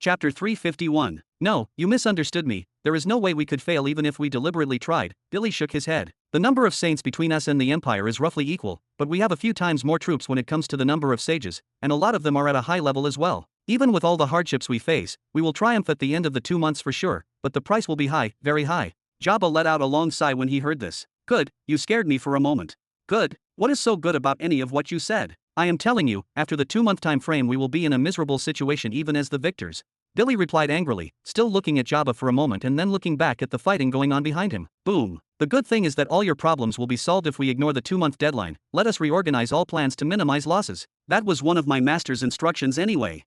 Chapter 351. No, you misunderstood me. There is no way we could fail even if we deliberately tried. Billy shook his head. The number of saints between us and the Empire is roughly equal, but we have a few times more troops when it comes to the number of sages, and a lot of them are at a high level as well. Even with all the hardships we face, we will triumph at the end of the 2 months for sure, but the price will be high, very high. Jabba let out a long sigh when he heard this. Good, you scared me for a moment. Good? What is so good about any of what you said? I am telling you, after the 2-month time frame we will be in a miserable situation even as the victors. Billy replied angrily, still looking at Jabba for a moment and then looking back at the fighting going on behind him. Boom. The good thing is that all your problems will be solved if we ignore the 2-month deadline. Let us reorganize all plans to minimize losses. That was one of my master's instructions anyway.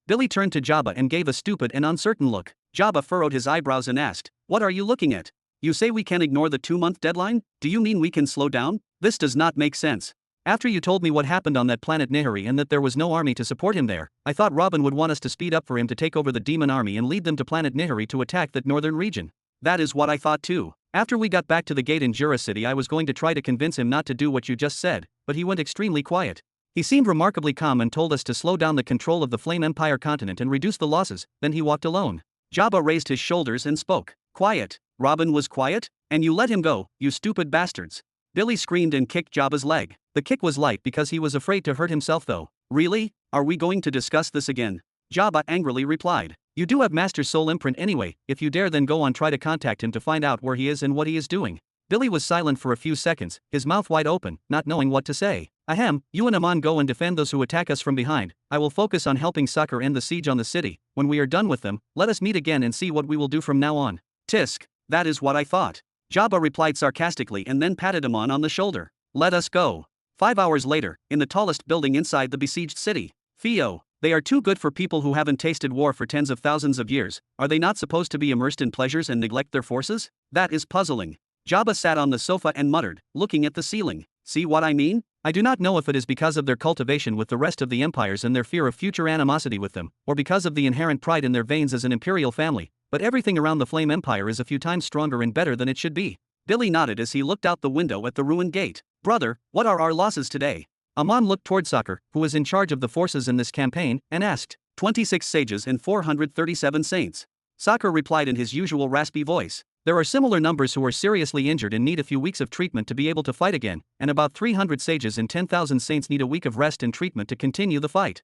Billy turned to Jabba and gave a stupid and uncertain look. Jabba furrowed his eyebrows and asked, what are you looking at? You say we can ignore the 2-month deadline? Do you mean we can slow down? This does not make sense. After you told me what happened on that planet Nihari and that there was no army to support him there, I thought Robin would want us to speed up for him to take over the demon army and lead them to planet Nihari to attack that northern region. That is what I thought too. After we got back to the gate in Jura City I was going to try to convince him not to do what you just said, but he went extremely quiet. He seemed remarkably calm and told us to slow down the control of the Flame Empire continent and reduce the losses, then he walked alone. Jabba raised his shoulders and spoke. Quiet? Robin was quiet? And you let him go, you stupid bastards. Billy screamed and kicked Jabba's leg. The kick was light because he was afraid to hurt himself though. Really? Are we going to discuss this again? Jabba angrily replied. You do have Master's soul imprint anyway, if you dare then go on try to contact him to find out where he is and what he is doing. Billy was silent for a few seconds, his mouth wide open, not knowing what to say. Ahem, you and Amon go and defend those who attack us from behind. I will focus on helping Soccer end the siege on the city. When we are done with them, let us meet again and see what we will do from now on. Tisk. That is what I thought. Jabba replied sarcastically and then patted Amon on the shoulder. Let us go. 5 hours later, in the tallest building inside the besieged city. Theo, they are too good for people who haven't tasted war for tens of thousands of years. Are they not supposed to be immersed in pleasures and neglect their forces? That is puzzling. Jabba sat on the sofa and muttered, looking at the ceiling. See what I mean? I do not know if it is because of their cultivation with the rest of the empires and their fear of future animosity with them, or because of the inherent pride in their veins as an imperial family, but everything around the Flame Empire is a few times stronger and better than it should be. Billy nodded as he looked out the window at the ruined gate. Brother, what are our losses today? Amon looked toward Soccer, who was in charge of the forces in this campaign, and asked. 26 sages and 437 saints. Soccer replied in his usual raspy voice. There are similar numbers who are seriously injured and need a few weeks of treatment to be able to fight again, and about 300 sages and 10,000 saints need a week of rest and treatment to continue the fight.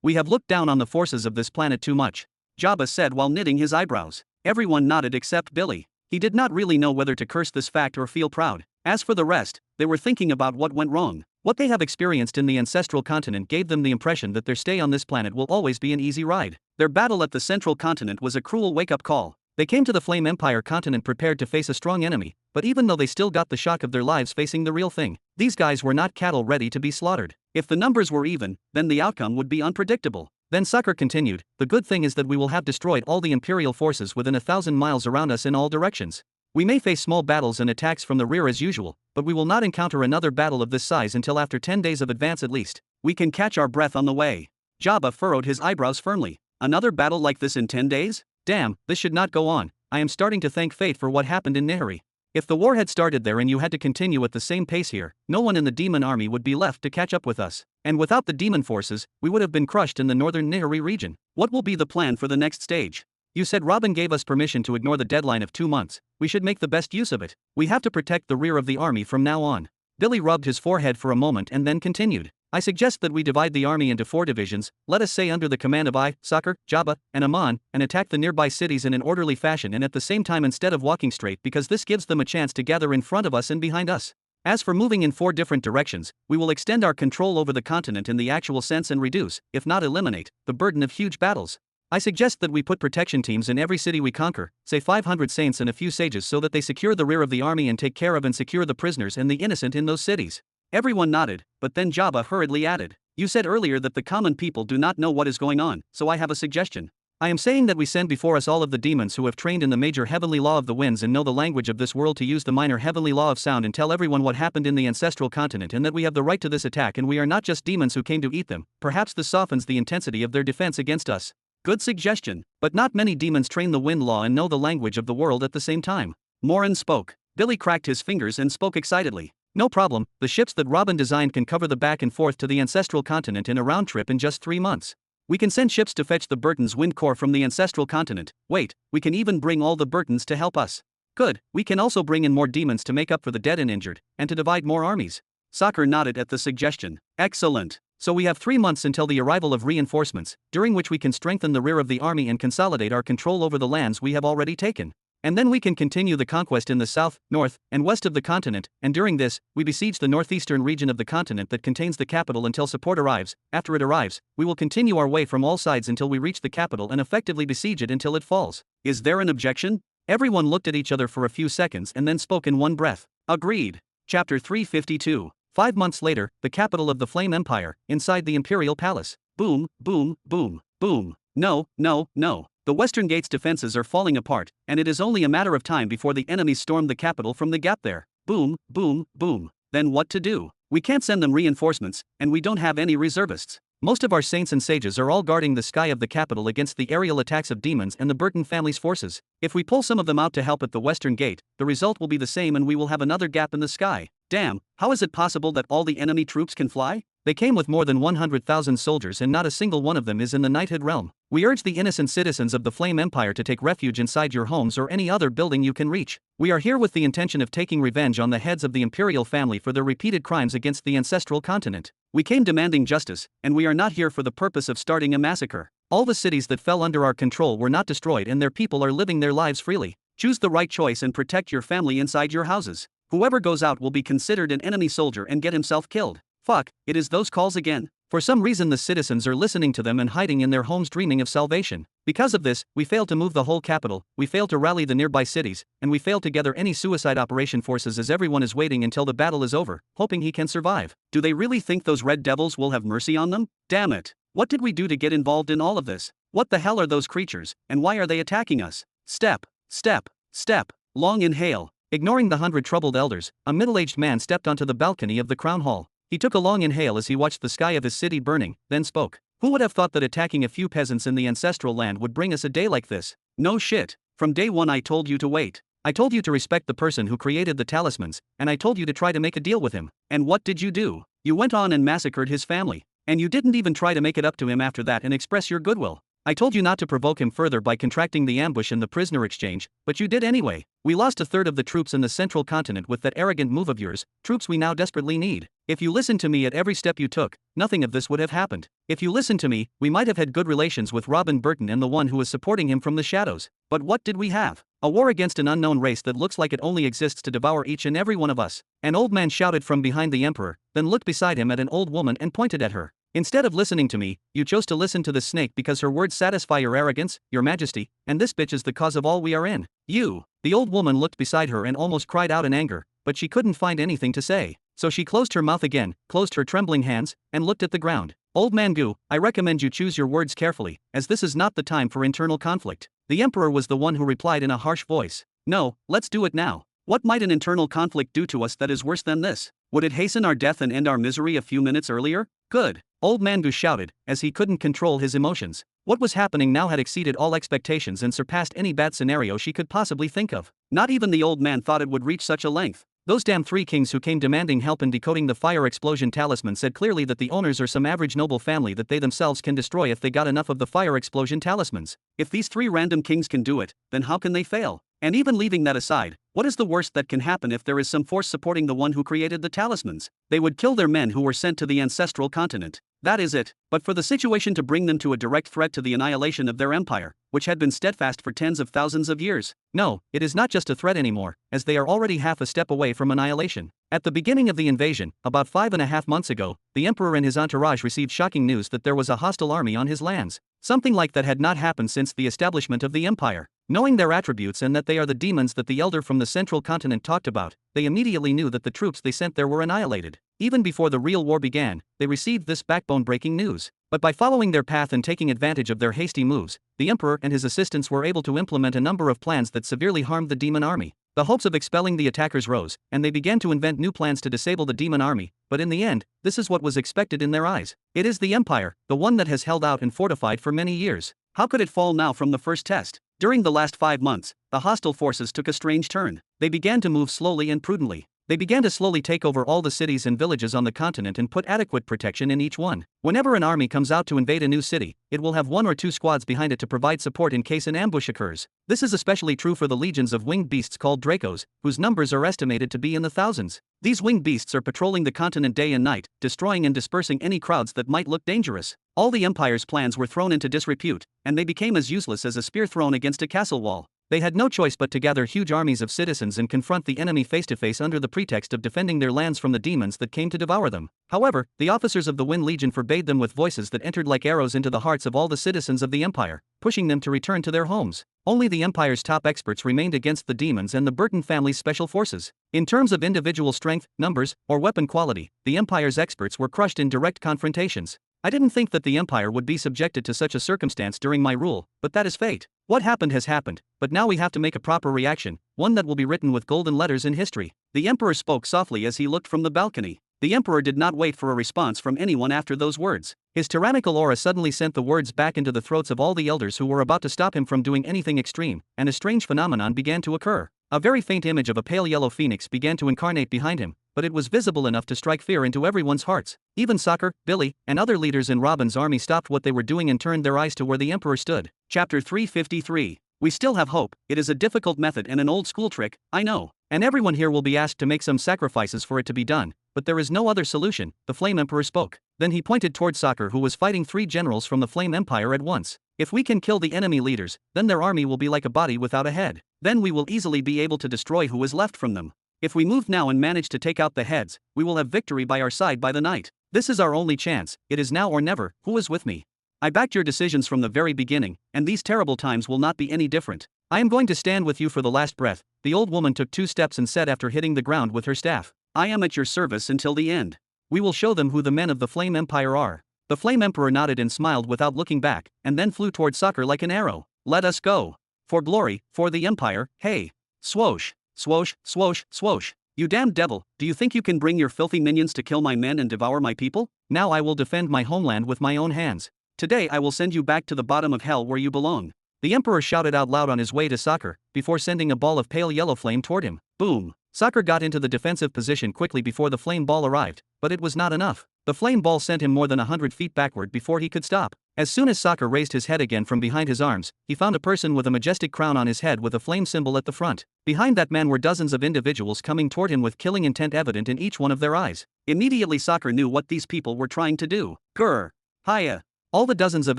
We have looked down on the forces of this planet too much, Jabba said while knitting his eyebrows. Everyone nodded except Billy. He did not really know whether to curse this fact or feel proud. As for the rest, they were thinking about what went wrong. What they have experienced in the ancestral continent gave them the impression that their stay on this planet will always be an easy ride. Their battle at the central continent was a cruel wake-up call. They came to the Flame Empire continent prepared to face a strong enemy, but even though they still got the shock of their lives facing the real thing, these guys were not cattle ready to be slaughtered. If the numbers were even, then the outcome would be unpredictable. Then Sucker continued, the good thing is that we will have destroyed all the Imperial forces within 1,000 miles around us in all directions. We may face small battles and attacks from the rear as usual, but we will not encounter another battle of this size until after 10 days of advance at least. We can catch our breath on the way. Jabba furrowed his eyebrows firmly. Another battle like this in 10 days? Damn, this should not go on. I am starting to thank fate for what happened in Nihari. If the war had started there and you had to continue at the same pace here, no one in the demon army would be left to catch up with us. And without the demon forces, we would have been crushed in the northern Nihari region. What will be the plan for the next stage? You said Robin gave us permission to ignore the deadline of 2 months. We should make the best use of it. We have to protect the rear of the army from now on. Billy rubbed his forehead for a moment and then continued. I suggest that we divide the army into 4 divisions, let us say under the command of Soccer, Jabba, and Amon, and attack the nearby cities in an orderly fashion and at the same time instead of walking straight because this gives them a chance to gather in front of us and behind us. As for moving in 4 different directions, we will extend our control over the continent in the actual sense and reduce, if not eliminate, the burden of huge battles. I suggest that we put protection teams in every city we conquer, say 500 saints and a few sages so that they secure the rear of the army and take care of and secure the prisoners and the innocent in those cities. Everyone nodded, but then Jabba hurriedly added, you said earlier that the common people do not know what is going on, so I have a suggestion. I am saying that we send before us all of the demons who have trained in the major heavenly law of the winds and know the language of this world to use the minor heavenly law of sound and tell everyone what happened in the ancestral continent and that we have the right to this attack and we are not just demons who came to eat them. Perhaps this softens the intensity of their defense against us. Good suggestion, but not many demons train the wind law and know the language of the world at the same time. Morin spoke. Billy cracked his fingers and spoke excitedly. No problem, the ships that Robin designed can cover the back and forth to the ancestral continent in a round trip in just 3 months. We can send ships to fetch the Burton's wind core from the ancestral continent. Wait, we can even bring all the Burtons to help us. Good, we can also bring in more demons to make up for the dead and injured, and to divide more armies. Soccer nodded at the suggestion. Excellent. So we have 3 months until the arrival of reinforcements, during which we can strengthen the rear of the army and consolidate our control over the lands we have already taken. And then we can continue the conquest in the south, north, and west of the continent, and during this, we besiege the northeastern region of the continent that contains the capital until support arrives. After it arrives, we will continue our way from all sides until we reach the capital and effectively besiege it until it falls. Is there an objection? Everyone looked at each other for a few seconds and then spoke in one breath. Agreed. Chapter 352. 5 months later, the capital of the Flame Empire, inside the Imperial Palace. Boom, boom, boom, boom. No, no, no. The Western Gate's defenses are falling apart, and it is only a matter of time before the enemies storm the capital from the gap there. Boom, boom, boom. Then what to do? We can't send them reinforcements, and we don't have any reservists. Most of our saints and sages are all guarding the sky of the capital against the aerial attacks of demons and the Burton family's forces. If we pull some of them out to help at the Western Gate, the result will be the same and we will have another gap in the sky. Damn, how is it possible that all the enemy troops can fly? They came with more than 100,000 soldiers and not a single one of them is in the knighthood realm. We urge the innocent citizens of the Flame Empire to take refuge inside your homes or any other building you can reach. We are here with the intention of taking revenge on the heads of the imperial family for their repeated crimes against the ancestral continent. We came demanding justice, and we are not here for the purpose of starting a massacre. All the cities that fell under our control were not destroyed and their people are living their lives freely. Choose the right choice and protect your family inside your houses. Whoever goes out will be considered an enemy soldier and get himself killed. Fuck, it is those calls again. For some reason the citizens are listening to them and hiding in their homes dreaming of salvation. Because of this, we failed to move the whole capital, we failed to rally the nearby cities, and we failed to gather any suicide operation forces as everyone is waiting until the battle is over, hoping he can survive. Do they really think those red devils will have mercy on them? Damn it. What did we do to get involved in all of this? What the hell are those creatures, and why are they attacking us? Step, step, step. Long inhale. Ignoring the 100 troubled elders, a middle-aged man stepped onto the balcony of the crown hall. He took a long inhale as he watched the sky of his city burning, then spoke. Who would have thought that attacking a few peasants in the ancestral land would bring us a day like this? No shit. From day one I told you to wait. I told you to respect the person who created the talismans, and I told you to try to make a deal with him. And what did you do? You went on and massacred his family. And you didn't even try to make it up to him after that and express your goodwill. I told you not to provoke him further by contracting the ambush and the prisoner exchange, but you did anyway. We lost a third of the troops in the central continent with that arrogant move of yours, troops we now desperately need. If you listened to me at every step you took, nothing of this would have happened. If you listened to me, we might have had good relations with Robin Burton and the one who was supporting him from the shadows. But what did we have? A war against an unknown race that looks like it only exists to devour each and every one of us. An old man shouted from behind the emperor, then looked beside him at an old woman and pointed at her. Instead of listening to me, you chose to listen to the snake because her words satisfy your arrogance, your majesty, and this bitch is the cause of all we are in. You. The old woman looked beside her and almost cried out in anger, but she couldn't find anything to say. So she closed her mouth again, closed her trembling hands, and looked at the ground. Old man Gu, I recommend you choose your words carefully, as this is not the time for internal conflict. The emperor was the one who replied in a harsh voice. No, let's do it now. What might an internal conflict do to us that is worse than this? Would it hasten our death and end our misery a few minutes earlier? Good. Old man Gu shouted, as he couldn't control his emotions. What was happening now had exceeded all expectations and surpassed any bad scenario she could possibly think of. Not even the old man thought it would reach such a length. Those damn 3 kings who came demanding help in decoding the fire explosion talisman said clearly that the owners are some average noble family that they themselves can destroy if they got enough of the fire explosion talismans. If these 3 random kings can do it, then how can they fail? And even leaving that aside, what is the worst that can happen if there is some force supporting the one who created the talismans? They would kill their men who were sent to the ancestral continent. That is it. But for the situation to bring them to a direct threat to the annihilation of their empire, which had been steadfast for tens of thousands of years. No, it is not just a threat anymore, as they are already half a step away from annihilation. At the beginning of the invasion, about 5.5 months ago, the emperor and his entourage received shocking news that there was a hostile army on his lands. Something like that had not happened since the establishment of the empire. Knowing their attributes and that they are the demons that the elder from the central continent talked about, they immediately knew that the troops they sent there were annihilated. Even before the real war began, they received this backbone-breaking news. But by following their path and taking advantage of their hasty moves, the emperor and his assistants were able to implement a number of plans that severely harmed the demon army. The hopes of expelling the attackers rose, and they began to invent new plans to disable the demon army, but in the end, this is what was expected in their eyes. It is the empire, the one that has held out and fortified for many years. How could it fall now from the first test? During the last 5 months, the hostile forces took a strange turn. They began to move slowly and prudently. They began to slowly take over all the cities and villages on the continent and put adequate protection in each one. Whenever an army comes out to invade a new city, it will have 1 or 2 squads behind it to provide support in case an ambush occurs. This is especially true for the legions of winged beasts called Dracos, whose numbers are estimated to be in the thousands. These winged beasts are patrolling the continent day and night, destroying and dispersing any crowds that might look dangerous. All the Empire's plans were thrown into disrepute, and they became as useless as a spear thrown against a castle wall. They had no choice but to gather huge armies of citizens and confront the enemy face to face under the pretext of defending their lands from the demons that came to devour them. However, the officers of the Wind Legion forbade them with voices that entered like arrows into the hearts of all the citizens of the Empire, pushing them to return to their homes. Only the Empire's top experts remained against the demons and the Burton family's special forces. In terms of individual strength, numbers, or weapon quality, the Empire's experts were crushed in direct confrontations. I didn't think that the Empire would be subjected to such a circumstance during my rule, but that is fate. What happened has happened, but now we have to make a proper reaction, one that will be written with golden letters in history. The Emperor spoke softly as he looked from the balcony. The Emperor did not wait for a response from anyone after those words. His tyrannical aura suddenly sent the words back into the throats of all the elders who were about to stop him from doing anything extreme, and a strange phenomenon began to occur. A very faint image of a pale yellow phoenix began to incarnate behind him, but it was visible enough to strike fear into everyone's hearts. Even Soccer, Billy, and other leaders in Robin's army stopped what they were doing and turned their eyes to where the Emperor stood. Chapter 353. We still have hope. It is a difficult method and an old school trick, I know. And everyone here will be asked to make some sacrifices for it to be done, but there is no other solution, the Flame Emperor spoke. Then he pointed toward Soccer, who was fighting 3 generals from the Flame Empire at once. If we can kill the enemy leaders, then their army will be like a body without a head. Then we will easily be able to destroy who is left from them. If we move now and manage to take out the heads, we will have victory by our side by the night. This is our only chance. It is now or never. Who is with me? I backed your decisions from the very beginning, and these terrible times will not be any different. I am going to stand with you for the last breath. The old woman took 2 steps and said after hitting the ground with her staff, I am at your service until the end. We will show them who the men of the Flame Empire are. The Flame Emperor nodded and smiled without looking back, and then flew toward Soccer like an arrow. Let us go. For glory, for the Empire, hey. Swoosh, swoosh, swoosh, swoosh. You damned devil, do you think you can bring your filthy minions to kill my men and devour my people? Now I will defend my homeland with my own hands. Today I will send you back to the bottom of hell where you belong. The Emperor shouted out loud on his way to Soccer, before sending a ball of pale yellow flame toward him. Boom. Soccer got into the defensive position quickly before the flame ball arrived, but it was not enough. The flame ball sent him more than 100 feet backward before he could stop. As soon as Soccer raised his head again from behind his arms, he found a person with a majestic crown on his head with a flame symbol at the front. Behind that man were dozens of individuals coming toward him with killing intent evident in each one of their eyes. Immediately Soccer knew what these people were trying to do. Grr. Hiya. All the dozens of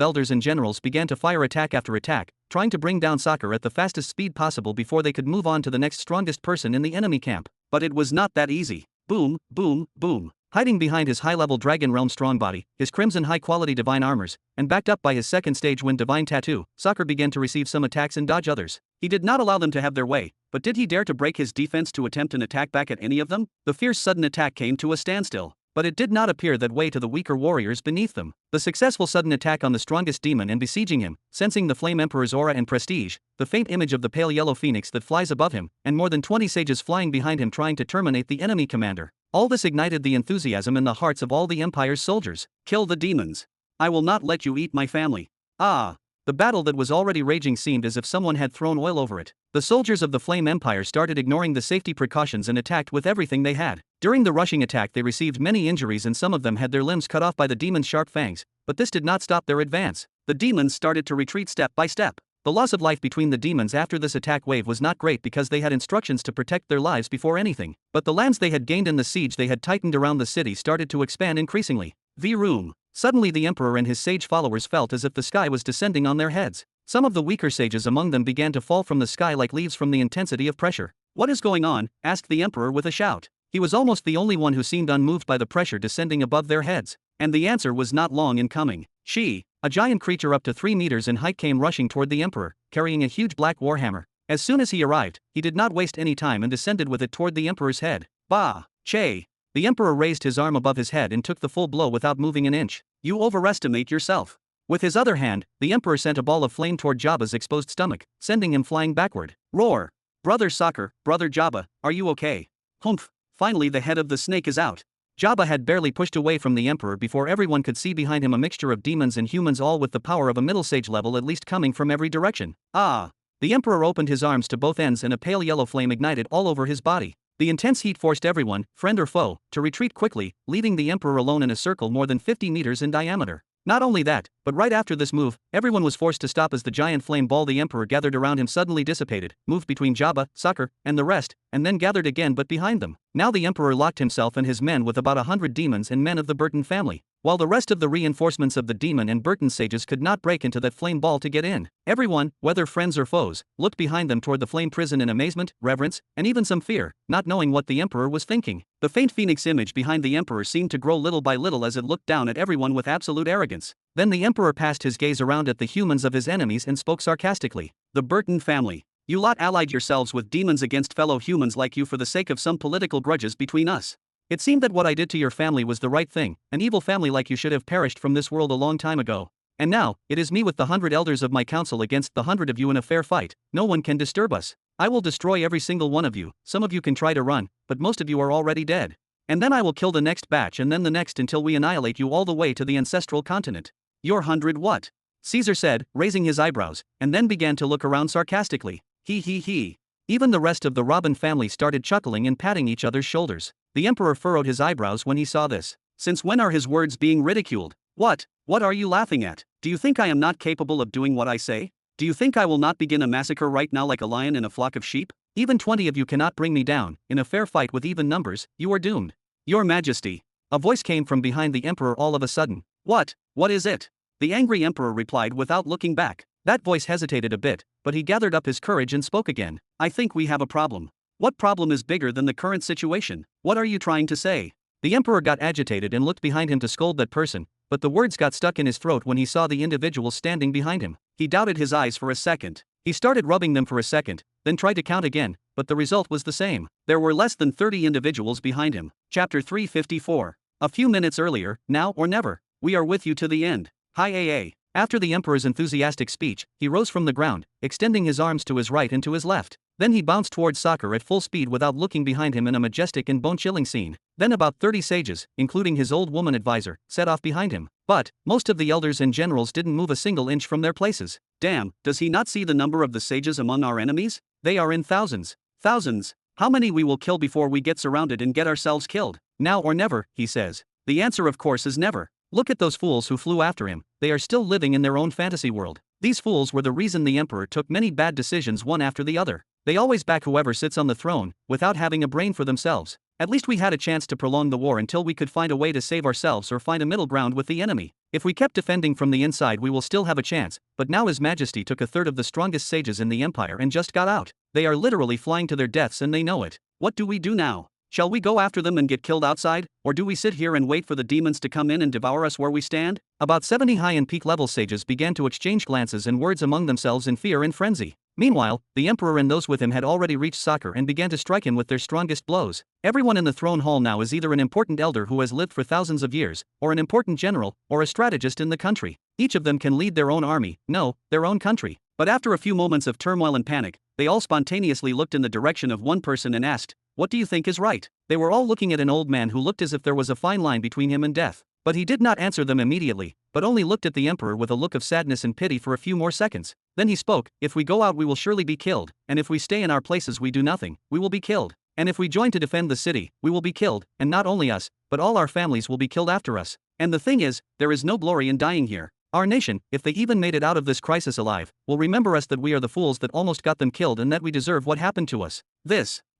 elders and generals began to fire attack after attack, trying to bring down Soccer at the fastest speed possible before they could move on to the next strongest person in the enemy camp. But it was not that easy. Boom, boom, boom. Hiding behind his high-level Dragon Realm strong body, his crimson high-quality divine armors, and backed up by his second stage wind divine tattoo, Soccer began to receive some attacks and dodge others. He did not allow them to have their way, but did he dare to break his defense to attempt an attack back at any of them? The fierce sudden attack came to a standstill. But it did not appear that way to the weaker warriors beneath them. The successful sudden attack on the strongest demon and besieging him, sensing the Flame Emperor's aura and prestige, the faint image of the pale yellow phoenix that flies above him, and more than 20 sages flying behind him trying to terminate the enemy commander. All this ignited the enthusiasm in the hearts of all the Empire's soldiers. Kill the demons. I will not let you eat my family. Ah. The battle that was already raging seemed as if someone had thrown oil over it. The soldiers of the Flame Empire started ignoring the safety precautions and attacked with everything they had. During the rushing attack they received many injuries and some of them had their limbs cut off by the demon's sharp fangs, but this did not stop their advance. The demons started to retreat step by step. The loss of life between the demons after this attack wave was not great because they had instructions to protect their lives before anything, but the lands they had gained in the siege they had tightened around the city started to expand increasingly. V-Room. Suddenly the Emperor and his sage followers felt as if the sky was descending on their heads. Some of the weaker sages among them began to fall from the sky like leaves from the intensity of pressure. What is going on? Asked the Emperor with a shout. He was almost the only one who seemed unmoved by the pressure descending above their heads. And the answer was not long in coming. She, a giant creature up to 3 meters in height, came rushing toward the Emperor, carrying a huge black warhammer. As soon as he arrived, he did not waste any time and descended with it toward the Emperor's head. Bah! Che! The Emperor raised his arm above his head and took the full blow without moving an inch. You overestimate yourself. With his other hand, the Emperor sent a ball of flame toward Jabba's exposed stomach, sending him flying backward. Roar! Brother Soccer, brother Jabba, are you okay? Humph! Finally the head of the snake is out. Jabba had barely pushed away from the Emperor before everyone could see behind him a mixture of demons and humans, all with the power of a middle sage level at least, coming from every direction. Ah! The Emperor opened his arms to both ends and a pale yellow flame ignited all over his body. The intense heat forced everyone, friend or foe, to retreat quickly, leaving the emperor alone in a circle more than 50 meters in diameter. Not only that, but right after this move, everyone was forced to stop as the giant flame ball the emperor gathered around him suddenly dissipated, moved between Jabba, Soccer, and the rest, and then gathered again but behind them. Now the emperor locked himself and his men with about 100 demons and men of the Burton family, while the rest of the reinforcements of the demon and Burton sages could not break into that flame ball to get in. Everyone, whether friends or foes, looked behind them toward the flame prison in amazement, reverence, and even some fear, not knowing what the emperor was thinking. The faint phoenix image behind the emperor seemed to grow little by little as it looked down at everyone with absolute arrogance. Then the emperor passed his gaze around at the humans of his enemies and spoke sarcastically. The Burton family. You lot allied yourselves with demons against fellow humans like you for the sake of some political grudges between us. It seemed that what I did to your family was the right thing. An evil family like you should have perished from this world a long time ago. And now, it is me with the 100 elders of my council against the 100 of you in a fair fight. No one can disturb us. I will destroy every single one of you. Some of you can try to run, but most of you are already dead. And then I will kill the next batch and then the next until we annihilate you all the way to the ancestral continent. Your 100 what? Caesar said, raising his eyebrows, and then began to look around sarcastically. He. Even the rest of the Robin family started chuckling and patting each other's shoulders. The emperor furrowed his eyebrows when he saw this. Since when are his words being ridiculed? What are you laughing at? Do you think I am not capable of doing what I say? Do you think I will not begin a massacre right now like a lion in a flock of sheep? Even 20 of you cannot bring me down. In a fair fight with even numbers, you are doomed. Your Majesty. A voice came from behind the emperor all of a sudden. What is it? The angry emperor replied without looking back. That voice hesitated a bit, but he gathered up his courage and spoke again. I think we have a problem. What problem is bigger than the current situation? What are you trying to say? The emperor got agitated and looked behind him to scold that person, but the words got stuck in his throat when he saw the individual standing behind him. He doubted his eyes for a second. He started rubbing them for a second, then tried to count again, but the result was the same. There were less than 30 individuals behind him. Chapter 354. A few minutes earlier, now or never. We are with you to the end. Hi AA. After the emperor's enthusiastic speech, he rose from the ground, extending his arms to his right and to his left. Then he bounced towards Soccer at full speed without looking behind him in a majestic and bone-chilling scene. Then about 30 sages, including his old woman advisor, set off behind him. But most of the elders and generals didn't move a single inch from their places. Damn, does he not see the number of the sages among our enemies? They are in thousands. Thousands. How many we will kill before we get surrounded and get ourselves killed? Now or never, he says. The answer of course is never. Look at those fools who flew after him. They are still living in their own fantasy world. These fools were the reason the emperor took many bad decisions one after the other. They always back whoever sits on the throne, without having a brain for themselves. At least we had a chance to prolong the war until we could find a way to save ourselves or find a middle ground with the enemy. If we kept defending from the inside we will still have a chance, but now His Majesty took a third of the strongest sages in the empire and just got out. They are literally flying to their deaths and they know it. What do we do now? Shall we go after them and get killed outside, or do we sit here and wait for the demons to come in and devour us where we stand? About 70 high and peak level sages began to exchange glances and words among themselves in fear and frenzy. Meanwhile, the emperor and those with him had already reached Soccer and began to strike him with their strongest blows. Everyone in the throne hall now is either an important elder who has lived for thousands of years, or an important general, or a strategist in the country. Each of them can lead their own army, no, their own country. But after a few moments of turmoil and panic, they all spontaneously looked in the direction of one person and asked, "What do you think is right?" They were all looking at an old man who looked as if there was a fine line between him and death. But he did not answer them immediately, but only looked at the emperor with a look of sadness and pity for a few more seconds. Then he spoke, "If we go out we will surely be killed, and if we stay in our places we do nothing, we will be killed. And if we join to defend the city, we will be killed, and not only us, but all our families will be killed after us. And the thing is, there is no glory in dying here. Our nation, if they even made it out of this crisis alive, will remember us that we are the fools that almost got them killed and that we deserve what happened to us."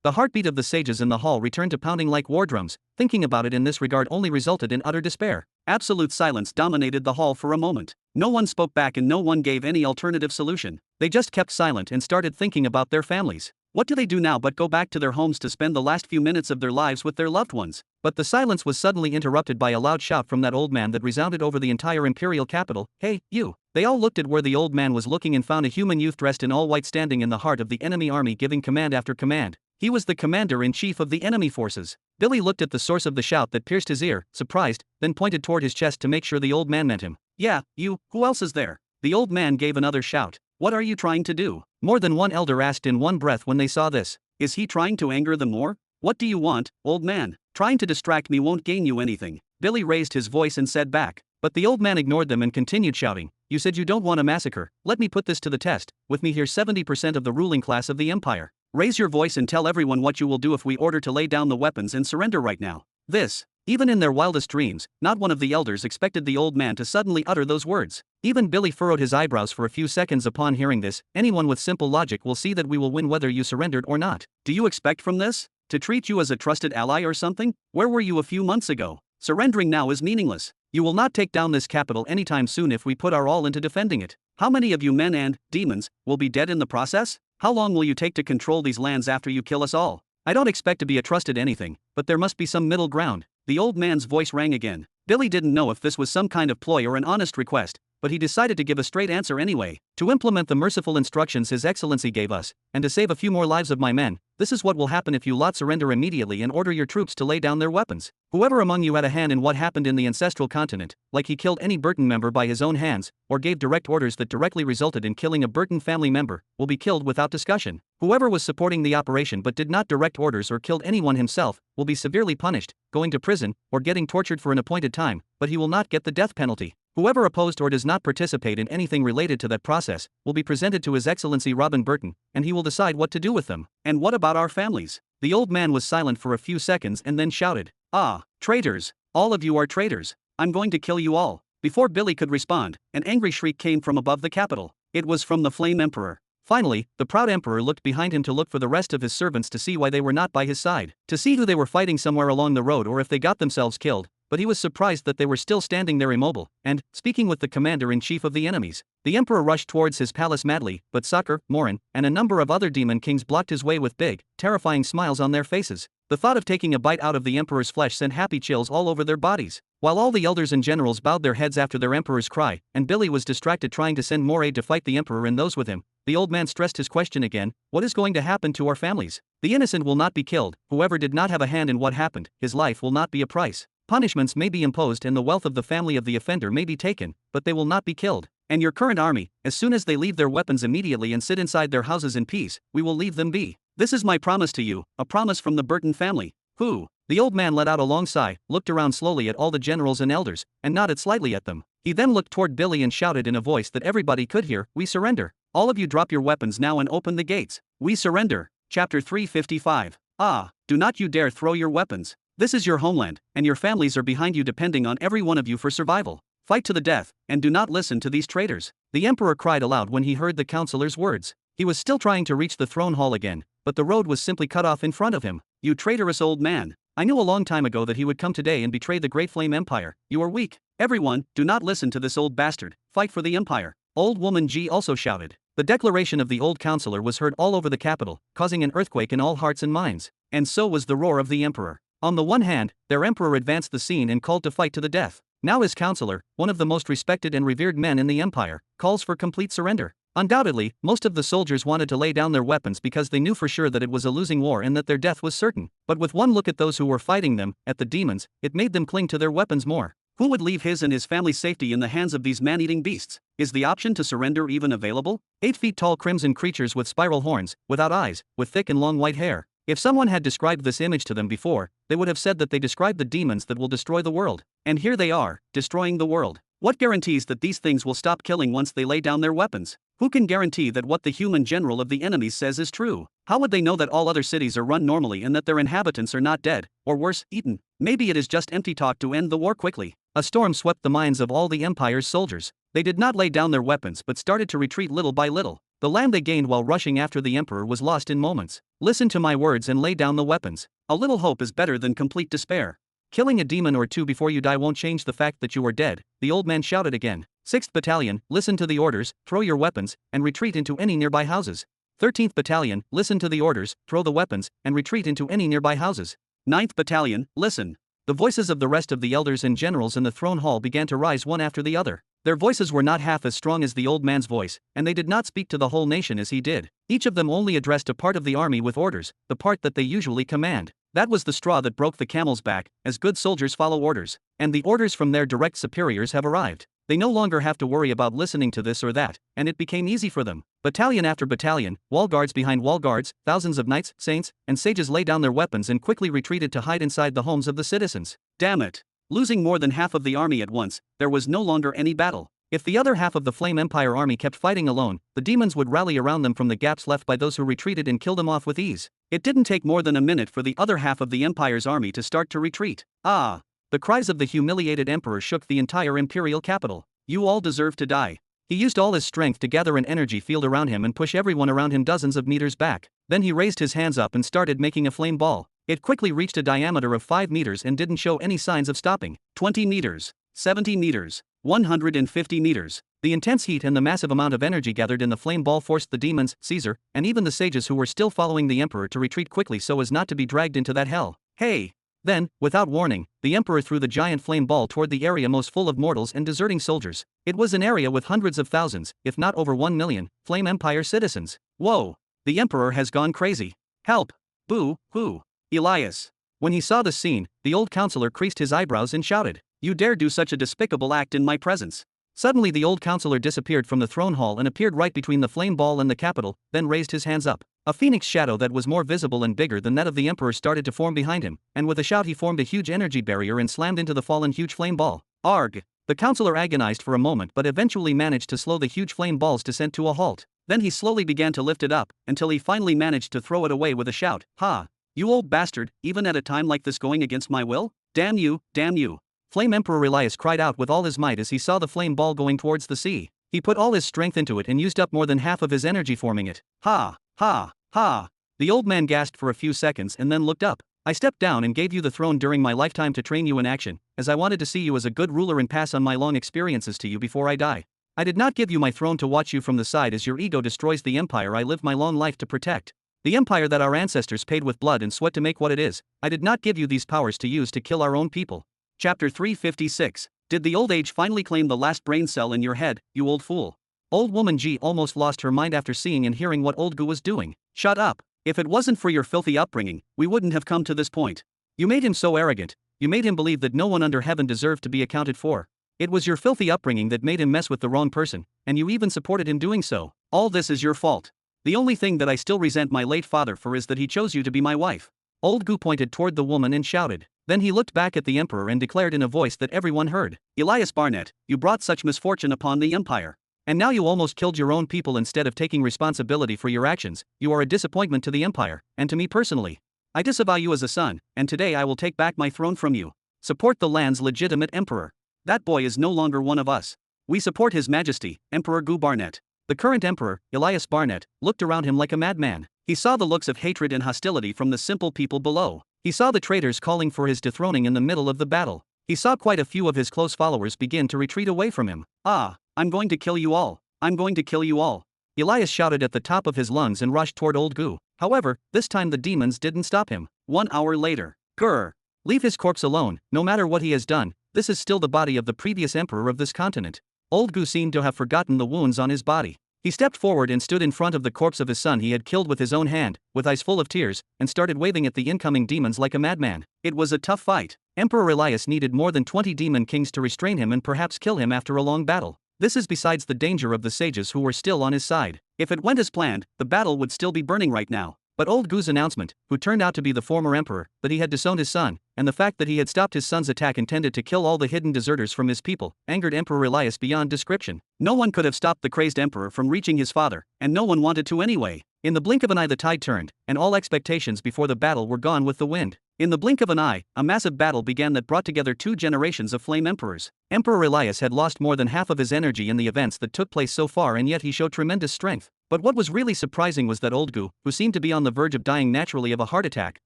The heartbeat of the sages in the hall returned to pounding like war drums. Thinking about it in this regard only resulted in utter despair. Absolute silence dominated the hall for a moment. No one spoke back and no one gave any alternative solution. They just kept silent and started thinking about their families. What do they do now but go back to their homes to spend the last few minutes of their lives with their loved ones? But the silence was suddenly interrupted by a loud shout from that old man that resounded over the entire imperial capital. "Hey, you!" They all looked at where the old man was looking and found a human youth dressed in all white standing in the heart of the enemy army giving command after command. He was the commander-in-chief of the enemy forces. Billy looked at the source of the shout that pierced his ear, surprised, then pointed toward his chest to make sure the old man meant him. "Yeah, you, who else is there?" The old man gave another shout. "What are you trying to do?" More than one elder asked in one breath when they saw this. "Is he trying to anger them more? What do you want, old man? Trying to distract me won't gain you anything." Billy raised his voice and said back. But the old man ignored them and continued shouting, "You said you don't want a massacre. Let me put this to the test. With me here 70% of the ruling class of the empire. Raise your voice and tell everyone what you will do if we order to lay down the weapons and surrender right now. This. Even in their wildest dreams, not one of the elders expected the old man to suddenly utter those words. Even Billy furrowed his eyebrows for a few seconds upon hearing this. Anyone with simple logic will see that we will win whether you surrendered or not. Do you expect from this to treat you as a trusted ally or something? Where were you a few months ago? Surrendering now is meaningless. You will not take down this capital anytime soon if we put our all into defending it. How many of you men and demons will be dead in the process? How long will you take to control these lands after you kill us all? I don't expect to be a trusted anything, but there must be some middle ground. The old man's voice rang again. Billy didn't know if this was some kind of ploy or an honest request, but he decided to give a straight answer anyway. To implement the merciful instructions His Excellency gave us, and to save a few more lives of my men, this is what will happen if you lot surrender immediately and order your troops to lay down their weapons. Whoever among you had a hand in what happened in the ancestral continent, like he killed any Burton member by his own hands, or gave direct orders that directly resulted in killing a Burton family member, will be killed without discussion. Whoever was supporting the operation but did not direct orders or killed anyone himself, will be severely punished, going to prison, or getting tortured for an appointed time, but he will not get the death penalty. Whoever opposed or does not participate in anything related to that process, will be presented to His Excellency Robin Burton, and he will decide what to do with them. And what about our families? The old man was silent for a few seconds and then shouted, "Ah, traitors! All of you are traitors! I'm going to kill you all!" Before Billy could respond, an angry shriek came from above the capital. It was from the Flame Emperor. Finally, the proud emperor looked behind him to look for the rest of his servants to see why they were not by his side, to see who they were fighting somewhere along the road or if they got themselves killed. But he was surprised that they were still standing there immobile, and, speaking with the commander-in-chief of the enemies, the emperor rushed towards his palace madly, but Sakar, Morin, and a number of other demon kings blocked his way with big, terrifying smiles on their faces. The thought of taking a bite out of the emperor's flesh sent happy chills all over their bodies. While all the elders and generals bowed their heads after their emperor's cry, and Billy was distracted trying to send more aid to fight the emperor and those with him, the old man stressed his question again: what is going to happen to our families? The innocent will not be killed. Whoever did not have a hand in what happened, his life will not be a price. Punishments may be imposed and the wealth of the family of the offender may be taken, but they will not be killed. And your current army, as soon as they leave their weapons immediately and sit inside their houses in peace, we will leave them be. This is my promise to you, a promise from the Burton family. Who? The old man let out a long sigh, looked around slowly at all the generals and elders, and nodded slightly at them. He then looked toward Billy and shouted in a voice that everybody could hear, "We surrender. All of you drop your weapons now and open the gates. We surrender." Chapter 355. Ah, do not you dare throw your weapons. This is your homeland, and your families are behind you depending on every one of you for survival. Fight to the death, and do not listen to these traitors. The emperor cried aloud when he heard the counselor's words. He was still trying to reach the throne hall again, but the road was simply cut off in front of him. You traitorous old man. I knew a long time ago that he would come today and betray the Great Flame Empire. You are weak. Everyone, do not listen to this old bastard. Fight for the empire. Old woman G also shouted. The declaration of the old counselor was heard all over the capital, causing an earthquake in all hearts and minds. And so was the roar of the emperor. On the one hand, their emperor advanced the scene and called to fight to the death. Now his counselor, one of the most respected and revered men in the empire, calls for complete surrender. Undoubtedly, most of the soldiers wanted to lay down their weapons because they knew for sure that it was a losing war and that their death was certain. But with one look at those who were fighting them, at the demons, it made them cling to their weapons more. Who would leave his and his family's safety in the hands of these man-eating beasts? Is the option to surrender even available? 8 feet tall crimson creatures with spiral horns, without eyes, with thick and long white hair. If someone had described this image to them before, they would have said that they described the demons that will destroy the world. And here they are, destroying the world. What guarantees that these things will stop killing once they lay down their weapons? Who can guarantee that what the human general of the enemies says is true? How would they know that all other cities are run normally and that their inhabitants are not dead, or worse, eaten? Maybe it is just empty talk to end the war quickly. A storm swept the minds of all the Empire's soldiers. They did not lay down their weapons but started to retreat little by little. The land they gained while rushing after the Emperor was lost in moments. Listen to my words and lay down the weapons. A little hope is better than complete despair. Killing a demon or two before you die won't change the fact that you are dead, the old man shouted again. 6th Battalion, listen to the orders, throw your weapons, and retreat into any nearby houses. 13th Battalion, listen to the orders, throw the weapons, and retreat into any nearby houses. 9th Battalion, listen. The voices of the rest of the elders and generals in the throne hall began to rise one after the other. Their voices were not half as strong as the old man's voice, and they did not speak to the whole nation as he did. Each of them only addressed a part of the army with orders, the part that they usually command. That was the straw that broke the camel's back, as good soldiers follow orders. And the orders from their direct superiors have arrived. They no longer have to worry about listening to this or that, and it became easy for them. Battalion after battalion, wall guards behind wall guards, thousands of knights, saints, and sages laid down their weapons and quickly retreated to hide inside the homes of the citizens. Damn it! Losing more than half of the army at once, there was no longer any battle. If the other half of the Flame Empire army kept fighting alone, the demons would rally around them from the gaps left by those who retreated and kill them off with ease. It didn't take more than a minute for the other half of the Empire's army to start to retreat. Ah! The cries of the humiliated emperor shook the entire imperial capital. You all deserve to die. He used all his strength to gather an energy field around him and push everyone around him dozens of meters back. Then he raised his hands up and started making a flame ball. It quickly reached a diameter of 5 meters and didn't show any signs of stopping. 20 meters, 70 meters, 150 meters. The intense heat and the massive amount of energy gathered in the flame ball forced the demons, Caesar, and even the sages who were still following the emperor to retreat quickly so as not to be dragged into that hell. Hey! Then, without warning, the emperor threw the giant flame ball toward the area most full of mortals and deserting soldiers. It was an area with hundreds of thousands, if not over 1 million, Flame Empire citizens. Whoa! The emperor has gone crazy. Help! Boo, hoo! Elias. When he saw the scene, the old counselor creased his eyebrows and shouted, "You dare do such a despicable act in my presence?" Suddenly the old counselor disappeared from the throne hall and appeared right between the flame ball and the capital, then raised his hands up. A phoenix shadow that was more visible and bigger than that of the emperor started to form behind him, and with a shout he formed a huge energy barrier and slammed into the fallen huge flame ball. Arg! The counselor agonized for a moment but eventually managed to slow the huge flame ball's descent to a halt. Then he slowly began to lift it up, until he finally managed to throw it away with a shout. Ha! You old bastard, even at a time like this going against my will? Damn you, damn you. Flame Emperor Elias cried out with all his might as he saw the flame ball going towards the sea. He put all his strength into it and used up more than half of his energy forming it. Ha! Ha! Ha! The old man gasped for a few seconds and then looked up. I stepped down and gave you the throne during my lifetime to train you in action, as I wanted to see you as a good ruler and pass on my long experiences to you before I die. I did not give you my throne to watch you from the side as your ego destroys the empire I lived my long life to protect. The empire that our ancestors paid with blood and sweat to make what it is. I did not give you these powers to use to kill our own people. Chapter 356. Did the old age finally claim the last brain cell in your head, you old fool? Old woman G almost lost her mind after seeing and hearing what old Gu was doing. Shut up. If it wasn't for your filthy upbringing, we wouldn't have come to this point. You made him so arrogant. You made him believe that no one under heaven deserved to be accounted for. It was your filthy upbringing that made him mess with the wrong person, and you even supported him doing so. All this is your fault. The only thing that I still resent my late father for is that he chose you to be my wife. Old Gu pointed toward the woman and shouted. Then he looked back at the emperor and declared in a voice that everyone heard. Elias Barnett, you brought such misfortune upon the empire. And now you almost killed your own people instead of taking responsibility for your actions. You are a disappointment to the empire, and to me personally. I disavow you as a son, and today I will take back my throne from you. Support the land's legitimate emperor. That boy is no longer one of us. We support His Majesty, Emperor Gu Barnett. The current emperor, Elias Barnett, looked around him like a madman. He saw the looks of hatred and hostility from the simple people below. He saw the traitors calling for his dethroning in the middle of the battle. He saw quite a few of his close followers begin to retreat away from him. Ah, I'm going to kill you all. I'm going to kill you all. Elias shouted at the top of his lungs and rushed toward old Gu. However, this time the demons didn't stop him. 1 hour later. Grr. Leave his corpse alone, no matter what he has done. This is still the body of the previous emperor of this continent. Old Gu seemed to have forgotten the wounds on his body. He stepped forward and stood in front of the corpse of his son he had killed with his own hand, with eyes full of tears, and started waving at the incoming demons like a madman. It was a tough fight. Emperor Elias needed more than 20 demon kings to restrain him and perhaps kill him after a long battle. This is besides the danger of the sages who were still on his side. If it went as planned, the battle would still be burning right now. But old Gu's announcement, who turned out to be the former emperor, that he had disowned his son, and the fact that he had stopped his son's attack intended to kill all the hidden deserters from his people, angered Emperor Elias beyond description. No one could have stopped the crazed emperor from reaching his father, and no one wanted to anyway. In the blink of an eye the tide turned, and all expectations before the battle were gone with the wind. In the blink of an eye, a massive battle began that brought together 2 generations of flame emperors. Emperor Elias had lost more than half of his energy in the events that took place so far, and yet he showed tremendous strength. But what was really surprising was that old Gu, who seemed to be on the verge of dying naturally of a heart attack,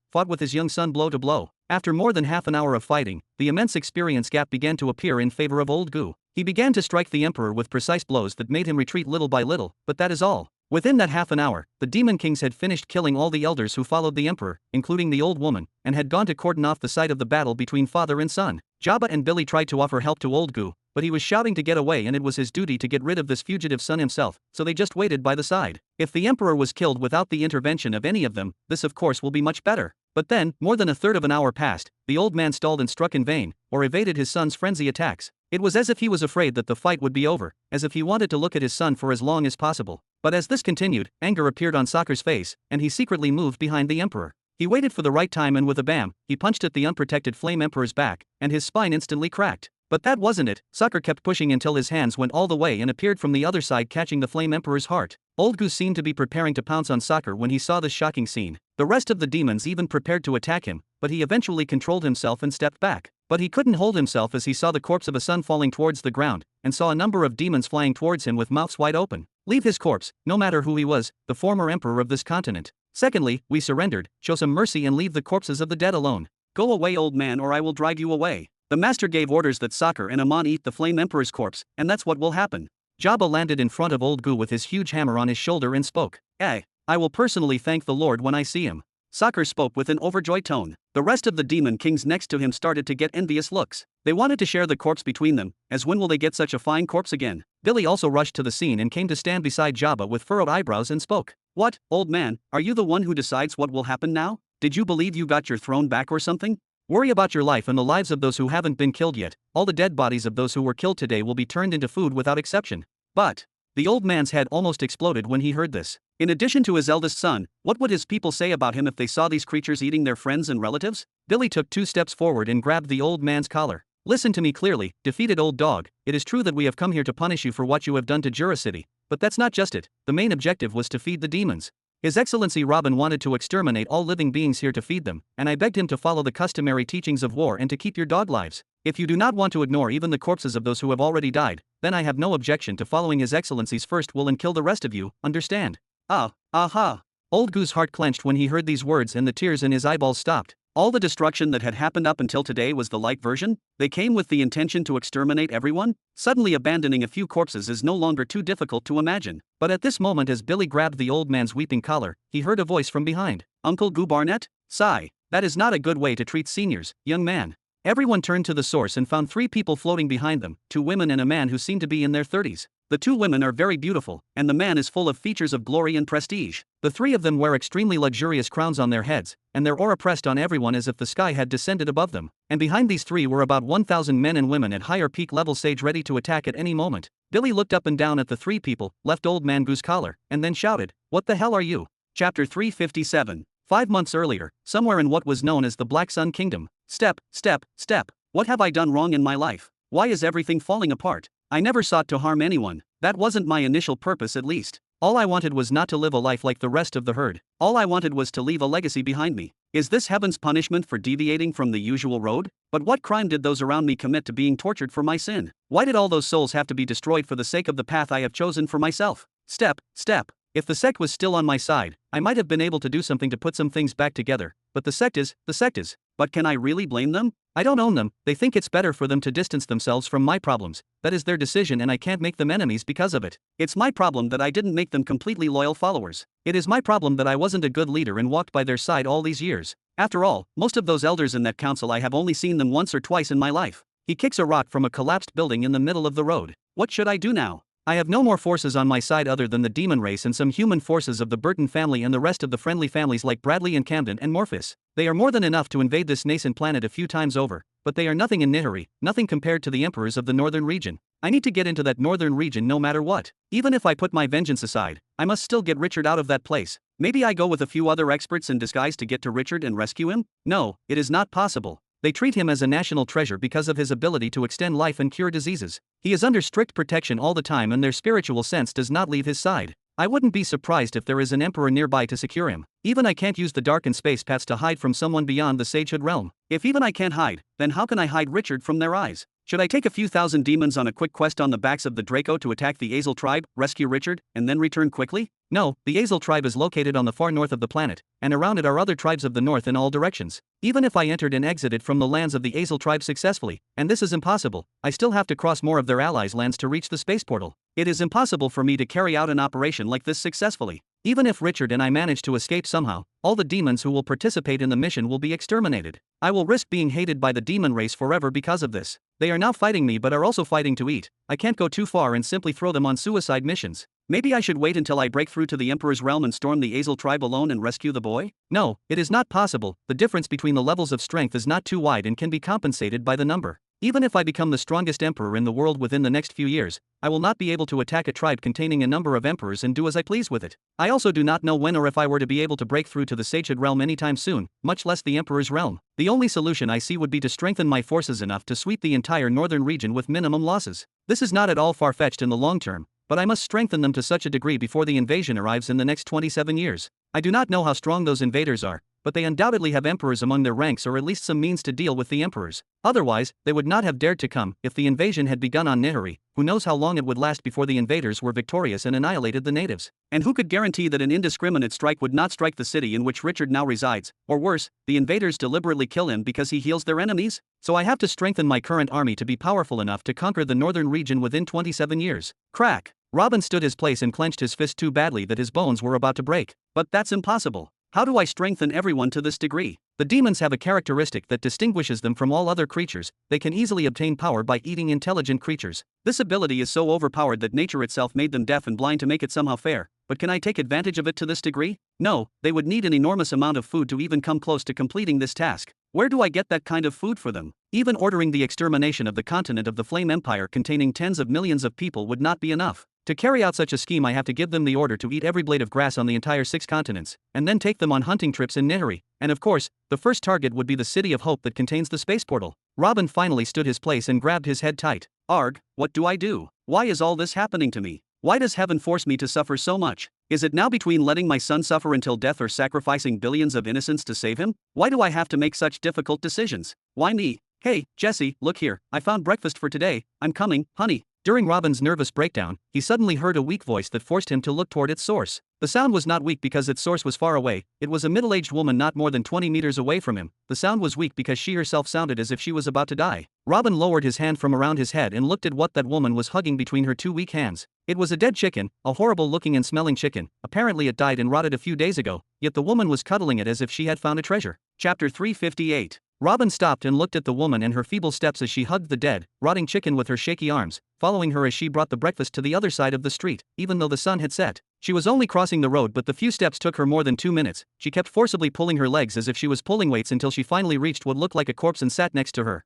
fought with his young son blow to blow. After more than half an hour of fighting, the immense experience gap began to appear in favor of old Gu. He began to strike the emperor with precise blows that made him retreat little by little, but that is all. Within that half an hour, the demon kings had finished killing all the elders who followed the emperor, including the old woman, and had gone to cordon off the site of the battle between father and son. Jabba and Billy tried to offer help to old Gu, but he was shouting to get away and it was his duty to get rid of this fugitive son himself, so they just waited by the side. If the emperor was killed without the intervention of any of them, this of course will be much better. But then, more than a third of an hour passed, the old man stalled and struck in vain, or evaded his son's frenzy attacks. It was as if he was afraid that the fight would be over, as if he wanted to look at his son for as long as possible. But as this continued, anger appeared on Sokker's face, and he secretly moved behind the emperor. He waited for the right time and with a bam, he punched at the unprotected flame emperor's back, and his spine instantly cracked. But that wasn't it. Soccer kept pushing until his hands went all the way and appeared from the other side, catching the Flame Emperor's heart. Old Goose seemed to be preparing to pounce on Soccer when he saw this shocking scene. The rest of the demons even prepared to attack him, but he eventually controlled himself and stepped back. But he couldn't hold himself as he saw the corpse of a son falling towards the ground, and saw a number of demons flying towards him with mouths wide open. Leave his corpse, no matter who he was, the former emperor of this continent. Secondly, we surrendered, show some mercy and leave the corpses of the dead alone. Go away, old man, or I will drive you away. The master gave orders that Soccer and Amon eat the Flame Emperor's corpse, and that's what will happen. Jabba landed in front of Old Goo with his huge hammer on his shoulder and spoke. I will personally thank the Lord when I see him. Soccer spoke with an overjoyed tone. The rest of the demon kings next to him started to get envious looks. They wanted to share the corpse between them, as when will they get such a fine corpse again? Billy also rushed to the scene and came to stand beside Jabba with furrowed eyebrows and spoke. What, old man, are you the one who decides what will happen now? Did you believe you got your throne back or something? Worry about your life and the lives of those who haven't been killed yet. All the dead bodies of those who were killed today will be turned into food without exception. But the old man's head almost exploded when he heard this. In addition to his eldest son, what would his people say about him if they saw these creatures eating their friends and relatives? Billy took 2 steps forward and grabbed the old man's collar. Listen to me clearly, defeated old dog. It is true that we have come here to punish you for what you have done to Jura City, but that's not just it. The main objective was to feed the demons. His Excellency Robin wanted to exterminate all living beings here to feed them, and I begged him to follow the customary teachings of war and to keep your dog lives. If you do not want to ignore even the corpses of those who have already died, then I have no objection to following His Excellency's first will and kill the rest of you, understand? Aha. Old Goo's heart clenched when he heard these words and the tears in his eyeballs stopped. All the destruction that had happened up until today was the light version? They came with the intention to exterminate everyone? Suddenly abandoning a few corpses is no longer too difficult to imagine. But at this moment, as Billy grabbed the old man's weeping collar, he heard a voice from behind. Uncle Goo Barnett? Sigh. That is not a good way to treat seniors, young man. Everyone turned to the source and found 3 people floating behind them, 2 women and a man who seemed to be in their 30s. The 2 women are very beautiful, and the man is full of features of glory and prestige. The 3 of them wear extremely luxurious crowns on their heads, and their aura pressed on everyone as if the sky had descended above them. And behind these 3 were about 1,000 men and women at higher peak level stage ready to attack at any moment. Billy looked up and down at the 3 people, left Old Man Goo's collar, and then shouted, "What the hell are you?" Chapter 357. 5 months earlier, somewhere in what was known as the Black Sun Kingdom. Step. What have I done wrong in my life? Why is everything falling apart? I never sought to harm anyone. That wasn't my initial purpose, at least. All I wanted was not to live a life like the rest of the herd. All I wanted was to leave a legacy behind me. Is this heaven's punishment for deviating from the usual road? But what crime did those around me commit to being tortured for my sin? Why did all those souls have to be destroyed for the sake of the path I have chosen for myself? Step. If the sect was still on my side, I might have been able to do something to put some things back together, but the sect is. But can I really blame them? I don't own them. They think it's better for them to distance themselves from my problems. That is their decision, and I can't make them enemies because of it. It's my problem that I didn't make them completely loyal followers. It is my problem that I wasn't a good leader and walked by their side all these years. After all, most of those elders in that council, I have only seen them once or twice in my life. He kicks a rock from a collapsed building in the middle of the road. What should I do now? I have no more forces on my side other than the demon race and some human forces of the Burton family and the rest of the friendly families like Bradley and Camden and Morphus. They are more than enough to invade this nascent planet a few times over, but they are nothing in Nihari, nothing compared to the emperors of the northern region. I need to get into that northern region no matter what. Even if I put my vengeance aside, I must still get Richard out of that place. Maybe I go with a few other experts in disguise to get to Richard and rescue him? No, it is not possible. They treat him as a national treasure because of his ability to extend life and cure diseases. He is under strict protection all the time, and their spiritual sense does not leave his side. I wouldn't be surprised if there is an emperor nearby to secure him. Even I can't use the darkened space paths to hide from someone beyond the sagehood realm. If even I can't hide, then how can I hide Richard from their eyes? Should I take a few thousand demons on a quick quest on the backs of the Draco to attack the Azel tribe, rescue Richard, and then return quickly? No, the Azel tribe is located on the far north of the planet, and around it are other tribes of the north in all directions. Even if I entered and exited from the lands of the Azel tribe successfully, and this is impossible, I still have to cross more of their allies' lands to reach the space portal. It is impossible for me to carry out an operation like this successfully. Even if Richard and I manage to escape somehow, all the demons who will participate in the mission will be exterminated. I will risk being hated by the demon race forever because of this. They are now fighting me but are also fighting to eat. I can't go too far and simply throw them on suicide missions. Maybe I should wait until I break through to the Emperor's realm and storm the Azel tribe alone and rescue the boy? No, it is not possible. The difference between the levels of strength is not too wide and can be compensated by the number. Even if I become the strongest emperor in the world within the next few years, I will not be able to attack a tribe containing a number of emperors and do as I please with it. I also do not know when or if I were to be able to break through to the sagehood realm anytime soon, much less the emperor's realm. The only solution I see would be to strengthen my forces enough to sweep the entire northern region with minimum losses. This is not at all far-fetched in the long term, but I must strengthen them to such a degree before the invasion arrives in the next 27 years. I do not know how strong those invaders are, but they undoubtedly have emperors among their ranks or at least some means to deal with the emperors. Otherwise, they would not have dared to come. If the invasion had begun on Nihari, who knows how long it would last before the invaders were victorious and annihilated the natives? And who could guarantee that an indiscriminate strike would not strike the city in which Richard now resides, or worse, the invaders deliberately kill him because he heals their enemies? So I have to strengthen my current army to be powerful enough to conquer the northern region within 27 years. Crack! Robin stood his place and clenched his fist too badly that his bones were about to break. But that's impossible. How do I strengthen everyone to this degree? The demons have a characteristic that distinguishes them from all other creatures. They can easily obtain power by eating intelligent creatures. This ability is so overpowered that nature itself made them deaf and blind to make it somehow fair. But can I take advantage of it to this degree? No, they would need an enormous amount of food to even come close to completing this task. Where do I get that kind of food for them? Even ordering the extermination of the continent of the Flame Empire containing tens of millions of people would not be enough. To carry out such a scheme, I have to give them the order to eat every blade of grass on the entire 6 continents, and then take them on hunting trips in Nihari. And of course, the first target would be the City of Hope that contains the space portal. Robin finally stood his place and grabbed his head tight. Arg, what do I do? Why is all this happening to me? Why does heaven force me to suffer so much? Is it now between letting my son suffer until death or sacrificing billions of innocents to save him? Why do I have to make such difficult decisions? Why me? Hey, Jesse, look here, I found breakfast for today, I'm coming, honey. During Robin's nervous breakdown, he suddenly heard a weak voice that forced him to look toward its source. The sound was not weak because its source was far away. It was a middle-aged woman not more than 20 meters away from him. The sound was weak because she herself sounded as if she was about to die. Robin lowered his hand from around his head and looked at what that woman was hugging between her 2 weak hands. It was a dead chicken, a horrible-looking and smelling chicken. Apparently it died and rotted a few days ago, yet the woman was cuddling it as if she had found a treasure. Chapter 358. Robin stopped and looked at the woman and her feeble steps as she hugged the dead, rotting chicken with her shaky arms, following her as she brought the breakfast to the other side of the street, even though the sun had set. She was only crossing the road, but the few steps took her more than 2 minutes. She kept forcibly pulling her legs as if she was pulling weights until she finally reached what looked like a corpse and sat next to her.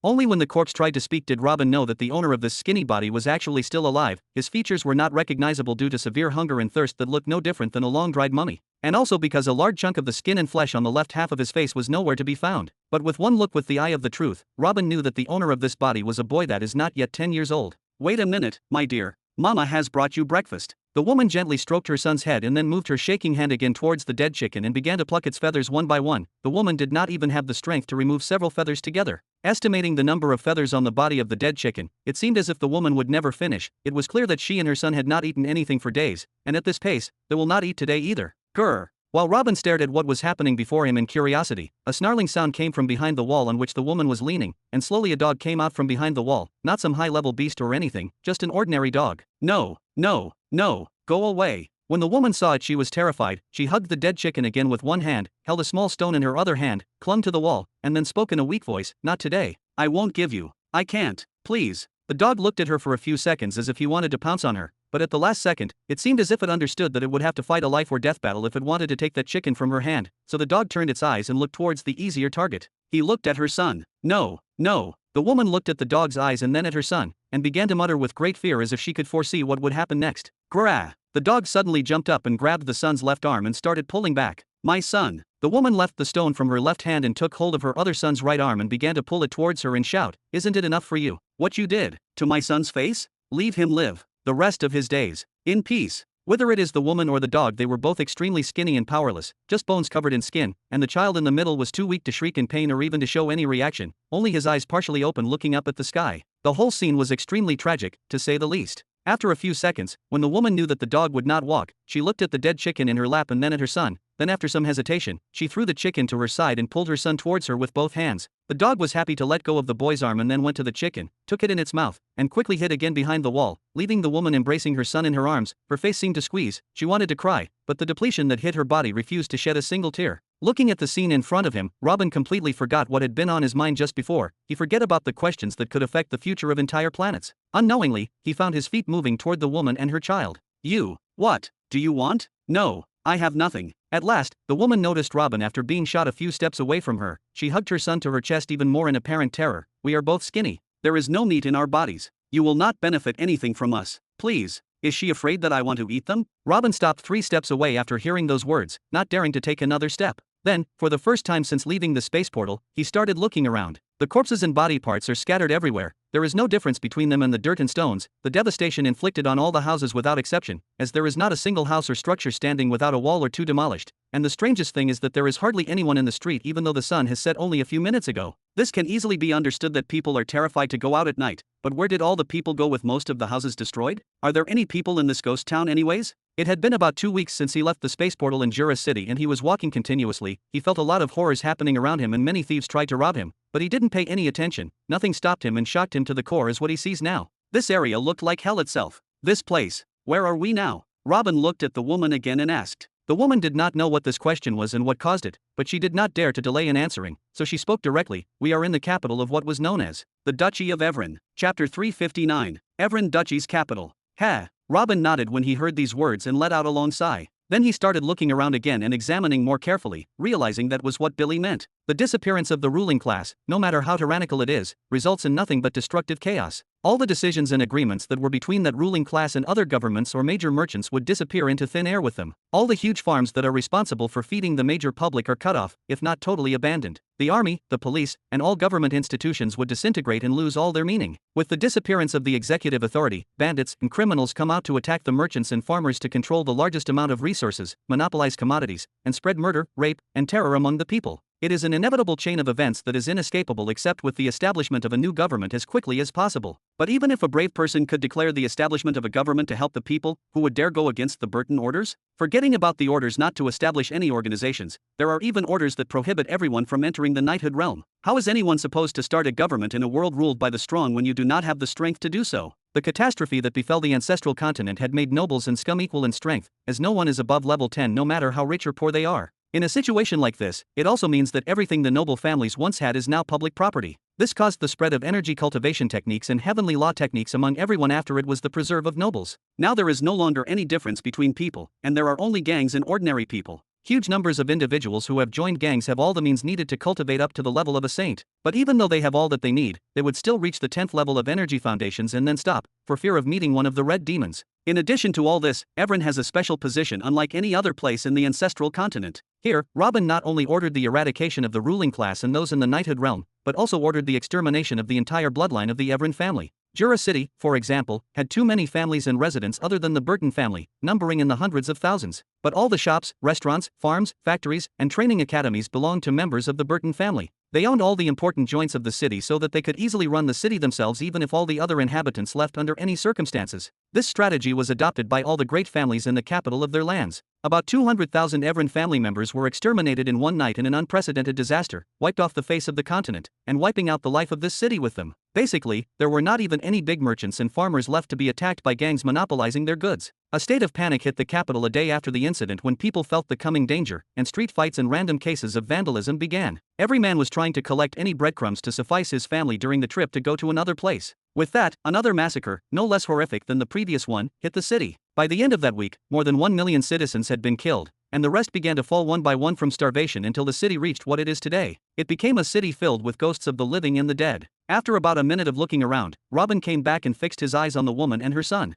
Only when the corpse tried to speak did Robin know that the owner of this skinny body was actually still alive. His features were not recognizable due to severe hunger and thirst that looked no different than a long-dried mummy. And also because a large chunk of the skin and flesh on the left half of his face was nowhere to be found. But with one look with the eye of the truth, Robin knew that the owner of this body was a boy that is not yet 10 years old. Wait a minute, my dear. Mama has brought you breakfast. The woman gently stroked her son's head and then moved her shaking hand again towards the dead chicken and began to pluck its feathers one by one. The woman did not even have the strength to remove several feathers together. Estimating the number of feathers on the body of the dead chicken, it seemed as if the woman would never finish. It was clear that she and her son had not eaten anything for days, and at this pace, they will not eat today either. Grr. While Robin stared at what was happening before him in curiosity, a snarling sound came from behind the wall on which the woman was leaning, and slowly a dog came out from behind the wall, not some high-level beast or anything, just an ordinary dog. No, no, no, go away. When the woman saw it, she was terrified. She hugged the dead chicken again with one hand, held a small stone in her other hand, clung to the wall, and then spoke in a weak voice, "Not today. I won't give you. I can't. Please." The dog looked at her for a few seconds as if he wanted to pounce on her, but at the last second, it seemed as if it understood that it would have to fight a life or death battle if it wanted to take that chicken from her hand, so the dog turned its eyes and looked towards the easier target. He looked at her son. No, no. The woman looked at the dog's eyes and then at her son, and began to mutter with great fear as if she could foresee what would happen next. Grah! The dog suddenly jumped up and grabbed the son's left arm and started pulling back. My son. The woman left the stone from her left hand and took hold of her other son's right arm and began to pull it towards her and shout, "Isn't it enough for you, what you did to my son's face? Leave him live the rest of his days in peace." Whether it is the woman or the dog, they were both extremely skinny and powerless, just bones covered in skin, and the child in the middle was too weak to shriek in pain or even to show any reaction, only his eyes partially open looking up at the sky. The whole scene was extremely tragic, to say the least. After a few seconds, when the woman knew that the dog would not walk, she looked at the dead chicken in her lap and then at her son. Then after some hesitation, she threw the chicken to her side and pulled her son towards her with both hands. The dog was happy to let go of the boy's arm and then went to the chicken, took it in its mouth, and quickly hid again behind the wall, leaving the woman embracing her son in her arms. Her face seemed to squeeze. She wanted to cry, but the depletion that hit her body refused to shed a single tear. Looking at the scene in front of him, Robin completely forgot what had been on his mind just before. He forgot about the questions that could affect the future of entire planets. Unknowingly, he found his feet moving toward the woman and her child. You, what, do you want? No, I have nothing. At last, the woman noticed Robin after being shot a few steps away from her. She hugged her son to her chest even more in apparent terror, We are both skinny. There is no meat in our bodies. You will not benefit anything from us. Please. Is she afraid that I want to eat them? Robin stopped 3 steps away after hearing those words, not daring to take another step. Then, for the first time since leaving the space portal, he started looking around. The corpses and body parts are scattered everywhere. There is no difference between them and the dirt and stones, the devastation inflicted on all the houses without exception, as there is not a single house or structure standing without a wall or two demolished. And the strangest thing is that there is hardly anyone in the street even though the sun has set only a few minutes ago. This can easily be understood that people are terrified to go out at night, but where did all the people go with most of the houses destroyed? Are there any people in this ghost town anyways? It had been about 2 weeks since he left the space portal in Jura City and he was walking continuously. He felt a lot of horrors happening around him and many thieves tried to rob him, but he didn't pay any attention. Nothing stopped him and shocked him to the core is what he sees now. This area looked like hell itself. This place. Where are we now? Robin looked at the woman again and asked. The woman did not know what this question was and what caused it, but she did not dare to delay in answering, so she spoke directly. We are in the capital of what was known as the Duchy of Evren. Chapter 359. Evren Duchy's capital. Ha! Robin nodded when he heard these words and let out a long sigh. Then he started looking around again and examining more carefully, realizing that was what Billy meant. The disappearance of the ruling class, no matter how tyrannical it is, results in nothing but destructive chaos. All the decisions and agreements that were between that ruling class and other governments or major merchants would disappear into thin air with them. All the huge farms that are responsible for feeding the major public are cut off, if not totally abandoned. The army, the police, and all government institutions would disintegrate and lose all their meaning. With the disappearance of the executive authority, bandits and criminals come out to attack the merchants and farmers to control the largest amount of resources, monopolize commodities, and spread murder, rape, and terror among the people. It is an inevitable chain of events that is inescapable except with the establishment of a new government as quickly as possible. But even if a brave person could declare the establishment of a government to help the people, who would dare go against the Burton orders? Forgetting about the orders not to establish any organizations, there are even orders that prohibit everyone from entering the knighthood realm. How is anyone supposed to start a government in a world ruled by the strong when you do not have the strength to do so? The catastrophe that befell the ancestral continent had made nobles and scum equal in strength, as no one is above level 10 no matter how rich or poor they are. In a situation like this, it also means that everything the noble families once had is now public property. This caused the spread of energy cultivation techniques and heavenly law techniques among everyone after it was the preserve of nobles. Now there is no longer any difference between people, and there are only gangs and ordinary people. Huge numbers of individuals who have joined gangs have all the means needed to cultivate up to the level of a saint. But even though they have all that they need, they would still reach the 10th level of energy foundations and then stop, for fear of meeting one of the red demons. In addition to all this, Evren has a special position unlike any other place in the ancestral continent. Here, Robin not only ordered the eradication of the ruling class and those in the knighthood realm, but also ordered the extermination of the entire bloodline of the Evren family. Jura City, for example, had too many families and residents other than the Burton family, numbering in the hundreds of thousands. But all the shops, restaurants, farms, factories, and training academies belonged to members of the Burton family. They owned all the important joints of the city so that they could easily run the city themselves even if all the other inhabitants left under any circumstances. This strategy was adopted by all the great families in the capital of their lands. About 200,000 Evren family members were exterminated in one night in an unprecedented disaster, wiped off the face of the continent, and wiping out the life of this city with them. Basically, there were not even any big merchants and farmers left to be attacked by gangs monopolizing their goods. A state of panic hit the capital a day after the incident when people felt the coming danger, and street fights and random cases of vandalism began. Every man was trying to collect any breadcrumbs to suffice his family during the trip to go to another place. With that, another massacre, no less horrific than the previous one, hit the city. By the end of that week, more than 1 million citizens had been killed, and the rest began to fall one by one from starvation until the city reached what it is today. It became a city filled with ghosts of the living and the dead. After about a minute of looking around, Robin came back and fixed his eyes on the woman and her son.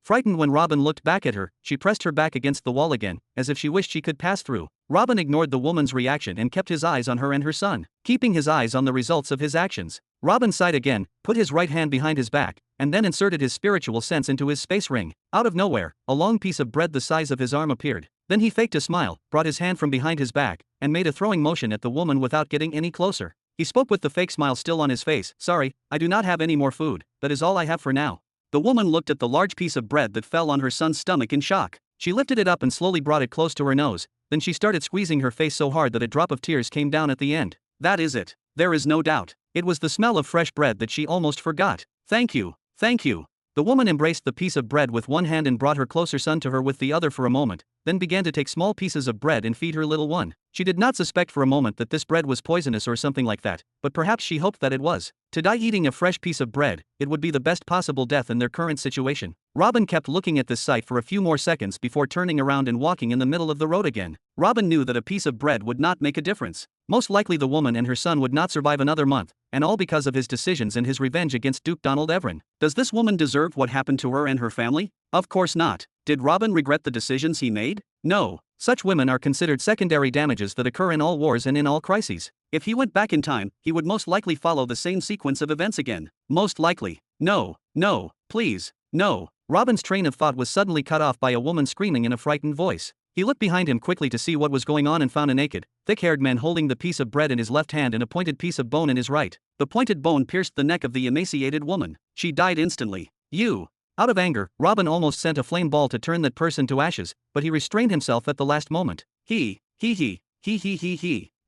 Frightened when Robin looked back at her, she pressed her back against the wall again, as if she wished she could pass through. Robin ignored the woman's reaction and kept his eyes on her and her son, keeping his eyes on the results of his actions. Robin sighed again, put his right hand behind his back, and then inserted his spiritual sense into his space ring. Out of nowhere, a long piece of bread the size of his arm appeared. Then he faked a smile, brought his hand from behind his back, and made a throwing motion at the woman without getting any closer. He spoke with the fake smile still on his face. Sorry, I do not have any more food, that is all I have for now. The woman looked at the large piece of bread that fell on her son's stomach in shock. She lifted it up and slowly brought it close to her nose, then she started squeezing her face so hard that a drop of tears came down at the end. That is it. There is no doubt. It was the smell of fresh bread that she almost forgot. Thank you. Thank you. The woman embraced the piece of bread with one hand and brought her closer son to her with the other for a moment, then began to take small pieces of bread and feed her little one. She did not suspect for a moment that this bread was poisonous or something like that, but perhaps she hoped that it was. To die eating a fresh piece of bread, it would be the best possible death in their current situation. Robin kept looking at this sight for a few more seconds before turning around and walking in the middle of the road again. Robin knew that a piece of bread would not make a difference. Most likely the woman and her son would not survive another month, and all because of his decisions and his revenge against Duke Donald Everin. Does this woman deserve what happened to her and her family? Of course not. Did Robin regret the decisions he made? No. Such women are considered secondary damages that occur in all wars and in all crises. If he went back in time, he would most likely follow the same sequence of events again. Most likely. No, no, please, no. Robin's train of thought was suddenly cut off by a woman screaming in a frightened voice. He looked behind him quickly to see what was going on and found a naked, thick-haired man holding the piece of bread in his left hand and a pointed piece of bone in his right. The pointed bone pierced the neck of the emaciated woman. She died instantly. You. Out of anger, Robin almost sent a flame ball to turn that person to ashes, but he restrained himself at the last moment. He.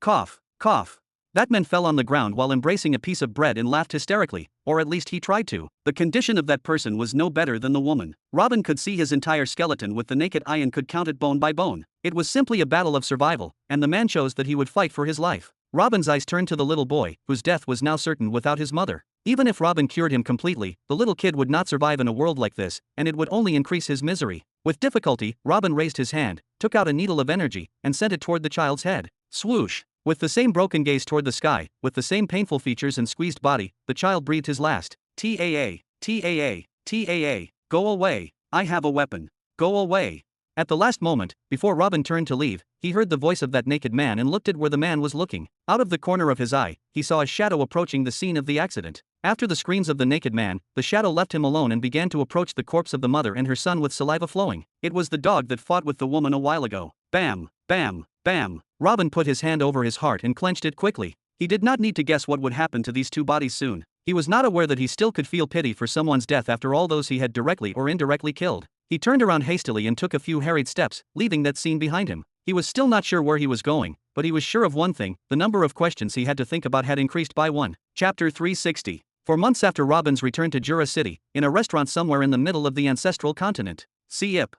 Cough, cough. That man fell on the ground while embracing a piece of bread and laughed hysterically, or at least he tried to. The condition of that person was no better than the woman. Robin could see his entire skeleton with the naked eye and could count it bone by bone. It was simply a battle of survival, and the man chose that he would fight for his life. Robin's eyes turned to the little boy, whose death was now certain without his mother. Even if Robin cured him completely, the little kid would not survive in a world like this, and it would only increase his misery. With difficulty, Robin raised his hand, took out a needle of energy, and sent it toward the child's head. Swoosh! With the same broken gaze toward the sky, with the same painful features and squeezed body, the child breathed his last. TAA, TAA, TAA, go away, I have a weapon. Go away. At the last moment, before Robin turned to leave, he heard the voice of that naked man and looked at where the man was looking. Out of the corner of his eye, he saw a shadow approaching the scene of the accident. After the screams of the naked man, the shadow left him alone and began to approach the corpse of the mother and her son with saliva flowing. It was the dog that fought with the woman a while ago. Bam, bam, bam. Robin put his hand over his heart and clenched it quickly. He did not need to guess what would happen to these two bodies soon. He was not aware that he still could feel pity for someone's death after all those he had directly or indirectly killed. He turned around hastily and took a few harried steps, leaving that scene behind him. He was still not sure where he was going, but he was sure of one thing: the number of questions he had to think about had increased by one. Chapter 360. For months after Robin's return to Jura City, in a restaurant somewhere in the middle of the ancestral continent. Yip.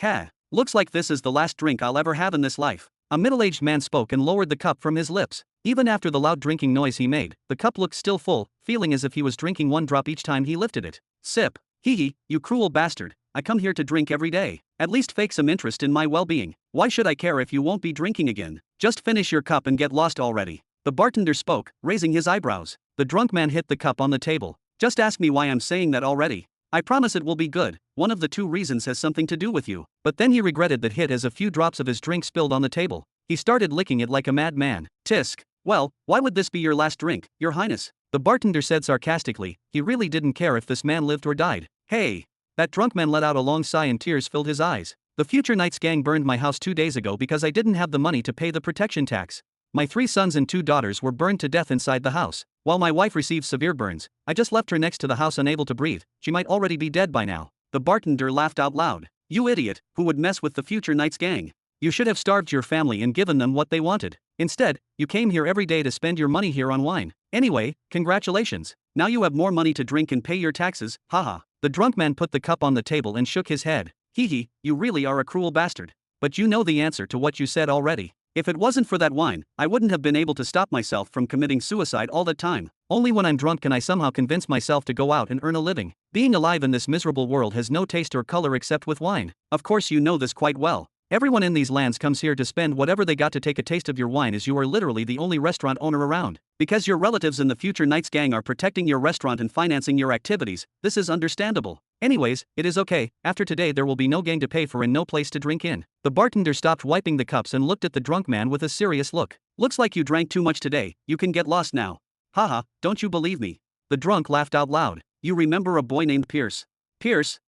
Ha. Looks like this is the last drink I'll ever have in this life. A middle-aged man spoke and lowered the cup from his lips. Even after the loud drinking noise he made, the cup looked still full, feeling as if he was drinking one drop each time he lifted it. Sip. You cruel bastard. I come here to drink every day. At least fake some interest in my well-being. Why should I care if you won't be drinking again? Just finish your cup and get lost already. The bartender spoke, raising his eyebrows. The drunk man hit the cup on the table. Just ask me why I'm saying that already. I promise it will be good. One of the two reasons has something to do with you. But then he regretted that hit as a few drops of his drink spilled on the table. He started licking it like a madman. Tisk. Well, why would this be your last drink, Your Highness? The bartender said sarcastically. He really didn't care if this man lived or died. Hey. That drunk man let out a long sigh and tears filled his eyes. The Future Knights gang burned my house 2 days ago because I didn't have the money to pay the protection tax. My 3 sons and 2 daughters were burned to death inside the house. While my wife received severe burns, I just left her next to the house unable to breathe. She might already be dead by now. The bartender laughed out loud. You idiot, who would mess with the Future Knights gang? You should have starved your family and given them what they wanted. Instead, you came here every day to spend your money here on wine. Anyway, congratulations. Now you have more money to drink and pay your taxes, haha. The drunk man put the cup on the table and shook his head. You really are a cruel bastard. But you know the answer to what you said already. If it wasn't for that wine, I wouldn't have been able to stop myself from committing suicide all the time. Only when I'm drunk can I somehow convince myself to go out and earn a living. Being alive in this miserable world has no taste or color except with wine. Of course you know this quite well. Everyone in these lands comes here to spend whatever they got to take a taste of your wine, as you are literally the only restaurant owner around. Because your relatives in the Future Knights gang are protecting your restaurant and financing your activities, this is understandable. Anyways, it is okay. After today there will be no gang to pay for and no place to drink in. The bartender stopped wiping the cups and looked at the drunk man with a serious look. Looks like you drank too much today. You can get lost now. Haha, don't you believe me? The drunk laughed out loud. You remember a boy named Pierce? Pierce.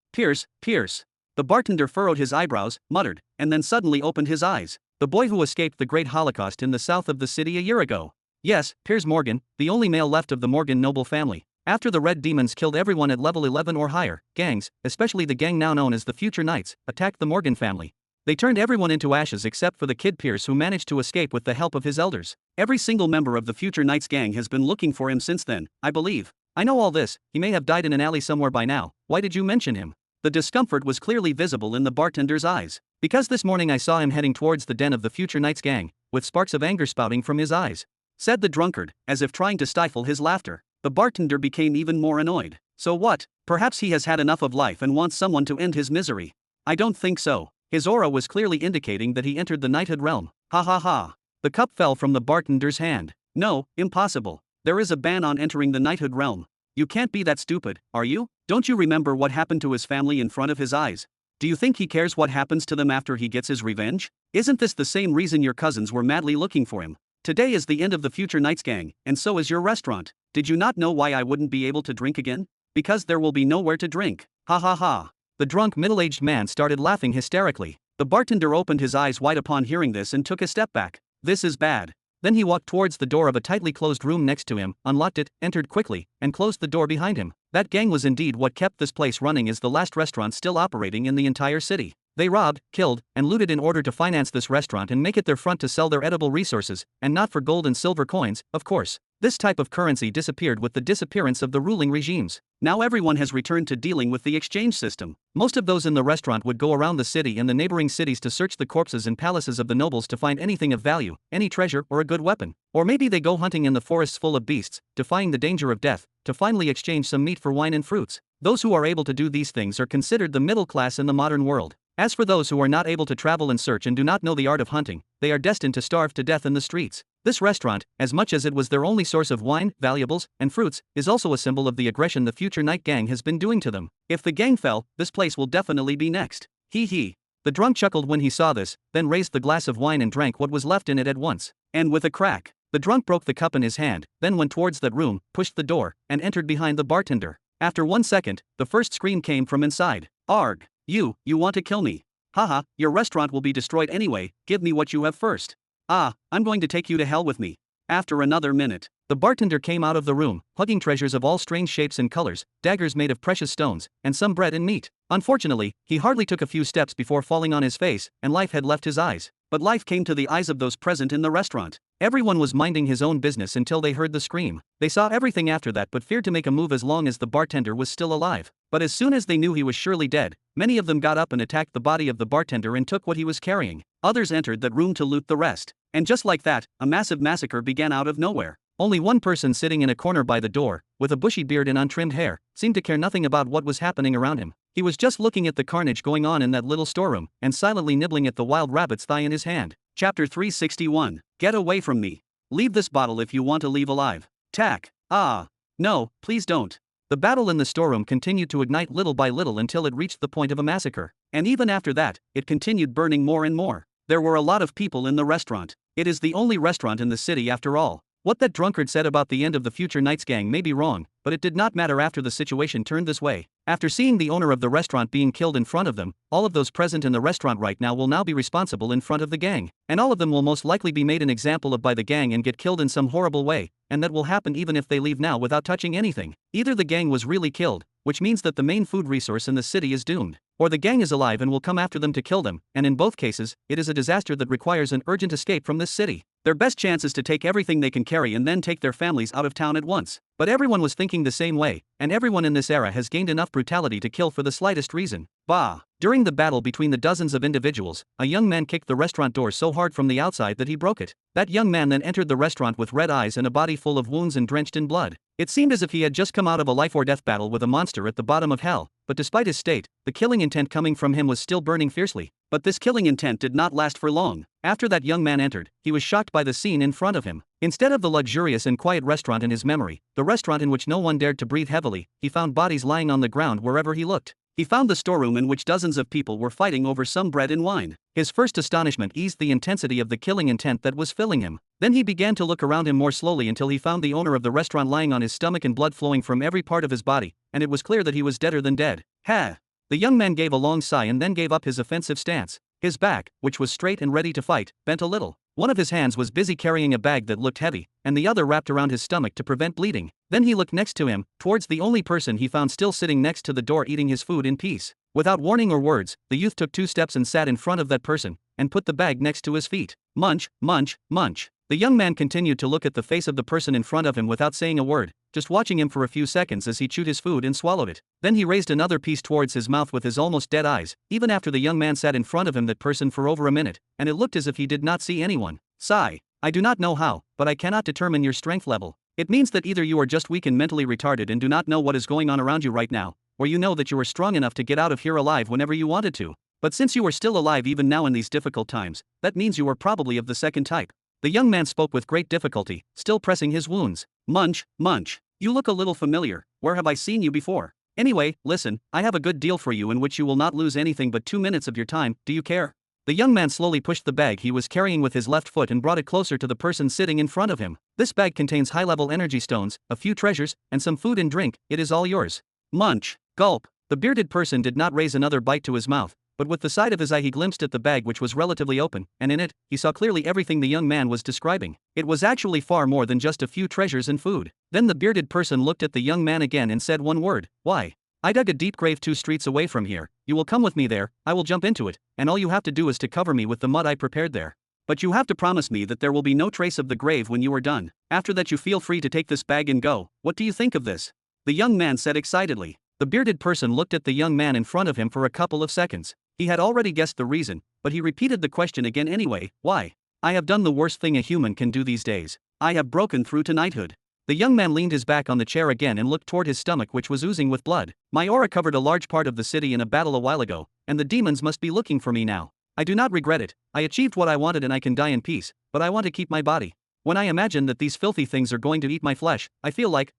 The bartender furrowed his eyebrows, muttered, and then suddenly opened his eyes. The boy who escaped the Great Holocaust in the south of the city a year ago. Yes, Piers Morgan, the only male left of the Morgan noble family. After the Red Demons killed everyone at level 11 or higher, gangs, especially the gang now known as the Future Knights, attacked the Morgan family. They turned everyone into ashes except for the kid Pierce, who managed to escape with the help of his elders. Every single member of the Future Knights gang has been looking for him since then, I believe. I know all this. He may have died in an alley somewhere by now. Why did you mention him? The discomfort was clearly visible in the bartender's eyes. Because this morning I saw him heading towards the den of the Future Knights gang, with sparks of anger spouting from his eyes, said the drunkard, as if trying to stifle his laughter. The bartender became even more annoyed. So what? Perhaps he has had enough of life and wants someone to end his misery. I don't think so. His aura was clearly indicating that he entered the knighthood realm. Ha ha ha. The cup fell from the bartender's hand. No, impossible. There is a ban on entering the knighthood realm. You can't be that stupid, are you? Don't you remember what happened to his family in front of his eyes? Do you think he cares what happens to them after he gets his revenge? Isn't this the same reason your cousins were madly looking for him? Today is the end of the Future Knights gang, and so is your restaurant. Did you not know why I wouldn't be able to drink again? Because there will be nowhere to drink. Ha ha ha. The drunk middle-aged man started laughing hysterically. The bartender opened his eyes wide upon hearing this and took a step back. This is bad. Then he walked towards the door of a tightly closed room next to him, unlocked it, entered quickly, and closed the door behind him. That gang was indeed what kept this place running as the last restaurant still operating in the entire city. They robbed, killed, and looted in order to finance this restaurant and make it their front to sell their edible resources, and not for gold and silver coins, of course. This type of currency disappeared with the disappearance of the ruling regimes. Now everyone has returned to dealing with the exchange system. Most of those in the restaurant would go around the city and the neighboring cities to search the corpses and palaces of the nobles to find anything of value, any treasure or a good weapon. Or maybe they go hunting in the forests full of beasts, defying the danger of death, to finally exchange some meat for wine and fruits. Those who are able to do these things are considered the middle class in the modern world. As for those who are not able to travel and search and do not know the art of hunting, they are destined to starve to death in the streets. This restaurant, as much as it was their only source of wine, valuables, and fruits, is also a symbol of the aggression the Future Night Gang has been doing to them. If the gang fell, this place will definitely be next. Hee hee. The drunk chuckled when he saw this, then raised the glass of wine and drank what was left in it at once. And with a crack, the drunk broke the cup in his hand, then went towards that room, pushed the door, and entered behind the bartender. After 1 second, the first scream came from inside. Arg. You want to kill me? Haha, your restaurant will be destroyed anyway, give me what you have first. Ah, I'm going to take you to hell with me. After another minute, the bartender came out of the room, hugging treasures of all strange shapes and colors, daggers made of precious stones, and some bread and meat. Unfortunately, he hardly took a few steps before falling on his face, and life had left his eyes. But life came to the eyes of those present in the restaurant. Everyone was minding his own business until they heard the scream. They saw everything after that but feared to make a move as long as the bartender was still alive. But as soon as they knew he was surely dead, many of them got up and attacked the body of the bartender and took what he was carrying. Others entered that room to loot the rest. And just like that, a massive massacre began out of nowhere. Only one person sitting in a corner by the door, with a bushy beard and untrimmed hair, seemed to care nothing about what was happening around him. He was just looking at the carnage going on in that little storeroom, and silently nibbling at the wild rabbit's thigh in his hand. Chapter 361. Get away from me. Leave this bottle if you want to leave alive. Tack. Ah. No, please don't. The battle in the storeroom continued to ignite little by little until it reached the point of a massacre. And even after that, it continued burning more and more. There were a lot of people in the restaurant. It is the only restaurant in the city after all. What that drunkard said about the end of the Future Knights gang may be wrong, but it did not matter after the situation turned this way. After seeing the owner of the restaurant being killed in front of them, all of those present in the restaurant right now will now be responsible in front of the gang. And all of them will most likely be made an example of by the gang and get killed in some horrible way, and that will happen even if they leave now without touching anything. Either the gang was really killed, which means that the main food resource in the city is doomed, or the gang is alive and will come after them to kill them, and in both cases, it is a disaster that requires an urgent escape from this city. Their best chance is to take everything they can carry and then take their families out of town at once. But everyone was thinking the same way, and everyone in this era has gained enough brutality to kill for the slightest reason. Bah! During the battle between the dozens of individuals, a young man kicked the restaurant door so hard from the outside that he broke it. That young man then entered the restaurant with red eyes and a body full of wounds and drenched in blood. It seemed as if he had just come out of a life or death battle with a monster at the bottom of hell, but despite his state, the killing intent coming from him was still burning fiercely. But this killing intent did not last for long. After that young man entered, he was shocked by the scene in front of him. Instead of the luxurious and quiet restaurant in his memory, the restaurant in which no one dared to breathe heavily, he found bodies lying on the ground wherever he looked. He found the storeroom in which dozens of people were fighting over some bread and wine. His first astonishment eased the intensity of the killing intent that was filling him. Then he began to look around him more slowly until he found the owner of the restaurant lying on his stomach and blood flowing from every part of his body, and it was clear that he was deader than dead. Ha! The young man gave a long sigh and then gave up his offensive stance. His back, which was straight and ready to fight, bent a little. One of his hands was busy carrying a bag that looked heavy, and the other wrapped around his stomach to prevent bleeding. Then he looked next to him, towards the only person he found still sitting next to the door eating his food in peace. Without warning or words, the youth took 2 steps and sat in front of that person, and put the bag next to his feet. Munch, munch, munch. The young man continued to look at the face of the person in front of him without saying a word, just watching him for a few seconds as he chewed his food and swallowed it. Then he raised another piece towards his mouth with his almost dead eyes, even after the young man sat in front of him that person for over a minute, and it looked as if he did not see anyone. Sigh. I do not know how, but I cannot determine your strength level. It means that either you are just weak and mentally retarded and do not know what is going on around you right now, or you know that you are strong enough to get out of here alive whenever you wanted to. But since you are still alive even now in these difficult times, that means you are probably of the second type. The young man spoke with great difficulty, still pressing his wounds. Munch, munch. You look a little familiar, where have I seen you before? Anyway, listen, I have a good deal for you in which you will not lose anything but 2 minutes of your time, do you care? The young man slowly pushed the bag he was carrying with his left foot and brought it closer to the person sitting in front of him. This bag contains high-level energy stones, a few treasures, and some food and drink, it is all yours. Munch, gulp. The bearded person did not raise another bite to his mouth, but with the side of his eye he glimpsed at the bag which was relatively open, and in it, he saw clearly everything the young man was describing. It was actually far more than just a few treasures and food. Then the bearded person looked at the young man again and said one word, why? I dug a deep grave 2 streets away from here, you will come with me there, I will jump into it, and all you have to do is to cover me with the mud I prepared there. But you have to promise me that there will be no trace of the grave when you are done. After that you feel free to take this bag and go. What do you think of this? The young man said excitedly. The bearded person looked at the young man in front of him for a couple of seconds. He had already guessed the reason, but he repeated the question again anyway, why? I have done the worst thing a human can do these days. I have broken through to knighthood. The young man leaned his back on the chair again and looked toward his stomach which was oozing with blood. My aura covered a large part of the city in a battle a while ago, and the demons must be looking for me now. I do not regret it, I achieved what I wanted and I can die in peace, but I want to keep my body. When I imagine that these filthy things are going to eat my flesh, I feel like,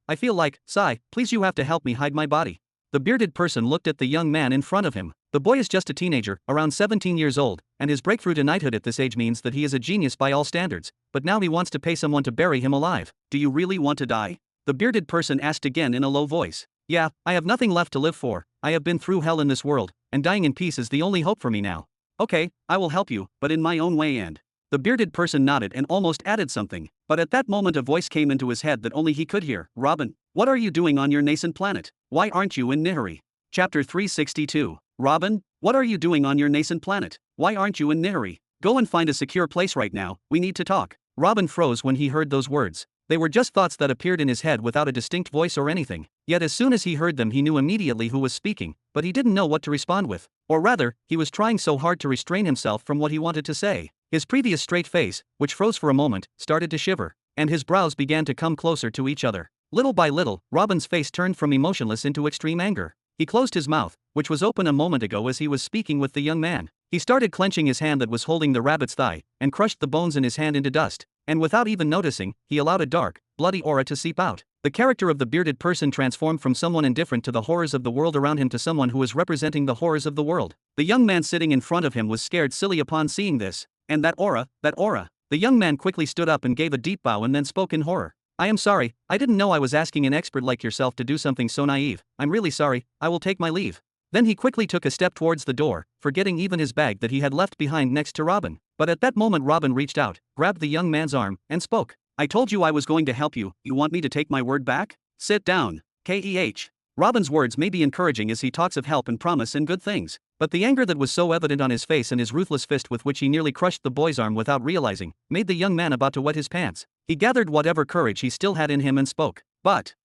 sigh, please you have to help me hide my body. The bearded person looked at the young man in front of him. The boy is just a teenager, around 17 years old, and his breakthrough to knighthood at this age means that he is a genius by all standards, but now he wants to pay someone to bury him alive. Do you really want to die? The bearded person asked again in a low voice. Yeah, I have nothing left to live for, I have been through hell in this world, and dying in peace is the only hope for me now. Okay, I will help you, but in my own way and... The bearded person nodded and almost added something, but at that moment a voice came into his head that only he could hear. Robin, what are you doing on your nascent planet? Why aren't you in Nihiri? Chapter 362. Robin, what are you doing on your nascent planet? Why aren't you in Nihiri? Go and find a secure place right now, we need to talk. Robin froze when he heard those words. They were just thoughts that appeared in his head without a distinct voice or anything. Yet as soon as he heard them he knew immediately who was speaking, but he didn't know what to respond with. Or rather, he was trying so hard to restrain himself from what he wanted to say. His previous straight face, which froze for a moment, started to shiver, and his brows began to come closer to each other. Little by little, Robin's face turned from emotionless into extreme anger. He closed his mouth, which was open a moment ago as he was speaking with the young man. He started clenching his hand that was holding the rabbit's thigh, and crushed the bones in his hand into dust, and without even noticing, he allowed a dark, bloody aura to seep out. The character of the bearded person transformed from someone indifferent to the horrors of the world around him to someone who was representing the horrors of the world. The young man sitting in front of him was scared silly upon seeing this. And that aura. The young man quickly stood up and gave a deep bow and then spoke in horror. I am sorry, I didn't know I was asking an expert like yourself to do something so naive. I'm really sorry, I will take my leave. Then he quickly took a step towards the door, forgetting even his bag that he had left behind next to Robin. But at that moment Robin reached out, grabbed the young man's arm, and spoke. I told you I was going to help you, you want me to take my word back? Sit down. Keh. Robin's words may be encouraging as he talks of help and promise and good things, but the anger that was so evident on his face and his ruthless fist with which he nearly crushed the boy's arm without realizing, made the young man about to wet his pants. He gathered whatever courage he still had in him and spoke. But,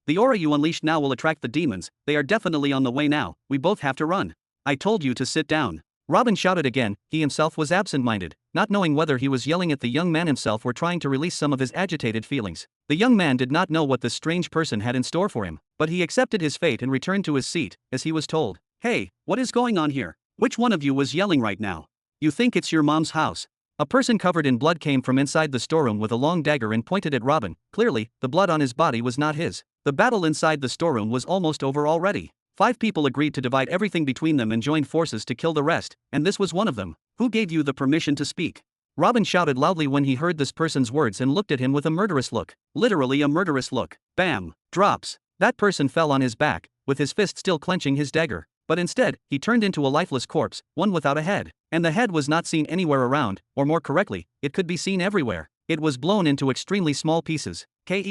the aura you unleashed now will attract the demons, they are definitely on the way now, we both have to run. I told you to sit down. Robin shouted again, he himself was absent-minded, not knowing whether he was yelling at the young man himself or trying to release some of his agitated feelings. The young man did not know what this strange person had in store for him, but he accepted his fate and returned to his seat, as he was told. Hey, what is going on here? Which one of you was yelling right now? You think it's your mom's house? A person covered in blood came from inside the storeroom with a long dagger and pointed at Robin. Clearly, the blood on his body was not his. The battle inside the storeroom was almost over already. 5 people agreed to divide everything between them and joined forces to kill the rest, and this was one of them. Who gave you the permission to speak? Robin shouted loudly when he heard this person's words and looked at him with a murderous look. Literally a murderous look. Bam! Drops. That person fell on his back, with his fist still clenching his dagger. But instead, he turned into a lifeless corpse, one without a head. And the head was not seen anywhere around, or more correctly, it could be seen everywhere. It was blown into extremely small pieces. Keh.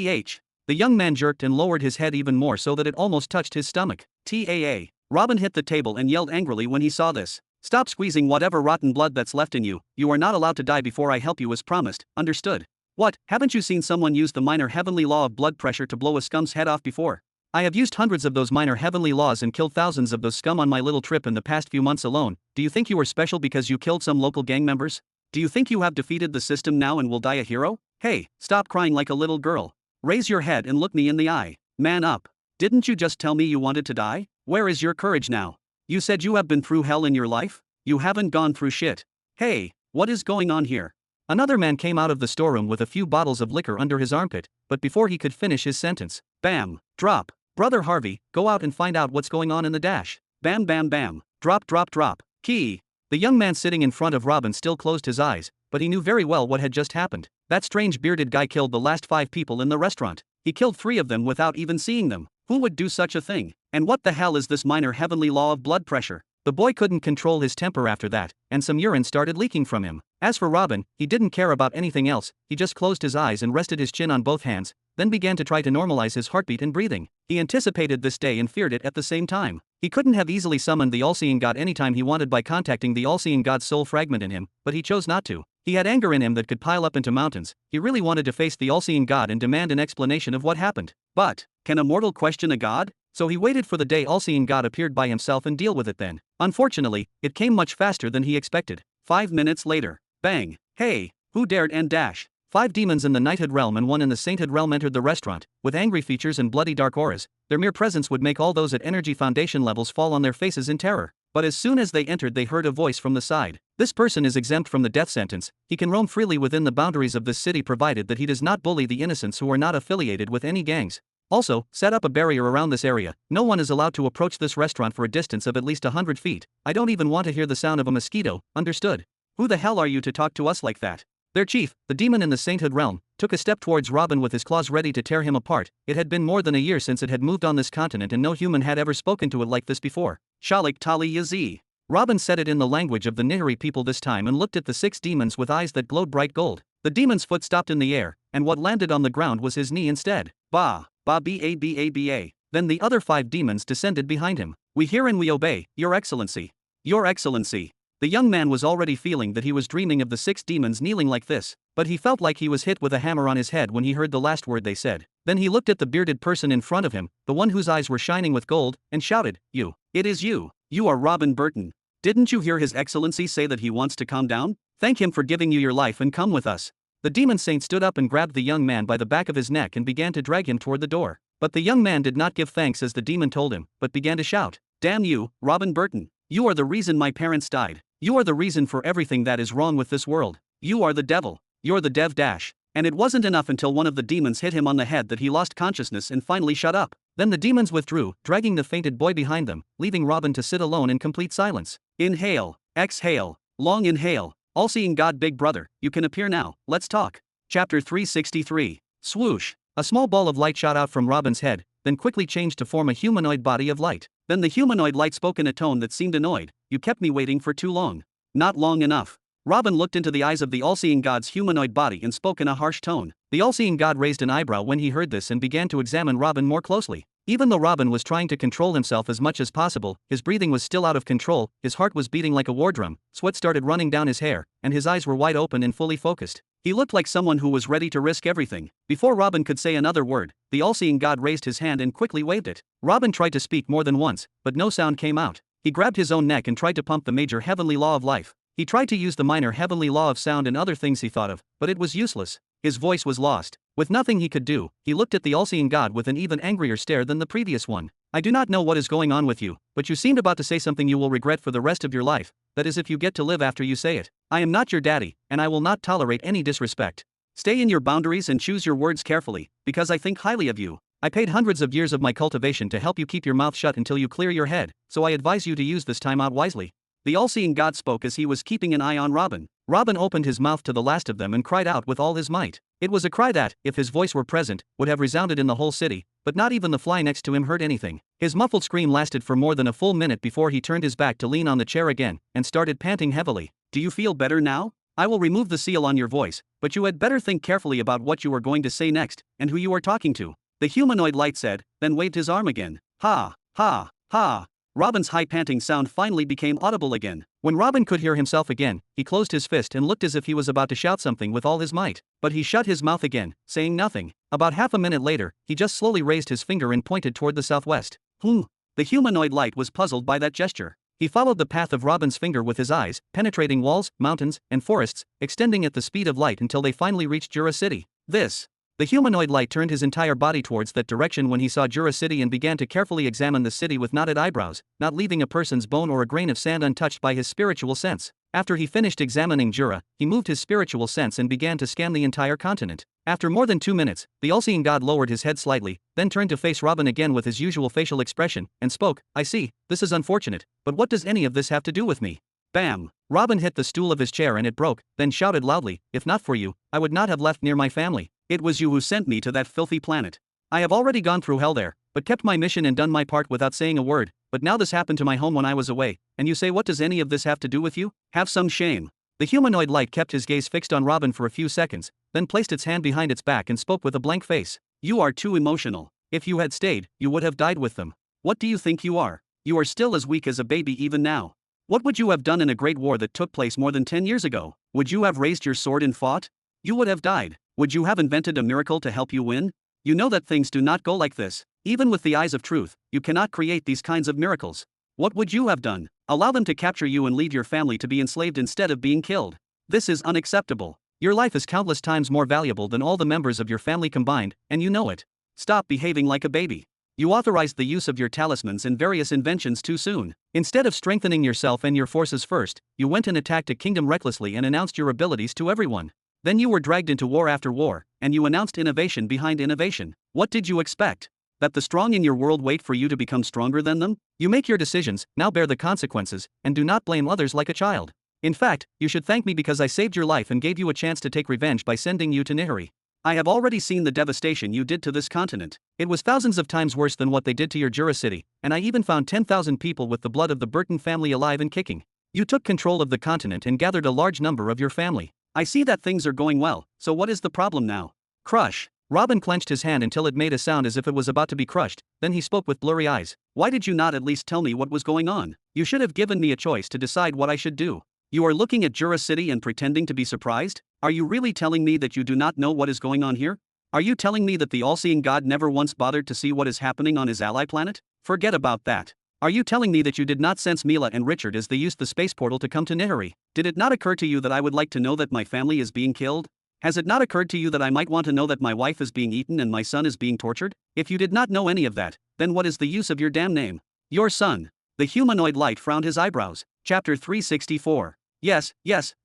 The young man jerked and lowered his head even more so that it almost touched his stomach. TAA. Robin hit the table and yelled angrily when he saw this. Stop squeezing whatever rotten blood that's left in you, you are not allowed to die before I help you as promised, understood? What, haven't you seen someone use the minor heavenly law of blood pressure to blow a scum's head off before? I have used hundreds of those minor heavenly laws and killed thousands of those scum on my little trip in the past few months alone. Do you think you are special because you killed some local gang members? Do you think you have defeated the system now and will die a hero? Hey, stop crying like a little girl. Raise your head and look me in the eye. Man up. Didn't you just tell me you wanted to die? Where is your courage now? You said you have been through hell in your life? You haven't gone through shit. Hey, what is going on here? Another man came out of the storeroom with a few bottles of liquor under his armpit, but before he could finish his sentence, bam, drop. Brother Harvey, go out and find out what's going on in the dash. Bam bam bam, drop drop drop, key. The young man sitting in front of Robin still closed his eyes, but he knew very well what had just happened. That strange bearded guy killed the last 5 people in the restaurant. He killed 3 of them without even seeing them. Who would do such a thing? And what the hell is this minor heavenly law of blood pressure? The boy couldn't control his temper after that, and some urine started leaking from him. As for Robin, he didn't care about anything else. He just closed his eyes and rested his chin on both hands, then began to try to normalize his heartbeat and breathing. He anticipated this day and feared it at the same time. He couldn't have easily summoned the all-seeing God anytime he wanted by contacting the all-seeing God's soul fragment in him, but he chose not to. He had anger in him that could pile up into mountains. He really wanted to face the all-seeing God and demand an explanation of what happened. But, can a mortal question a god? So he waited for the day all-seeing God appeared by himself and deal with it then. Unfortunately, it came much faster than he expected. 5 minutes later. Bang. Hey, who dared and dash? 5 demons in the knighthood realm and 1 in the sainthood realm entered the restaurant, with angry features and bloody dark auras. Their mere presence would make all those at energy foundation levels fall on their faces in terror. But as soon as they entered they heard a voice from the side. This person is exempt from the death sentence. He can roam freely within the boundaries of this city provided that he does not bully the innocents who are not affiliated with any gangs. Also, set up a barrier around this area. No one is allowed to approach this restaurant for a distance of at least 100 feet. I don't even want to hear the sound of a mosquito, understood? Who the hell are you to talk to us like that? Their chief, the demon in the sainthood realm, took a step towards Robin with his claws ready to tear him apart. It had been more than a year since it had moved on this continent and no human had ever spoken to it like this before. Shalik Tali Yazi. Robin said it in the language of the Nihiri people this time and looked at the 6 demons with eyes that glowed bright gold. The demon's foot stopped in the air, and what landed on the ground was his knee instead. Ba, ba ba ba ba. Then the other 5 demons descended behind him. We hear and we obey, Your Excellency. Your Excellency. The young man was already feeling that he was dreaming of the 6 demons kneeling like this, but he felt like he was hit with a hammer on his head when he heard the last word they said. Then he looked at the bearded person in front of him, the one whose eyes were shining with gold, and shouted, You. It is you. You are Robin Burton. Didn't you hear His Excellency say that he wants to calm down? Thank him for giving you your life and come with us. The demon saint stood up and grabbed the young man by the back of his neck and began to drag him toward the door. But the young man did not give thanks as the demon told him, but began to shout, Damn you, Robin Burton. You are the reason my parents died. You are the reason for everything that is wrong with this world. You are the devil. You're the dev dash. And it wasn't enough until one of the demons hit him on the head that he lost consciousness and finally shut up. Then the demons withdrew, dragging the fainted boy behind them, leaving Robin to sit alone in complete silence. Inhale, exhale, long inhale. All-seeing God Big Brother, you can appear now, let's talk. Chapter 363. Swoosh. A small ball of light shot out from Robin's head, then quickly changed to form a humanoid body of light. Then the humanoid light spoke in a tone that seemed annoyed. You kept me waiting for too long. Not long enough. Robin looked into the eyes of the all-seeing God's humanoid body and spoke in a harsh tone. The all-seeing God raised an eyebrow when he heard this and began to examine Robin more closely. Even though Robin was trying to control himself as much as possible, his breathing was still out of control, his heart was beating like a war drum, sweat started running down his hair, and his eyes were wide open and fully focused. He looked like someone who was ready to risk everything. Before Robin could say another word, the all-seeing God raised his hand and quickly waved it. Robin tried to speak more than once, but no sound came out. He grabbed his own neck and tried to pump the major heavenly law of life. He tried to use the minor heavenly law of sound and other things he thought of, but it was useless. His voice was lost. With nothing he could do, he looked at the all-seeing God with an even angrier stare than the previous one. I do not know what is going on with you, but you seemed about to say something you will regret for the rest of your life, that is if you get to live after you say it. I am not your daddy, and I will not tolerate any disrespect. Stay in your boundaries and choose your words carefully, because I think highly of you. I paid hundreds of years of my cultivation to help you keep your mouth shut until you clear your head, so I advise you to use this time out wisely. The all-seeing God spoke as he was keeping an eye on Robin. Robin opened his mouth to the last of them and cried out with all his might. It was a cry that, if his voice were present, would have resounded in the whole city, but not even the fly next to him heard anything. His muffled scream lasted for more than a full minute before he turned his back to lean on the chair again, and started panting heavily. Do you feel better now? I will remove the seal on your voice, but you had better think carefully about what you are going to say next, and who you are talking to. The humanoid light said, then waved his arm again. Ha, ha, ha. Robin's high panting sound finally became audible again. When Robin could hear himself again, he closed his fist and looked as if he was about to shout something with all his might. But he shut his mouth again, saying nothing. About half a minute later, he just slowly raised his finger and pointed toward the southwest. The humanoid light was puzzled by that gesture. He followed the path of Robin's finger with his eyes, penetrating walls, mountains, and forests, extending at the speed of light until they finally reached Jura City. This The humanoid light turned his entire body towards that direction when he saw Jura City and began to carefully examine the city with knotted eyebrows, not leaving a person's bone or a grain of sand untouched by his spiritual sense. After he finished examining Jura, he moved his spiritual sense and began to scan the entire continent. After more than 2 minutes, the all-seeing god lowered his head slightly, then turned to face Robin again with his usual facial expression, and spoke, "I see, this is unfortunate, but what does any of this have to do with me?" Bam! Robin hit the stool of his chair and it broke, then shouted loudly, "If not for you, I would not have left near my family. It was you who sent me to that filthy planet. I have already gone through hell there, but kept my mission and done my part without saying a word, but now this happened to my home when I was away, and you say what does any of this have to do with you? Have some shame." The humanoid light kept his gaze fixed on Robin for a few seconds, then placed its hand behind its back and spoke with a blank face. "You are too emotional. If you had stayed, you would have died with them. What do you think you are? You are still as weak as a baby even now. What would you have done in a great war that took place more than 10 years ago? Would you have raised your sword and fought? You would have died. Would you have invented a miracle to help you win? You know that things do not go like this. Even with the eyes of truth, you cannot create these kinds of miracles. What would you have done? Allow them to capture you and leave your family to be enslaved instead of being killed. This is unacceptable. Your life is countless times more valuable than all the members of your family combined, and you know it. Stop behaving like a baby. You authorized the use of your talismans and various inventions too soon. Instead of strengthening yourself and your forces first, you went and attacked a kingdom recklessly and announced your abilities to everyone. Then you were dragged into war after war, and you announced innovation behind innovation. What did you expect? That the strong in your world wait for you to become stronger than them? You make your decisions, now bear the consequences, and do not blame others like a child. In fact, you should thank me because I saved your life and gave you a chance to take revenge by sending you to Nihiri. I have already seen the devastation you did to this continent. It was thousands of times worse than what they did to your Jura city, and I even found 10,000 people with the blood of the Burton family alive and kicking. You took control of the continent and gathered a large number of your family. I see that things are going well, so what is the problem now? Crush. Robin clenched his hand until it made a sound as if it was about to be crushed, then he spoke with blurry eyes. Why did you not at least tell me what was going on? You should have given me a choice to decide what I should do. You are looking at Jura City and pretending to be surprised? Are you really telling me that you do not know what is going on here? Are you telling me that the all-seeing God never once bothered to see what is happening on his ally planet? Forget about that. Are you telling me that you did not sense Mila and Richard as they used the space portal to come to Nihiri? Did it not occur to you that I would like to know that my family is being killed? Has it not occurred to you that I might want to know that my wife is being eaten and my son is being tortured? If you did not know any of that, then what is the use of your damn name? Your son. The humanoid light frowned his eyebrows. Chapter 364. Yes,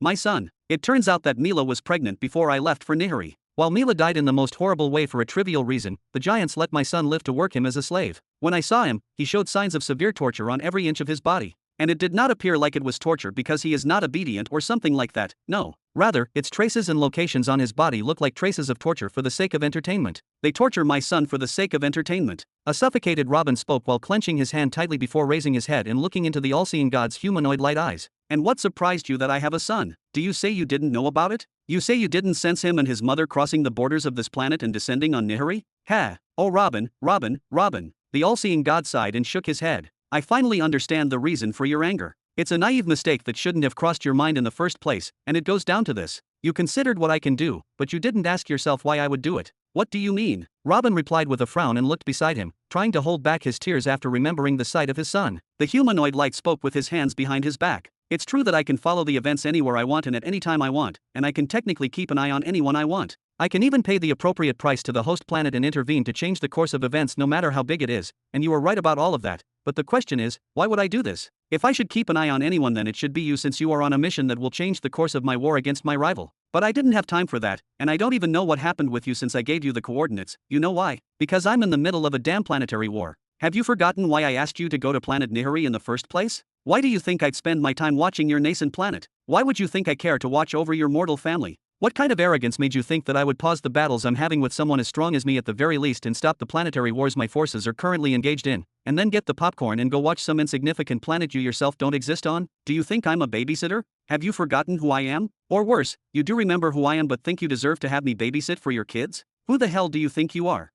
my son. It turns out that Mila was pregnant before I left for Nihiri. While Mila died in the most horrible way for a trivial reason, the giants let my son live to work him as a slave. When I saw him, he showed signs of severe torture on every inch of his body. And it did not appear like it was torture because he is not obedient or something like that, no. Rather, its traces and locations on his body look like traces of torture for the sake of entertainment. They torture my son for the sake of entertainment. A suffocated Robin spoke while clenching his hand tightly before raising his head and looking into the all-seeing god's humanoid light eyes. And what surprised you that I have a son? Do you say you didn't know about it? You say you didn't sense him and his mother crossing the borders of this planet and descending on Nihiri? Ha! Oh Robin. The all-seeing god sighed and shook his head. I finally understand the reason for your anger. It's a naive mistake that shouldn't have crossed your mind in the first place, and it goes down to this. You considered what I can do, but you didn't ask yourself why I would do it. What do you mean? Robin replied with a frown and looked beside him, trying to hold back his tears after remembering the sight of his son. The humanoid light spoke with his hands behind his back. It's true that I can follow the events anywhere I want and at any time I want, and I can technically keep an eye on anyone I want. I can even pay the appropriate price to the host planet and intervene to change the course of events no matter how big it is, and you are right about all of that. But the question is, why would I do this? If I should keep an eye on anyone, then it should be you, since you are on a mission that will change the course of my war against my rival. But I didn't have time for that, and I don't even know what happened with you since I gave you the coordinates. You know why? Because I'm in the middle of a damn planetary war. Have you forgotten why I asked you to go to planet Nihiri in the first place? Why do you think I'd spend my time watching your nascent planet? Why would you think I care to watch over your mortal family? What kind of arrogance made you think that I would pause the battles I'm having with someone as strong as me at the very least and stop the planetary wars my forces are currently engaged in, and then get the popcorn and go watch some insignificant planet you yourself don't exist on? Do you think I'm a babysitter? Have you forgotten who I am? Or worse, you do remember who I am but think you deserve to have me babysit for your kids? Who the hell do you think you are?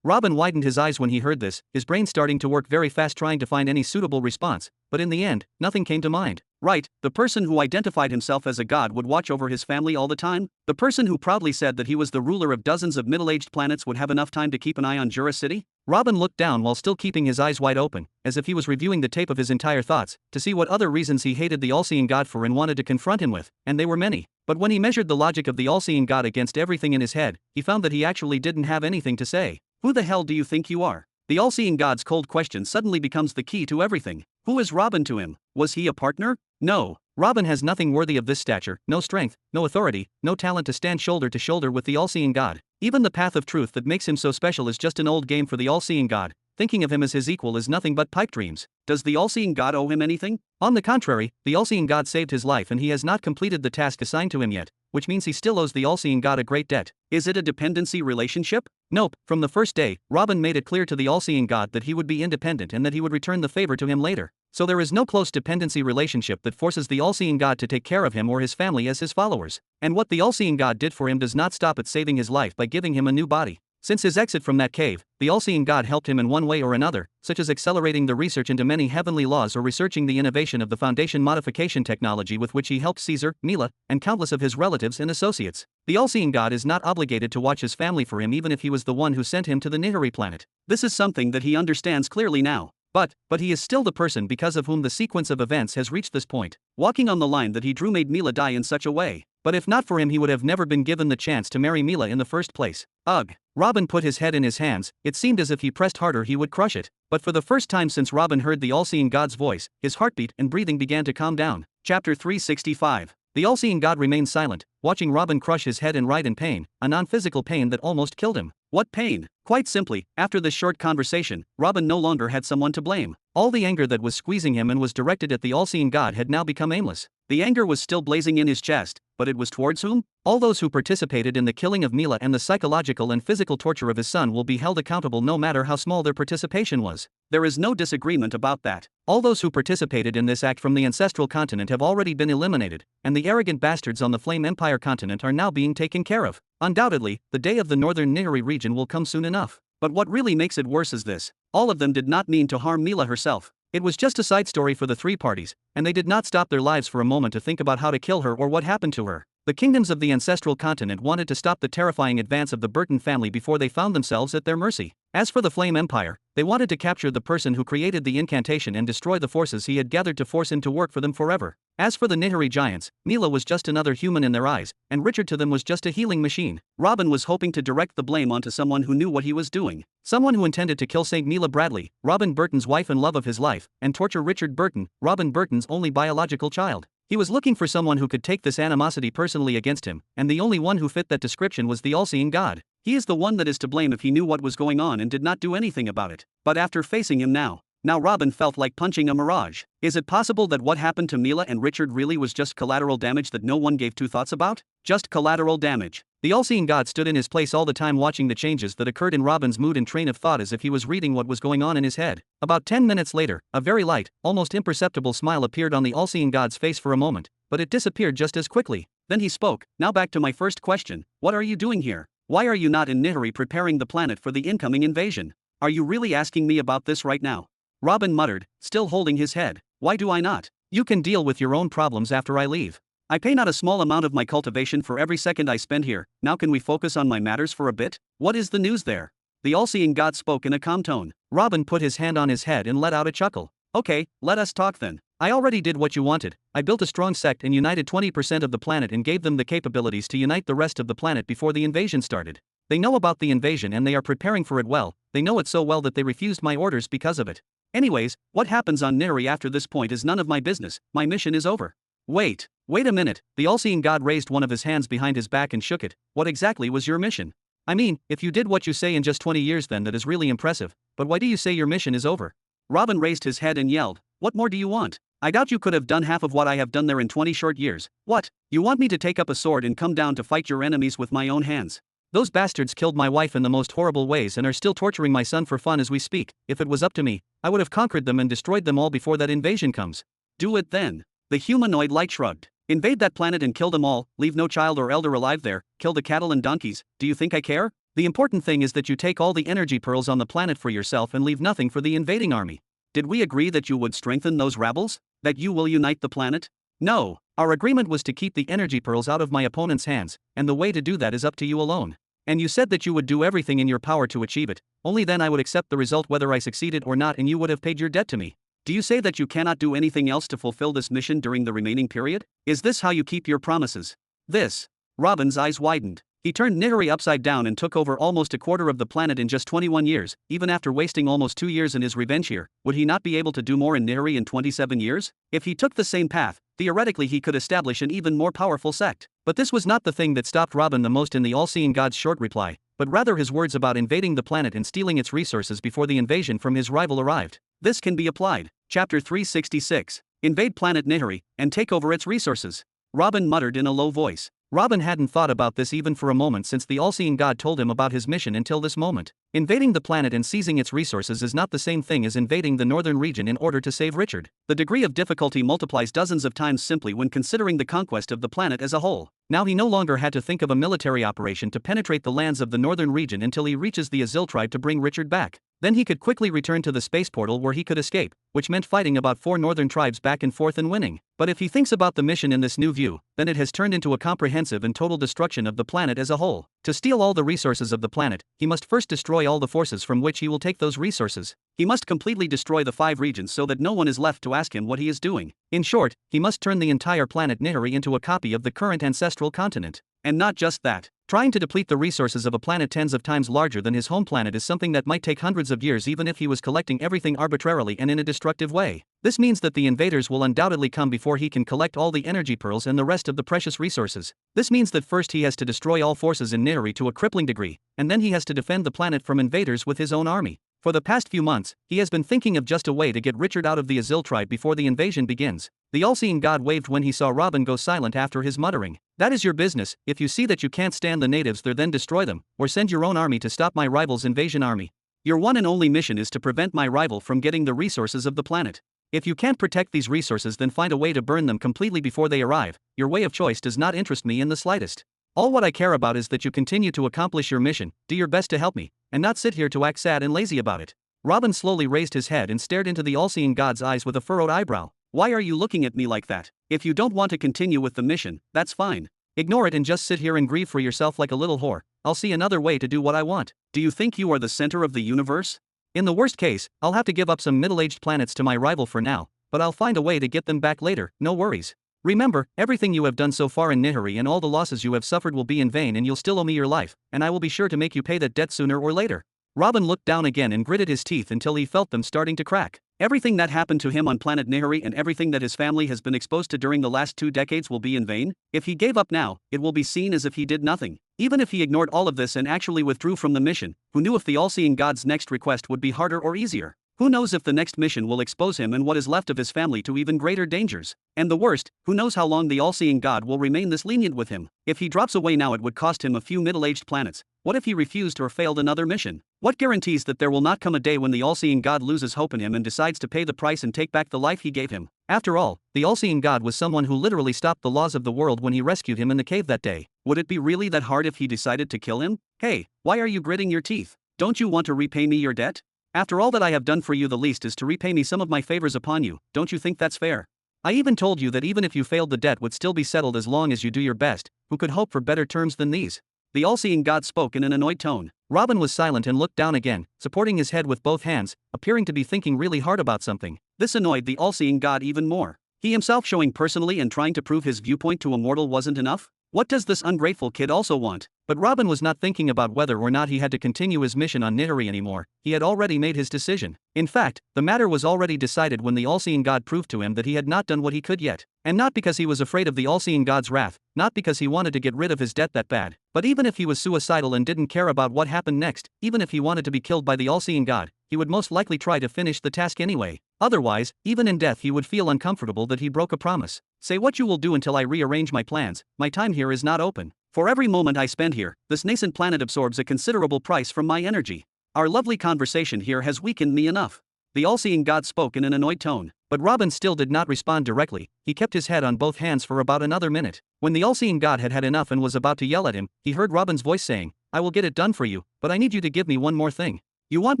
Robin widened his eyes when he heard this, his brain starting to work very fast trying to find any suitable response, but in the end, nothing came to mind. Right, the person who identified himself as a god would watch over his family all the time? The person who proudly said that he was the ruler of dozens of middle-aged planets would have enough time to keep an eye on Jura City? Robin looked down while still keeping his eyes wide open, as if he was reviewing the tape of his entire thoughts, to see what other reasons he hated the all-seeing god for and wanted to confront him with, and they were many. But when he measured the logic of the all-seeing god against everything in his head, he found that he actually didn't have anything to say. Who the hell do you think you are? The all-seeing god's cold question suddenly becomes the key to everything. Who is Robin to him? Was he a partner? No. Robin has nothing worthy of this stature, no strength, no authority, no talent to stand shoulder to shoulder with the all-seeing god. Even the path of truth that makes him so special is just an old game for the all-seeing god. Thinking of him as his equal is nothing but pipe dreams. Does the all-seeing god owe him anything? On the contrary, the all-seeing god saved his life and he has not completed the task assigned to him yet, which means he still owes the all-seeing god a great debt. Is it a dependency relationship? Nope. From the first day, Robin made it clear to the all-seeing god that he would be independent and that he would return the favor to him later. So there is no close dependency relationship that forces the all-seeing god to take care of him or his family as his followers. And what the all-seeing god did for him does not stop at saving his life by giving him a new body. Since his exit from that cave, the all-seeing god helped him in one way or another, such as accelerating the research into many heavenly laws or researching the innovation of the Foundation modification technology with which he helped Caesar, Mila, and countless of his relatives and associates. The all-seeing god is not obligated to watch his family for him even if he was the one who sent him to the Nihiri planet. This is something that he understands clearly now. But he is still the person because of whom the sequence of events has reached this point. Walking on the line that he drew made Mila die in such a way. But if not for him he would have never been given the chance to marry Mila in the first place. Ugh. Robin put his head in his hands, it seemed as if he pressed harder he would crush it. But for the first time since Robin heard the all-seeing god's voice, his heartbeat and breathing began to calm down. Chapter 365. The all-seeing god remained silent, watching Robin crush his head and writhe in pain, a non-physical pain that almost killed him. What pain? Quite simply, after this short conversation, Robin no longer had someone to blame. All the anger that was squeezing him and was directed at the all-seeing god had now become aimless. The anger was still blazing in his chest, but it was towards whom? All those who participated in the killing of Mila and the psychological and physical torture of his son will be held accountable no matter how small their participation was. There is no disagreement about that. All those who participated in this act from the ancestral continent have already been eliminated, and the arrogant bastards on the Flame Empire continent are now being taken care of. Undoubtedly, the day of the northern Nihiri region will come soon enough. But what really makes it worse is this. All of them did not mean to harm Mila herself. It was just a side story for the three parties, and they did not stop their lives for a moment to think about how to kill her or what happened to her. The kingdoms of the ancestral continent wanted to stop the terrifying advance of the Burton family before they found themselves at their mercy. As for the Flame Empire, they wanted to capture the person who created the incantation and destroy the forces he had gathered to force him to work for them forever. As for the Nihiri giants, Mila was just another human in their eyes, and Richard to them was just a healing machine. Robin was hoping to direct the blame onto someone who knew what he was doing. Someone who intended to kill St. Mila Bradley, Robin Burton's wife and love of his life, and torture Richard Burton, Robin Burton's only biological child. He was looking for someone who could take this animosity personally against him, and the only one who fit that description was the all-seeing god. He is the one that is to blame if he knew what was going on and did not do anything about it. But after facing him now Robin felt like punching a mirage. Is it possible that what happened to Mila and Richard really was just collateral damage that no one gave two thoughts about? Just collateral damage. The all-seeing god stood in his place all the time watching the changes that occurred in Robin's mood and train of thought as if he was reading what was going on in his head. About 10 minutes later, a very light, almost imperceptible smile appeared on the all-seeing god's face for a moment, but it disappeared just as quickly. Then he spoke. Now back to my first question. What are you doing here? Why are you not in Nihiri preparing the planet for the incoming invasion? Are you really asking me about this right now? Robin muttered, still holding his head. Why do I not? You can deal with your own problems after I leave. I pay not a small amount of my cultivation for every second I spend here. Now can we focus on my matters for a bit? What is the news there? The all-seeing god spoke in a calm tone. Robin put his hand on his head and let out a chuckle. Okay, let us talk then. I already did what you wanted. I built a strong sect and united 20% of the planet and gave them the capabilities to unite the rest of the planet before the invasion started. They know about the invasion and they are preparing for it well. They know it so well that they refused my orders because of it. Anyways, what happens on Nihiri after this point is none of my business. My mission is over. Wait a minute. The all-seeing god raised one of his hands behind his back and shook it. What exactly was your mission? I mean, if you did what you say in just 20 years then that is really impressive, but why do you say your mission is over? Robin raised his head and yelled, what more do you want? I doubt you could have done half of what I have done there in 20 short years. What? You want me to take up a sword and come down to fight your enemies with my own hands? Those bastards killed my wife in the most horrible ways and are still torturing my son for fun as we speak. If it was up to me, I would have conquered them and destroyed them all before that invasion comes. Do it then. The humanoid light shrugged. Invade that planet and kill them all, leave no child or elder alive there, kill the cattle and donkeys. Do you think I care? The important thing is that you take all the energy pearls on the planet for yourself and leave nothing for the invading army. Did we agree that you would strengthen those rabbles? That you will unite the planet? No. Our agreement was to keep the energy pearls out of my opponent's hands, and the way to do that is up to you alone. And you said that you would do everything in your power to achieve it, only then I would accept the result whether I succeeded or not and you would have paid your debt to me. Do you say that you cannot do anything else to fulfill this mission during the remaining period? Is this how you keep your promises? This. Robin's eyes widened. He turned Nihari upside down and took over almost a quarter of the planet in just 21 years, even after wasting almost 2 years in his revenge here. Would he not be able to do more in Nihari in 27 years? If he took the same path, theoretically he could establish an even more powerful sect. But this was not the thing that stopped Robin the most in the all-seeing god's short reply, but rather his words about invading the planet and stealing its resources before the invasion from his rival arrived. This can be applied. Chapter 366. Invade planet Nihari, and take over its resources. Robin muttered in a low voice. Robin hadn't thought about this even for a moment since the all-seeing god told him about his mission until this moment. Invading the planet and seizing its resources is not the same thing as invading the northern region in order to save Richard. The degree of difficulty multiplies dozens of times simply when considering the conquest of the planet as a whole. Now he no longer had to think of a military operation to penetrate the lands of the northern region until he reaches the Azil tribe to bring Richard back. Then he could quickly return to the space portal where he could escape, which meant fighting about 4 northern tribes back and forth and winning. But if he thinks about the mission in this new view, then it has turned into a comprehensive and total destruction of the planet as a whole. To steal all the resources of the planet, he must first destroy all the forces from which he will take those resources. He must completely destroy the 5 regions so that no one is left to ask him what he is doing. In short, he must turn the entire planet Nihari into a copy of the current ancestral continent. And not just that. Trying to deplete the resources of a planet tens of times larger than his home planet is something that might take hundreds of years even if he was collecting everything arbitrarily and in a destructive way. This means that the invaders will undoubtedly come before he can collect all the energy pearls and the rest of the precious resources. This means that first he has to destroy all forces in Nihari to a crippling degree, and then he has to defend the planet from invaders with his own army. For the past few months, he has been thinking of just a way to get Richard out of the Azil tribe before the invasion begins. The all-seeing god waved when he saw Robin go silent after his muttering. That is your business. If you see that you can't stand the natives there, then destroy them, or send your own army to stop my rival's invasion army. Your one and only mission is to prevent my rival from getting the resources of the planet. If you can't protect these resources, then find a way to burn them completely before they arrive. Your way of choice does not interest me in the slightest. All what I care about is that you continue to accomplish your mission, do your best to help me, and not sit here to act sad and lazy about it. Robin slowly raised his head and stared into the all-seeing god's eyes with a furrowed eyebrow. Why are you looking at me like that? If you don't want to continue with the mission, that's fine. Ignore it and just sit here and grieve for yourself like a little whore. I'll see another way to do what I want. Do you think you are the center of the universe? In the worst case, I'll have to give up some middle-aged planets to my rival for now, but I'll find a way to get them back later, no worries. Remember, everything you have done so far in Nihari and all the losses you have suffered will be in vain and you'll still owe me your life, and I will be sure to make you pay that debt sooner or later. Robin looked down again and gritted his teeth until he felt them starting to crack. Everything that happened to him on planet Nihari and everything that his family has been exposed to during the last 2 decades will be in vain? If he gave up now, it will be seen as if he did nothing. Even if he ignored all of this and actually withdrew from the mission, who knew if the all-seeing god's next request would be harder or easier? Who knows if the next mission will expose him and what is left of his family to even greater dangers? And the worst, who knows how long the all-seeing god will remain this lenient with him? If he drops away now, it would cost him a few middle-aged planets. What if he refused or failed another mission? What guarantees that there will not come a day when the all-seeing god loses hope in him and decides to pay the price and take back the life he gave him? After all, the all-seeing god was someone who literally stopped the laws of the world when he rescued him in the cave that day. Would it be really that hard if he decided to kill him? Hey, why are you gritting your teeth? Don't you want to repay me your debt? After all that I have done for you, the least is to repay me some of my favors upon you. Don't you think that's fair? I even told you that even if you failed, the debt would still be settled as long as you do your best. Who could hope for better terms than these? The all-seeing god spoke in an annoyed tone. Robin was silent and looked down again, supporting his head with both hands, appearing to be thinking really hard about something. This annoyed the all-seeing god even more. He himself showing personally and trying to prove his viewpoint to a mortal wasn't enough? What does this ungrateful kid also want? But Robin was not thinking about whether or not he had to continue his mission on Nihari anymore. He had already made his decision. In fact, the matter was already decided when the all-seeing god proved to him that he had not done what he could yet. And not because he was afraid of the all-seeing god's wrath, not because he wanted to get rid of his debt that bad, but even if he was suicidal and didn't care about what happened next, even if he wanted to be killed by the all-seeing god, he would most likely try to finish the task anyway. Otherwise, even in death he would feel uncomfortable that he broke a promise. Say what you will do until I rearrange my plans, my time here is not open. For every moment I spend here, this nascent planet absorbs a considerable price from my energy. Our lovely conversation here has weakened me enough. The all-seeing god spoke in an annoyed tone, but Robin still did not respond directly. He kept his head on both hands for about another minute. When the all-seeing god had had enough and was about to yell at him, he heard Robin's voice saying, I will get it done for you, but I need you to give me one more thing. You want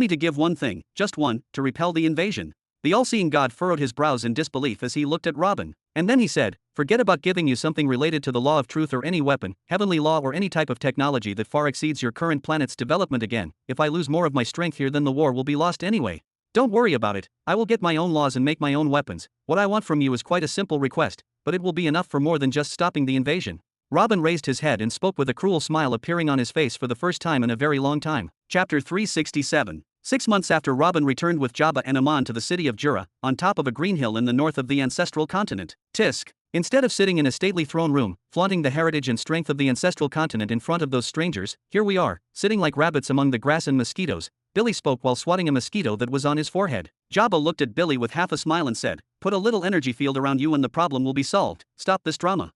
me to give one thing, just one, to repel the invasion. The all-seeing god furrowed his brows in disbelief as he looked at Robin. And then he said, forget about giving you something related to the law of truth or any weapon, heavenly law or any type of technology that far exceeds your current planet's development again. If I lose more of my strength here, then the war will be lost anyway. Don't worry about it, I will get my own laws and make my own weapons. What I want from you is quite a simple request, but it will be enough for more than just stopping the invasion. Robin raised his head and spoke with a cruel smile appearing on his face for the first time in a very long time. Chapter 367. 6 months after Robin returned with Jabba and Amon to the city of Jura, on top of a green hill in the north of the ancestral continent, Tisk. Instead of sitting in a stately throne room, flaunting the heritage and strength of the ancestral continent in front of those strangers, here we are, sitting like rabbits among the grass and mosquitoes. Billy spoke while swatting a mosquito that was on his forehead. Jabba looked at Billy with half a smile and said, put a little energy field around you and the problem will be solved. Stop this drama.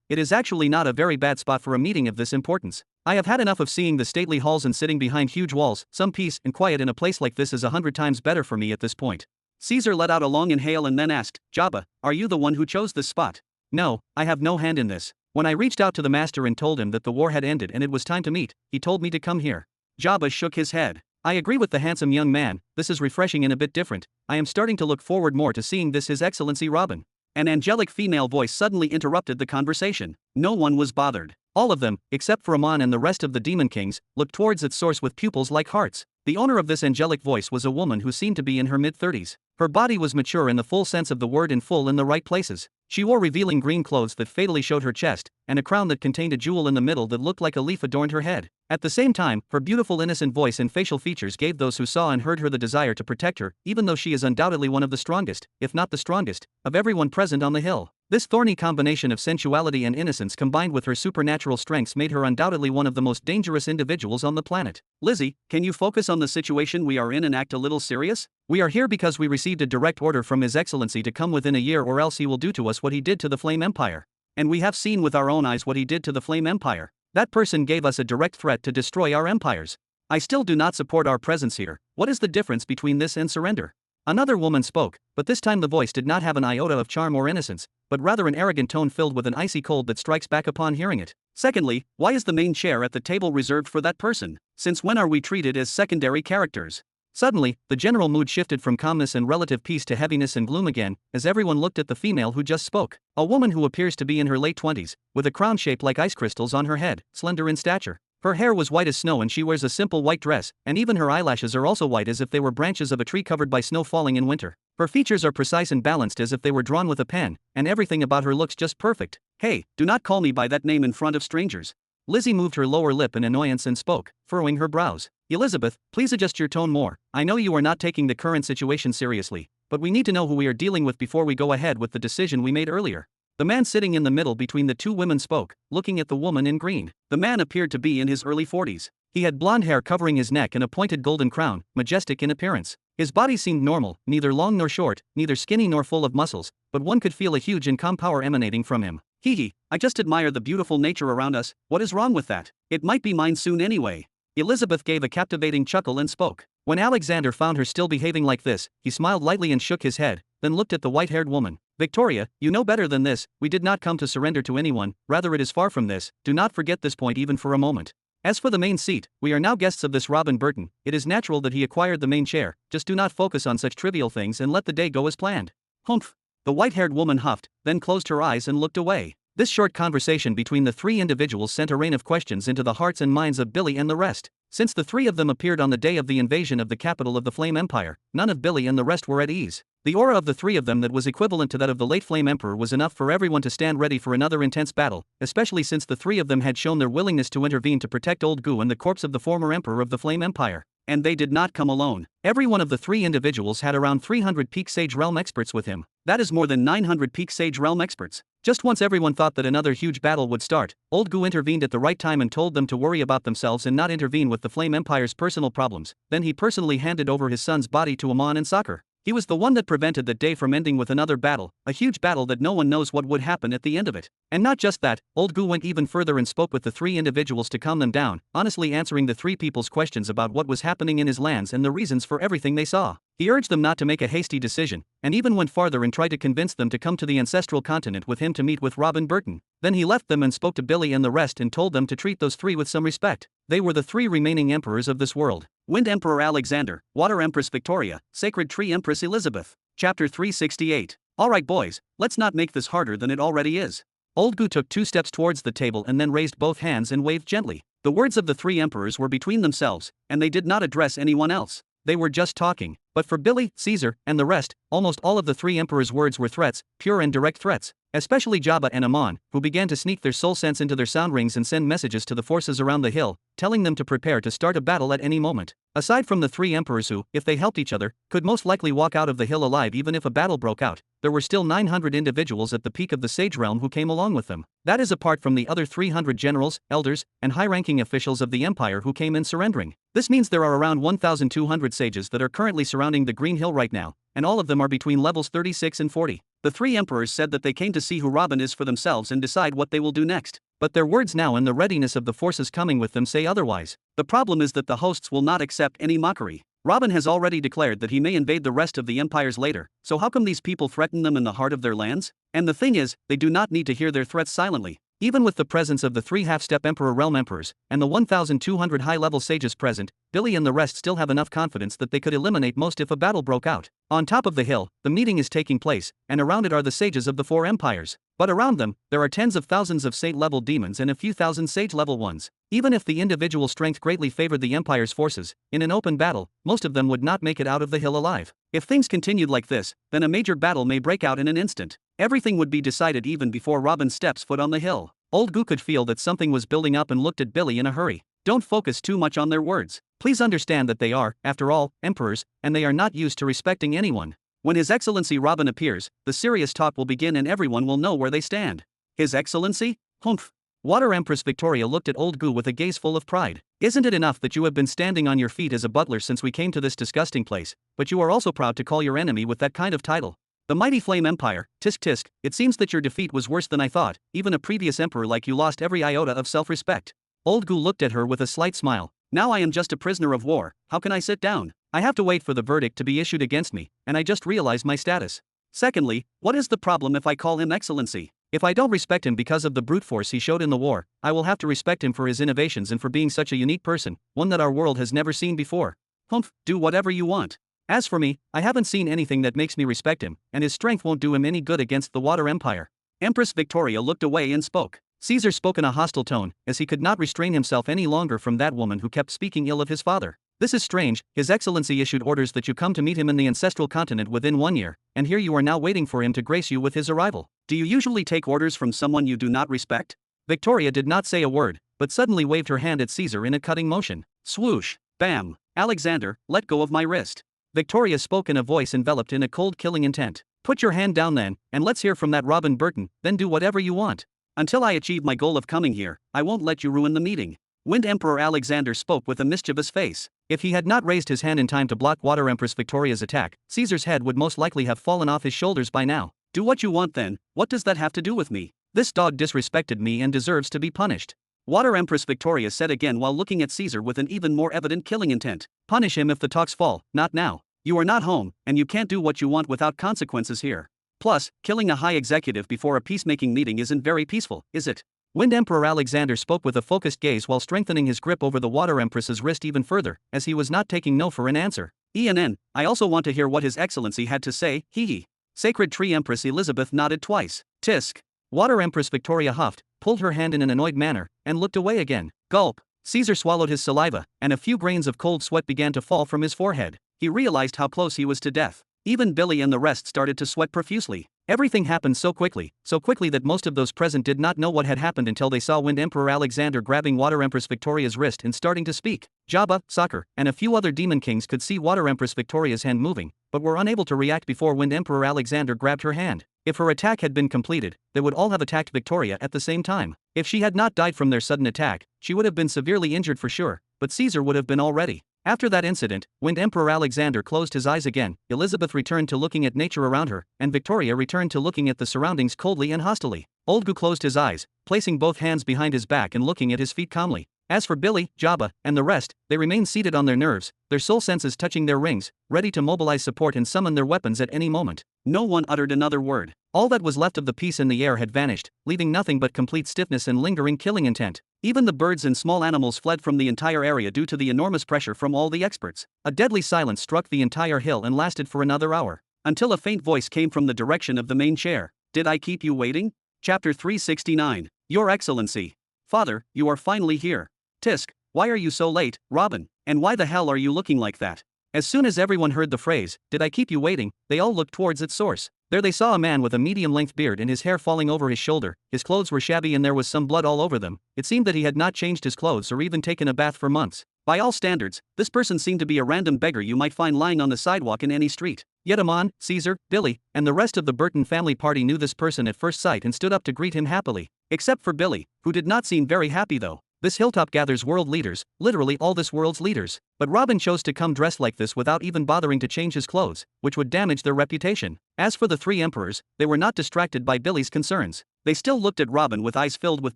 It is actually not a very bad spot for a meeting of this importance. I have had enough of seeing the stately halls and sitting behind huge walls. Some peace and quiet in a place like this is 100 times better for me at this point. Caesar let out a long inhale and then asked, Jabba, are you the one who chose this spot? No, I have no hand in this. When I reached out to the master and told him that the war had ended and it was time to meet, he told me to come here. Jabba shook his head. I agree with the handsome young man, this is refreshing and a bit different. I am starting to look forward more to seeing this His Excellency Robin. An angelic female voice suddenly interrupted the conversation. No one was bothered. All of them, except for Amon and the rest of the Demon Kings, looked towards its source with pupils like hearts. The owner of this angelic voice was a woman who seemed to be in her mid-30s. Her body was mature in the full sense of the word and full in the right places. She wore revealing green clothes that fatally showed her chest, and a crown that contained a jewel in the middle that looked like a leaf adorned her head. At the same time, her beautiful innocent voice and facial features gave those who saw and heard her the desire to protect her, even though she is undoubtedly one of the strongest, if not the strongest, of everyone present on the hill. This thorny combination of sensuality and innocence combined with her supernatural strengths made her undoubtedly one of the most dangerous individuals on the planet. Lizzie, can you focus on the situation we are in and act a little serious? We are here because we received a direct order from His Excellency to come within a year or else he will do to us what he did to the Flame Empire. And we have seen with our own eyes what he did to the Flame Empire. That person gave us a direct threat to destroy our empires. I still do not support our presence here. What is the difference between this and surrender? Another woman spoke, but this time the voice did not have an iota of charm or innocence, but rather an arrogant tone filled with an icy cold that strikes back upon hearing it. Secondly, why is the main chair at the table reserved for that person? Since when are we treated as secondary characters? Suddenly, the general mood shifted from calmness and relative peace to heaviness and gloom again, as everyone looked at the female who just spoke. A woman who appears to be in her late 20s, with a crown shaped like ice crystals on her head, slender in stature. Her hair was white as snow and she wears a simple white dress, and even her eyelashes are also white as if they were branches of a tree covered by snow falling in winter. Her features are precise and balanced as if they were drawn with a pen, and everything about her looks just perfect. Hey, do not call me by that name in front of strangers. Lizzie moved her lower lip in annoyance and spoke, furrowing her brows. Elizabeth, please adjust your tone more. I know you are not taking the current situation seriously, but we need to know who we are dealing with before we go ahead with the decision we made earlier. The man sitting in the middle between the two women spoke, looking at the woman in green. The man appeared to be in his early 40s. He had blonde hair covering his neck and a pointed golden crown, majestic in appearance. His body seemed normal, neither long nor short, neither skinny nor full of muscles, but one could feel a huge and calm power emanating from him. Hee, I just admire the beautiful nature around us. What is wrong with that? It might be mine soon anyway. Elizabeth gave a captivating chuckle and spoke. When Alexander found her still behaving like this, he smiled lightly and shook his head, then looked at the white-haired woman. Victoria, you know better than this. We did not come to surrender to anyone, rather it is far from this. Do not forget this point even for a moment. As for the main seat, we are now guests of this Robin Burton. It is natural that he acquired the main chair. Just do not focus on such trivial things and let the day go as planned. Humph. The white-haired woman huffed, then closed her eyes and looked away. This short conversation between the three individuals sent a rain of questions into the hearts and minds of Billy and the rest. Since the three of them appeared on the day of the invasion of the capital of the Flame Empire, none of Billy and the rest were at ease. The aura of the three of them that was equivalent to that of the late Flame Emperor was enough for everyone to stand ready for another intense battle, especially since the three of them had shown their willingness to intervene to protect Old Gu and the corpse of the former Emperor of the Flame Empire. And they did not come alone. Every one of the three individuals had around 300 Peak Sage Realm experts with him. That is more than 900 Peak Sage Realm experts. Just once everyone thought that another huge battle would start, Old Gu intervened at the right time and told them to worry about themselves and not intervene with the Flame Empire's personal problems. Then he personally handed over his son's body to Amon and Soccer. He was the one that prevented that day from ending with another battle, a huge battle that no one knows what would happen at the end of it. And not just that, Old Gu went even further and spoke with the three individuals to calm them down, honestly answering the three people's questions about what was happening in his lands and the reasons for everything they saw. He urged them not to make a hasty decision, and even went farther and tried to convince them to come to the ancestral continent with him to meet with Robin Burton. Then he left them and spoke to Billy and the rest and told them to treat those three with some respect. They were the three remaining emperors of this world: Wind Emperor Alexander, Water Empress Victoria, Sacred Tree Empress Elizabeth. Chapter 368. Alright boys, let's not make this harder than it already is. Old Gu took 2 steps towards the table and then raised both hands and waved gently. The words of the 3 emperors were between themselves, and they did not address anyone else. They were just talking. But for Billy, Caesar, and the rest, almost all of the 3 emperors' words were threats, pure and direct threats. Especially Jabba and Amon, who began to sneak their soul sense into their sound rings and send messages to the forces around the hill, telling them to prepare to start a battle at any moment. Aside from the 3 emperors who, if they helped each other, could most likely walk out of the hill alive even if a battle broke out, there were still 900 individuals at the peak of the Sage Realm who came along with them. That is apart from the other 300 generals, elders, and high-ranking officials of the Empire who came in surrendering. This means there are around 1,200 sages that are currently surrounding the Green Hill right now, and all of them are between levels 36 and 40. The 3 emperors said that they came to see who Robin is for themselves and decide what they will do next. But their words now and the readiness of the forces coming with them say otherwise. The problem is that the hosts will not accept any mockery. Robin has already declared that he may invade the rest of the empires later, so how come these people threaten them in the heart of their lands? And the thing is, they do not need to hear their threats silently. Even with the presence of the 3 half-step Emperor Realm Emperors, and the 1,200 high-level sages present, Billy and the rest still have enough confidence that they could eliminate most if a battle broke out. On top of the hill, the meeting is taking place, and around it are the sages of the 4 empires. But around them, there are tens of thousands of saint-level demons and a few thousand sage-level ones. Even if the individual strength greatly favored the Empire's forces, in an open battle, most of them would not make it out of the hill alive. If things continued like this, then a major battle may break out in an instant. Everything would be decided even before Robin steps foot on the hill. Old Gu could feel that something was building up and looked at Billy in a hurry. Don't focus too much on their words. Please understand that they are, after all, emperors, and they are not used to respecting anyone. When His Excellency Robin appears, the serious talk will begin and everyone will know where they stand. His Excellency? Humph. Water Empress Victoria looked at Old Gu with a gaze full of pride. Isn't it enough that you have been standing on your feet as a butler since we came to this disgusting place, but you are also proud to call your enemy with that kind of title? The mighty Flame Empire, tisk tisk, it seems that your defeat was worse than I thought, even a previous emperor like you lost every iota of self-respect. Old Gu looked at her with a slight smile. Now I am just a prisoner of war, how can I sit down? I have to wait for the verdict to be issued against me, and I just realized my status. Secondly, what is the problem if I call him Excellency? If I don't respect him because of the brute force he showed in the war, I will have to respect him for his innovations and for being such a unique person, one that our world has never seen before. Humph, do whatever you want. As for me, I haven't seen anything that makes me respect him, and his strength won't do him any good against the Water Empire. Empress Victoria looked away and spoke. Caesar spoke in a hostile tone, as he could not restrain himself any longer from that woman who kept speaking ill of his father. This is strange, His Excellency issued orders that you come to meet him in the ancestral continent within 1 year, and here you are now waiting for him to grace you with his arrival. Do you usually take orders from someone you do not respect? Victoria did not say a word, but suddenly waved her hand at Caesar in a cutting motion. Swoosh! Bam! Alexander, let go of my wrist. Victoria spoke in a voice enveloped in a cold killing intent. Put your hand down then, and let's hear from that Robin Burton, then do whatever you want. Until I achieve my goal of coming here, I won't let you ruin the meeting. Wind Emperor Alexander spoke with a mischievous face. If he had not raised his hand in time to block Water Empress Victoria's attack, Caesar's head would most likely have fallen off his shoulders by now. Do what you want then, what does that have to do with me? This dog disrespected me and deserves to be punished. Water Empress Victoria said again while looking at Caesar with an even more evident killing intent. Punish him if the talks fall, not now. You are not home, and you can't do what you want without consequences here. Plus, killing a high executive before a peacemaking meeting isn't very peaceful, is it? Wind Emperor Alexander spoke with a focused gaze while strengthening his grip over the Water Empress's wrist even further, as he was not taking no for an answer. I also want to hear what His Excellency had to say, hee. Sacred Tree Empress Elizabeth nodded twice. Tisk. Water Empress Victoria huffed, pulled her hand in an annoyed manner, and looked away again. Gulp. Caesar swallowed his saliva, and a few grains of cold sweat began to fall from his forehead. He realized how close he was to death. Even Billy and the rest started to sweat profusely. Everything happened so quickly that most of those present did not know what had happened until they saw Wind Emperor Alexander grabbing Water Empress Victoria's wrist and starting to speak. Jabba, Soccer, and a few other demon kings could see Water Empress Victoria's hand moving, but were unable to react before Wind Emperor Alexander grabbed her hand. If her attack had been completed, they would all have attacked Victoria at the same time. If she had not died from their sudden attack, she would have been severely injured for sure, but Caesar would have been already. After that incident, Wind Emperor Alexander closed his eyes again, Elizabeth returned to looking at nature around her, and Victoria returned to looking at the surroundings coldly and hostilely. Old Gu closed his eyes, placing both hands behind his back and looking at his feet calmly. As for Billy, Jabba, and the rest, they remained seated on their nerves, their soul senses touching their rings, ready to mobilize support and summon their weapons at any moment. No one uttered another word. All that was left of the peace in the air had vanished, leaving nothing but complete stiffness and lingering killing intent. Even the birds and small animals fled from the entire area due to the enormous pressure from all the experts. A deadly silence struck the entire hill and lasted for another hour. until a faint voice came from the direction of the main chair. Did I keep you waiting? Chapter 369. Your Excellency. Father, you are finally here. Tisk, why are you so late, Robin? And why the hell are you looking like that? As soon as everyone heard the phrase, "Did I keep you waiting?" they all looked towards its source. There they saw a man with a medium-length beard and his hair falling over his shoulder. His clothes were shabby and there was some blood all over them. It seemed that he had not changed his clothes or even taken a bath for months. By all standards, this person seemed to be a random beggar you might find lying on the sidewalk in any street. Yet Amon, Caesar, Billy, and the rest of the Burton family party knew this person at first sight and stood up to greet him happily. Except for Billy, who did not seem very happy though. This hilltop gathers world leaders, literally all this world's leaders. But Robin chose to come dressed like this without even bothering to change his clothes, which would damage their reputation. As for the three emperors, they were not distracted by Billy's concerns. They still looked at Robin with eyes filled with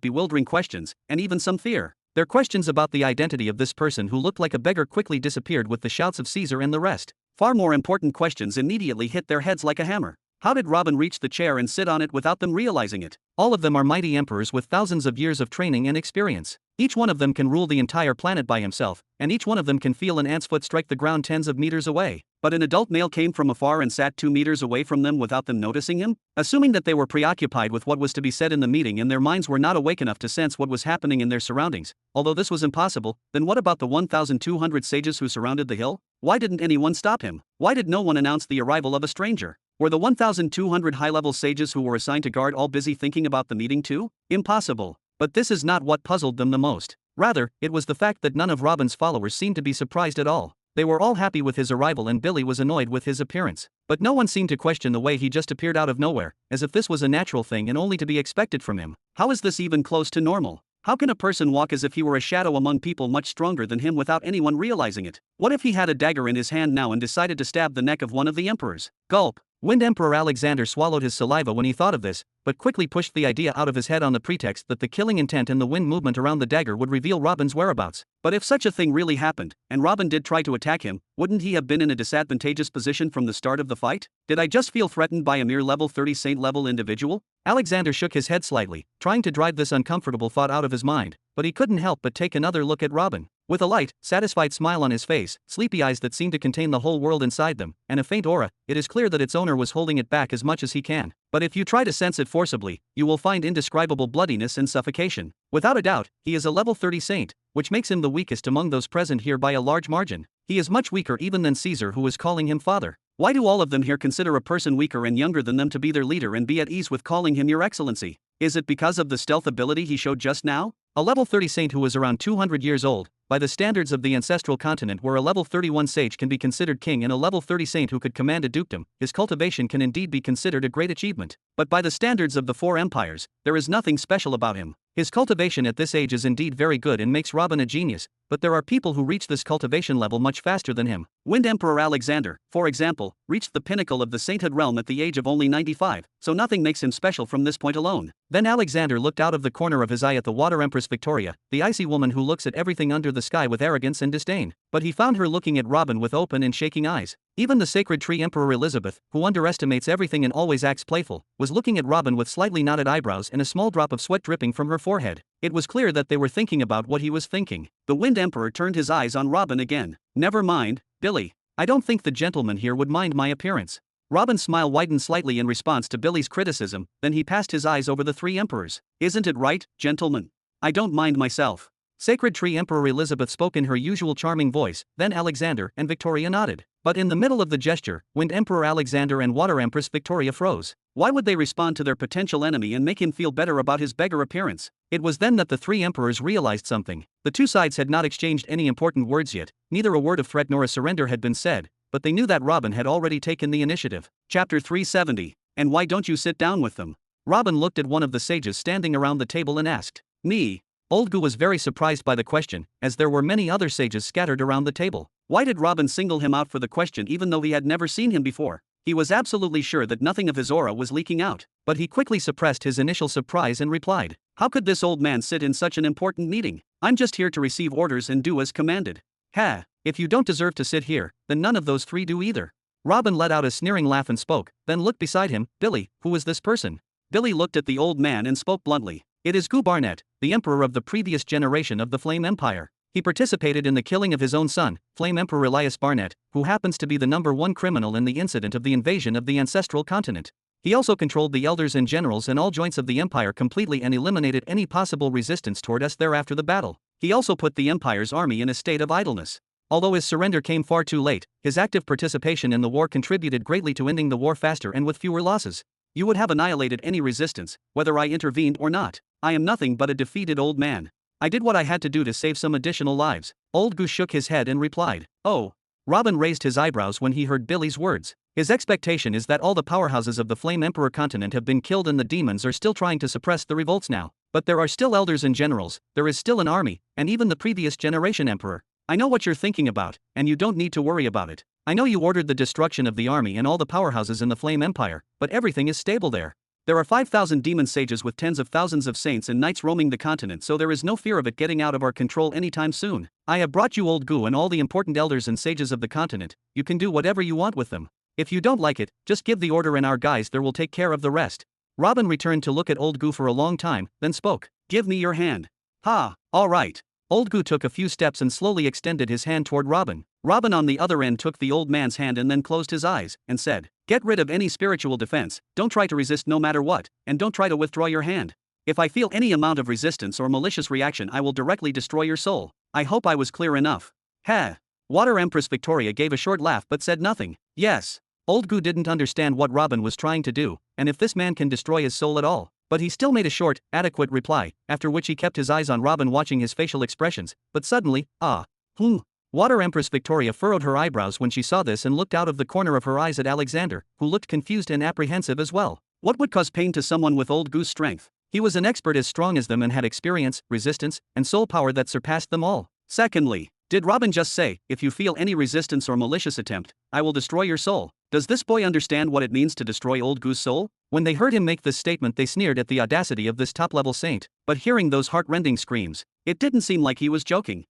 bewildering questions, and even some fear. Their questions about the identity of this person who looked like a beggar quickly disappeared with the shouts of Caesar and the rest. Far more important questions immediately hit their heads like a hammer. How did Robin reach the chair and sit on it without them realizing it? All of them are mighty emperors with thousands of years of training and experience. Each one of them can rule the entire planet by himself, and each one of them can feel an ant's foot strike the ground tens of meters away. But an adult male came from afar and sat 2 meters away from them without them noticing him? Assuming that they were preoccupied with what was to be said in the meeting and their minds were not awake enough to sense what was happening in their surroundings, although this was impossible, then what about the 1,200 sages who surrounded the hill? Why didn't anyone stop him? Why did no one announce the arrival of a stranger? Were the 1,200 high-level sages who were assigned to guard all busy thinking about the meeting too? Impossible. But this is not what puzzled them the most. Rather, it was the fact that none of Robin's followers seemed to be surprised at all. They were all happy with his arrival and Billy was annoyed with his appearance. But no one seemed to question the way he just appeared out of nowhere, as if this was a natural thing and only to be expected from him. How is this even close to normal? How can a person walk as if he were a shadow among people much stronger than him without anyone realizing it? What if he had a dagger in his hand now and decided to stab the neck of one of the emperors? Gulp. Wind Emperor Alexander swallowed his saliva when he thought of this, but quickly pushed the idea out of his head on the pretext that the killing intent and the wind movement around the dagger would reveal Robin's whereabouts. But if such a thing really happened, and Robin did try to attack him, wouldn't he have been in a disadvantageous position from the start of the fight? Did I just feel threatened by a mere level 30 saint-level individual? Alexander shook his head slightly, trying to drive this uncomfortable thought out of his mind, but he couldn't help but take another look at Robin. With a light, satisfied smile on his face, sleepy eyes that seemed to contain the whole world inside them, and a faint aura, it is clear that its owner was holding it back as much as he can. But if you try to sense it forcibly, you will find indescribable bloodiness and suffocation. Without a doubt, he is a level 30 saint, which makes him the weakest among those present here by a large margin. He is much weaker even than Caesar, who is calling him father. Why do all of them here consider a person weaker and younger than them to be their leader and be at ease with calling him your excellency? Is it because of the stealth ability he showed just now? A level 30 saint who was around 200 years old, by the standards of the ancestral continent where a level 31 sage can be considered king and a level 30 saint who could command a dukedom, his cultivation can indeed be considered a great achievement. But by the standards of the 4 empires, there is nothing special about him. His cultivation at this age is indeed very good and makes Robin a genius, but there are people who reach this cultivation level much faster than him. Wind Emperor Alexander, for example, reached the pinnacle of the sainthood realm at the age of only 95, so nothing makes him special from this point alone. Then Alexander looked out of the corner of his eye at the Water Empress Victoria, the icy woman who looks at everything under the sky with arrogance and disdain. But he found her looking at Robin with open and shaking eyes. Even the sacred tree Emperor Elizabeth, who underestimates everything and always acts playful, was looking at Robin with slightly knotted eyebrows and a small drop of sweat dripping from her forehead. It was clear that they were thinking about what he was thinking. The Wind Emperor turned his eyes on Robin again. Never mind, Billy. I don't think the gentleman here would mind my appearance. Robin's smile widened slightly in response to Billy's criticism, then he passed his eyes over the 3 emperors. Isn't it right, gentlemen? I don't mind myself. Sacred Tree Emperor Elizabeth spoke in her usual charming voice, then Alexander and Victoria nodded. But in the middle of the gesture, Wind Emperor Alexander and Water Empress Victoria froze. Why would they respond to their potential enemy and make him feel better about his beggar appearance? It was then that the 3 emperors realized something. The 2 sides had not exchanged any important words yet, neither a word of threat nor a surrender had been said, but they knew that Robin had already taken the initiative. Chapter 370. And why don't you sit down with them? Robin looked at one of the sages standing around the table and asked. Me. Old Gu was very surprised by the question, as there were many other sages scattered around the table. Why did Robin single him out for the question even though he had never seen him before? He was absolutely sure that nothing of his aura was leaking out, but he quickly suppressed his initial surprise and replied. How could this old man sit in such an important meeting? I'm just here to receive orders and do as commanded. Ha! If you don't deserve to sit here, then none of those 3 do either. Robin let out a sneering laugh and spoke, then looked beside him. Billy, who is this person? Billy looked at the old man and spoke bluntly. It is Gu Barnett, the emperor of the previous generation of the Flame Empire. He participated in the killing of his own son, Flame Emperor Elias Barnett, who happens to be the #1 criminal in the incident of the invasion of the ancestral continent. He also controlled the elders and generals and all joints of the empire completely and eliminated any possible resistance toward us thereafter the battle. He also put the empire's army in a state of idleness. Although his surrender came far too late, his active participation in the war contributed greatly to ending the war faster and with fewer losses. You would have annihilated any resistance, whether I intervened or not. I am nothing but a defeated old man. I did what I had to do to save some additional lives. Old Goose shook his head and replied, "Oh." Robin raised his eyebrows when he heard Billy's words. His expectation is that all the powerhouses of the Flame Emperor continent have been killed and the demons are still trying to suppress the revolts now. But there are still elders and generals, there is still an army, and even the previous generation emperor. I know what you're thinking about, and you don't need to worry about it. I know you ordered the destruction of the army and all the powerhouses in the Flame Empire, but everything is stable there. There are 5,000 demon sages with tens of thousands of saints and knights roaming the continent, so there is no fear of it getting out of our control anytime soon. I have brought you Old Goo and all the important elders and sages of the continent. You can do whatever you want with them. If you don't like it, just give the order and our guys there will take care of the rest. Robin returned to look at Old Goo for a long time, then spoke. "Give me your hand." "Ha, all right." Old Goo took a few steps and slowly extended his hand toward Robin. Robin on the other end took the old man's hand and then closed his eyes, and said, "Get rid of any spiritual defense, don't try to resist no matter what, and don't try to withdraw your hand. If I feel any amount of resistance or malicious reaction I will directly destroy your soul. I hope I was clear enough." "Heh." Water Empress Victoria gave a short laugh but said nothing. Yes. Old Goo didn't understand what Robin was trying to do, and if this man can destroy his soul at all. But he still made a short, adequate reply, after which he kept his eyes on Robin watching his facial expressions, but suddenly, Water Empress Victoria furrowed her eyebrows when she saw this and looked out of the corner of her eyes at Alexander, who looked confused and apprehensive as well. What would cause pain to someone with Old Goo's strength? He was an expert as strong as them and had experience, resistance, and soul power that surpassed them all. Secondly, did Robin just say, if you feel any resistance or malicious attempt, I will destroy your soul? Does this boy understand what it means to destroy Old Goo's soul? When they heard him make this statement they sneered at the audacity of this top-level saint, but hearing those heart-rending screams, it didn't seem like he was joking.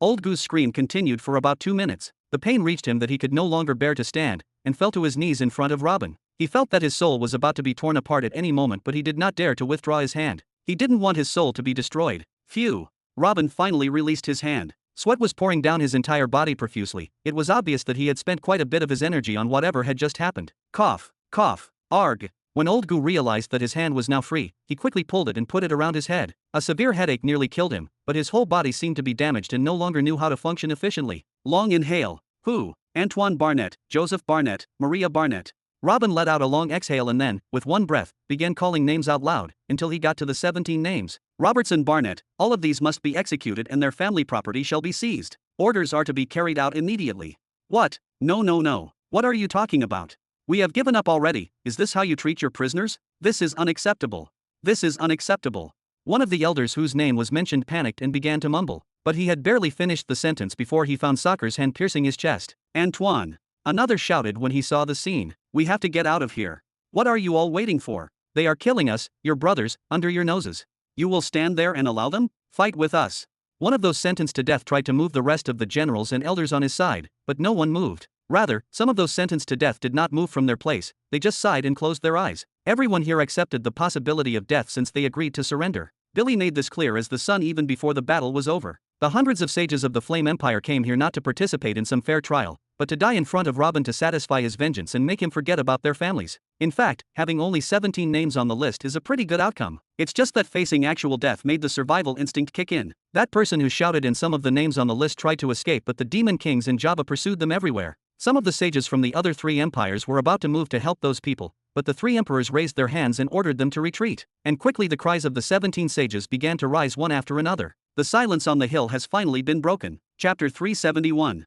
Old Goo's scream continued for about 2 minutes. The pain reached him that he could no longer bear to stand, and fell to his knees in front of Robin. He felt that his soul was about to be torn apart at any moment, but he did not dare to withdraw his hand. He didn't want his soul to be destroyed. Phew. Robin finally released his hand. Sweat was pouring down his entire body profusely. It was obvious that he had spent quite a bit of his energy on whatever had just happened. Cough, cough, arg. When Old Goo realized that his hand was now free, he quickly pulled it and put it around his head. A severe headache nearly killed him, but his whole body seemed to be damaged and no longer knew how to function efficiently. Long inhale. Who? Antoine Barnett, Joseph Barnett, Maria Barnett. Robin let out a long exhale and then, with one breath, began calling names out loud, until he got to the 17 names. Robertson Barnett, all of these must be executed and their family property shall be seized. Orders are to be carried out immediately. What? No. What are you talking about? We have given up already. Is this how you treat your prisoners? This is unacceptable. This is unacceptable. One of the elders whose name was mentioned panicked and began to mumble, but he had barely finished the sentence before he found Soccer's hand piercing his chest. Antoine. Another shouted when he saw the scene. We have to get out of here. What are you all waiting for? They are killing us, your brothers, under your noses. You will stand there and allow them? Fight with us. One of those sentenced to death tried to move the rest of the generals and elders on his side, but no one moved. Rather, some of those sentenced to death did not move from their place, they just sighed and closed their eyes. Everyone here accepted the possibility of death since they agreed to surrender. Billy made this clear as the sun even before the battle was over. The hundreds of sages of the Flame Empire came here not to participate in some fair trial, but to die in front of Robin to satisfy his vengeance and make him forget about their families. In fact, having only 17 names on the list is a pretty good outcome. It's just that facing actual death made the survival instinct kick in. That person who shouted in some of the names on the list tried to escape, but the demon kings and Jabba pursued them everywhere. Some of the sages from the other 3 empires were about to move to help those people, but the 3 emperors raised their hands and ordered them to retreat. And quickly the cries of the 17 sages began to rise one after another. The silence on the hill has finally been broken. Chapter 371.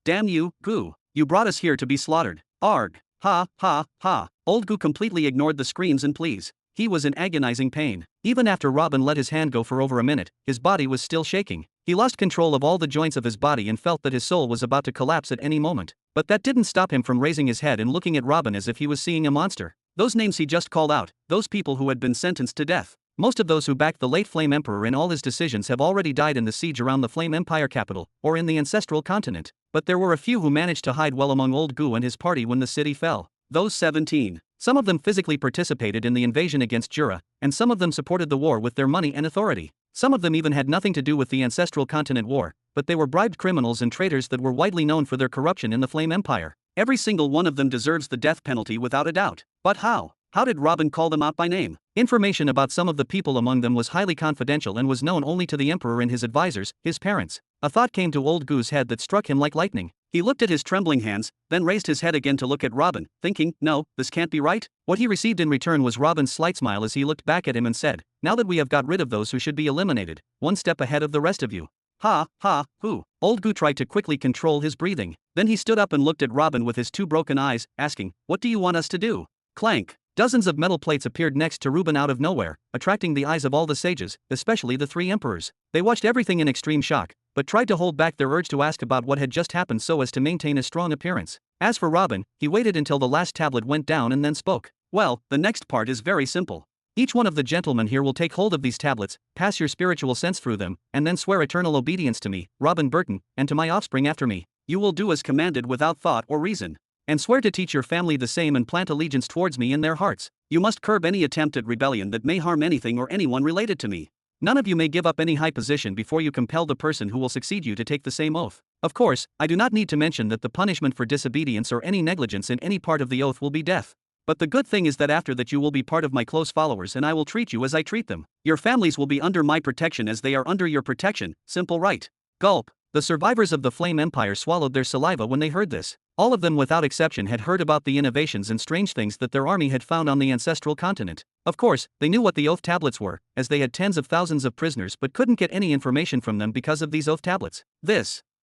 Damn you, Goo. You brought us here to be slaughtered. Arg. Ha, ha, ha. Old Goo completely ignored the screams and pleas. He was in agonizing pain. Even after Robin let his hand go for over a minute, his body was still shaking. He lost control of all the joints of his body and felt that his soul was about to collapse at any moment. But that didn't stop him from raising his head and looking at Robin as if he was seeing a monster. Those names he just called out, those people who had been sentenced to death. Most of those who backed the late Flame Emperor in all his decisions have already died in the siege around the Flame Empire capital, or in the ancestral continent. But there were a few who managed to hide well among Old Goo and his party when the city fell. Those 17. Some of them physically participated in the invasion against Jura, and some of them supported the war with their money and authority. Some of them even had nothing to do with the ancestral continent war, but they were bribed criminals and traitors that were widely known for their corruption in the Flame Empire. Every single one of them deserves the death penalty without a doubt. But how? How did Robin call them out by name? Information about some of the people among them was highly confidential and was known only to the Emperor and his advisors, his parents. A thought came to Old Goo's head that struck him like lightning. He looked at his trembling hands, then raised his head again to look at Robin, thinking, no, this can't be right. What he received in return was Robin's slight smile as he looked back at him and said, now that we have got rid of those who should be eliminated, one step ahead of the rest of you. Ha, ha, who? Old Goo tried to quickly control his breathing. Then he stood up and looked at Robin with his two broken eyes, asking, what do you want us to do? Clank. Dozens of metal plates appeared next to Reuben out of nowhere, attracting the eyes of all the sages, especially the three emperors. They watched everything in extreme shock, but tried to hold back their urge to ask about what had just happened so as to maintain a strong appearance. As for Robin, he waited until the last tablet went down and then spoke. Well, the next part is very simple. Each one of the gentlemen here will take hold of these tablets, pass your spiritual sense through them, and then swear eternal obedience to me, Robin Burton, and to my offspring after me. You will do as commanded without thought or reason. And swear to teach your family the same and plant allegiance towards me in their hearts. You must curb any attempt at rebellion that may harm anything or anyone related to me. None of you may give up any high position before you compel the person who will succeed you to take the same oath. Of course, I do not need to mention that the punishment for disobedience or any negligence in any part of the oath will be death. But the good thing is that after that you will be part of my close followers and I will treat you as I treat them. Your families will be under my protection as they are under your protection, simple right. Gulp. The survivors of the Flame Empire swallowed their saliva when they heard this. All of them without exception had heard about the innovations and strange things that their army had found on the ancestral continent. Of course, they knew what the oath tablets were, as they had tens of thousands of prisoners but couldn't get any information from them because of these oath tablets.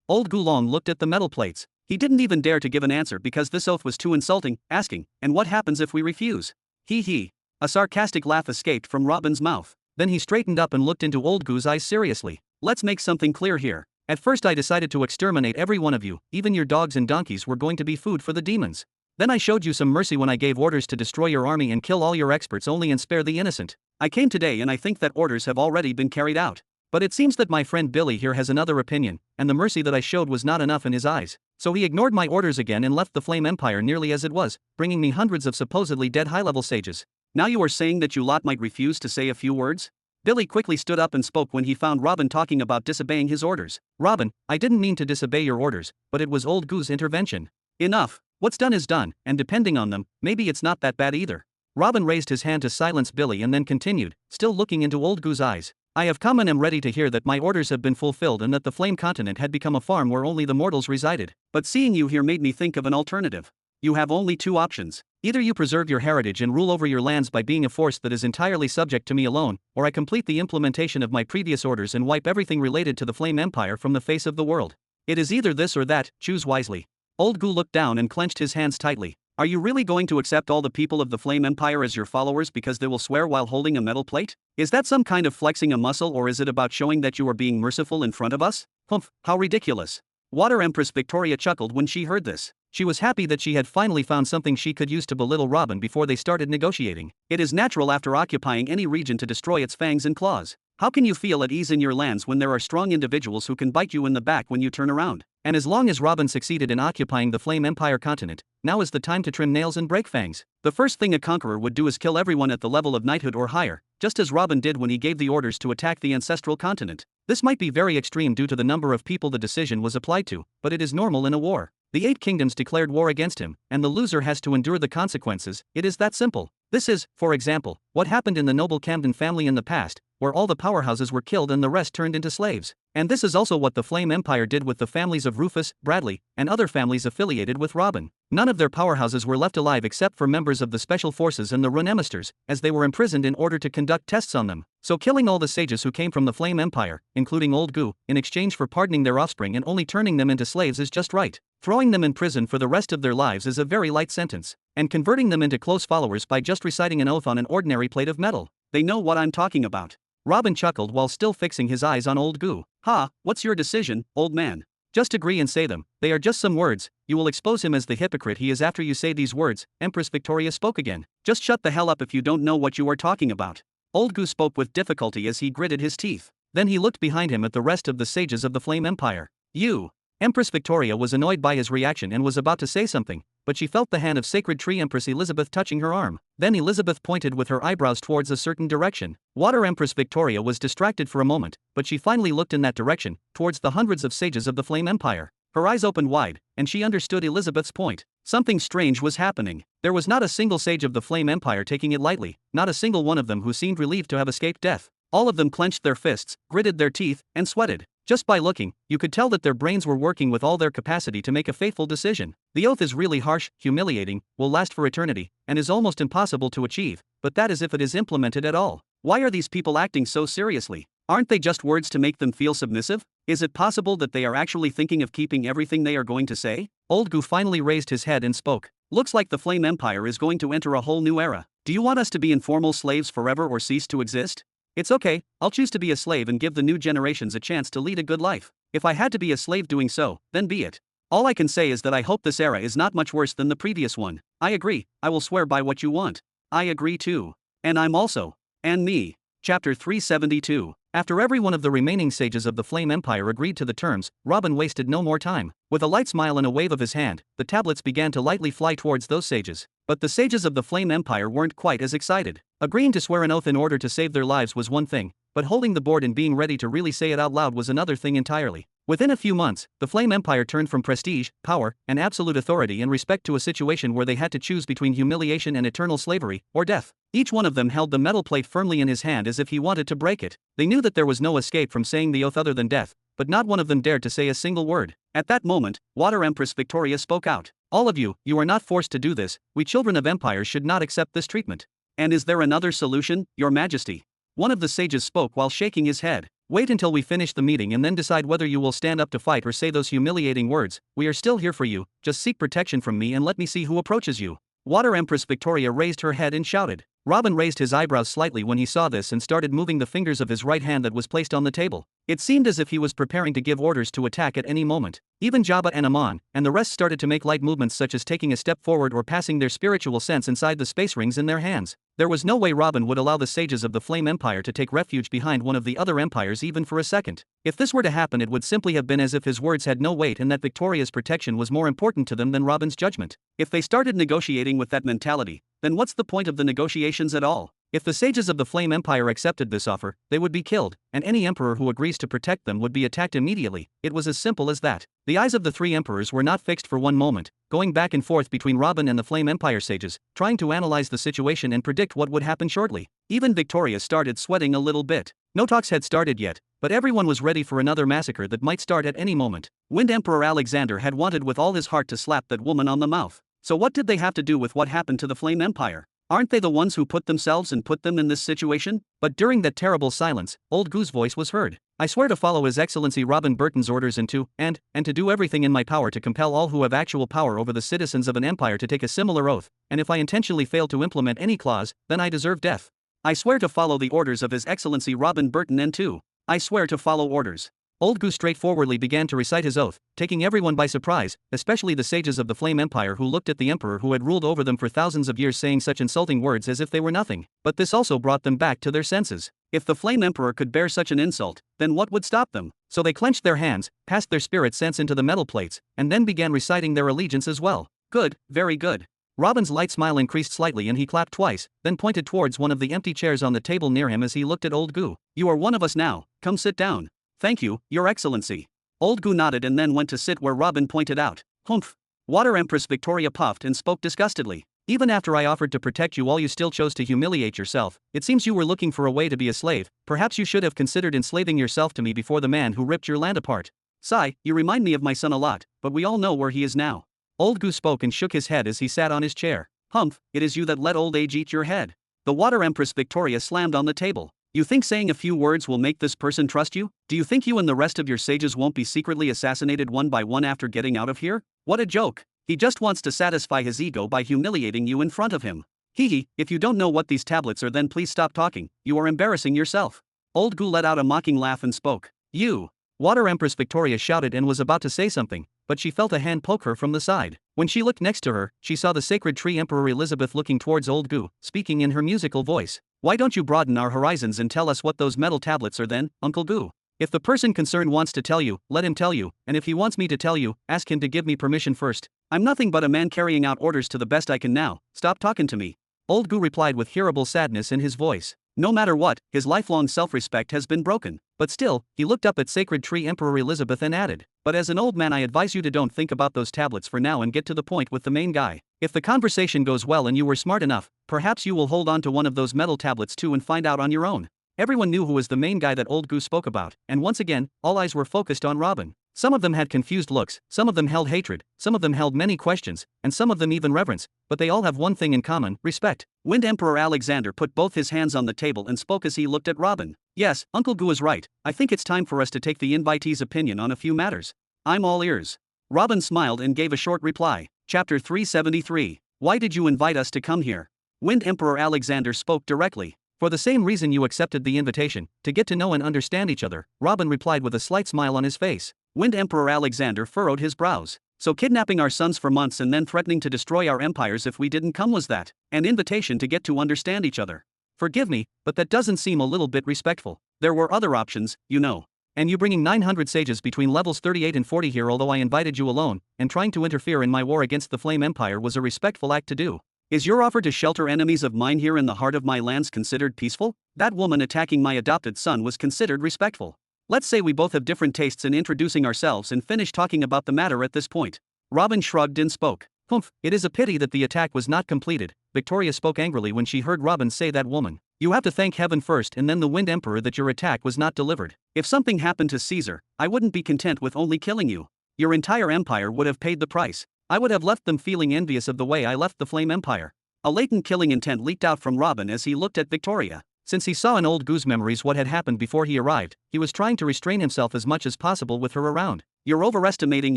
Old Gulong looked at the metal plates. He didn't even dare to give an answer because this oath was too insulting, asking, and what happens if we refuse? He. A sarcastic laugh escaped from Robin's mouth. Then he straightened up and looked into Old Goo's eyes seriously. Let's make something clear here. At first I decided to exterminate every one of you, even your dogs and donkeys were going to be food for the demons. Then I showed you some mercy when I gave orders to destroy your army and kill all your experts only and spare the innocent. I came today and I think that orders have already been carried out. But it seems that my friend Billy here has another opinion, and the mercy that I showed was not enough in his eyes. So he ignored my orders again and left the Flame Empire nearly as it was, bringing me hundreds of supposedly dead high-level sages. Now you are saying that you lot might refuse to say a few words? Billy quickly stood up and spoke when he found Robin talking about disobeying his orders. Robin, I didn't mean to disobey your orders, but it was Old Goo's intervention. Enough. What's done is done, and depending on them, maybe it's not that bad either. Robin raised his hand to silence Billy and then continued, still looking into Old Goo's eyes. I have come and am ready to hear that my orders have been fulfilled and that the Flame Continent had become a farm where only the mortals resided. But seeing you here made me think of an alternative. You have only two options. Either you preserve your heritage and rule over your lands by being a force that is entirely subject to me alone, or I complete the implementation of my previous orders and wipe everything related to the Flame Empire from the face of the world. It is either this or that, choose wisely. Old Goo looked down and clenched his hands tightly. Are you really going to accept all the people of the Flame Empire as your followers because they will swear while holding a metal plate? Is that some kind of flexing a muscle or is it about showing that you are being merciful in front of us? Humph, how ridiculous. Water Empress Victoria chuckled when she heard this. She was happy that she had finally found something she could use to belittle Robin before they started negotiating. It is natural after occupying any region to destroy its fangs and claws. How can you feel at ease in your lands when there are strong individuals who can bite you in the back when you turn around? And as long as Robin succeeded in occupying the Flame Empire continent, now is the time to trim nails and break fangs. The first thing a conqueror would do is kill everyone at the level of knighthood or higher, just as Robin did when he gave the orders to attack the ancestral continent. This might be very extreme due to the number of people the decision was applied to, but it is normal in a war. The 8 kingdoms declared war against him, and the loser has to endure the consequences. It is that simple. This is, for example, what happened in the noble Camden family in the past, where all the powerhouses were killed and the rest turned into slaves. And this is also what the Flame Empire did with the families of Rufus, Bradley, and other families affiliated with Robin. None of their powerhouses were left alive except for members of the Special Forces and the Runemasters, as they were imprisoned in order to conduct tests on them. So killing all the sages who came from the Flame Empire, including Old Goo, in exchange for pardoning their offspring and only turning them into slaves is just right. Throwing them in prison for the rest of their lives is a very light sentence. And converting them into close followers by just reciting an oath on an ordinary plate of metal. They know what I'm talking about. Robin chuckled while still fixing his eyes on Old Goo. Ha, what's your decision, old man? Just agree and say them. They are just some words. You will expose him as the hypocrite he is after you say these words. Empress Victoria spoke again. Just shut the hell up if you don't know what you are talking about. Old Goo spoke with difficulty as he gritted his teeth. Then he looked behind him at the rest of the sages of the Flame Empire. You. Empress Victoria was annoyed by his reaction and was about to say something, but she felt the hand of Sacred Tree Empress Elizabeth touching her arm. Then Elizabeth pointed with her eyebrows towards a certain direction. Water Empress Victoria was distracted for a moment, but she finally looked in that direction, towards the hundreds of sages of the Flame Empire. Her eyes opened wide, and she understood Elizabeth's point. Something strange was happening. There was not a single sage of the Flame Empire taking it lightly, not a single one of them who seemed relieved to have escaped death. All of them clenched their fists, gritted their teeth, and sweated. Just by looking, you could tell that their brains were working with all their capacity to make a fateful decision. The oath is really harsh, humiliating, will last for eternity, and is almost impossible to achieve, but that is if it is implemented at all. Why are these people acting so seriously? Aren't they just words to make them feel submissive? Is it possible that they are actually thinking of keeping everything they are going to say? Old Gu finally raised his head and spoke. Looks like the Flame Empire is going to enter a whole new era. Do you want us to be informal slaves forever or cease to exist? It's okay, I'll choose to be a slave and give the new generations a chance to lead a good life. If I had to be a slave doing so, then be it. All I can say is that I hope this era is not much worse than the previous one. I agree, I will swear by what you want. I agree too. And I'm also. And me. Chapter 372. After every one of the remaining sages of the Flame Empire agreed to the terms, Robin wasted no more time. With a light smile and a wave of his hand, the tablets began to lightly fly towards those sages. But the sages of the Flame Empire weren't quite as excited. Agreeing to swear an oath in order to save their lives was one thing, but holding the board and being ready to really say it out loud was another thing entirely. Within a few months, the Flame Empire turned from prestige, power, and absolute authority in respect to a situation where they had to choose between humiliation and eternal slavery, or death. Each one of them held the metal plate firmly in his hand as if he wanted to break it. They knew that there was no escape from saying the oath other than death, but not one of them dared to say a single word. At that moment, Water Empress Victoria spoke out. All of you, you are not forced to do this. We children of empires should not accept this treatment. And is there another solution, Your Majesty? One of the sages spoke while shaking his head. Wait until we finish the meeting and then decide whether you will stand up to fight or say those humiliating words. We are still here for you, just seek protection from me and let me see who approaches you. Water Empress Victoria raised her head and shouted. Robin raised his eyebrows slightly when he saw this and started moving the fingers of his right hand that was placed on the table. It seemed as if he was preparing to give orders to attack at any moment. Even Jabba and Amon, and the rest started to make light movements such as taking a step forward or passing their spiritual sense inside the space rings in their hands. There was no way Robin would allow the sages of the Flame Empire to take refuge behind one of the other empires even for a second. If this were to happen, it would simply have been as if his words had no weight and that Victoria's protection was more important to them than Robin's judgment. If they started negotiating with that mentality, then what's the point of the negotiations at all? If the sages of the Flame Empire accepted this offer, they would be killed, and any emperor who agrees to protect them would be attacked immediately. It was as simple as that. The eyes of the three emperors were not fixed for one moment, going back and forth between Robin and the Flame Empire sages, trying to analyze the situation and predict what would happen shortly. Even Victoria started sweating a little bit. No talks had started yet, but everyone was ready for another massacre that might start at any moment. Wind Emperor Alexander had wanted with all his heart to slap that woman on the mouth. So what did they have to do with what happened to the Flame Empire? Aren't they the ones who put themselves and put them in this situation? But during that terrible silence, Old Goo's voice was heard. I swear to follow His Excellency Robin Burton's orders and to do everything in my power to compel all who have actual power over the citizens of an empire to take a similar oath, and if I intentionally fail to implement any clause, then I deserve death. I swear to follow the orders of His Excellency Robin Burton and to. I swear to follow orders. Old Goose straightforwardly began to recite his oath, taking everyone by surprise, especially the sages of the Flame Empire who looked at the emperor who had ruled over them for thousands of years saying such insulting words as if they were nothing. But this also brought them back to their senses. If the Flame Emperor could bear such an insult, then what would stop them? So they clenched their hands, passed their spirit sense into the metal plates, and then began reciting their allegiance as well. Good, very good. Robin's light smile increased slightly and he clapped twice, then pointed towards one of the empty chairs on the table near him as he looked at Old Goo. You are one of us now, come sit down. Thank you, Your Excellency. Old Goo nodded and then went to sit where Robin pointed out. Humph. Water Empress Victoria puffed and spoke disgustedly. Even after I offered to protect you all, you still chose to humiliate yourself. It seems you were looking for a way to be a slave. Perhaps you should have considered enslaving yourself to me before the man who ripped your land apart. Sigh, you remind me of my son a lot, but we all know where he is now. Old Goo spoke and shook his head as he sat on his chair. Humph, it is you that let old age eat your head. The Water Empress Victoria slammed on the table. You think saying a few words will make this person trust you? Do you think you and the rest of your sages won't be secretly assassinated one by one after getting out of here? What a joke. He just wants to satisfy his ego by humiliating you in front of him. Hee, if you don't know what these tablets are, then please stop talking. You are embarrassing yourself. Old Goo let out a mocking laugh and spoke. You. Water Empress Victoria shouted and was about to say something, but she felt a hand poke her from the side. When she looked next to her, she saw the Sacred Tree Emperor Elizabeth looking towards Old Goo, speaking in her musical voice. Why don't you broaden our horizons and tell us what those metal tablets are then, Uncle Goo? If the person concerned wants to tell you, let him tell you, and if he wants me to tell you, ask him to give me permission first. I'm nothing but a man carrying out orders to the best I can now. Stop talking to me. Old Gu replied with hearable sadness in his voice. No matter what, his lifelong self-respect has been broken. But still, he looked up at Sacred Tree Emperor Elizabeth and added, but as an old man I advise you to don't think about those tablets for now and get to the point with the main guy. If the conversation goes well and you were smart enough, perhaps you will hold on to one of those metal tablets too and find out on your own. Everyone knew who was the main guy that Old Gu spoke about, and once again, all eyes were focused on Robin. Some of them had confused looks, some of them held hatred, some of them held many questions, and some of them even reverence, but they all have one thing in common: respect. Wind Emperor Alexander put both his hands on the table and spoke as he looked at Robin. Yes, Uncle Gu is right. I think it's time for us to take the invitee's opinion on a few matters. I'm all ears. Robin smiled and gave a short reply. Chapter 373. Why did you invite us to come here? Wind Emperor Alexander spoke directly. For the same reason you accepted the invitation, to get to know and understand each other, Robin replied with a slight smile on his face. Wind Emperor Alexander furrowed his brows. So kidnapping our sons for months and then threatening to destroy our empires if we didn't come, was that an invitation to get to understand each other? Forgive me, but that doesn't seem a little bit respectful. There were other options, you know. And you bringing 900 sages between levels 38 and 40 here, although I invited you alone, and trying to interfere in my war against the Flame Empire was a respectful act to do. Is your offer to shelter enemies of mine here in the heart of my lands considered peaceful? That woman attacking my adopted son was considered respectful. Let's say we both have different tastes in introducing ourselves and finish talking about the matter at this point. Robin shrugged and spoke. Humph, it is a pity that the attack was not completed. Victoria spoke angrily when she heard Robin say that woman. You have to thank heaven first and then the Wind Emperor that your attack was not delivered. If something happened to Caesar, I wouldn't be content with only killing you. Your entire empire would have paid the price. I would have left them feeling envious of the way I left the Flame Empire. A latent killing intent leaked out from Robin as he looked at Victoria. Since he saw in Old Gu's memories what had happened before he arrived, he was trying to restrain himself as much as possible with her around. You're overestimating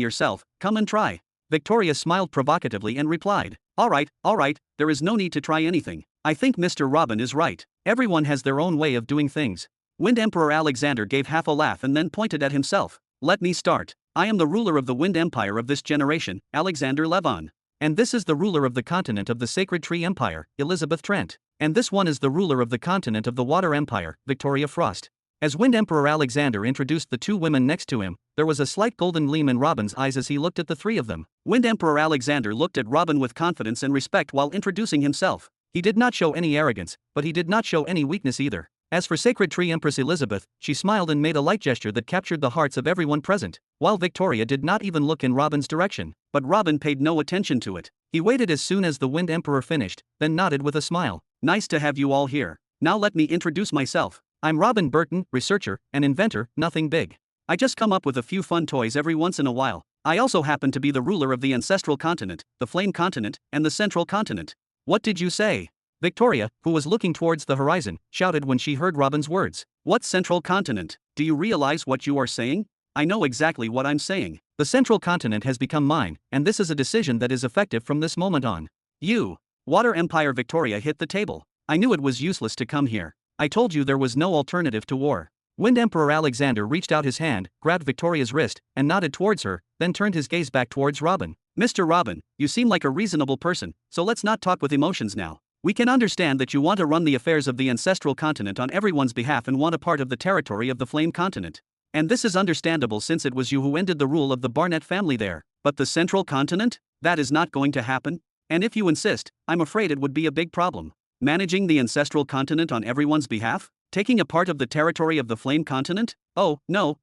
yourself, come and try. Victoria smiled provocatively and replied, all right, there is no need to try anything. I think Mr. Robin is right. Everyone has their own way of doing things. Wind Emperor Alexander gave half a laugh and then pointed at himself. Let me start. I am the ruler of the Wind Empire of this generation, Alexander Levon. And this is the ruler of the continent of the Sacred Tree Empire, Elizabeth Trent. And this one is the ruler of the continent of the Water Empire, Victoria Frost. As Wind Emperor Alexander introduced the two women next to him, there was a slight golden gleam in Robin's eyes as he looked at the three of them. Wind Emperor Alexander looked at Robin with confidence and respect while introducing himself. He did not show any arrogance, but he did not show any weakness either. As for Sacred Tree Empress Elizabeth, she smiled and made a light gesture that captured the hearts of everyone present, while Victoria did not even look in Robin's direction. But Robin paid no attention to it. He waited as soon as the Wind Emperor finished, then nodded with a smile. Nice to have you all here. Now let me introduce myself. I'm Robin Burton, researcher, and inventor, nothing big. I just come up with a few fun toys every once in a while. I also happen to be the ruler of the Ancestral Continent, the Flame Continent, and the Central Continent. What did you say? Victoria, who was looking towards the horizon, shouted when she heard Robin's words. What Central Continent? Do you realize what you are saying? I know exactly what I'm saying. The Central Continent has become mine, and this is a decision that is effective from this moment on. You. Water Empire. Victoria hit the table. I knew it was useless to come here. I told you there was no alternative to war. Wind Emperor Alexander reached out his hand, grabbed Victoria's wrist, and nodded towards her, then turned his gaze back towards Robin. Mr. Robin, you seem like a reasonable person, so let's not talk with emotions now. We can understand that you want to run the affairs of the Ancestral Continent on everyone's behalf and want a part of the territory of the Flame Continent. And this is understandable since it was you who ended the rule of the Barnett family there. But the Central Continent? That is not going to happen. And if you insist, I'm afraid it would be a big problem. Managing the Ancestral Continent on everyone's behalf? Taking a part of the territory of the Flame Continent? Oh, no.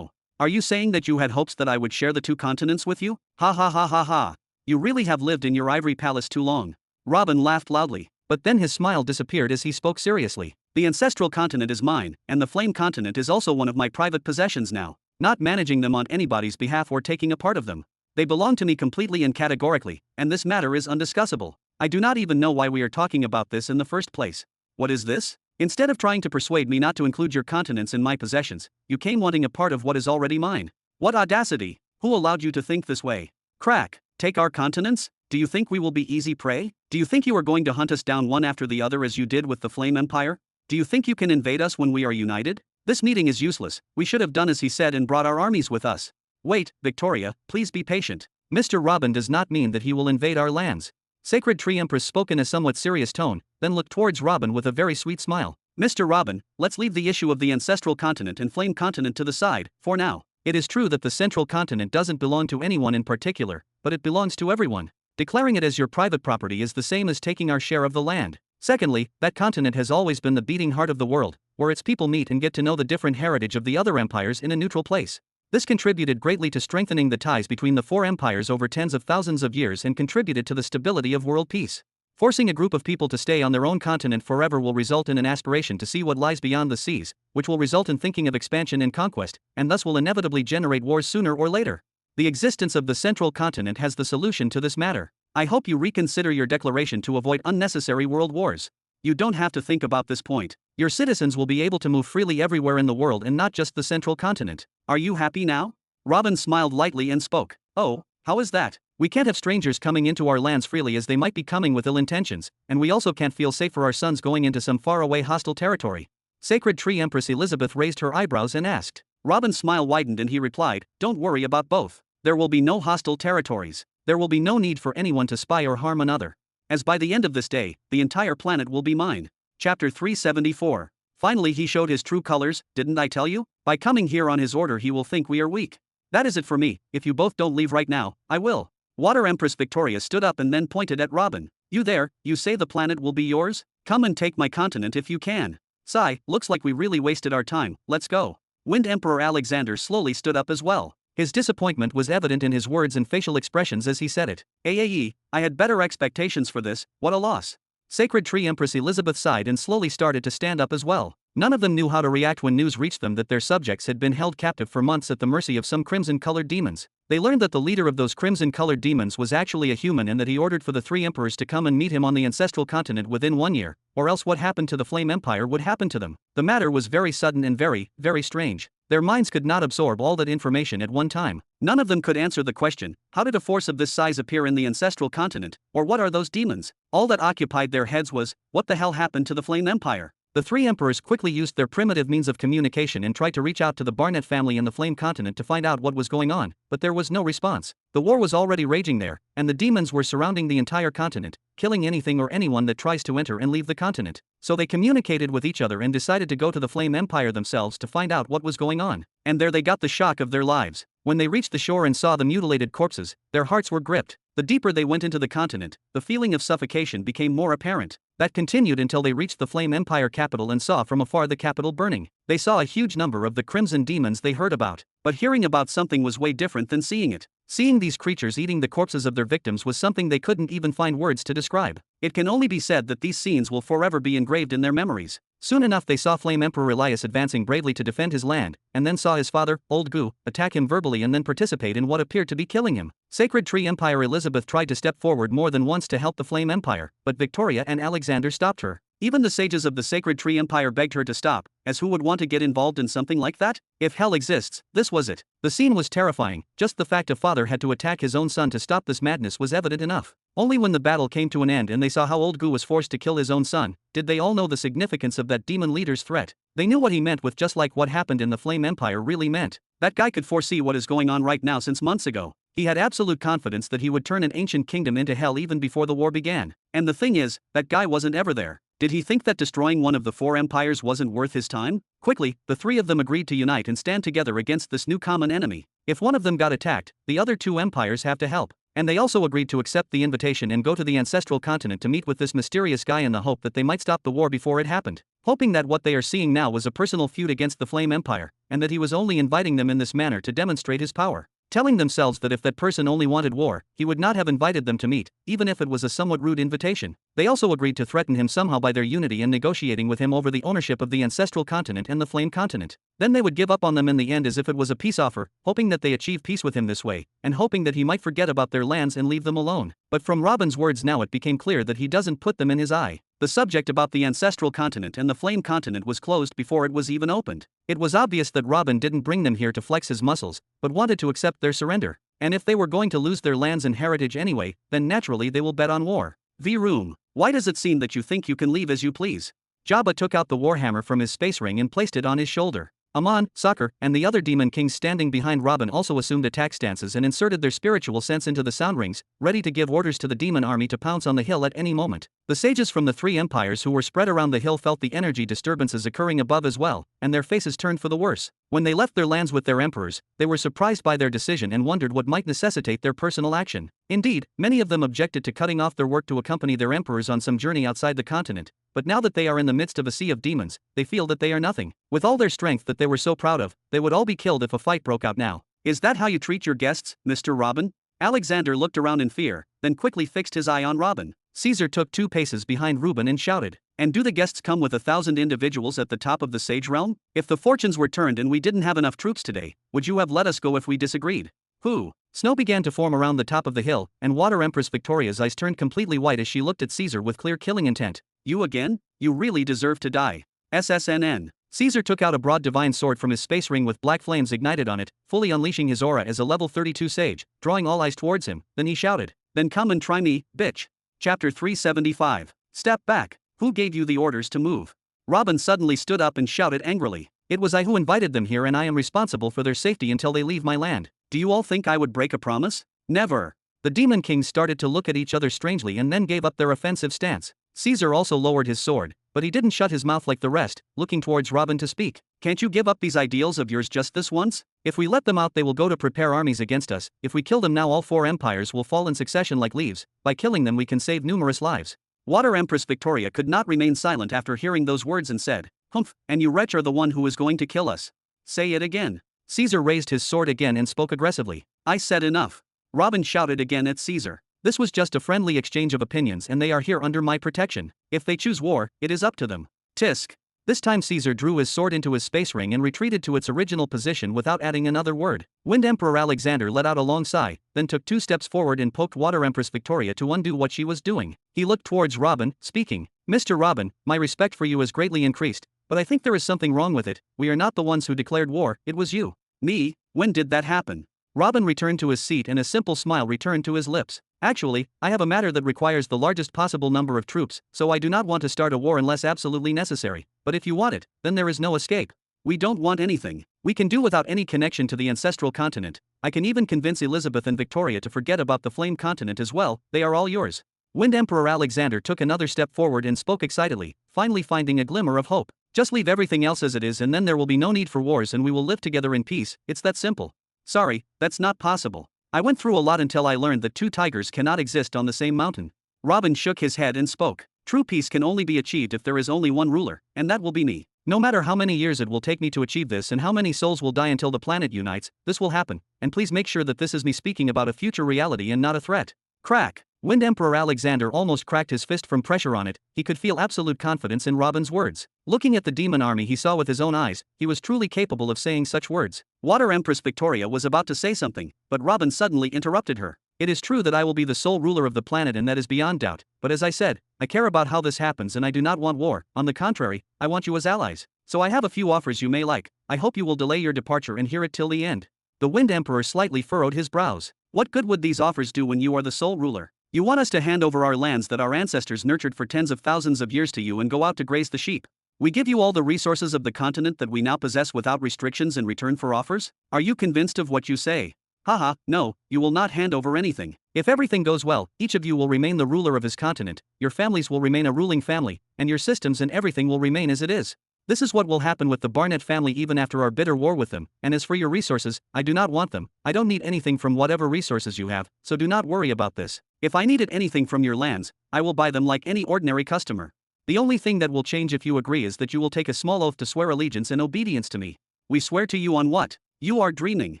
Are you saying that you had hopes that I would share the two continents with you? Ha ha ha ha ha. You really have lived in your ivory palace too long. Robin laughed loudly, but then his smile disappeared as he spoke seriously. The Ancestral Continent is mine, and the Flame Continent is also one of my private possessions now. Not managing them on anybody's behalf or taking a part of them. They belong to me completely and categorically, and this matter is undiscussable. I do not even know why we are talking about this in the first place. What is this? Instead of trying to persuade me not to include your continents in my possessions, you came wanting a part of what is already mine. What audacity! Who allowed you to think this way? Crack! Take our continents? Do you think we will be easy prey? Do you think you are going to hunt us down one after the other as you did with the Flame Empire? Do you think you can invade us when we are united? This meeting is useless. We should have done as he said and brought our armies with us. Wait, Victoria, please be patient. Mr. Robin does not mean that he will invade our lands. Sacred Tree Empress spoke in a somewhat serious tone, then looked towards Robin with a very sweet smile. Mr. Robin, let's leave the issue of the Ancestral Continent and Flame Continent to the side, for now. It is true that the central continent doesn't belong to anyone in particular, but it belongs to everyone. Declaring it as your private property is the same as taking our share of the land. Secondly, that continent has always been the beating heart of the world, where its people meet and get to know the different heritage of the other empires in a neutral place. This contributed greatly to strengthening the ties between the four empires over tens of thousands of years and contributed to the stability of world peace. Forcing a group of people to stay on their own continent forever will result in an aspiration to see what lies beyond the seas, which will result in thinking of expansion and conquest, and thus will inevitably generate wars sooner or later. The existence of the central continent has the solution to this matter. I hope you reconsider your declaration to avoid unnecessary world wars. You don't have to think about this point. Your citizens will be able to move freely everywhere in the world and not just the central continent. Are you happy now? Robin smiled lightly and spoke. Oh, how is that? We can't have strangers coming into our lands freely as they might be coming with ill intentions, and we also can't feel safe for our sons going into some faraway hostile territory. Sacred Tree Empress Elizabeth raised her eyebrows and asked. Robin's smile widened and he replied, don't worry about both. There will be no hostile territories. There will be no need for anyone to spy or harm another. As by the end of this day, the entire planet will be mine. Chapter 374. Finally he showed his true colors, didn't I tell you? By coming here on his order he will think we are weak. That is it for me. If you both don't leave right now, I will. Water Empress Victoria stood up and then pointed at Robin. You there, you say the planet will be yours? Come and take my continent if you can. Sigh, looks like we really wasted our time, let's go. Wind Emperor Alexander slowly stood up as well. His disappointment was evident in his words and facial expressions as he said it. I had better expectations for this, what a loss. Sacred Tree Empress Elizabeth sighed and slowly started to stand up as well. None of them knew how to react when news reached them that their subjects had been held captive for months at the mercy of some crimson-colored demons. They learned that the leader of those crimson-colored demons was actually a human and that he ordered for the three emperors to come and meet him on the ancestral continent within 1 year, or else what happened to the Flame Empire would happen to them. The matter was very sudden and very, very strange. Their minds could not absorb all that information at one time. None of them could answer the question, how did a force of this size appear in the ancestral continent, or what are those demons? All that occupied their heads was, what the hell happened to the Flame Empire? The three emperors quickly used their primitive means of communication and tried to reach out to the Barnett family in the Flame continent to find out what was going on, but there was no response. The war was already raging there, and the demons were surrounding the entire continent, killing anything or anyone that tries to enter and leave the continent. So they communicated with each other and decided to go to the Flame Empire themselves to find out what was going on. And there they got the shock of their lives. When they reached the shore and saw the mutilated corpses, their hearts were gripped. The deeper they went into the continent, the feeling of suffocation became more apparent. That continued until they reached the Flame Empire capital and saw from afar the capital burning. They saw a huge number of the crimson demons they heard about. But hearing about something was way different than seeing it. Seeing these creatures eating the corpses of their victims was something they couldn't even find words to describe. It can only be said that these scenes will forever be engraved in their memories. Soon enough they saw Flame Emperor Elias advancing bravely to defend his land, and then saw his father, Old Gu, attack him verbally and then participate in what appeared to be killing him. Sacred Tree Empire Elizabeth tried to step forward more than once to help the Flame Empire, but Victoria and Alexander stopped her. Even the sages of the Sacred Tree Empire begged her to stop, as who would want to get involved in something like that? If hell exists, this was it. The scene was terrifying. Just the fact a father had to attack his own son to stop this madness was evident enough. Only when the battle came to an end and they saw how Old Gu was forced to kill his own son, did they all know the significance of that demon leader's threat. They knew what he meant with just like what happened in the Flame Empire really meant. That guy could foresee what is going on right now since months ago. He had absolute confidence that he would turn an ancient kingdom into hell even before the war began. And the thing is, that guy wasn't ever there. Did he think that destroying one of the four empires wasn't worth his time? Quickly, the three of them agreed to unite and stand together against this new common enemy. If one of them got attacked, the other two empires have to help. And they also agreed to accept the invitation and go to the ancestral continent to meet with this mysterious guy in the hope that they might stop the war before it happened. Hoping that what they are seeing now was a personal feud against the Flame Empire, and that he was only inviting them in this manner to demonstrate his power. Telling themselves that if that person only wanted war, he would not have invited them to meet, even if it was a somewhat rude invitation. They also agreed to threaten him somehow by their unity and negotiating with him over the ownership of the ancestral continent and the Flame continent. Then they would give up on them in the end as if it was a peace offer, hoping that they achieve peace with him this way, and hoping that he might forget about their lands and leave them alone. But from Robin's words now it became clear that he doesn't put them in his eye. The subject about the ancestral continent and the Flame continent was closed before it was even opened. It was obvious that Robin didn't bring them here to flex his muscles, but wanted to accept their surrender. And if they were going to lose their lands and heritage anyway, then naturally they will bet on war. V-Room, why does it seem that you think you can leave as you please? Jabba took out the warhammer from his space ring and placed it on his shoulder. Amon, Sokka, and the other demon kings standing behind Robin also assumed attack stances and inserted their spiritual sense into the sound rings, ready to give orders to the demon army to pounce on the hill at any moment. The sages from the three empires who were spread around the hill felt the energy disturbances occurring above as well, and their faces turned for the worse. When they left their lands with their emperors, they were surprised by their decision and wondered what might necessitate their personal action. Indeed, many of them objected to cutting off their work to accompany their emperors on some journey outside the continent, but now that they are in the midst of a sea of demons, they feel that they are nothing. With all their strength that they were so proud of, they would all be killed if a fight broke out now. Is that how you treat your guests, Mr. Robin? Alexander looked around in fear, then quickly fixed his eye on Robin. Caesar took 2 paces behind Reuben and shouted, "And do the guests come with 1,000 individuals at the top of the sage realm? If the fortunes were turned and we didn't have enough troops today, would you have let us go if we disagreed?" Who? Snow began to form around the top of the hill, and Water Empress Victoria's eyes turned completely white as she looked at Caesar with clear killing intent. "You again? You really deserve to die. SSNN. Caesar took out a broad divine sword from his space ring with black flames ignited on it, fully unleashing his aura as a level 32 sage, drawing all eyes towards him. Then he shouted, "Then come and try me, bitch." Chapter 375. Step back. Who gave you the orders to move? Robin suddenly stood up and shouted angrily, "It was I who invited them here and I am responsible for their safety until they leave my land. Do you all think I would break a promise? Never." The demon kings started to look at each other strangely and then gave up their offensive stance. Caesar also lowered his sword, but he didn't shut his mouth like the rest, looking towards Robin to speak. "Can't you give up these ideals of yours just this once? If we let them out they will go to prepare armies against us. If we kill them now all 4 empires will fall in succession like leaves. By killing them we can save numerous lives." Water Empress Victoria could not remain silent after hearing those words and said, "Humph, and you wretch are the one who is going to kill us. Say it again." Caesar raised his sword again and spoke aggressively. "I said enough." Robin shouted again at Caesar. "This was just a friendly exchange of opinions and they are here under my protection. If they choose war, it is up to them." Tisk. This time Caesar drew his sword into his space ring and retreated to its original position without adding another word. Wind Emperor Alexander let out a long sigh, then took 2 steps forward and poked Water Empress Victoria to undo what she was doing. He looked towards Robin, speaking, "Mr. Robin, my respect for you has greatly increased, but I think there is something wrong with it. We are not the ones who declared war, it was you." "Me? When did that happen?" Robin returned to his seat and a simple smile returned to his lips. "Actually, I have a matter that requires the largest possible number of troops, so I do not want to start a war unless absolutely necessary, but if you want it, then there is no escape." "We don't want anything. We can do without any connection to the ancestral continent. I can even convince Elizabeth and Victoria to forget about the Flame continent as well, they are all yours." Wind Emperor Alexander took another step forward and spoke excitedly, finally finding a glimmer of hope. "Just leave everything else as it is and then there will be no need for wars and we will live together in peace, it's that simple." "Sorry, that's not possible. I went through a lot until I learned that 2 tigers cannot exist on the same mountain." Robin shook his head and spoke. "True peace can only be achieved if there is only one ruler, and that will be me. No matter how many years it will take me to achieve this and how many souls will die until the planet unites, this will happen, and please make sure that this is me speaking about a future reality and not a threat." Crack. Wind Emperor Alexander almost cracked his fist from pressure on it. He could feel absolute confidence in Robin's words. Looking at the demon army he saw with his own eyes, he was truly capable of saying such words. Water Empress Victoria was about to say something, but Robin suddenly interrupted her. "It is true that I will be the sole ruler of the planet and that is beyond doubt, but as I said, I care about how this happens and I do not want war. On the contrary, I want you as allies. So I have a few offers you may like. I hope you will delay your departure and hear it till the end." The Wind Emperor slightly furrowed his brows. "What good would these offers do when you are the sole ruler? You want us to hand over our lands that our ancestors nurtured for tens of thousands of years to you and go out to graze the sheep? We give you all the resources of the continent that we now possess without restrictions in return for offers? Are you convinced of what you say? Haha, no, you will not hand over anything. If everything goes well, each of you will remain the ruler of his continent, your families will remain a ruling family, and your systems and everything will remain as it is. This is what will happen with the Barnett family even after our bitter war with them, and as for your resources, I do not want them. I don't need anything from whatever resources you have, so do not worry about this. If I needed anything from your lands, I will buy them like any ordinary customer. The only thing that will change if you agree is that you will take a small oath to swear allegiance and obedience to me." "We swear to you on what? You are dreaming."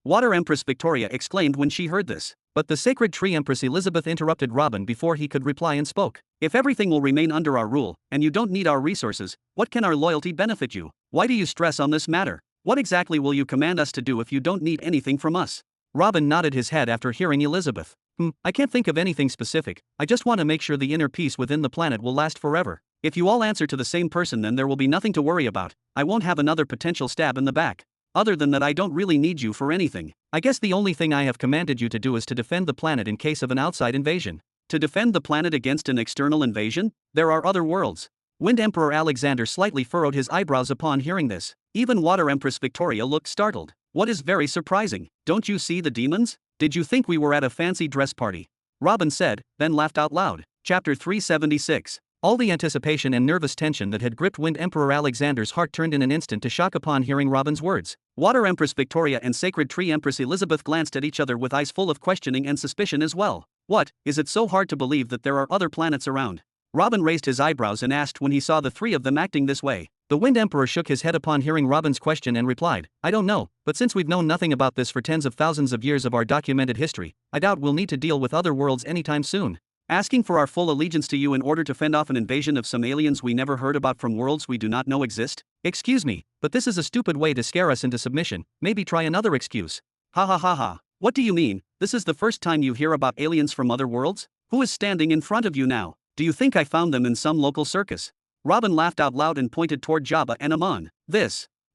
Water Empress Victoria exclaimed when she heard this. But the Sacred Tree Empress Elizabeth interrupted Robin before he could reply and spoke. "If everything will remain under our rule, and you don't need our resources, what can our loyalty benefit you? Why do you stress on this matter? What exactly will you command us to do if you don't need anything from us?" Robin nodded his head after hearing Elizabeth. I can't think of anything specific, I just want to make sure the inner peace within the planet will last forever. If you all answer to the same person then there will be nothing to worry about, I won't have another potential stab in the back. Other than that I don't really need you for anything. I guess the only thing I have commanded you to do is to defend the planet in case of an outside invasion." "To defend the planet against an external invasion? There are other worlds." Wind Emperor Alexander slightly furrowed his eyebrows upon hearing this. Even Water Empress Victoria looked startled. "What is very surprising? Don't you see the demons? Did you think we were at a fancy dress party?" Robin said, then laughed out loud. Chapter 376. All the anticipation and nervous tension that had gripped Wind Emperor Alexander's heart turned in an instant to shock upon hearing Robin's words. Water Empress Victoria and Sacred Tree Empress Elizabeth glanced at each other with eyes full of questioning and suspicion as well. What, is it so hard to believe that there are other planets around? Robin raised his eyebrows and asked when he saw the three of them acting this way. The Wind Emperor shook his head upon hearing Robin's question and replied, I don't know, but since we've known nothing about this for tens of thousands of years of our documented history, I doubt we'll need to deal with other worlds anytime soon. Asking for our full allegiance to you in order to fend off an invasion of some aliens we never heard about from worlds we do not know exist? Excuse me, but this is a stupid way to scare us into submission, maybe try another excuse. Ha ha ha ha. What do you mean? This is the first time you hear about aliens from other worlds? Who is standing in front of you now? Do you think I found them in some local circus? Robin laughed out loud and pointed toward Jabba and Amon.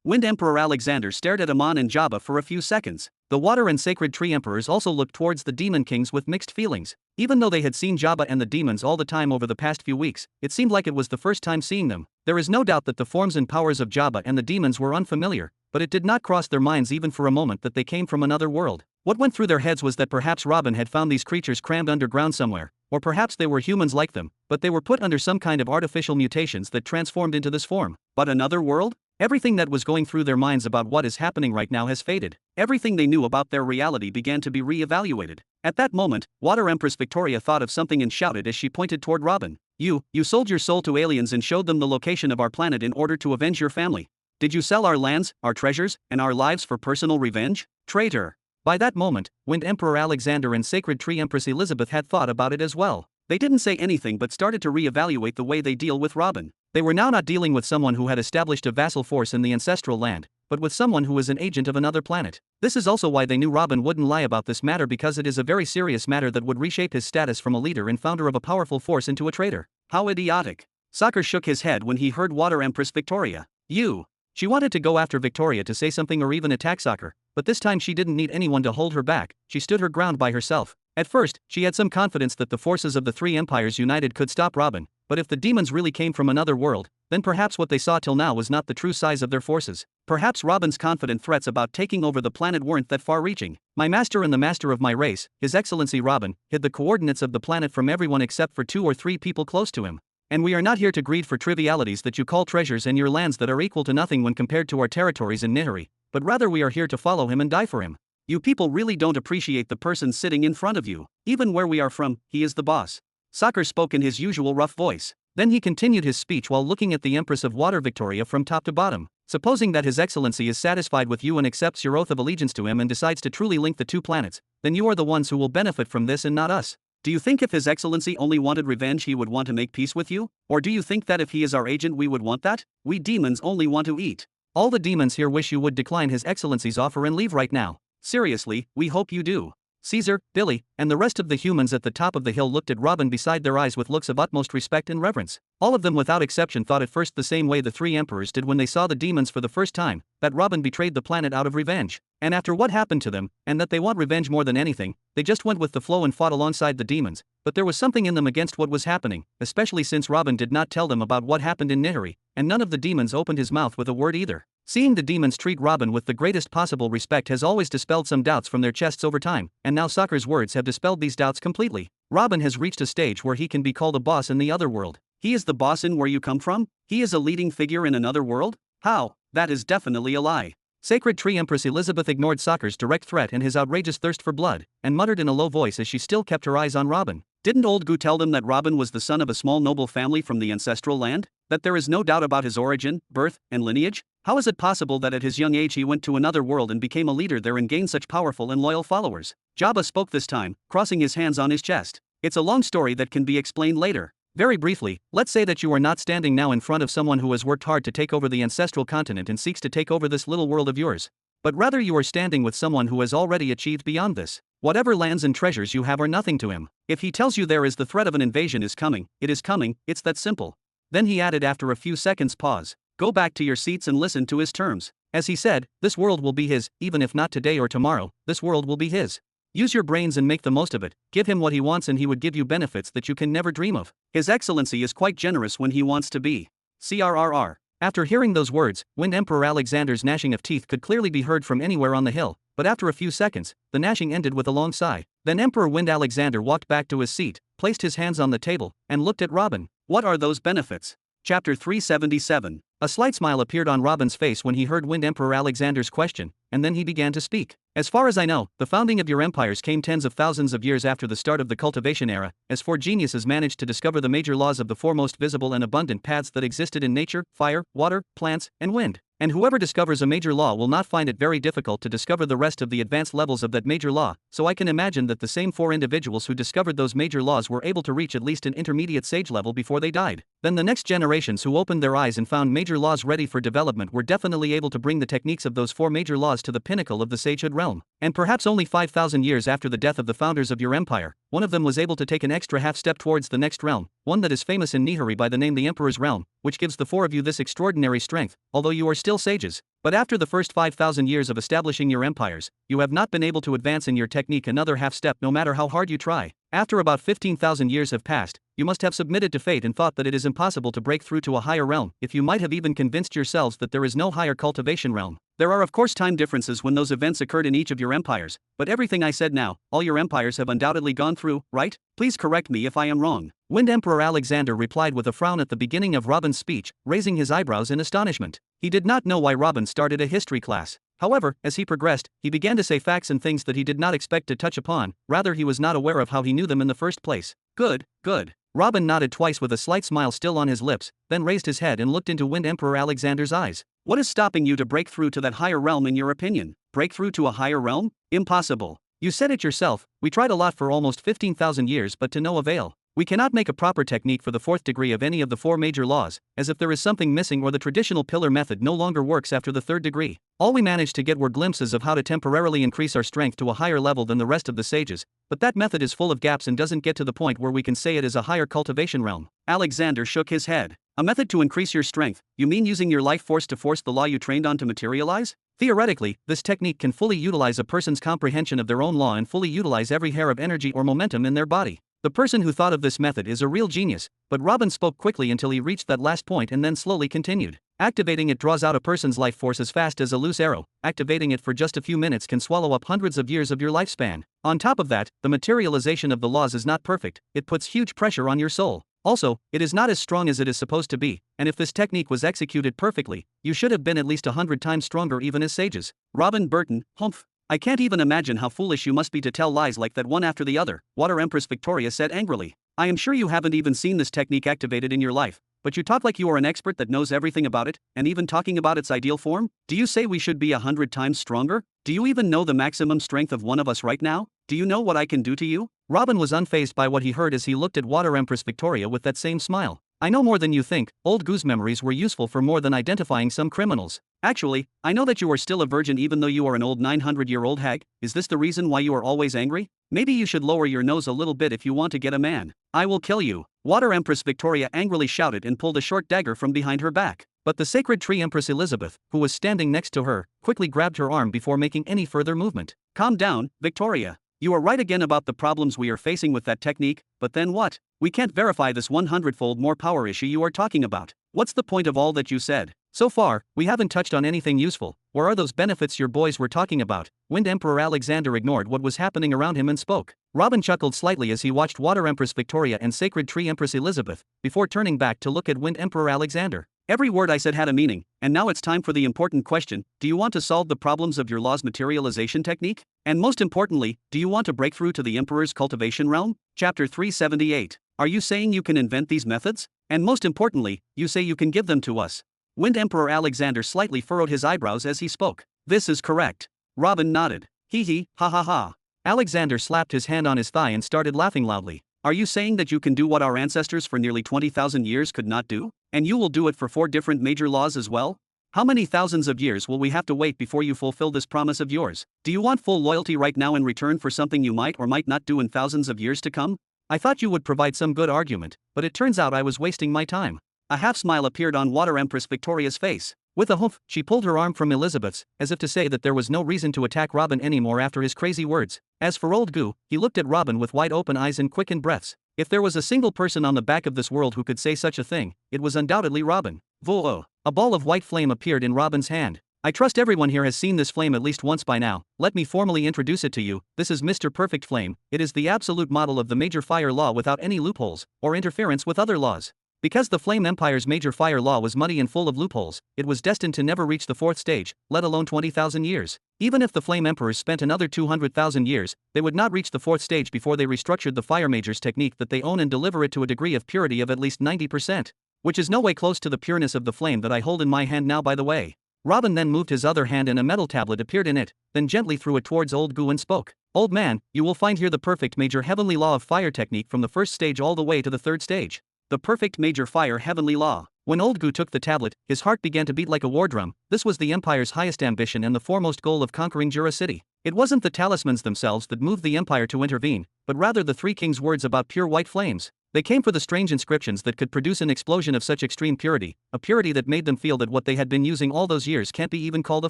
Wind Emperor Alexander stared at Amon and Jabba for a few seconds. The Water and Sacred Tree Emperors also looked towards the Demon Kings with mixed feelings. Even though they had seen Jabba and the demons all the time over the past few weeks, it seemed like it was the first time seeing them. There is no doubt that the forms and powers of Jabba and the demons were unfamiliar, but it did not cross their minds even for a moment that they came from another world. What went through their heads was that perhaps Robin had found these creatures crammed underground somewhere, or perhaps they were humans like them, but they were put under some kind of artificial mutations that transformed into this form. But another world? Everything that was going through their minds about what is happening right now has faded. Everything they knew about their reality began to be re-evaluated. At that moment, Water Empress Victoria thought of something and shouted as she pointed toward Robin. You sold your soul to aliens and showed them the location of our planet in order to avenge your family. Did you sell our lands, our treasures, and our lives for personal revenge? Traitor! By that moment, Wind Emperor Alexander and Sacred Tree Empress Elizabeth had thought about it as well. They didn't say anything but started to re-evaluate the way they deal with Robin. They were now not dealing with someone who had established a vassal force in the ancestral land, but with someone who was an agent of another planet. This is also why they knew Robin wouldn't lie about this matter, because it is a very serious matter that would reshape his status from a leader and founder of a powerful force into a traitor. How idiotic. Soccer shook his head when he heard Water Empress Victoria. She wanted to go after Victoria to say something or even attack Soccer, but this time she didn't need anyone to hold her back. She stood her ground by herself. At first, she had some confidence that the forces of the three empires united could stop Robin, but if the demons really came from another world, then perhaps what they saw till now was not the true size of their forces. Perhaps Robin's confident threats about taking over the planet weren't that far-reaching. My master and the master of my race, His Excellency Robin, hid the coordinates of the planet from everyone except for 2 or 3 people close to him. And we are not here to greed for trivialities that you call treasures and your lands that are equal to nothing when compared to our territories in Nihari, but rather we are here to follow him and die for him. You people really don't appreciate the person sitting in front of you. Even where we are from, he is the boss. Soccer spoke in his usual rough voice. Then he continued his speech while looking at the Empress of Water Victoria from top to bottom. Supposing that His Excellency is satisfied with you and accepts your oath of allegiance to him and decides to truly link the 2 planets, then you are the ones who will benefit from this and not us. Do you think if His Excellency only wanted revenge he would want to make peace with you? Or do you think that if he is our agent we would want that? We demons only want to eat. All the demons here wish you would decline His Excellency's offer and leave right now. Seriously, we hope you do. Caesar, Billy, and the rest of the humans at the top of the hill looked at Robin beside their eyes with looks of utmost respect and reverence. All of them without exception thought at first the same way the 3 emperors did when they saw the demons for the first time, that Robin betrayed the planet out of revenge. And after what happened to them, and that they want revenge more than anything, they just went with the flow and fought alongside the demons, but there was something in them against what was happening, especially since Robin did not tell them about what happened in Nihari, and none of the demons opened his mouth with a word either. Seeing the demons treat Robin with the greatest possible respect has always dispelled some doubts from their chests over time, and now Soccer's words have dispelled these doubts completely. Robin has reached a stage where he can be called a boss in the other world. He is the boss in where you come from? He is a leading figure in another world? How? That is definitely a lie. Sacred Tree Empress Elizabeth ignored Soccer's direct threat and his outrageous thirst for blood, and muttered in a low voice as she still kept her eyes on Robin. Didn't old Gu tell them that Robin was the son of a small noble family from the ancestral land? That there is no doubt about his origin, birth, and lineage? How is it possible that at his young age he went to another world and became a leader there and gained such powerful and loyal followers? Jabba spoke this time, crossing his hands on his chest. It's a long story that can be explained later. Very briefly, let's say that you are not standing now in front of someone who has worked hard to take over the ancestral continent and seeks to take over this little world of yours. But rather you are standing with someone who has already achieved beyond this. Whatever lands and treasures you have are nothing to him. If he tells you there is the threat of an invasion is coming, it is coming, it's that simple. Then he added after a few seconds pause, go back to your seats and listen to his terms. As he said, this world will be his, even if not today or tomorrow, this world will be his. Use your brains and make the most of it, give him what he wants and he would give you benefits that you can never dream of. His Excellency is quite generous when he wants to be. CRRR. After hearing those words, Wind Emperor Alexander's gnashing of teeth could clearly be heard from anywhere on the hill, but after a few seconds, the gnashing ended with a long sigh. Then Emperor Wind Alexander walked back to his seat, placed his hands on the table, and looked at Robin. What are those benefits? Chapter 377. A slight smile appeared on Robin's face when he heard Wind Emperor Alexander's question, and then he began to speak. As far as I know, the founding of your empires came tens of thousands of years after the start of the cultivation era, as four geniuses managed to discover the major laws of the four most visible and abundant paths that existed in nature: fire, water, plants, and wind. And whoever discovers a major law will not find it very difficult to discover the rest of the advanced levels of that major law, so I can imagine that the same four individuals who discovered those major laws were able to reach at least an intermediate sage level before they died. Then the next generations who opened their eyes and found major laws ready for development were definitely able to bring the techniques of those four major laws to the pinnacle of the sagehood realm. And perhaps only 5,000 years after the death of the founders of your empire, one of them was able to take an extra half step towards the next realm, one that is famous in Nihari by the name the Emperor's Realm, which gives the four of you this extraordinary strength, although you are still sages. But after the first 5,000 years of establishing your empires, you have not been able to advance in your technique another half step no matter how hard you try. After about 15,000 years have passed, you must have submitted to fate and thought that it is impossible to break through to a higher realm, if you might have even convinced yourselves that there is no higher cultivation realm. There are of course time differences when those events occurred in each of your empires, but everything I said now, all your empires have undoubtedly gone through, right? Please correct me if I am wrong. Wind Emperor Alexander replied with a frown at the beginning of Robin's speech, raising his eyebrows in astonishment. He did not know why Robin started a history class. However, as he progressed, he began to say facts and things that he did not expect to touch upon, rather he was not aware of how he knew them in the first place. Good, good. Robin nodded twice with a slight smile still on his lips, then raised his head and looked into Wind Emperor Alexander's eyes. What is stopping you to break through to that higher realm in your opinion? Break through to a higher realm? Impossible. You said it yourself, we tried a lot for almost 15,000 years but to no avail. We cannot make a proper technique for the fourth degree of any of the four major laws, as if there is something missing or the traditional pillar method no longer works after the third degree. All we managed to get were glimpses of how to temporarily increase our strength to a higher level than the rest of the sages, but that method is full of gaps and doesn't get to the point where we can say it is a higher cultivation realm. Alexander shook his head. A method to increase your strength? You mean using your life force to force the law you trained on to materialize? Theoretically, this technique can fully utilize a person's comprehension of their own law and fully utilize every hair of energy or momentum in their body. The person who thought of this method is a real genius, but Robin spoke quickly until he reached that last point and then slowly continued. Activating it draws out a person's life force as fast as a loose arrow. Activating it for just a few minutes can swallow up hundreds of years of your lifespan. On top of that, the materialization of the laws is not perfect, it puts huge pressure on your soul. Also, it is not as strong as it is supposed to be, and if this technique was executed perfectly, you should have been at least 100 times stronger even as sages. Robin Burton, humph. I can't even imagine how foolish you must be to tell lies like that one after the other, Water Empress Victoria said angrily. I am sure you haven't even seen this technique activated in your life, but you talk like you are an expert that knows everything about it, and even talking about its ideal form? Do you say we should be 100 times stronger? Do you even know the maximum strength of one of us right now? Do you know what I can do to you? Robin was unfazed by what he heard as he looked at Water Empress Victoria with that same smile. I know more than you think. Old goose memories were useful for more than identifying some criminals. Actually, I know that you are still a virgin even though you are an old 900-year-old hag. Is this the reason why you are always angry? Maybe you should lower your nose a little bit if you want to get a man. I will kill you. Water Empress Victoria angrily shouted and pulled a short dagger from behind her back. But the Sacred Tree Empress Elizabeth, who was standing next to her, quickly grabbed her arm before making any further movement. Calm down, Victoria. You are right again about the problems we are facing with that technique, but then what? We can't verify this 100-fold more power issue you are talking about. What's the point of all that you said? So far, we haven't touched on anything useful. Where are those benefits your boys were talking about? Wind Emperor Alexander ignored what was happening around him and spoke. Robin chuckled slightly as he watched Water Empress Victoria and Sacred Tree Empress Elizabeth, before turning back to look at Wind Emperor Alexander. Every word I said had a meaning, and now it's time for the important question: do you want to solve the problems of your law's materialization technique? And most importantly, do you want to break through to the Emperor's cultivation realm? Chapter 378. Are you saying you can invent these methods? And most importantly, you say you can give them to us? Wind Emperor Alexander slightly furrowed his eyebrows as he spoke. This is correct. Robin nodded. Hee hee, ha ha ha. Alexander slapped his hand on his thigh and started laughing loudly. Are you saying that you can do what our ancestors for nearly 20,000 years could not do? And you will do it for 4 different major laws as well? How many thousands of years will we have to wait before you fulfill this promise of yours? Do you want full loyalty right now in return for something you might or might not do in thousands of years to come? I thought you would provide some good argument, but it turns out I was wasting my time. A half smile appeared on Water Empress Victoria's face. With a humph, she pulled her arm from Elizabeth's, as if to say that there was no reason to attack Robin anymore after his crazy words. As for old Goo, he looked at Robin with wide open eyes and quickened breaths. If there was a single person on the back of this world who could say such a thing, it was undoubtedly Robin. Voo-oh. A ball of white flame appeared in Robin's hand. I trust everyone here has seen this flame at least once by now. Let me formally introduce it to you. This is Mr. Perfect Flame. It is the absolute model of the major fire law without any loopholes or interference with other laws. Because the Flame Empire's major fire law was muddy and full of loopholes, it was destined to never reach the fourth stage, let alone 20,000 years. Even if the Flame Emperors spent another 200,000 years, they would not reach the fourth stage before they restructured the Fire Mage's technique that they own and deliver it to a degree of purity of at least 90%. Which is no way close to the pureness of the flame that I hold in my hand now, by the way. Robin then moved his other hand and a metal tablet appeared in it, then gently threw it towards Old Goo and spoke. Old man, you will find here the perfect major heavenly law of fire technique from the first stage all the way to the third stage. The perfect major fire heavenly law. When Old Goo took the tablet, his heart began to beat like a war drum. This was the Empire's highest ambition and the foremost goal of conquering Jura City. It wasn't the talismans themselves that moved the Empire to intervene, but rather the three kings' words about pure white flames. They came for the strange inscriptions that could produce an explosion of such extreme purity, a purity that made them feel that what they had been using all those years can't be even called a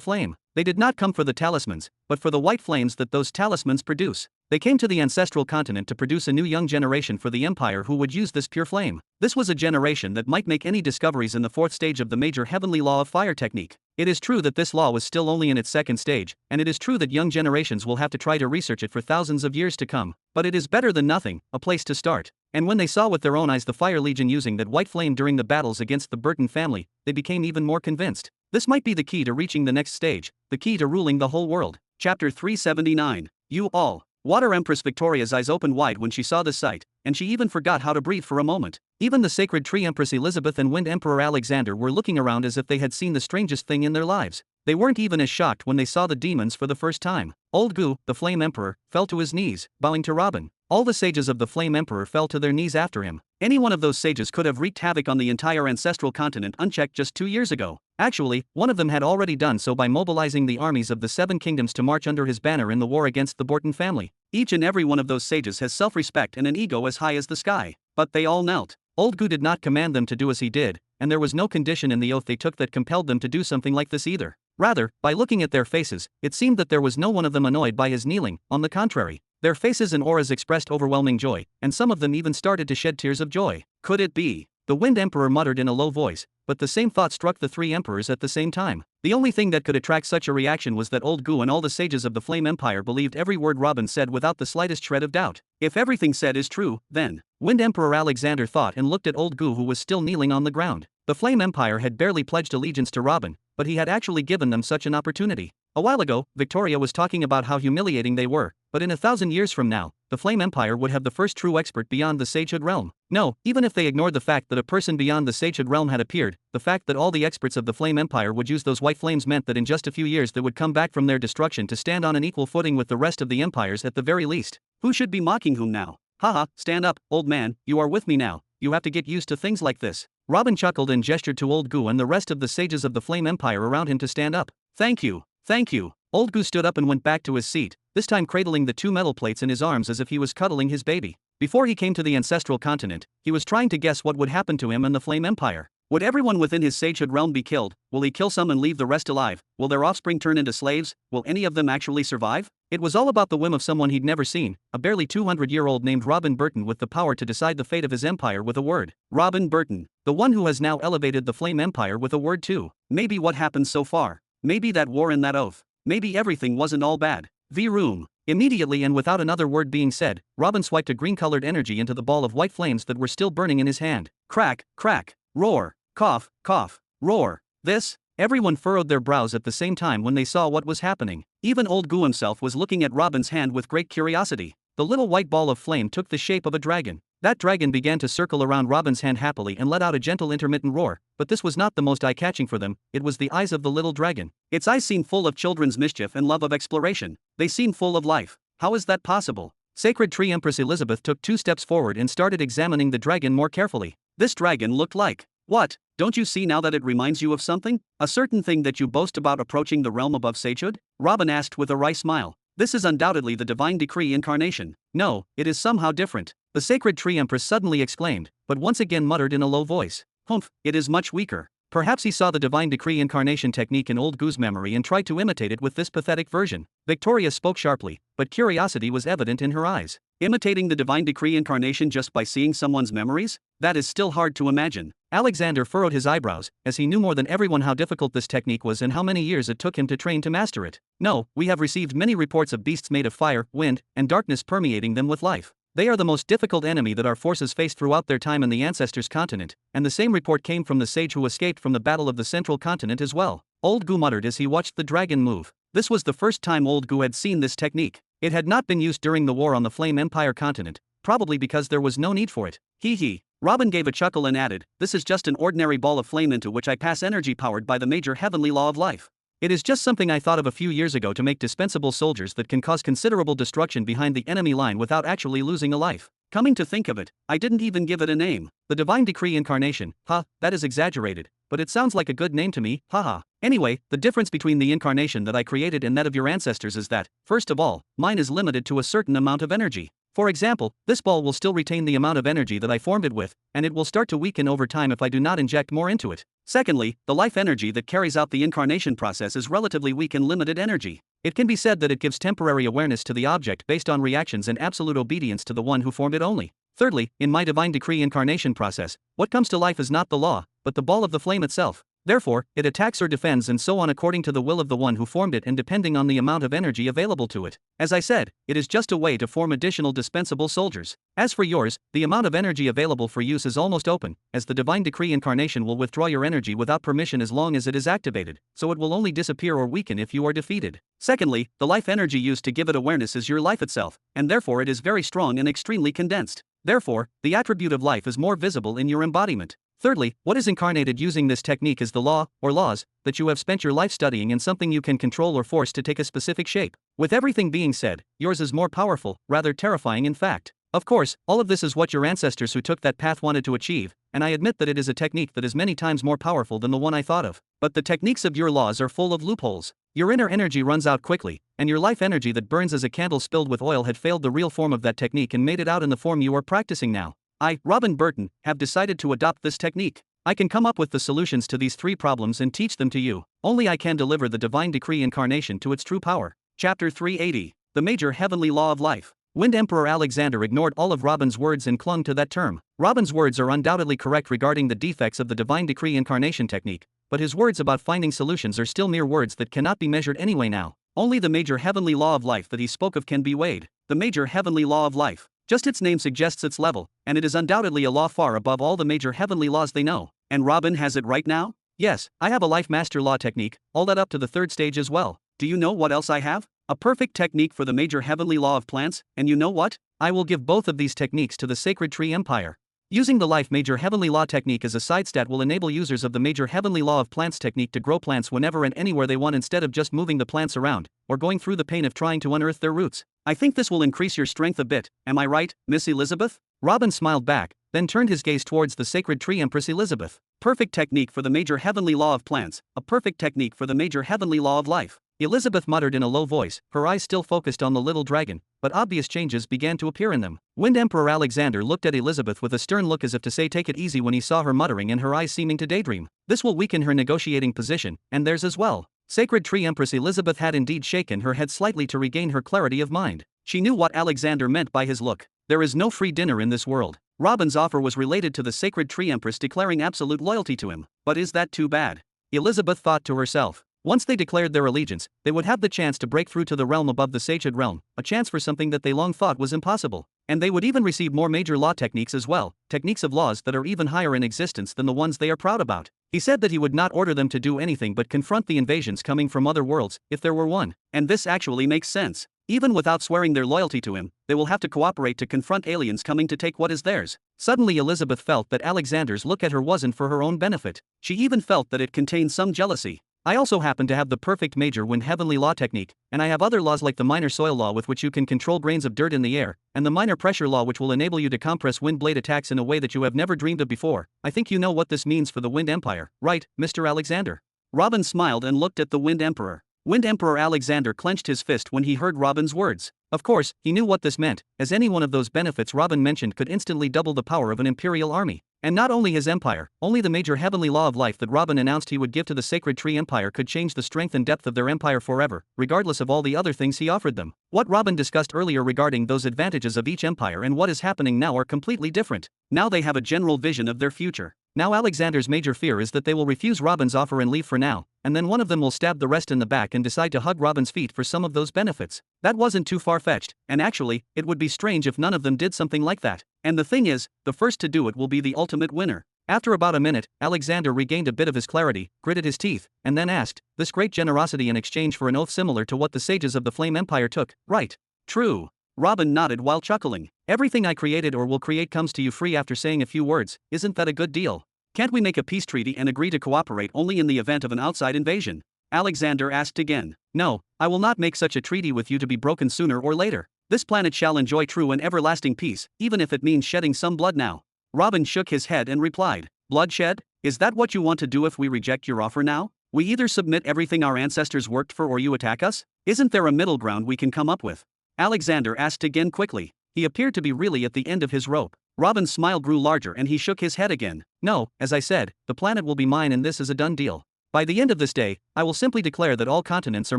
flame. They did not come for the talismans, but for the white flames that those talismans produce. They came to the ancestral continent to produce a new young generation for the Empire who would use this pure flame. This was a generation that might make any discoveries in the fourth stage of the major heavenly law of fire technique. It is true that this law was still only in its second stage, and it is true that young generations will have to try to research it for thousands of years to come, but it is better than nothing, a place to start. And when they saw with their own eyes the Fire Legion using that white flame during the battles against the Burton family, they became even more convinced. This might be the key to reaching the next stage, the key to ruling the whole world. Chapter 379. You all. Water Empress Victoria's eyes opened wide when she saw the sight, and she even forgot how to breathe for a moment. Even the Sacred Tree Empress Elizabeth and Wind Emperor Alexander were looking around as if they had seen the strangest thing in their lives. They weren't even as shocked when they saw the demons for the first time. Old Goo, the Flame Emperor, fell to his knees, bowing to Robin. All the sages of the Flame Emperor fell to their knees after him. Any one of those sages could have wreaked havoc on the entire ancestral continent unchecked just 2 years ago. Actually, one of them had already done so by mobilizing the armies of the Seven Kingdoms to march under his banner in the war against the Burton family. Each and every one of those sages has self-respect and an ego as high as the sky. But they all knelt. Old Goo did not command them to do as he did, and there was no condition in the oath they took that compelled them to do something like this either. Rather, by looking at their faces, it seemed that there was no one of them annoyed by his kneeling. On the contrary, their faces and auras expressed overwhelming joy, and some of them even started to shed tears of joy. Could it be? The Wind Emperor muttered in a low voice, but the same thought struck the three emperors at the same time. The only thing that could attract such a reaction was that Old Goo and all the sages of the Flame Empire believed every word Robin said without the slightest shred of doubt. If everything said is true, then Wind Emperor Alexander thought and looked at Old Goo, who was still kneeling on the ground. The Flame Empire had barely pledged allegiance to Robin, but he had actually given them such an opportunity. A while ago, Victoria was talking about how humiliating they were, but in 1,000 years from now, the Flame Empire would have the first true expert beyond the sagehood realm. No, even if they ignored the fact that a person beyond the sagehood realm had appeared, the fact that all the experts of the Flame Empire would use those white flames meant that in just a few years they would come back from their destruction to stand on an equal footing with the rest of the empires at the very least. Who should be mocking whom now? Haha, stand up, old man, you are with me now. You have to get used to things like this. Robin chuckled and gestured to Old Goo and the rest of the sages of the Flame Empire around him to stand up. Thank you. Thank you. Old Goo stood up and went back to his seat, this time cradling the two metal plates in his arms as if he was cuddling his baby. Before he came to the ancestral continent, he was trying to guess what would happen to him and the Flame Empire. Would everyone within his sagehood realm be killed? Will he kill some and leave the rest alive? Will their offspring turn into slaves? Will any of them actually survive? It was all about the whim of someone he'd never seen, a barely 200-year-old named Robin Burton with the power to decide the fate of his empire with a word. Robin Burton, the one who has now elevated the Flame Empire with a word too. Maybe what happened so far. Maybe that war and that oath. Maybe everything wasn't all bad. V-room. Immediately and without another word being said, Robin swiped a green-colored energy into the ball of white flames that were still burning in his hand. Crack, crack, roar, cough, cough, roar. This? Everyone furrowed their brows at the same time when they saw what was happening. Even Old Goo himself was looking at Robin's hand with great curiosity. The little white ball of flame took the shape of a dragon. That dragon began to circle around Robin's hand happily and let out a gentle intermittent roar, but this was not the most eye-catching for them. It was the eyes of the little dragon. Its eyes seemed full of children's mischief and love of exploration. They seemed full of life. How is that possible? Sacred Tree Empress Elizabeth took 2 steps forward and started examining the dragon more carefully. This dragon looked like... What? Don't you see now that it reminds you of something? A certain thing that you boast about approaching the realm above sagehood? Robin asked with a wry smile. This is undoubtedly the divine decree incarnation. No, it is somehow different. The Sacred Tree Empress suddenly exclaimed, but once again muttered in a low voice. Humph, it is much weaker. Perhaps he saw the divine decree incarnation technique in Old Goo's memory and tried to imitate it with this pathetic version. Victoria spoke sharply, but curiosity was evident in her eyes. Imitating the divine decree incarnation just by seeing someone's memories? That is still hard to imagine. Alexander furrowed his eyebrows, as he knew more than everyone how difficult this technique was and how many years it took him to train to master it. No, we have received many reports of beasts made of fire, wind, and darkness permeating them with life. They are the most difficult enemy that our forces faced throughout their time in the Ancestors' continent, and the same report came from the sage who escaped from the Battle of the Central Continent as well. Old Gu muttered as he watched the dragon move. This was the first time Old Gu had seen this technique. It had not been used during the war on the Flame Empire continent, probably because there was no need for it. Hee. Robin gave a chuckle and added, "This is just an ordinary ball of flame into which I pass energy powered by the major heavenly law of life. It is just something I thought of a few years ago to make dispensable soldiers that can cause considerable destruction behind the enemy line without actually losing a life. Coming to think of it, I didn't even give it a name. The Divine Decree Incarnation, that is exaggerated, but it sounds like a good name to me, haha. Anyway, the difference between the incarnation that I created and that of your ancestors is that, first of all, mine is limited to a certain amount of energy. For example, this ball will still retain the amount of energy that I formed it with, and it will start to weaken over time if I do not inject more into it. Secondly, the life energy that carries out the incarnation process is relatively weak and limited energy. It can be said that it gives temporary awareness to the object based on reactions and absolute obedience to the one who formed it only. Thirdly, in my divine decree incarnation process, what comes to life is not the law, but the ball of the flame itself. Therefore, it attacks or defends and so on according to the will of the one who formed it and depending on the amount of energy available to it. As I said, it is just a way to form additional dispensable soldiers. As for yours, the amount of energy available for use is almost open, as the divine decree incarnation will withdraw your energy without permission as long as it is activated, so it will only disappear or weaken if you are defeated. Secondly, the life energy used to give it awareness is your life itself, and therefore it is very strong and extremely condensed. Therefore, the attribute of life is more visible in your embodiment. Thirdly, what is incarnated using this technique is the law, or laws, that you have spent your life studying and something you can control or force to take a specific shape. With everything being said, yours is more powerful, rather terrifying in fact. Of course, all of this is what your ancestors who took that path wanted to achieve, and I admit that it is a technique that is many times more powerful than the one I thought of. But the techniques of your laws are full of loopholes. Your inner energy runs out quickly, and your life energy that burns as a candle spilled with oil had failed the real form of that technique and made it out in the form you are practicing now. I, Robin Burton, have decided to adopt this technique. I can come up with the solutions to these three problems and teach them to you. Only I can deliver the divine decree incarnation to its true power. Chapter 380. The Major Heavenly Law of Life. Wind Emperor Alexander ignored all of Robin's words and clung to that term. Robin's words are undoubtedly correct regarding the defects of the divine decree incarnation technique, but his words about finding solutions are still mere words that cannot be measured anyway now. Only the major heavenly law of life that he spoke of can be weighed. The major heavenly law of life. Just its name suggests its level, and it is undoubtedly a law far above all the major heavenly laws they know. And Robin has it right now? Yes, I have a life master law technique, all that up to the third stage as well. Do you know what else I have? A perfect technique for the major heavenly law of plants, and you know what? I will give both of these techniques to the Sacred Tree Empire. Using the Life Major Heavenly Law technique as a side stat will enable users of the Major Heavenly Law of Plants technique to grow plants whenever and anywhere they want instead of just moving the plants around, or going through the pain of trying to unearth their roots. I think this will increase your strength a bit, am I right, Miss Elizabeth? Robin smiled back, then turned his gaze towards the Sacred Tree Empress Elizabeth. Perfect technique for the Major Heavenly Law of Plants, a perfect technique for the Major Heavenly Law of Life. Elizabeth muttered in a low voice, her eyes still focused on the little dragon, but obvious changes began to appear in them. Wind Emperor Alexander looked at Elizabeth with a stern look as if to say take it easy when he saw her muttering and her eyes seeming to daydream. This will weaken her negotiating position, and theirs as well. Sacred Tree Empress Elizabeth had indeed shaken her head slightly to regain her clarity of mind. She knew what Alexander meant by his look. There is no free dinner in this world. Robin's offer was related to the Sacred Tree Empress declaring absolute loyalty to him. But is that too bad? Elizabeth thought to herself. Once they declared their allegiance, they would have the chance to break through to the realm above the Saged realm, a chance for something that they long thought was impossible. And they would even receive more major law techniques as well, techniques of laws that are even higher in existence than the ones they are proud about. He said that he would not order them to do anything but confront the invasions coming from other worlds, if there were one. And this actually makes sense. Even without swearing their loyalty to him, they will have to cooperate to confront aliens coming to take what is theirs. Suddenly Elizabeth felt that Alexander's look at her wasn't for her own benefit. She even felt that it contained some jealousy. I also happen to have the perfect major wind heavenly law technique, and I have other laws like the minor soil law with which you can control grains of dirt in the air, and the minor pressure law which will enable you to compress wind blade attacks in a way that you have never dreamed of before. I think you know what this means for the Wind Empire, right, Mr. Alexander? Robin smiled and looked at the Wind Emperor. Wind Emperor Alexander clenched his fist when he heard Robin's words. Of course, he knew what this meant, as any one of those benefits Robin mentioned could instantly double the power of an imperial army. And not only his empire, only the major heavenly law of life that Robin announced he would give to the Sacred Tree Empire could change the strength and depth of their empire forever, regardless of all the other things he offered them. What Robin discussed earlier regarding those advantages of each empire and what is happening now are completely different. Now they have a general vision of their future. Now Alexander's major fear is that they will refuse Robin's offer and leave for now, and then one of them will stab the rest in the back and decide to hug Robin's feet for some of those benefits. That wasn't too far-fetched, and actually, it would be strange if none of them did something like that. And the thing is, the first to do it will be the ultimate winner. After about a minute, Alexander regained a bit of his clarity, gritted his teeth, and then asked, this great generosity in exchange for an oath similar to what the sages of the Flame Empire took, right? True. Robin nodded while chuckling. Everything I created or will create comes to you free after saying a few words. Isn't that a good deal? Can't we make a peace treaty and agree to cooperate only in the event of an outside invasion? Alexander asked again. No, I will not make such a treaty with you to be broken sooner or later. This planet shall enjoy true and everlasting peace, even if it means shedding some blood now. Robin shook his head and replied, bloodshed? Is that what you want to do if we reject your offer now? We either submit everything our ancestors worked for or you attack us? Isn't there a middle ground we can come up with? Alexander asked again quickly. He appeared to be really at the end of his rope. Robin's smile grew larger and he shook his head again. No, as I said, the planet will be mine and this is a done deal. By the end of this day, I will simply declare that all continents are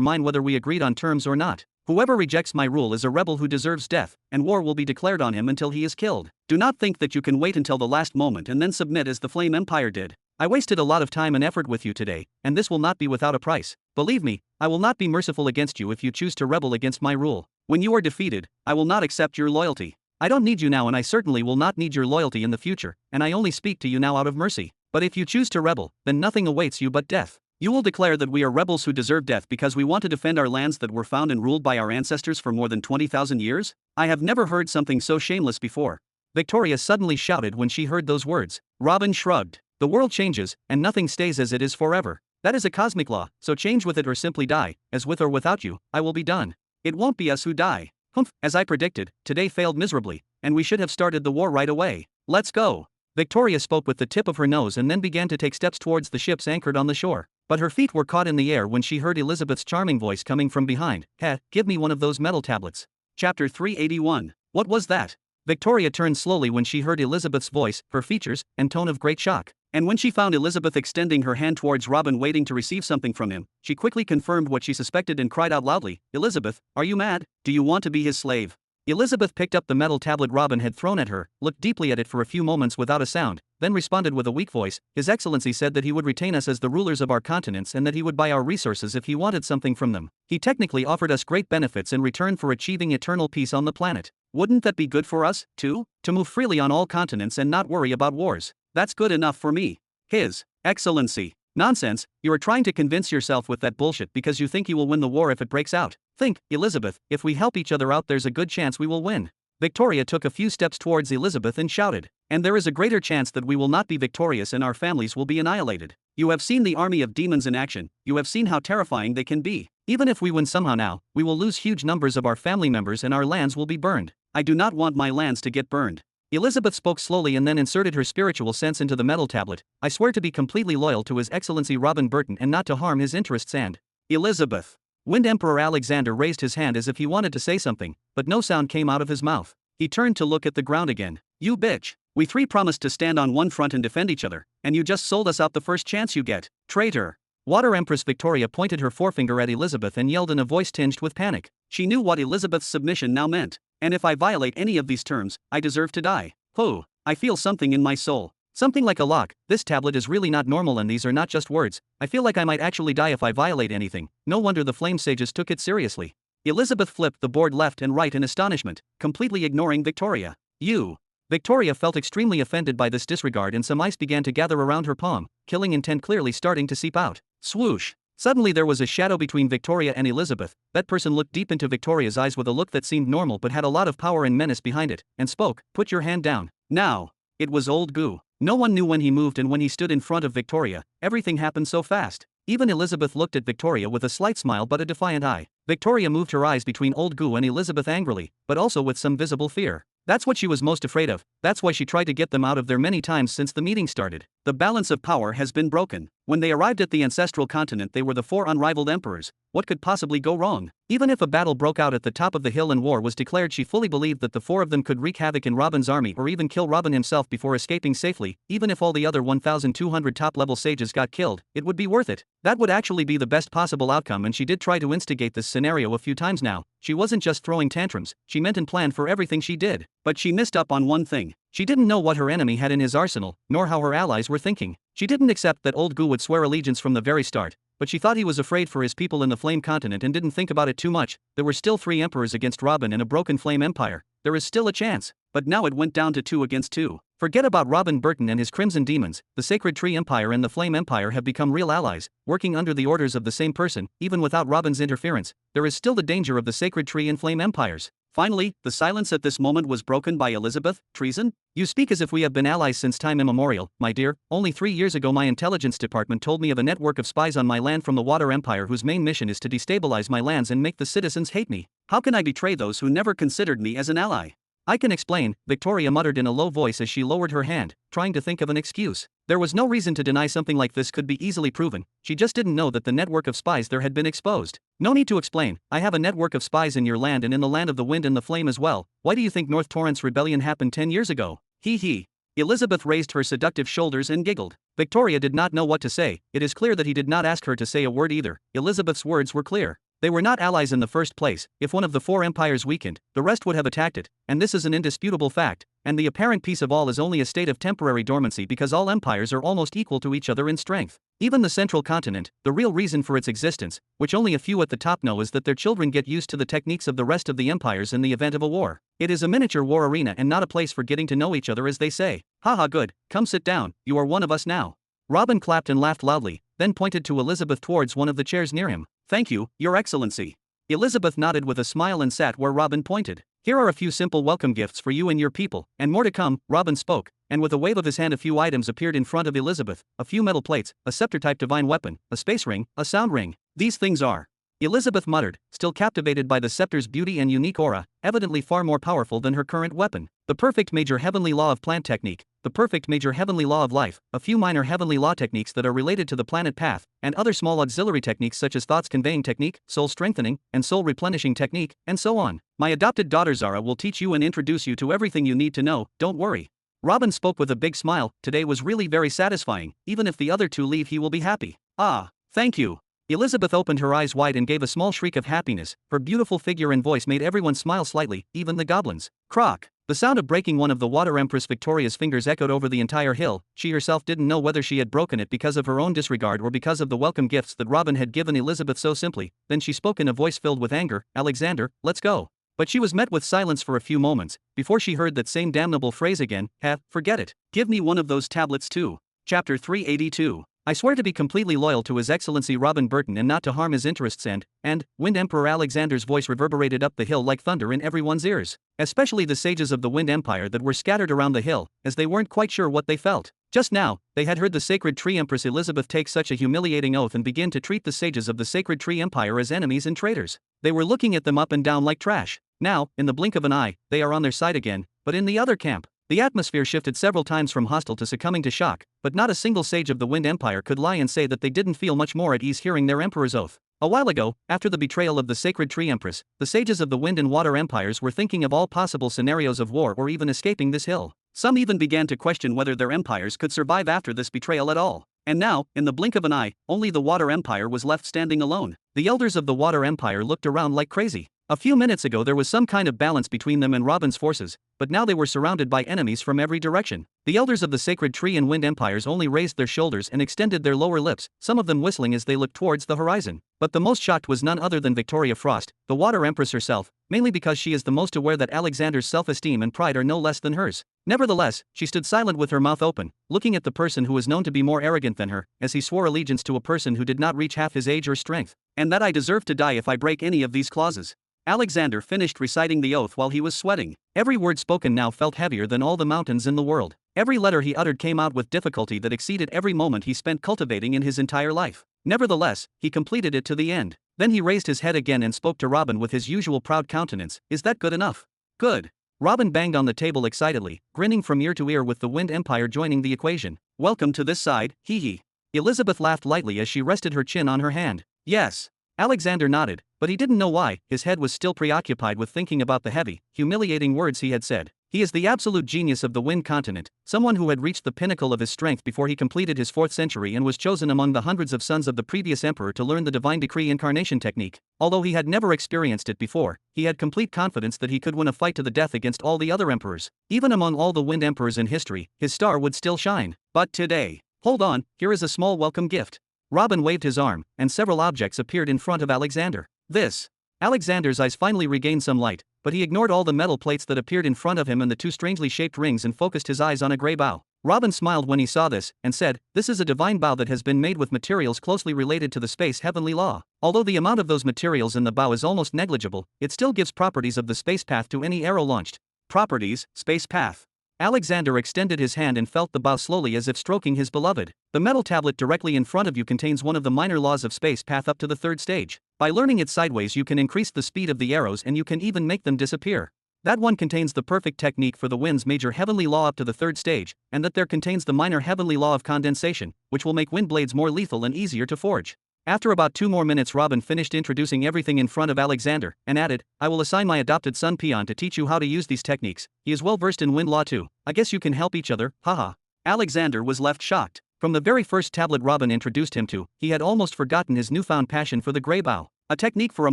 mine whether we agreed on terms or not. Whoever rejects my rule is a rebel who deserves death, and war will be declared on him until he is killed. Do not think that you can wait until the last moment and then submit as the Flame Empire did. I wasted a lot of time and effort with you today, and this will not be without a price. Believe me, I will not be merciful against you if you choose to rebel against my rule. When you are defeated, I will not accept your loyalty. I don't need you now and I certainly will not need your loyalty in the future, and I only speak to you now out of mercy. But if you choose to rebel, then nothing awaits you but death. You will declare that we are rebels who deserve death because we want to defend our lands that were found and ruled by our ancestors for more than 20,000 years? I have never heard something so shameless before. Victoria suddenly shouted when she heard those words. Robin shrugged. The world changes, and nothing stays as it is forever. That is a cosmic law, so change with it or simply die, as with or without you, I will be done. It won't be us who die. Humph, as I predicted, today failed miserably, and we should have started the war right away. Let's go. Victoria spoke with the tip of her nose and then began to take steps towards the ships anchored on the shore. But her feet were caught in the air when she heard Elizabeth's charming voice coming from behind. Give me one of those metal tablets. Chapter 381. What was that? Victoria turned slowly when she heard Elizabeth's voice, her features, and tone of great shock. And when she found Elizabeth extending her hand towards Robin waiting to receive something from him, she quickly confirmed what she suspected and cried out loudly, Elizabeth, are you mad? Do you want to be his slave? Elizabeth picked up the metal tablet Robin had thrown at her, looked deeply at it for a few moments without a sound, then responded with a weak voice, His Excellency said that he would retain us as the rulers of our continents and that he would buy our resources if he wanted something from them. He technically offered us great benefits in return for achieving eternal peace on the planet. Wouldn't that be good for us, too? To move freely on all continents and not worry about wars. That's good enough for me. His Excellency. Nonsense, you are trying to convince yourself with that bullshit because you think you will win the war if it breaks out. Think, Elizabeth, if we help each other out there's a good chance we will win. Victoria took a few steps towards Elizabeth and shouted, and there is a greater chance that we will not be victorious and our families will be annihilated. You have seen the army of demons in action, you have seen how terrifying they can be. Even if we win somehow now, we will lose huge numbers of our family members and our lands will be burned. I do not want my lands to get burned. Elizabeth spoke slowly and then inserted her spiritual sense into the metal tablet. I swear to be completely loyal to His Excellency Robin Burton and not to harm his interests and... Elizabeth. Wind Emperor Alexander raised his hand as if he wanted to say something, but no sound came out of his mouth. He turned to look at the ground again. You bitch. We three promised to stand on one front and defend each other, and you just sold us out the first chance you get. Traitor. Water Empress Victoria pointed her forefinger at Elizabeth and yelled in a voice tinged with panic. She knew what Elizabeth's submission now meant. And if I violate any of these terms, I deserve to die. Oh, I feel something in my soul. Something like a lock. This tablet is really not normal and these are not just words. I feel like I might actually die if I violate anything. No wonder the flame sages took it seriously. Elizabeth flipped the board left and right in astonishment, completely ignoring Victoria. You. Victoria felt extremely offended by this disregard and some ice began to gather around her palm, killing intent clearly starting to seep out. Swoosh. Suddenly there was a shadow between Victoria and Elizabeth. That person looked deep into Victoria's eyes with a look that seemed normal but had a lot of power and menace behind it, and spoke, Put your hand down. Now. It was old Goo. No one knew when he moved and when he stood in front of Victoria, everything happened so fast. Even Elizabeth looked at Victoria with a slight smile but a defiant eye. Victoria moved her eyes between old Goo and Elizabeth angrily, but also with some visible fear. That's what she was most afraid of. That's why she tried to get them out of there many times since the meeting started. The balance of power has been broken. When they arrived at the ancestral continent they were the four unrivaled emperors. What could possibly go wrong? Even if a battle broke out at the top of the hill and war was declared, she fully believed that the four of them could wreak havoc in Robin's army or even kill Robin himself before escaping safely. Even if all the other 1,200 top-level sages got killed, it would be worth it. That would actually be the best possible outcome, and she did try to instigate this scenario a few times now. She wasn't just throwing tantrums, she meant and planned for everything she did. But she missed up on one thing. She didn't know what her enemy had in his arsenal, nor how her allies were thinking. She didn't accept that old Gu would swear allegiance from the very start, but she thought he was afraid for his people in the Flame Continent and didn't think about it too much. There were still 3 emperors against Robin and a broken Flame Empire. There is still a chance. But now it went down to 2 against 2. Forget about Robin Burton and his Crimson Demons. The Sacred Tree Empire and the Flame Empire have become real allies, working under the orders of the same person. Even without Robin's interference, there is still the danger of the Sacred Tree and Flame Empires. Finally, the silence at this moment was broken by Elizabeth. Treason? You speak as if we have been allies since time immemorial, my dear. Only 3 years ago my intelligence department told me of a network of spies on my land from the Water Empire whose main mission is to destabilize my lands and make the citizens hate me. How can I betray those who never considered me as an ally? I can explain, Victoria muttered in a low voice as she lowered her hand, trying to think of an excuse. There was no reason to deny something like this could be easily proven. She just didn't know that the network of spies there had been exposed. No need to explain. I have a network of spies in your land and in the land of the wind and the flame as well. Why do you think North Torrent's rebellion happened 10 years ago? He. Elizabeth raised her seductive shoulders and giggled. Victoria did not know what to say. It is clear that he did not ask her to say a word either. Elizabeth's words were clear. They were not allies in the first place. If one of the 4 empires weakened, the rest would have attacked it, and this is an indisputable fact, and the apparent peace of all is only a state of temporary dormancy because all empires are almost equal to each other in strength. Even the central continent, the real reason for its existence, which only a few at the top know, is that their children get used to the techniques of the rest of the empires in the event of a war. It is a miniature war arena and not a place for getting to know each other, as they say. Haha, good, come sit down, you are one of us now. Robin clapped and laughed loudly, then pointed to Elizabeth towards one of the chairs near him. Thank you, Your Excellency. Elizabeth nodded with a smile and sat where Robin pointed. Here are a few simple welcome gifts for you and your people, and more to come, Robin spoke, and with a wave of his hand a few items appeared in front of Elizabeth, a few metal plates, a scepter-type divine weapon, a space ring, a sound ring. These things are. Elizabeth muttered, still captivated by the scepter's beauty and unique aura, evidently far more powerful than her current weapon. The perfect major heavenly law of plant technique, the perfect major heavenly law of life, a few minor heavenly law techniques that are related to the planet path, and other small auxiliary techniques such as thoughts conveying technique, soul strengthening, and soul replenishing technique, and so on. My adopted daughter Zara will teach you and introduce you to everything you need to know, don't worry. Robin spoke with a big smile. Today was really very satisfying. Even if the other 2 leave, he will be happy. Ah, thank you. Elizabeth opened her eyes wide and gave a small shriek of happiness. Her beautiful figure and voice made everyone smile slightly, even the goblins. Croak! The sound of breaking one of the Water Empress Victoria's fingers echoed over the entire hill. She herself didn't know whether she had broken it because of her own disregard or because of the welcome gifts that Robin had given Elizabeth so simply. Then she spoke in a voice filled with anger, Alexander, let's go. But she was met with silence for a few moments, before she heard that same damnable phrase again, forget it. Give me one of those tablets too. Chapter 382. I swear to be completely loyal to His Excellency Robin Burton and not to harm his interests and, Wind Emperor Alexander's voice reverberated up the hill like thunder in everyone's ears, especially the sages of the Wind Empire that were scattered around the hill, as they weren't quite sure what they felt. Just now, they had heard the Sacred Tree Empress Elizabeth take such a humiliating oath and begin to treat the sages of the Sacred Tree Empire as enemies and traitors. They were looking at them up and down like trash. Now, in the blink of an eye, they are on their side again, but in the other camp. The atmosphere shifted several times from hostile to succumbing to shock, but not a single sage of the Wind Empire could lie and say that they didn't feel much more at ease hearing their emperor's oath. A while ago, after the betrayal of the Sacred Tree Empress, the sages of the Wind and Water Empires were thinking of all possible scenarios of war or even escaping this hill. Some even began to question whether their empires could survive after this betrayal at all. And now, in the blink of an eye, only the Water Empire was left standing alone. The elders of the Water Empire looked around like crazy. A few minutes ago there was some kind of balance between them and Robin's forces, but now they were surrounded by enemies from every direction. The elders of the Sacred Tree and Wind Empires only raised their shoulders and extended their lower lips, some of them whistling as they looked towards the horizon. But the most shocked was none other than Victoria Frost, the Water Empress herself, mainly because she is the most aware that Alexander's self-esteem and pride are no less than hers. Nevertheless, she stood silent with her mouth open, looking at the person who was known to be more arrogant than her, as he swore allegiance to a person who did not reach half his age or strength. And that I deserve to die if I break any of these clauses. Alexander finished reciting the oath while he was sweating. Every word spoken now felt heavier than all the mountains in the world. Every letter he uttered came out with difficulty that exceeded every moment he spent cultivating in his entire life. Nevertheless, he completed it to the end. Then he raised his head again and spoke to Robin with his usual proud countenance. Is that good enough? Good. Robin banged on the table excitedly, grinning from ear to ear with the Wind Empire joining the equation. Welcome to this side, hee. Elizabeth laughed lightly as she rested her chin on her hand. Yes. Alexander nodded, but he didn't know why. His head was still preoccupied with thinking about the heavy, humiliating words he had said. He is the absolute genius of the Wind Continent, someone who had reached the pinnacle of his strength before he completed his 4th century and was chosen among the hundreds of sons of the previous emperor to learn the divine decree incarnation technique. Although he had never experienced it before, he had complete confidence that he could win a fight to the death against all the other emperors. Even among all the Wind Emperors in history, his star would still shine. But today, hold on, here is a small welcome gift. Robin waved his arm, and several objects appeared in front of Alexander. This. Alexander's eyes finally regained some light, but he ignored all the metal plates that appeared in front of him and the 2 strangely shaped rings and focused his eyes on a gray bow. Robin smiled when he saw this, and said, "This is a divine bow that has been made with materials closely related to the space heavenly law. Although the amount of those materials in the bow is almost negligible, it still gives properties of the space path to any arrow launched." Properties, space path. Alexander extended his hand and felt the bow slowly as if stroking his beloved. The metal tablet directly in front of you contains one of the minor laws of space path up to the 3rd stage. By learning it sideways you can increase the speed of the arrows and you can even make them disappear. That one contains the perfect technique for the wind's major heavenly law up to the 3rd stage, and that there contains the minor heavenly law of condensation, which will make wind blades more lethal and easier to forge. After about 2 more minutes Robin finished introducing everything in front of Alexander, and added, "I will assign my adopted son Peon to teach you how to use these techniques. He is well versed in wind law too. I guess you can help each other, haha." Alexander was left shocked. From the very first tablet Robin introduced him to, he had almost forgotten his newfound passion for the gray bow. A technique for a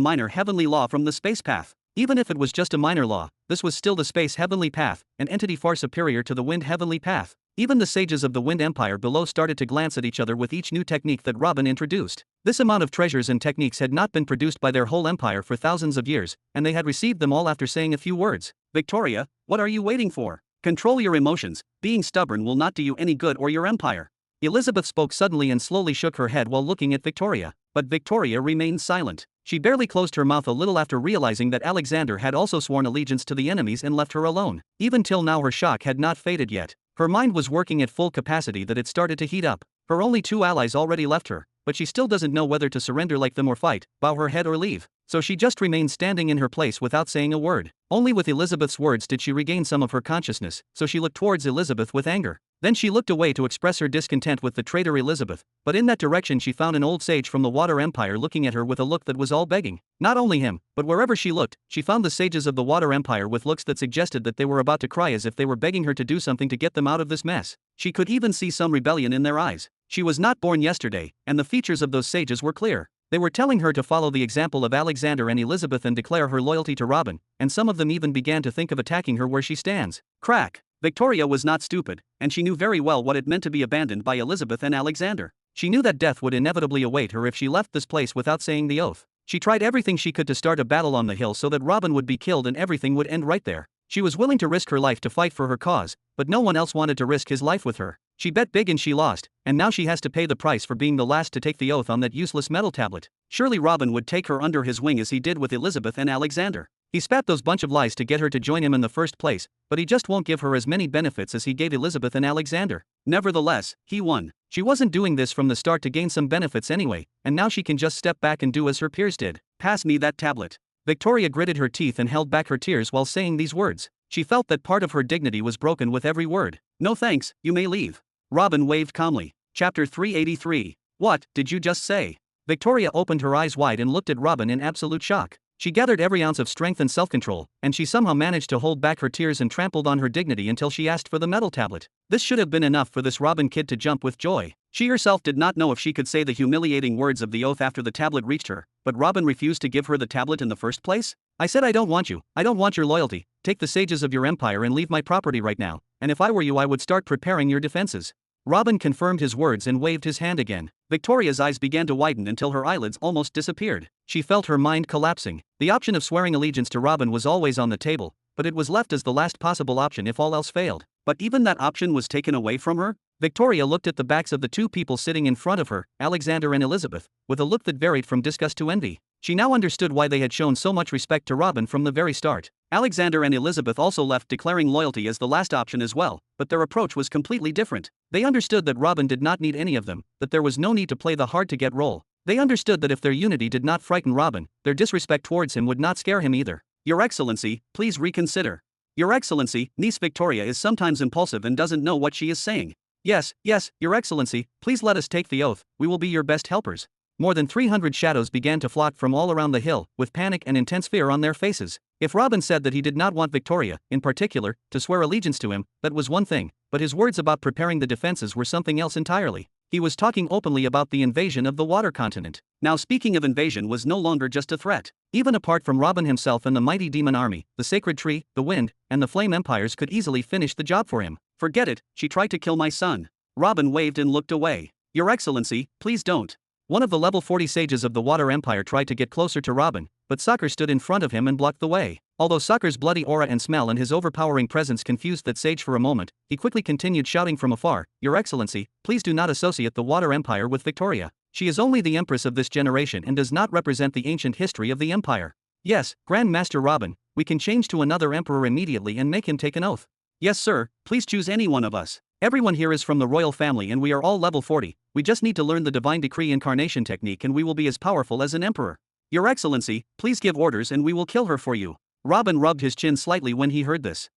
minor heavenly law from the space path. Even if it was just a minor law, this was still the space heavenly path, an entity far superior to the wind heavenly path. Even the sages of the Wind Empire below started to glance at each other with each new technique that Robin introduced. This amount of treasures and techniques had not been produced by their whole empire for thousands of years, and they had received them all after saying a few words. "Victoria, what are you waiting for? Control your emotions, being stubborn will not do you any good or your empire." Elizabeth spoke suddenly and slowly shook her head while looking at Victoria, but Victoria remained silent. She barely closed her mouth a little after realizing that Alexander had also sworn allegiance to the enemies and left her alone. Even till now her shock had not faded yet. Her mind was working at full capacity that it started to heat up. Her only 2 allies already left her, but she still doesn't know whether to surrender like them or fight, bow her head or leave. So she just remained standing in her place without saying a word. Only with Elizabeth's words did she regain some of her consciousness, so she looked towards Elizabeth with anger. Then she looked away to express her discontent with the traitor Elizabeth, but in that direction she found an old sage from the Water Empire looking at her with a look that was all begging. Not only him, but wherever she looked, she found the sages of the Water Empire with looks that suggested that they were about to cry as if they were begging her to do something to get them out of this mess. She could even see some rebellion in their eyes. She was not born yesterday, and the features of those sages were clear. They were telling her to follow the example of Alexander and Elizabeth and declare her loyalty to Robin, and some of them even began to think of attacking her where she stands. Crack! Victoria was not stupid, and she knew very well what it meant to be abandoned by Elizabeth and Alexander. She knew that death would inevitably await her if she left this place without saying the oath. She tried everything she could to start a battle on the hill so that Robin would be killed and everything would end right there. She was willing to risk her life to fight for her cause, but no one else wanted to risk his life with her. She bet big and she lost, and now she has to pay the price for being the last to take the oath on that useless metal tablet. Surely Robin would take her under his wing as he did with Elizabeth and Alexander. He spat those bunch of lies to get her to join him in the first place, but he just won't give her as many benefits as he gave Elizabeth and Alexander. Nevertheless, he won. She wasn't doing this from the start to gain some benefits anyway, and now she can just step back and do as her peers did. "Pass me that tablet." Victoria gritted her teeth and held back her tears while saying these words. She felt that part of her dignity was broken with every word. "No thanks, you may leave." Robin waved calmly. Chapter 383. What did you just say? Victoria opened her eyes wide and looked at Robin in absolute shock. She gathered every ounce of strength and self-control, and she somehow managed to hold back her tears and trampled on her dignity until she asked for the metal tablet. This should have been enough for this Robin kid to jump with joy. She herself did not know if she could say the humiliating words of the oath after the tablet reached her, but Robin refused to give her the tablet in the first place? "I said I don't want you, I don't want your loyalty, take the sages of your empire and leave my property right now, and if I were you I would start preparing your defenses." Robin confirmed his words and waved his hand again. Victoria's eyes began to widen until her eyelids almost disappeared. She felt her mind collapsing. The option of swearing allegiance to Robin was always on the table, but it was left as the last possible option if all else failed. But even that option was taken away from her? Victoria looked at the backs of the 2 people sitting in front of her, Alexander and Elizabeth, with a look that varied from disgust to envy. She now understood why they had shown so much respect to Robin from the very start. Alexander and Elizabeth also left declaring loyalty as the last option as well, but their approach was completely different. They understood that Robin did not need any of them, that there was no need to play the hard-to-get role. They understood that if their unity did not frighten Robin, their disrespect towards him would not scare him either. "Your Excellency, please reconsider." "Your Excellency, niece Victoria is sometimes impulsive and doesn't know what she is saying." Yes, Your Excellency, please let us take the oath, we will be your best helpers." More than 300 shadows began to flock from all around the hill, with panic and intense fear on their faces. If Robin said that he did not want Victoria, in particular, to swear allegiance to him, that was one thing, but his words about preparing the defenses were something else entirely. He was talking openly about the invasion of the water continent. Now, speaking of invasion was no longer just a threat. Even apart from Robin himself and the mighty demon army, the sacred tree, the wind, and the flame empires could easily finish the job for him. Forget it, she tried to kill my son. Robin waved and looked away. Your Excellency, please don't. One of the level 40 sages of the Water Empire tried to get closer to Robin, but Soccer stood in front of him and blocked the way. Although Soccer's bloody aura and smell and his overpowering presence confused that sage for a moment, he quickly continued shouting from afar, Your Excellency, please do not associate the Water Empire with Victoria. She is only the empress of this generation and does not represent the ancient history of the empire. Yes, Grand Master Robin, we can change to another emperor immediately and make him take an oath. Yes sir, please choose any one of us. Everyone here is from the royal family and we are all level 40, we just need to learn the divine decree incarnation technique and we will be as powerful as an emperor. Your Excellency, please give orders and we will kill her for you. Robin rubbed his chin slightly when he heard this.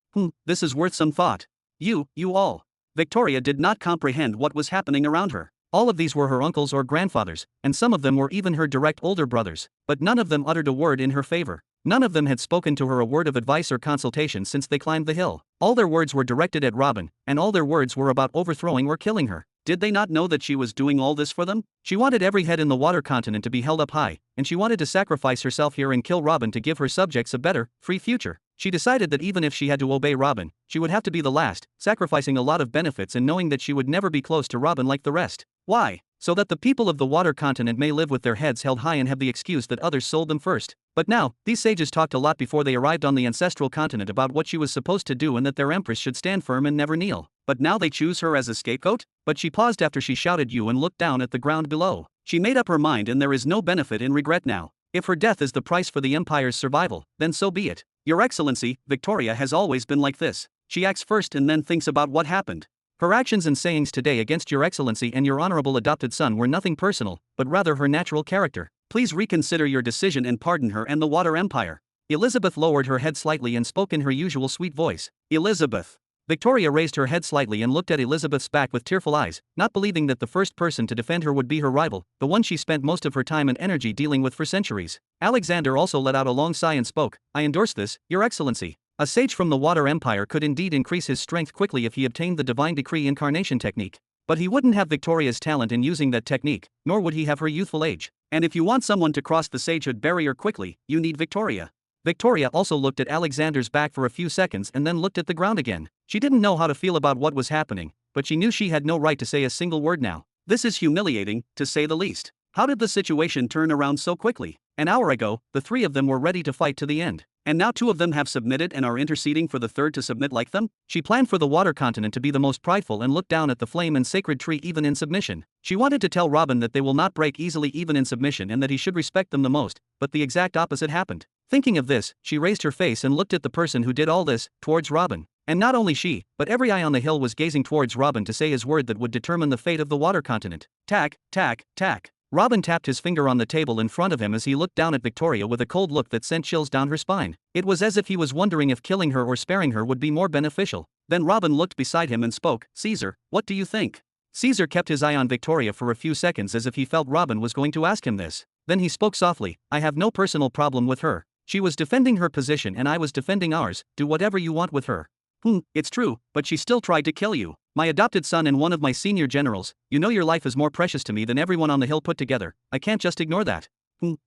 This is worth some thought. You all. Victoria did not comprehend what was happening around her. All of these were her uncles or grandfathers, and some of them were even her direct older brothers, but none of them uttered a word in her favor. None of them had spoken to her a word of advice or consultation since they climbed the hill. All their words were directed at Robin, and all their words were about overthrowing or killing her. Did they not know that she was doing all this for them? She wanted every head in the water continent to be held up high, and she wanted to sacrifice herself here and kill Robin to give her subjects a better, free future. She decided that even if she had to obey Robin, she would have to be the last, sacrificing a lot of benefits and knowing that she would never be close to Robin like the rest. Why? So that the people of the water continent may live with their heads held high and have the excuse that others sold them first. But now, these sages talked a lot before they arrived on the ancestral continent about what she was supposed to do and that their empress should stand firm and never kneel. But now they choose her as a scapegoat? But she paused after she shouted you and looked down at the ground below. She made up her mind and there is no benefit in regret now. If her death is the price for the empire's survival, then so be it. Your Excellency, Victoria has always been like this. She acts first and then thinks about what happened. Her actions and sayings today against Your Excellency and your honorable adopted son were nothing personal, but rather her natural character. Please reconsider your decision and pardon her and the Water Empire. Elizabeth lowered her head slightly and spoke in her usual sweet voice. Elizabeth. Victoria raised her head slightly and looked at Elizabeth's back with tearful eyes, not believing that the first person to defend her would be her rival, the one she spent most of her time and energy dealing with for centuries. Alexander also let out a long sigh and spoke, I endorse this, Your Excellency. A sage from the Water Empire could indeed increase his strength quickly if he obtained the divine decree incarnation technique. But he wouldn't have Victoria's talent in using that technique, nor would he have her youthful age. And if you want someone to cross the sagehood barrier quickly, you need Victoria. Victoria also looked at Alexander's back for a few seconds and then looked at the ground again. She didn't know how to feel about what was happening, but she knew she had no right to say a single word now. This is humiliating, to say the least. How did the situation turn around so quickly? An hour ago, the three of them were ready to fight to the end. And now two of them have submitted and are interceding for the third to submit like them? She planned for the water continent to be the most prideful and looked down at the flame and sacred tree even in submission. She wanted to tell Robin that they will not break easily even in submission and that he should respect them the most, but the exact opposite happened. Thinking of this, she raised her face and looked at the person who did all this, towards Robin. And not only she, but every eye on the hill was gazing towards Robin to say his word that would determine the fate of the water continent. Tack, tack, tack. Robin tapped his finger on the table in front of him as he looked down at Victoria with a cold look that sent chills down her spine. It was as if he was wondering if killing her or sparing her would be more beneficial. Then Robin looked beside him and spoke, Caesar, what do you think? Caesar kept his eye on Victoria for a few seconds as if he felt Robin was going to ask him this. Then he spoke softly, I have no personal problem with her. She was defending her position and I was defending ours, do whatever you want with her. It's true, but she still tried to kill you. My adopted son and one of my senior generals, you know your life is more precious to me than everyone on the hill put together, I can't just ignore that.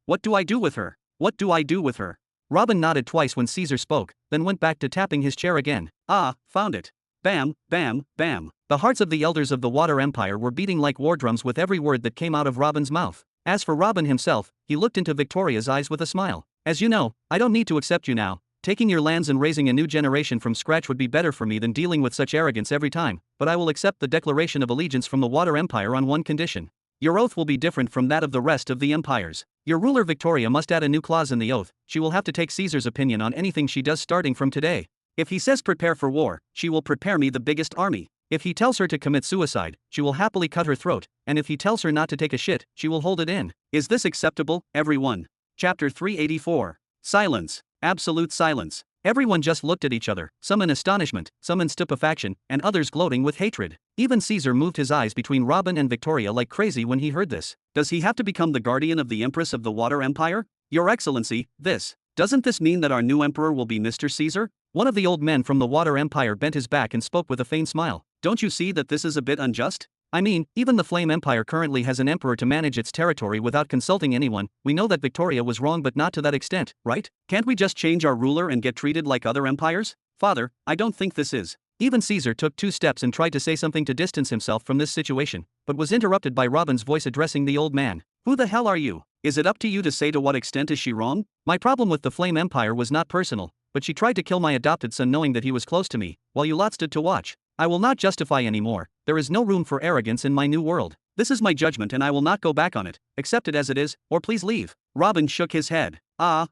What do I do with her? What do I do with her? Robin nodded twice when Caesar spoke, then went back to tapping his chair again. Ah, found it. Bam, bam, bam. The hearts of the elders of the Water Empire were beating like war drums with every word that came out of Robin's mouth. As for Robin himself, he looked into Victoria's eyes with a smile. As you know, I don't need to accept you now. Taking your lands and raising a new generation from scratch would be better for me than dealing with such arrogance every time, but I will accept the declaration of allegiance from the Water Empire on one condition. Your oath will be different from that of the rest of the empires. Your ruler Victoria must add a new clause in the oath, she will have to take Caesar's opinion on anything she does starting from today. If he says prepare for war, she will prepare me the biggest army. If he tells her to commit suicide, she will happily cut her throat, and if he tells her not to take a shit, she will hold it in. Is this acceptable, everyone? Chapter 384. Silence. Absolute silence. Everyone just looked at each other, some in astonishment, some in stupefaction, and others gloating with hatred. Even Caesar moved his eyes between Robin and Victoria like crazy when he heard this. Does he have to become the guardian of the Empress of the Water Empire? Your Excellency, doesn't this mean that our new emperor will be Mr. Caesar? One of the old men from the Water Empire bent his back and spoke with a faint smile. Don't you see that this is a bit unjust? I mean, even the Flame Empire currently has an emperor to manage its territory without consulting anyone. We know that Victoria was wrong, but not to that extent, right? Can't we just change our ruler and get treated like other empires? Father, I don't think this is. Even Caesar took 2 steps and tried to say something to distance himself from this situation, but was interrupted by Robin's voice addressing the old man. Who the hell are you? Is it up to you to say to what extent is she wrong? My problem with the Flame Empire was not personal, but she tried to kill my adopted son knowing that he was close to me, while you lot stood to watch. I will not justify anymore. There is no room for arrogance in my new world. This is my judgment and I will not go back on it. Accept it as it is, or please leave. Robin shook his head. That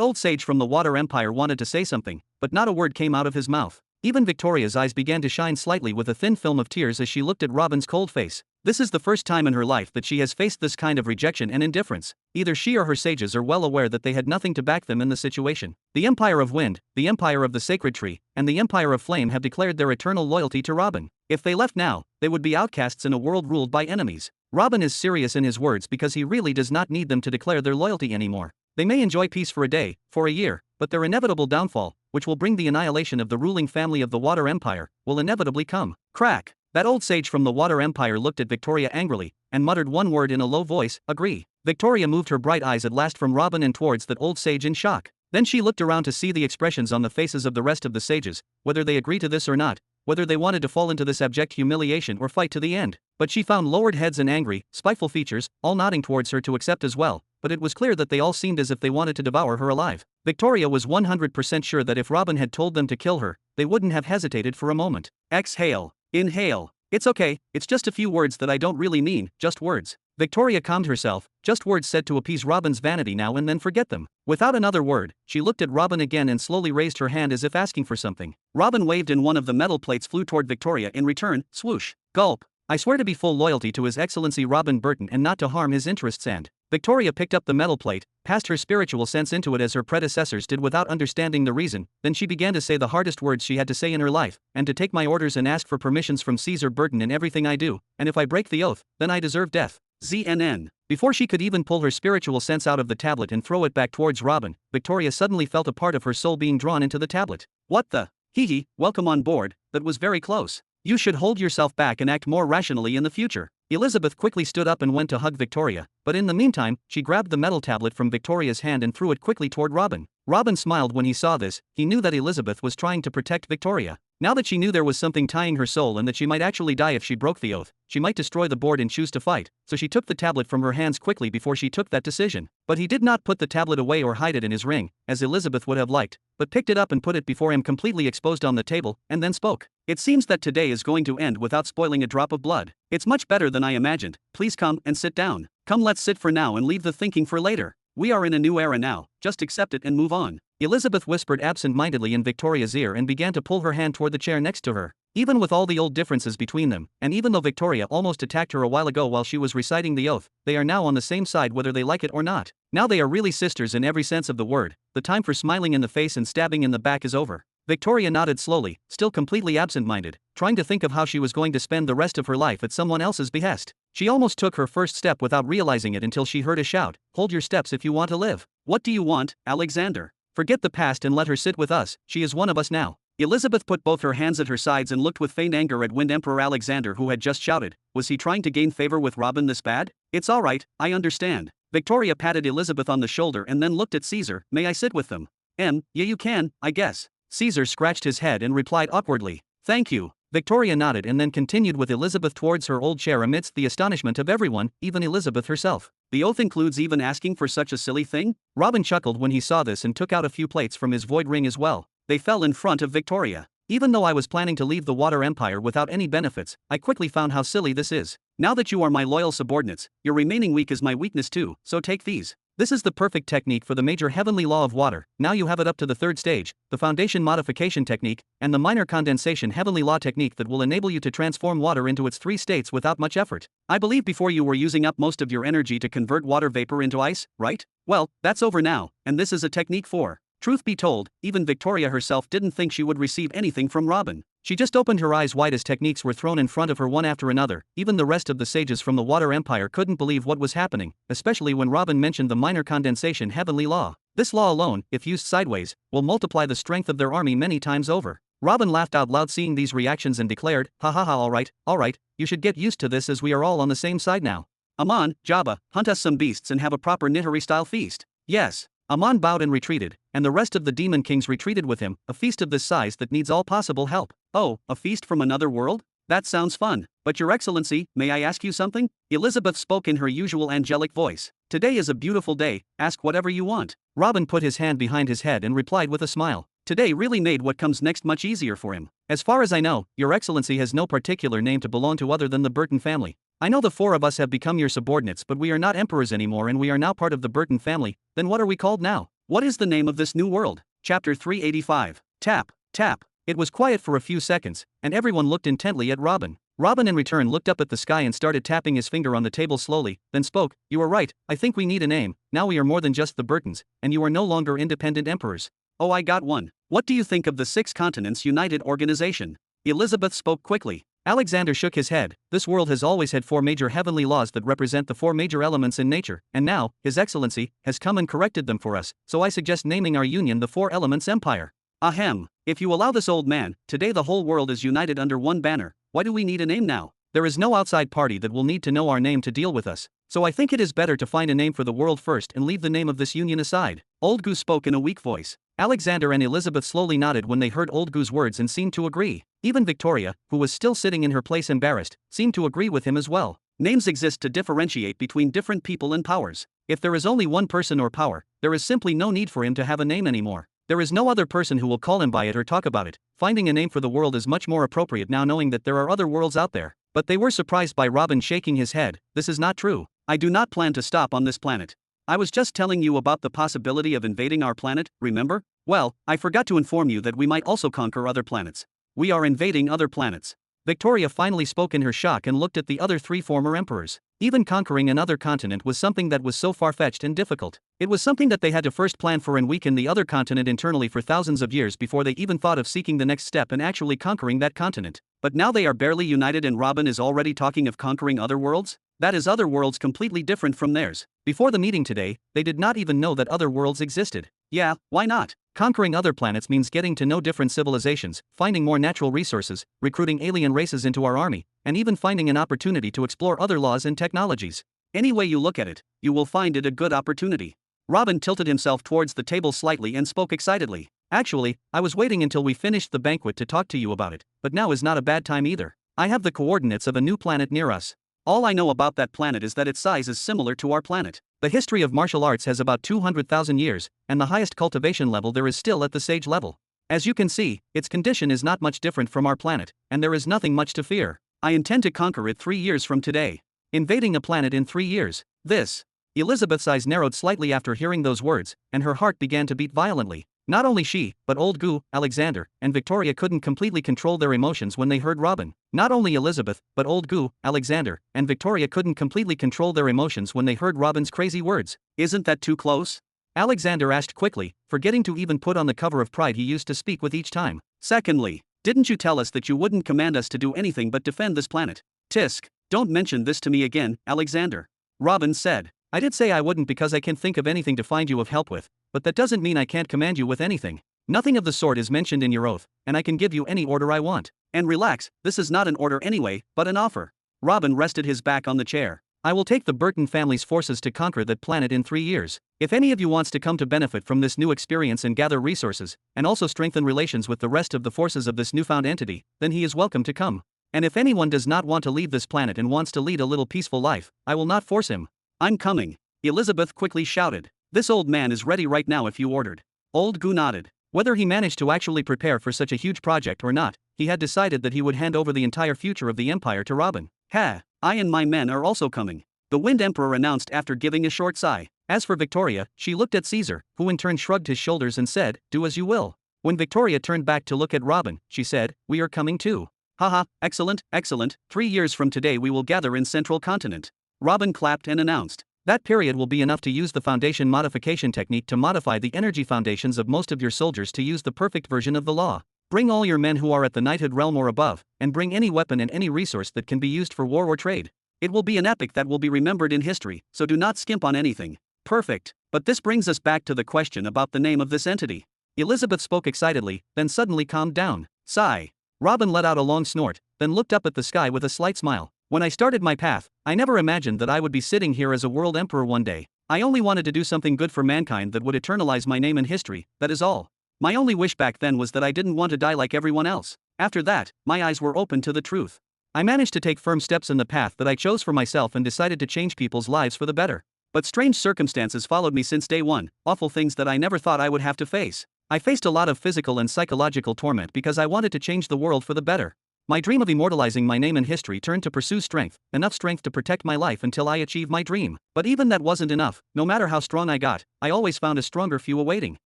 old sage from the Water Empire wanted to say something, but not a word came out of his mouth. Even Victoria's eyes began to shine slightly with a thin film of tears as she looked at Robin's cold face. This is the first time in her life that she has faced this kind of rejection and indifference. Either she or her sages are well aware that they had nothing to back them in the situation. The Empire of Wind, the Empire of the Sacred Tree, and the Empire of Flame have declared their eternal loyalty to Robin. If they left now, they would be outcasts in a world ruled by enemies. Robin is serious in his words because he really does not need them to declare their loyalty anymore. They may enjoy peace for a day, for a year, but their inevitable downfall, which will bring the annihilation of the ruling family of the Water Empire, will inevitably come. Crack! That old sage from the Water Empire looked at Victoria angrily, and muttered one word in a low voice, agree. Victoria moved her bright eyes at last from Robin and towards that old sage in shock. Then she looked around to see the expressions on the faces of the rest of the sages, whether they agree to this or not, whether they wanted to fall into this abject humiliation or fight to the end. But she found lowered heads and angry, spiteful features, all nodding towards her to accept as well, but it was clear that they all seemed as if they wanted to devour her alive. Victoria was 100% sure that if Robin had told them to kill her, they wouldn't have hesitated for a moment. Exhale. Inhale. It's okay, it's just a few words that I don't really mean, just words. Victoria calmed herself, just words said to appease Robin's vanity now and then forget them. Without another word, she looked at Robin again and slowly raised her hand as if asking for something. Robin waved and one of the metal plates flew toward Victoria in return, swoosh. Gulp. I swear to be full loyalty to His Excellency Robin Burton and not to harm his interests and... Victoria picked up the metal plate, passed her spiritual sense into it as her predecessors did without understanding the reason, then she began to say the hardest words she had to say in her life, and to take my orders and ask for permissions from Caesar Burton in everything I do, and if I break the oath, then I deserve death. ZNN. Before she could even pull her spiritual sense out of the tablet and throw it back towards Robin, Victoria suddenly felt a part of her soul being drawn into the tablet. What the? Hee, welcome on board, that was very close. You should hold yourself back and act more rationally in the future. Elizabeth quickly stood up and went to hug Victoria, but in the meantime, she grabbed the metal tablet from Victoria's hand and threw it quickly toward Robin. Robin smiled when he saw this. He knew that Elizabeth was trying to protect Victoria. Now that she knew there was something tying her soul and that she might actually die if she broke the oath, she might destroy the board and choose to fight, so she took the tablet from her hands quickly before she took that decision. But he did not put the tablet away or hide it in his ring, as Elizabeth would have liked, but picked it up and put it before him completely exposed on the table, and then spoke. It seems that today is going to end without spoiling a drop of blood. It's much better than I imagined. Please come and sit down. Come, let's sit for now and leave the thinking for later. We are in a new era now, just accept it and move on. Elizabeth whispered absent-mindedly in Victoria's ear and began to pull her hand toward the chair next to her. Even with all the old differences between them, and even though Victoria almost attacked her a while ago while she was reciting the oath, they are now on the same side whether they like it or not. Now they are really sisters in every sense of the word. The time for smiling in the face and stabbing in the back is over. Victoria nodded slowly, still completely absent-minded, trying to think of how she was going to spend the rest of her life at someone else's behest. She almost took her first step without realizing it until she heard a shout, "Hold your steps if you want to live." What do you want, Alexander? Forget the past and let her sit with us, she is one of us now. Elizabeth put both her hands at her sides and looked with faint anger at Wind Emperor Alexander, who had just shouted. Was he trying to gain favor with Robin this bad? It's alright, I understand. Victoria patted Elizabeth on the shoulder and then looked at Caesar. May I sit with them? Yeah, you can, I guess. Caesar scratched his head and replied awkwardly. Thank you. Victoria nodded and then continued with Elizabeth towards her old chair amidst the astonishment of everyone, even Elizabeth herself. The oath includes even asking for such a silly thing? Robin chuckled when he saw this and took out a few plates from his void ring as well. They fell in front of Victoria. Even though I was planning to leave the Water Empire without any benefits, I quickly found how silly this is. Now that you are my loyal subordinates, your remaining weak is my weakness too, so take these. This is the perfect technique for the major heavenly law of water. Now you have it up to the third stage, the foundation modification technique, and the minor condensation heavenly law technique that will enable you to transform water into its 3 states without much effort. I believe before you were using up most of your energy to convert water vapor into ice, right? Well, that's over now, and this is a technique for Truth be told, even Victoria herself didn't think she would receive anything from Robin. She just opened her eyes wide as techniques were thrown in front of her one after another. Even the rest of the sages from the Water Empire couldn't believe what was happening, especially when Robin mentioned the minor condensation heavenly law. This law alone, if used sideways, will multiply the strength of their army many times over. Robin laughed out loud seeing these reactions and declared, "Ha ha ha, alright, you should get used to this as we are all on the same side now. Amon, Jabba, hunt us some beasts and have a proper Nihari-style feast." Yes. Amon bowed and retreated, and the rest of the demon kings retreated with him, a feast of this size that needs all possible help. Oh, a feast from another world? That sounds fun. But Your Excellency, may I ask you something? Elizabeth spoke in her usual angelic voice. Today is a beautiful day, ask whatever you want. Robin put his hand behind his head and replied with a smile. Today really made what comes next much easier for him. As far as I know, Your Excellency has no particular name to belong to other than the Burton family. I know the four of us have become your subordinates, but we are not emperors anymore and we are now part of the Burton family. Then what are we called now? What is the name of this new world? Chapter 385. Tap, tap. It was quiet for a few seconds, and everyone looked intently at Robin. Robin in return looked up at the sky and started tapping his finger on the table slowly, then spoke, "You are right, I think we need a name. Now we are more than just the Burtons, and you are no longer independent emperors." "Oh, I got one. What do you think of the Six Continents United Organization?" Elizabeth spoke quickly. Alexander shook his head. This world has always had four major heavenly laws that represent the four major elements in nature, and now, His Excellency, has come and corrected them for us, so I suggest naming our union the Four Elements Empire. Ahem. If you allow this old man, today the whole world is united under one banner. Why do we need a name now? There is no outside party that will need to know our name to deal with us, so I think it is better to find a name for the world first and leave the name of this union aside. Old Goo spoke in a weak voice. Alexander and Elizabeth slowly nodded when they heard Old Goo's words and seemed to agree. Even Victoria, who was still sitting in her place embarrassed, seemed to agree with him as well. Names exist to differentiate between different people and powers. If there is only one person or power, there is simply no need for him to have a name anymore. There is no other person who will call him by it or talk about it. Finding a name for the world is much more appropriate now knowing that there are other worlds out there. But they were surprised by Robin shaking his head. This is not true. I do not plan to stop on this planet. I was just telling you about the possibility of invading our planet, remember? Well, I forgot to inform you that we might also conquer other planets. We are invading other planets. Victoria finally spoke in her shock and looked at the other three former emperors. Even conquering another continent was something that was so far-fetched and difficult. It was something that they had to first plan for and weaken the other continent internally for thousands of years before they even thought of seeking the next step and actually conquering that continent. But now they are barely united and Robin is already talking of conquering other worlds? That is other worlds completely different from theirs. Before the meeting today, they did not even know that other worlds existed. Yeah, why not? Conquering other planets means getting to know different civilizations, finding more natural resources, recruiting alien races into our army, and even finding an opportunity to explore other laws and technologies. Any way you look at it, you will find it a good opportunity. Robin tilted himself towards the table slightly and spoke excitedly. Actually, I was waiting until we finished the banquet to talk to you about it, but now is not a bad time either. I have the coordinates of a new planet near us. All I know about that planet is that its size is similar to our planet. The history of martial arts has about 200,000 years, and the highest cultivation level there is still at the sage level. As you can see, its condition is not much different from our planet, and there is nothing much to fear. I intend to conquer it 3 years from today. Invading a planet in 3 years. This. Elizabeth's eyes narrowed slightly after hearing those words, and her heart began to beat violently. Not only she, but Old Goo, Alexander, and Victoria couldn't completely control their emotions when they heard Robin. Not only Elizabeth, but Old Goo, Alexander, and Victoria couldn't completely control their emotions when they heard Robin's crazy words. Isn't that too close? Alexander asked quickly, forgetting to even put on the cover of pride he used to speak with each time. Secondly, didn't you tell us that you wouldn't command us to do anything but defend this planet? Tisk, don't mention this to me again, Alexander. Robin said. I did say I wouldn't because I can't think of anything to find you of help with, but that doesn't mean I can't command you with anything. Nothing of the sort is mentioned in your oath, and I can give you any order I want. And relax, this is not an order anyway, but an offer. Robin rested his back on the chair. I will take the Burton family's forces to conquer that planet in 3 years. If any of you wants to come to benefit from this new experience and gather resources, and also strengthen relations with the rest of the forces of this newfound entity, then he is welcome to come. And if anyone does not want to leave this planet and wants to lead a little peaceful life, I will not force him. I'm coming. Elizabeth quickly shouted. This old man is ready right now if you ordered. Old Goo nodded. Whether he managed to actually prepare for such a huge project or not, he had decided that he would hand over the entire future of the Empire to Robin. Ha! I and my men are also coming. The Wind Emperor announced after giving a short sigh. As for Victoria, she looked at Caesar, who in turn shrugged his shoulders and said, do as you will. When Victoria turned back to look at Robin, she said, we are coming too. Haha, excellent, excellent, 3 years from today we will gather in Central Continent. Robin clapped and announced. That period will be enough to use the foundation modification technique to modify the energy foundations of most of your soldiers to use the perfect version of the law. Bring all your men who are at the knighthood realm or above, and bring any weapon and any resource that can be used for war or trade. It will be an epic that will be remembered in history, so do not skimp on anything. Perfect. But this brings us back to the question about the name of this entity. Elizabeth spoke excitedly, then suddenly calmed down. Sigh. Robin let out a long snort, then looked up at the sky with a slight smile. When I started my path, I never imagined that I would be sitting here as a world emperor one day. I only wanted to do something good for mankind that would eternalize my name in history, that is all. My only wish back then was that I didn't want to die like everyone else. After that, my eyes were open to the truth. I managed to take firm steps in the path that I chose for myself and decided to change people's lives for the better. But strange circumstances followed me since day one, awful things that I never thought I would have to face. I faced a lot of physical and psychological torment because I wanted to change the world for the better. My dream of immortalizing my name in history turned to pursue strength, enough strength to protect my life until I achieved my dream. But even that wasn't enough. No matter how strong I got, I always found a stronger few awaiting.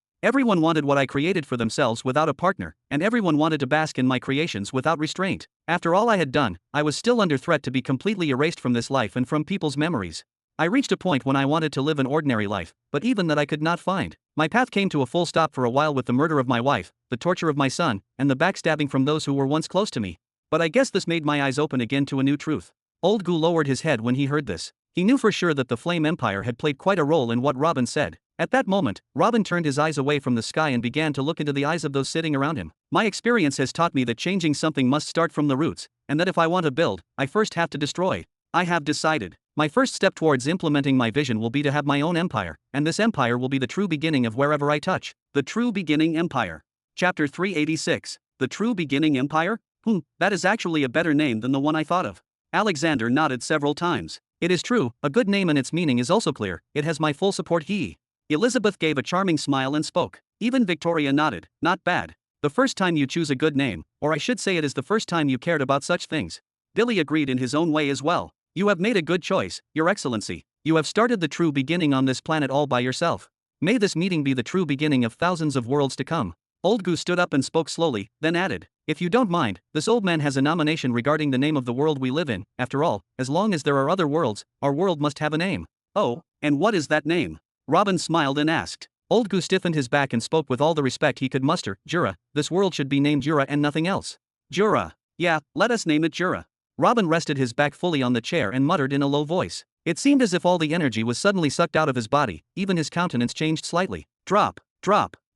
Everyone wanted what I created for themselves without a partner, and everyone wanted to bask in my creations without restraint. After all I had done, I was still under threat to be completely erased from this life and from people's memories. I reached a point when I wanted to live an ordinary life, but even that I could not find. My path came to a full stop for a while with the murder of my wife, the torture of my son, and the backstabbing from those who were once close to me. But I guess this made my eyes open again to a new truth. Old Gu lowered his head when he heard this. He knew for sure that the Flame Empire had played quite a role in what Robin said. At that moment, Robin turned his eyes away from the sky and began to look into the eyes of those sitting around him. My experience has taught me that changing something must start from the roots, and that if I want to build, I first have to destroy. I have decided. My first step towards implementing my vision will be to have my own empire, and this empire will be the true beginning of wherever I touch. The True Beginning Empire. Chapter 386. The True Beginning Empire? That is actually a better name than the one I thought of. Alexander nodded several times. It is true, a good name and its meaning is also clear. It has my full support. Elizabeth gave a charming smile and spoke. Even Victoria nodded. Not bad. The first time you choose a good name, or I should say it is the first time you cared about such things. Billy agreed in his own way as well. You have made a good choice, Your Excellency. You have started the true beginning on this planet all by yourself. May this meeting be the true beginning of thousands of worlds to come. Old Goose stood up and spoke slowly, then added, if you don't mind, this old man has a nomination regarding the name of the world we live in. After all, as long as there are other worlds, our world must have a name. Oh, and what is that name? Robin smiled and asked. Old Goose stiffened his back and spoke with all the respect he could muster. Jura, this world should be named Jura and nothing else. Jura. Yeah, let us name it Jura. Robin rested his back fully on the chair and muttered in a low voice. It seemed as if all the energy was suddenly sucked out of his body, even his countenance changed slightly. Drop.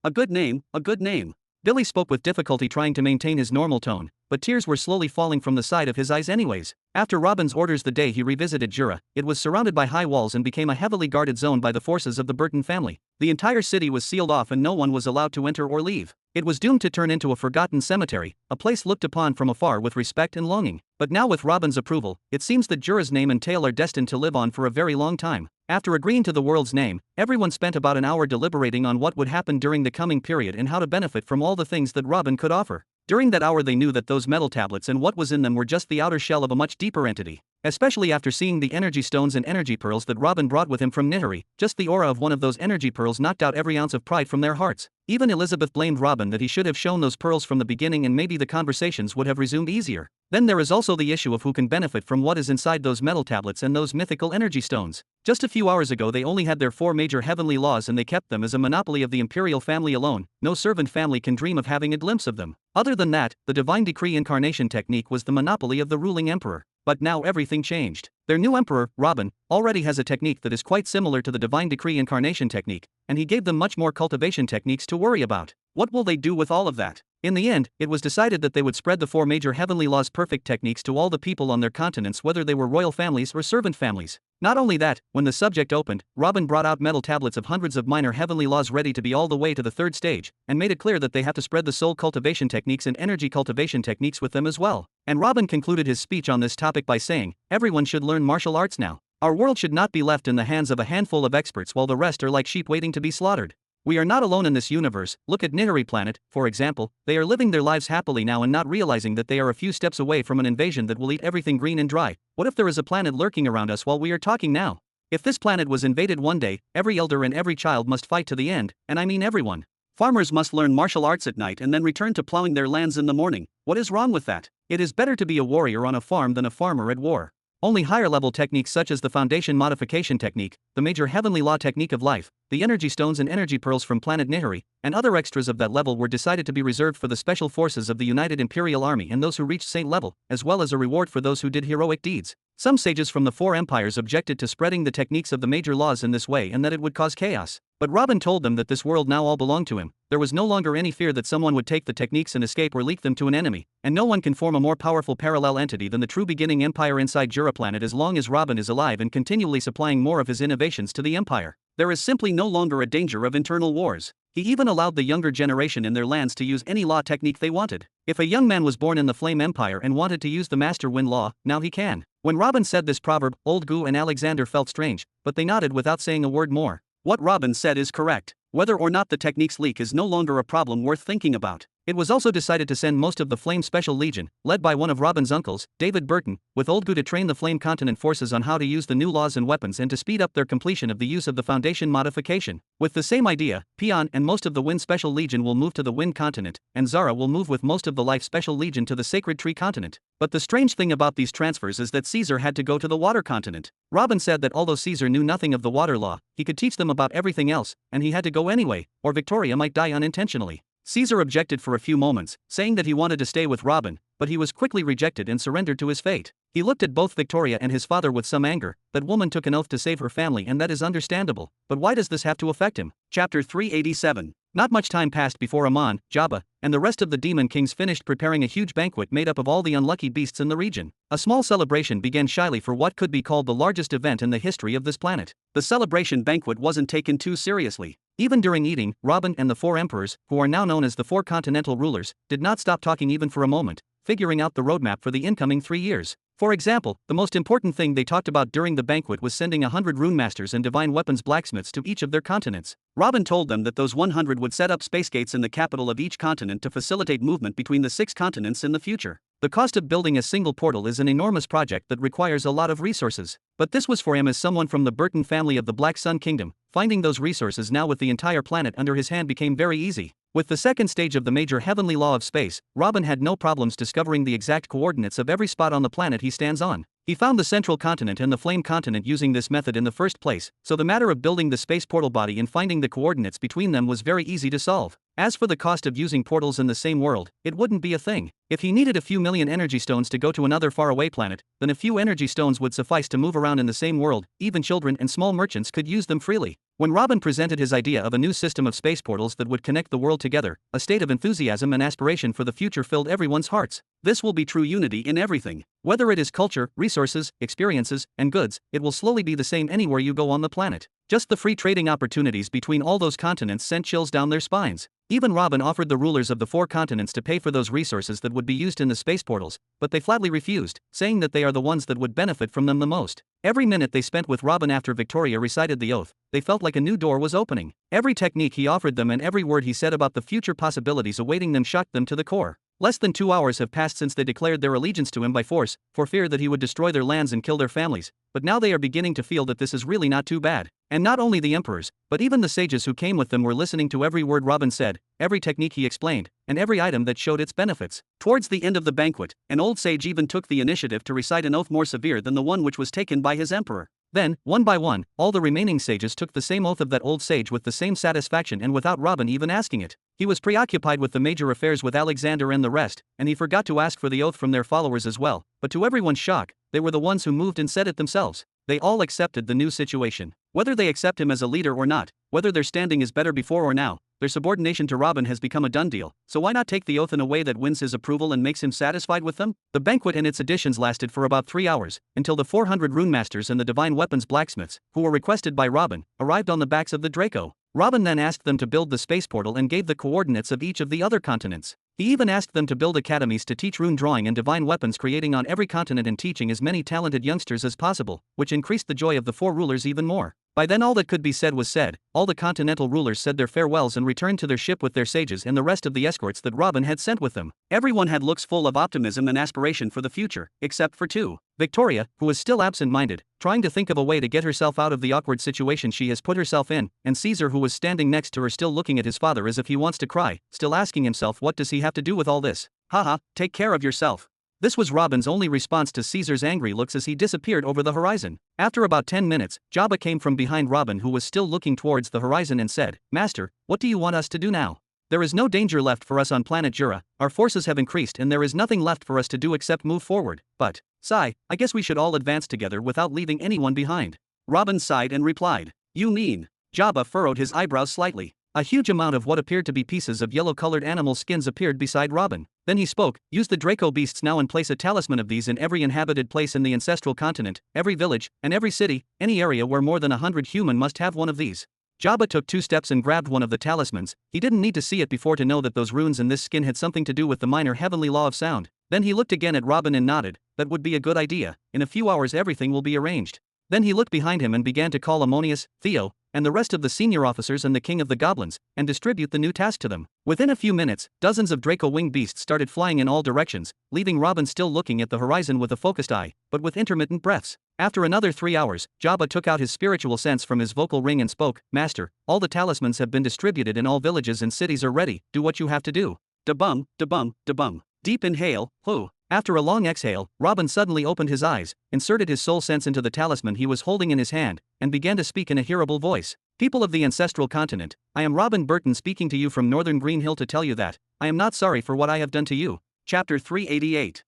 A good name, a good name. Billy spoke with difficulty trying to maintain his normal tone, but tears were slowly falling from the side of his eyes anyways. After Robin's orders the day he revisited Jura, it was surrounded by high walls and became a heavily guarded zone by the forces of the Burton family. The entire city was sealed off and no one was allowed to enter or leave. It was doomed to turn into a forgotten cemetery, a place looked upon from afar with respect and longing. But now with Robin's approval, it seems that Jura's name and tale are destined to live on for a very long time. After agreeing to the world's name, everyone spent about an hour deliberating on what would happen during the coming period and how to benefit from all the things that Robin could offer. During that hour they knew that those metal tablets and what was in them were just the outer shell of a much deeper entity. Especially after seeing the energy stones and energy pearls that Robin brought with him from Nihari, just the aura of one of those energy pearls knocked out every ounce of pride from their hearts. Even Elizabeth blamed Robin that he should have shown those pearls from the beginning and maybe the conversations would have resumed easier. Then there is also the issue of who can benefit from what is inside those metal tablets and those mythical energy stones. Just a few hours ago they only had their 4 major heavenly laws and they kept them as a monopoly of the imperial family alone. No servant family can dream of having a glimpse of them. Other than that, the divine decree incarnation technique was the monopoly of the ruling emperor. But now everything changed. Their new emperor, Robin, already has a technique that is quite similar to the divine decree incarnation technique, and he gave them much more cultivation techniques to worry about. What will they do with all of that? In the end, it was decided that they would spread the 4 major heavenly laws perfect techniques to all the people on their continents, whether they were royal families or servant families. Not only that, when the subject opened, Robin brought out metal tablets of hundreds of minor heavenly laws ready to be all the way to the 3rd stage, and made it clear that they have to spread the soul cultivation techniques and energy cultivation techniques with them as well. And Robin concluded his speech on this topic by saying, everyone should learn martial arts now. Our world should not be left in the hands of a handful of experts while the rest are like sheep waiting to be slaughtered. We are not alone in this universe. Look at Nihari planet, for example. They are living their lives happily now and not realizing that they are a few steps away from an invasion that will eat everything green and dry. What if there is a planet lurking around us while we are talking now? If this planet was invaded one day, every elder and every child must fight to the end, and I mean everyone. Farmers must learn martial arts at night and then return to plowing their lands in the morning. What is wrong with that? It is better to be a warrior on a farm than a farmer at war. Only higher-level techniques such as the foundation modification technique, the major heavenly law technique of life, the energy stones and energy pearls from planet Nihiri, and other extras of that level were decided to be reserved for the special forces of the United Imperial Army and those who reached Saint level, as well as a reward for those who did heroic deeds. Some sages from the four empires objected to spreading the techniques of the major laws in this way and that it would cause chaos. But Robin told them that this world now all belonged to him. There was no longer any fear that someone would take the techniques and escape or leak them to an enemy, and no one can form a more powerful parallel entity than the true beginning empire inside Juraplanet as long as Robin is alive and continually supplying more of his innovations to the empire. There is simply no longer a danger of internal wars. He even allowed the younger generation in their lands to use any law technique they wanted. If a young man was born in the Flame Empire and wanted to use the Master Wind Law, now he can. When Robin said this proverb, Old Goo and Alexander felt strange, but they nodded without saying a word more. What Robin said is correct. Whether or not the techniques leak is no longer a problem worth thinking about. It was also decided to send most of the Flame Special Legion, led by one of Robin's uncles, David Burton, with Old Goo to train the Flame Continent forces on how to use the new laws and weapons and to speed up their completion of the use of the Foundation modification. With the same idea, Peon and most of the Wind Special Legion will move to the Wind Continent, and Zara will move with most of the Life Special Legion to the Sacred Tree Continent. But the strange thing about these transfers is that Caesar had to go to the Water Continent. Robin said that although Caesar knew nothing of the water law, he could teach them about everything else, and he had to go anyway, or Victoria might die unintentionally. Caesar objected for a few moments, saying that he wanted to stay with Robin, but he was quickly rejected and surrendered to his fate. He looked at both Victoria and his father with some anger. That woman took an oath to save her family, and that is understandable. But why does this have to affect him? Chapter 387. Not much time passed before Amon, Jabba, and the rest of the demon kings finished preparing a huge banquet made up of all the unlucky beasts in the region. A small celebration began shyly for what could be called the largest event in the history of this planet. The celebration banquet wasn't taken too seriously. Even during eating, Robin and the four emperors, who are now known as the four continental rulers, did not stop talking even for a moment, figuring out the roadmap for the incoming 3 years. For example, the most important thing they talked about during the banquet was sending 100 rune masters and divine weapons blacksmiths to each of their continents. Robin told them that those 100 would set up space gates in the capital of each continent to facilitate movement between the 6 continents in the future. The cost of building a single portal is an enormous project that requires a lot of resources. But this was for him as someone from the Burton family of the Black Sun Kingdom. Finding those resources now with the entire planet under his hand became very easy. With the second stage of the major heavenly law of space, Robin had no problems discovering the exact coordinates of every spot on the planet he stands on. He found the central continent and the flame continent using this method in the first place, so the matter of building the space portal body and finding the coordinates between them was very easy to solve. As for the cost of using portals in the same world, it wouldn't be a thing. If he needed a few million energy stones to go to another faraway planet, then a few energy stones would suffice to move around in the same world. Even children and small merchants could use them freely. When Robin presented his idea of a new system of space portals that would connect the world together, a state of enthusiasm and aspiration for the future filled everyone's hearts. This will be true unity in everything. Whether it is culture, resources, experiences, and goods, it will slowly be the same anywhere you go on the planet. Just the free trading opportunities between all those continents sent chills down their spines. Even Robin offered the rulers of the 4 continents to pay for those resources that would be used in the space portals, but they flatly refused, saying that they are the ones that would benefit from them the most. Every minute they spent with Robin after Victoria recited the oath, they felt like a new door was opening. Every technique he offered them and every word he said about the future possibilities awaiting them shocked them to the core. Less than 2 hours have passed since they declared their allegiance to him by force, for fear that he would destroy their lands and kill their families, but now they are beginning to feel that this is really not too bad. And not only the emperors, but even the sages who came with them were listening to every word Robin said, every technique he explained, and every item that showed its benefits. Towards the end of the banquet, an old sage even took the initiative to recite an oath more severe than the one which was taken by his emperor. Then, one by one, all the remaining sages took the same oath of that old sage with the same satisfaction and without Robin even asking it. He was preoccupied with the major affairs with Alexander and the rest, and he forgot to ask for the oath from their followers as well, but to everyone's shock, they were the ones who moved and said it themselves. They all accepted the new situation. Whether they accept him as a leader or not, whether their standing is better before or now, their subordination to Robin has become a done deal, so why not take the oath in a way that wins his approval and makes him satisfied with them? The banquet and its additions lasted for about 3 hours, until the 400 rune masters and the divine weapons blacksmiths, who were requested by Robin, arrived on the backs of the Draco. Robin then asked them to build the space portal and gave the coordinates of each of the other continents. He even asked them to build academies to teach rune drawing and divine weapons creating on every continent and teaching as many talented youngsters as possible, which increased the joy of the 4 rulers even more. By then all that could be said was said. All the continental rulers said their farewells and returned to their ship with their sages and the rest of the escorts that Robin had sent with them. Everyone had looks full of optimism and aspiration for the future, except for 2. Victoria, who was still absent-minded, trying to think of a way to get herself out of the awkward situation she has put herself in, and Caesar, who was standing next to her still looking at his father as if he wants to cry, still asking himself what does he have to do with all this. Haha, take care of yourself. This was Robin's only response to Caesar's angry looks as he disappeared over the horizon. After about 10 minutes, Jabba came from behind Robin, who was still looking towards the horizon, and said, "Master, what do you want us to do now? There is no danger left for us on planet Jura, our forces have increased and there is nothing left for us to do except move forward, but, sigh, I guess we should all advance together without leaving anyone behind." Robin sighed and replied, "You mean?" Jabba furrowed his eyebrows slightly. A huge amount of what appeared to be pieces of yellow-colored animal skins appeared beside Robin. Then he spoke, "Use the Draco beasts now and place a talisman of these in every inhabited place in the ancestral continent, every village, and every city, any area where more than 100 human must have one of these." Jabba took 2 steps and grabbed one of the talismans. He didn't need to see it before to know that those runes in this skin had something to do with the minor heavenly law of sound. Then he looked again at Robin and nodded. "That would be a good idea. In a few hours everything will be arranged." Then he looked behind him and began to call Ammonius, Theo, and the rest of the senior officers and the king of the goblins, and distribute the new task to them. Within a few minutes, dozens of Draco-winged beasts started flying in all directions, leaving Robin still looking at the horizon with a focused eye, but with intermittent breaths. After another 3 hours, Jabba took out his spiritual sense from his vocal ring and spoke, "Master, all the talismans have been distributed and all villages and cities are ready, do what you have to do." Da-bum, da-bum, da-bum. Deep inhale, whoo. After a long exhale, Robin suddenly opened his eyes, inserted his soul sense into the talisman he was holding in his hand, and began to speak in a hearable voice. "People of the ancestral continent, I am Robin Burton speaking to you from northern Green Hill to tell you that I am not sorry for what I have done to you." Chapter 388.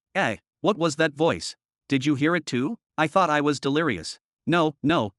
What was that voice? Did you hear it too? I thought I was delirious. No,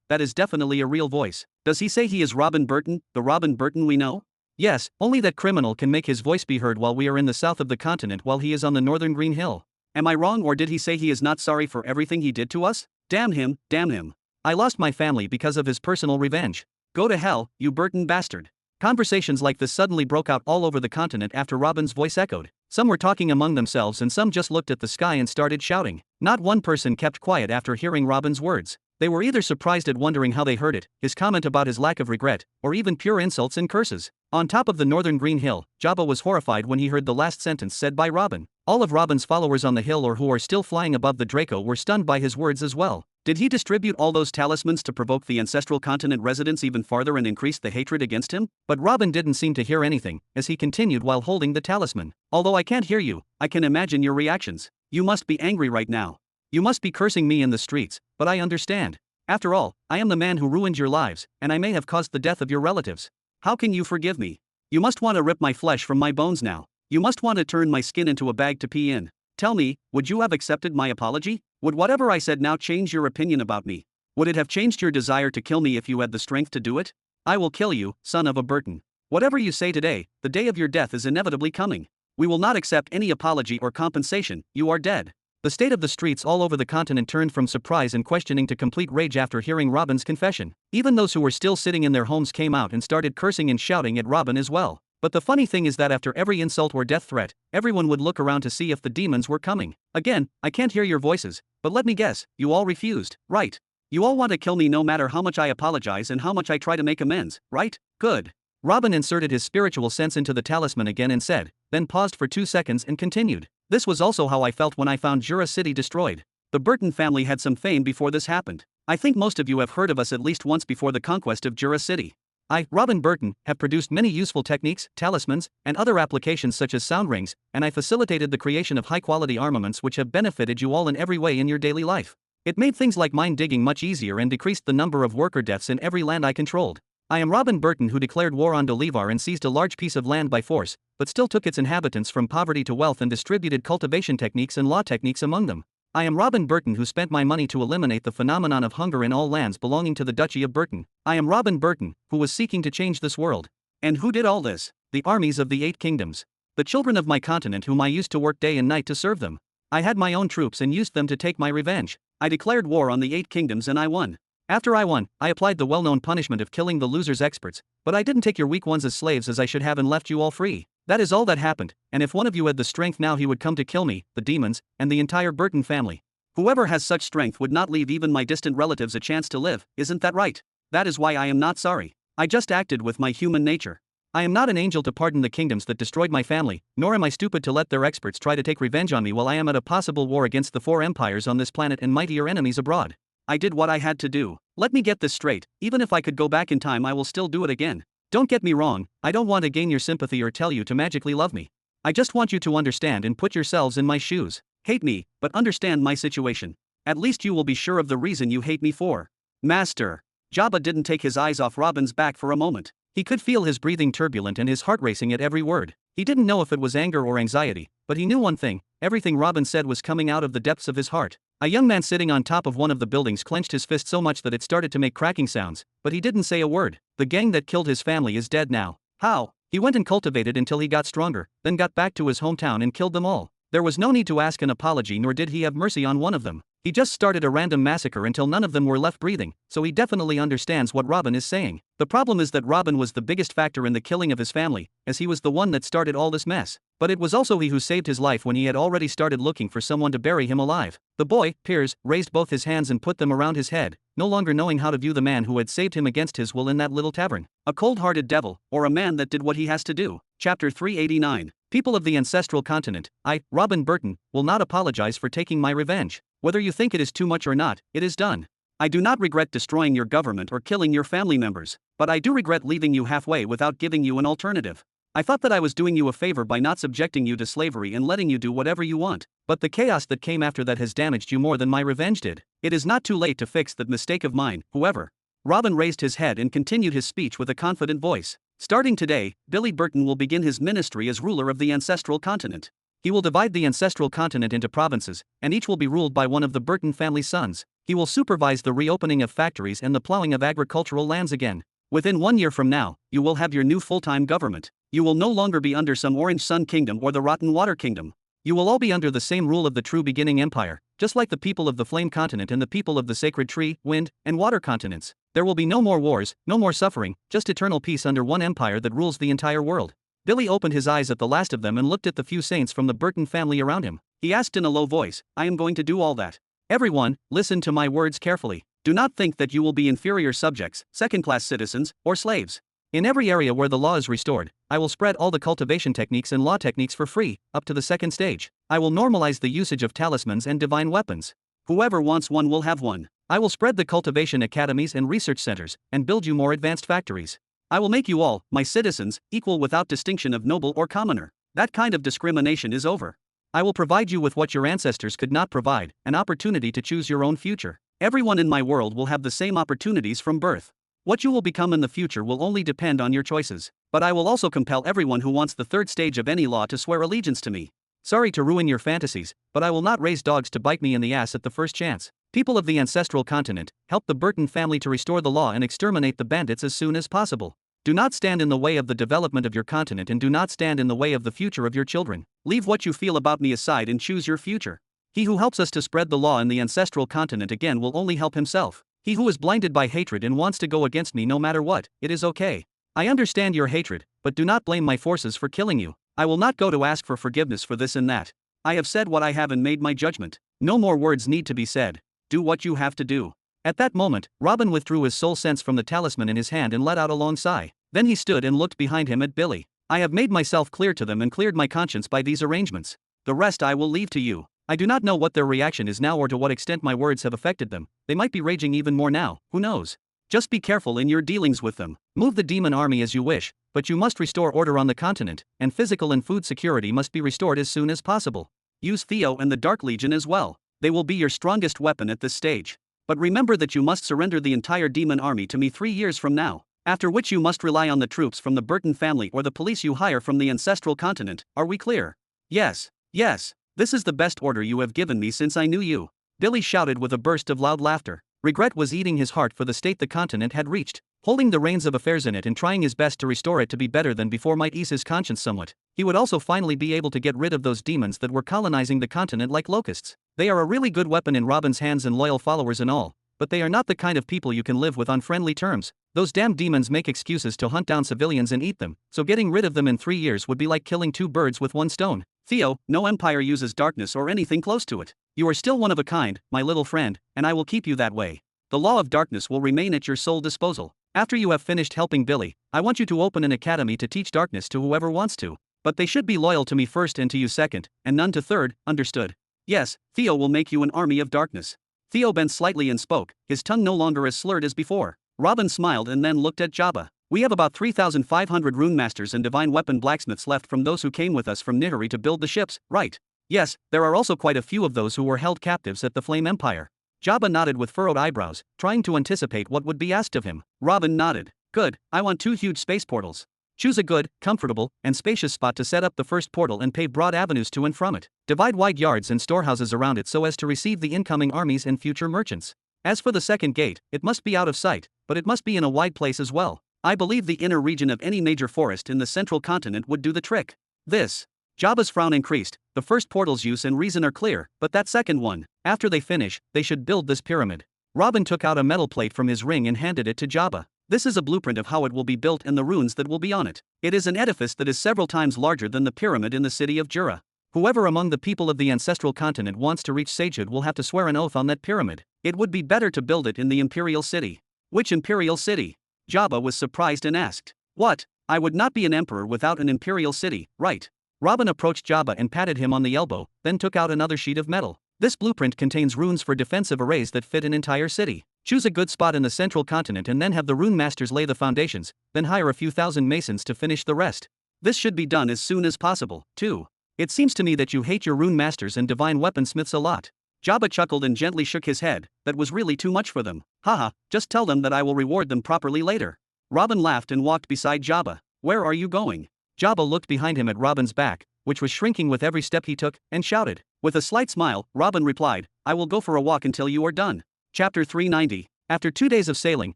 that is definitely a real voice. Does he say he is Robin Burton, the Robin Burton we know? Yes, only that criminal can make his voice be heard while we are in the south of the continent while he is on the northern Green Hill. Am I wrong, or did he say he is not sorry for everything he did to us? Damn him, damn him. I lost my family because of his personal revenge. Go to hell, you Burton bastard. Conversations like this suddenly broke out all over the continent after Robin's voice echoed. Some were talking among themselves and some just looked at the sky and started shouting. Not one person kept quiet after hearing Robin's words. They were either surprised at wondering how they heard it, his comment about his lack of regret, or even pure insults and curses. On top of the northern Green Hill, Jabba was horrified when he heard the last sentence said by Robin. All of Robin's followers on the hill or who are still flying above the Draco were stunned by his words as well. Did he distribute all those talismans to provoke the ancestral continent residents even farther and increase the hatred against him? But Robin didn't seem to hear anything, as he continued while holding the talisman. Although I can't hear you, I can imagine your reactions. You must be angry right now. You must be cursing me in the streets, but I understand. After all, I am the man who ruined your lives, and I may have caused the death of your relatives. How can you forgive me? You must want to rip my flesh from my bones now. You must want to turn my skin into a bag to pee in. Tell me, would you have accepted my apology? Would whatever I said now change your opinion about me? Would it have changed your desire to kill me if you had the strength to do it? I will kill you, son of a Burton. Whatever you say today, the day of your death is inevitably coming. We will not accept any apology or compensation, you are dead. The state of the streets all over the continent turned from surprise and questioning to complete rage after hearing Robin's confession. Even those who were still sitting in their homes came out and started cursing and shouting at Robin as well. But the funny thing is that after every insult or death threat, everyone would look around to see if the demons were coming. Again, I can't hear your voices, but let me guess, you all refused, right? You all want to kill me no matter how much I apologize and how much I try to make amends, right? Good. Robin inserted his spiritual sense into the talisman again and said, then paused for 2 seconds and continued. This was also how I felt when I found Jura City destroyed. The Burton family had some fame before this happened. I think most of you have heard of us at least once before the conquest of Jura City. I, Robin Burton, have produced many useful techniques, talismans, and other applications such as sound rings, and I facilitated the creation of high-quality armaments which have benefited you all in every way in your daily life. It made things like mine digging much easier and decreased the number of worker deaths in every land I controlled. I am Robin Burton, who declared war on Dolivar and seized a large piece of land by force, but still took its inhabitants from poverty to wealth and distributed cultivation techniques and law techniques among them. I am Robin Burton, who spent my money to eliminate the phenomenon of hunger in all lands belonging to the Duchy of Burton. I am Robin Burton, who was seeking to change this world. And who did all this? The armies of the 8 kingdoms. The children of my continent whom I used to work day and night to serve them. I had my own troops and used them to take my revenge. I declared war on the 8 kingdoms and I won. After I won, I applied the well-known punishment of killing the losers' experts, but I didn't take your weak ones as slaves as I should have and left you all free. That is all that happened, and if one of you had the strength now he would come to kill me, the demons, and the entire Burton family. Whoever has such strength would not leave even my distant relatives a chance to live, isn't that right? That is why I am not sorry. I just acted with my human nature. I am not an angel to pardon the kingdoms that destroyed my family, nor am I stupid to let their experts try to take revenge on me while I am at a possible war against the 4 empires on this planet and mightier enemies abroad. I did what I had to do. Let me get this straight, even if I could go back in time I will still do it again. Don't get me wrong, I don't want to gain your sympathy or tell you to magically love me. I just want you to understand and put yourselves in my shoes. Hate me, but understand my situation. At least you will be sure of the reason you hate me for. Master. Jabba didn't take his eyes off Robin's back for a moment. He could feel his breathing turbulent and his heart racing at every word. He didn't know if it was anger or anxiety, but he knew one thing: everything Robin said was coming out of the depths of his heart. A young man sitting on top of one of the buildings clenched his fist so much that it started to make cracking sounds, but he didn't say a word. The gang that killed his family is dead now. How? He went and cultivated until he got stronger, then got back to his hometown and killed them all. There was no need to ask an apology, nor did he have mercy on one of them. He just started a random massacre until none of them were left breathing, so he definitely understands what Robin is saying. The problem is that Robin was the biggest factor in the killing of his family, as he was the one that started all this mess. But it was also he who saved his life when he had already started looking for someone to bury him alive. The boy, Piers, raised both his hands and put them around his head, no longer knowing how to view the man who had saved him against his will in that little tavern. A cold-hearted devil, or a man that did what he has to do. Chapter 389. People of the ancestral continent, I, Robin Burton, will not apologize for taking my revenge. Whether you think it is too much or not, it is done. I do not regret destroying your government or killing your family members, but I do regret leaving you halfway without giving you an alternative. I thought that I was doing you a favor by not subjecting you to slavery and letting you do whatever you want, but the chaos that came after that has damaged you more than my revenge did. It is not too late to fix that mistake of mine, whoever. Robin raised his head and continued his speech with a confident voice. Starting today, Billy Burton will begin his ministry as ruler of the ancestral continent. He will divide the ancestral continent into provinces, and each will be ruled by one of the Burton family's sons. He will supervise the reopening of factories and the plowing of agricultural lands again. Within 1 year from now, you will have your new full-time government. You will no longer be under some Orange Sun Kingdom or the Rotten Water Kingdom. You will all be under the same rule of the true beginning empire, just like the people of the Flame Continent and the people of the Sacred Tree, Wind, and Water continents. There will be no more wars, no more suffering, just eternal peace under one empire that rules the entire world. Billy opened his eyes at the last of them and looked at the few saints from the Burton family around him. He asked in a low voice, I am going to do all that. Everyone, listen to my words carefully. Do not think that you will be inferior subjects, second-class citizens, or slaves. In every area where the law is restored, I will spread all the cultivation techniques and law techniques for free, up to the second stage. I will normalize the usage of talismans and divine weapons. Whoever wants one will have one. I will spread the cultivation academies and research centers, and build you more advanced factories. I will make you all, my citizens, equal without distinction of noble or commoner. That kind of discrimination is over. I will provide you with what your ancestors could not provide, an opportunity to choose your own future. Everyone in my world will have the same opportunities from birth. What you will become in the future will only depend on your choices. But I will also compel everyone who wants the third stage of any law to swear allegiance to me. Sorry to ruin your fantasies, but I will not raise dogs to bite me in the ass at the first chance. People of the ancestral continent, help the Burton family to restore the law and exterminate the bandits as soon as possible. Do not stand in the way of the development of your continent and do not stand in the way of the future of your children. Leave what you feel about me aside and choose your future. He who helps us to spread the law in the ancestral continent again will only help himself. He who is blinded by hatred and wants to go against me no matter what, it is okay. I understand your hatred, but do not blame my forces for killing you. I will not go to ask for forgiveness for this and that. I have said what I have and made my judgment. No more words need to be said. Do what you have to do. At that moment, Robin withdrew his soul sense from the talisman in his hand and let out a long sigh. Then he stood and looked behind him at Billy. I have made myself clear to them and cleared my conscience by these arrangements. The rest I will leave to you. I do not know what their reaction is now or to what extent my words have affected them. They might be raging even more now, who knows? Just be careful in your dealings with them. Move the demon army as you wish, but you must restore order on the continent, and physical and food security must be restored as soon as possible. Use Theo and the Dark Legion as well. They will be your strongest weapon at this stage. But remember that you must surrender the entire demon army to me 3 years from now, after which you must rely on the troops from the Burton family or the police you hire from the ancestral continent. Are we clear? Yes, yes. This is the best order you have given me since I knew you. Billy shouted with a burst of loud laughter. Regret was eating his heart for the state the continent had reached. Holding the reins of affairs in it and trying his best to restore it to be better than before might ease his conscience somewhat. He would also finally be able to get rid of those demons that were colonizing the continent like locusts. They are a really good weapon in Robin's hands and loyal followers and all, but they are not the kind of people you can live with on friendly terms. Those damn demons make excuses to hunt down civilians and eat them, so getting rid of them in 3 years would be like killing 2 birds with 1 stone. Theo, no empire uses darkness or anything close to it. You are still one of a kind, my little friend, and I will keep you that way. The law of darkness will remain at your sole disposal. After you have finished helping Billy, I want you to open an academy to teach darkness to whoever wants to. But they should be loyal to me first and to you second, and none to third, understood? Yes, Theo will make you an army of darkness. Theo bent slightly and spoke, his tongue no longer as slurred as before. Robin smiled and then looked at Jabba. We have about 3,500 rune masters and divine weapon blacksmiths left from those who came with us from Nihari to build the ships, right? Yes, there are also quite a few of those who were held captives at the Flame Empire. Jabba nodded with furrowed eyebrows, trying to anticipate what would be asked of him. Robin nodded. Good, I want 2 huge space portals. Choose a good, comfortable, and spacious spot to set up the first portal and pave broad avenues to and from it. Divide wide yards and storehouses around it so as to receive the incoming armies and future merchants. As for the second gate, it must be out of sight, but it must be in a wide place as well. I believe the inner region of any major forest in the central continent would do the trick. Jabba's frown increased. The first portal's use and reason are clear, but that second one, after they finish, they should build this pyramid. Robin took out a metal plate from his ring and handed it to Jabba. This is a blueprint of how it will be built and the runes that will be on it. It is an edifice that is several times larger than the pyramid in the city of Jura. Whoever among the people of the ancestral continent wants to reach sagehood will have to swear an oath on that pyramid. It would be better to build it in the Imperial City. Which Imperial City? Jabba was surprised and asked. What? I would not be an emperor without an Imperial City, right? Robin approached Jabba and patted him on the elbow, then took out another sheet of metal. This blueprint contains runes for defensive arrays that fit an entire city. Choose a good spot in the central continent and then have the rune masters lay the foundations, then hire a few thousand masons to finish the rest. This should be done as soon as possible, too. It seems to me that you hate your rune masters and divine weaponsmiths a lot. Jabba chuckled and gently shook his head. That was really too much for them. Haha, just tell them that I will reward them properly later. Robin laughed and walked beside Jabba. Where are you going? Jabba looked behind him at Robin's back, which was shrinking with every step he took, and shouted. With a slight smile, Robin replied, I will go for a walk until you are done. Chapter 390. After 2 days of sailing,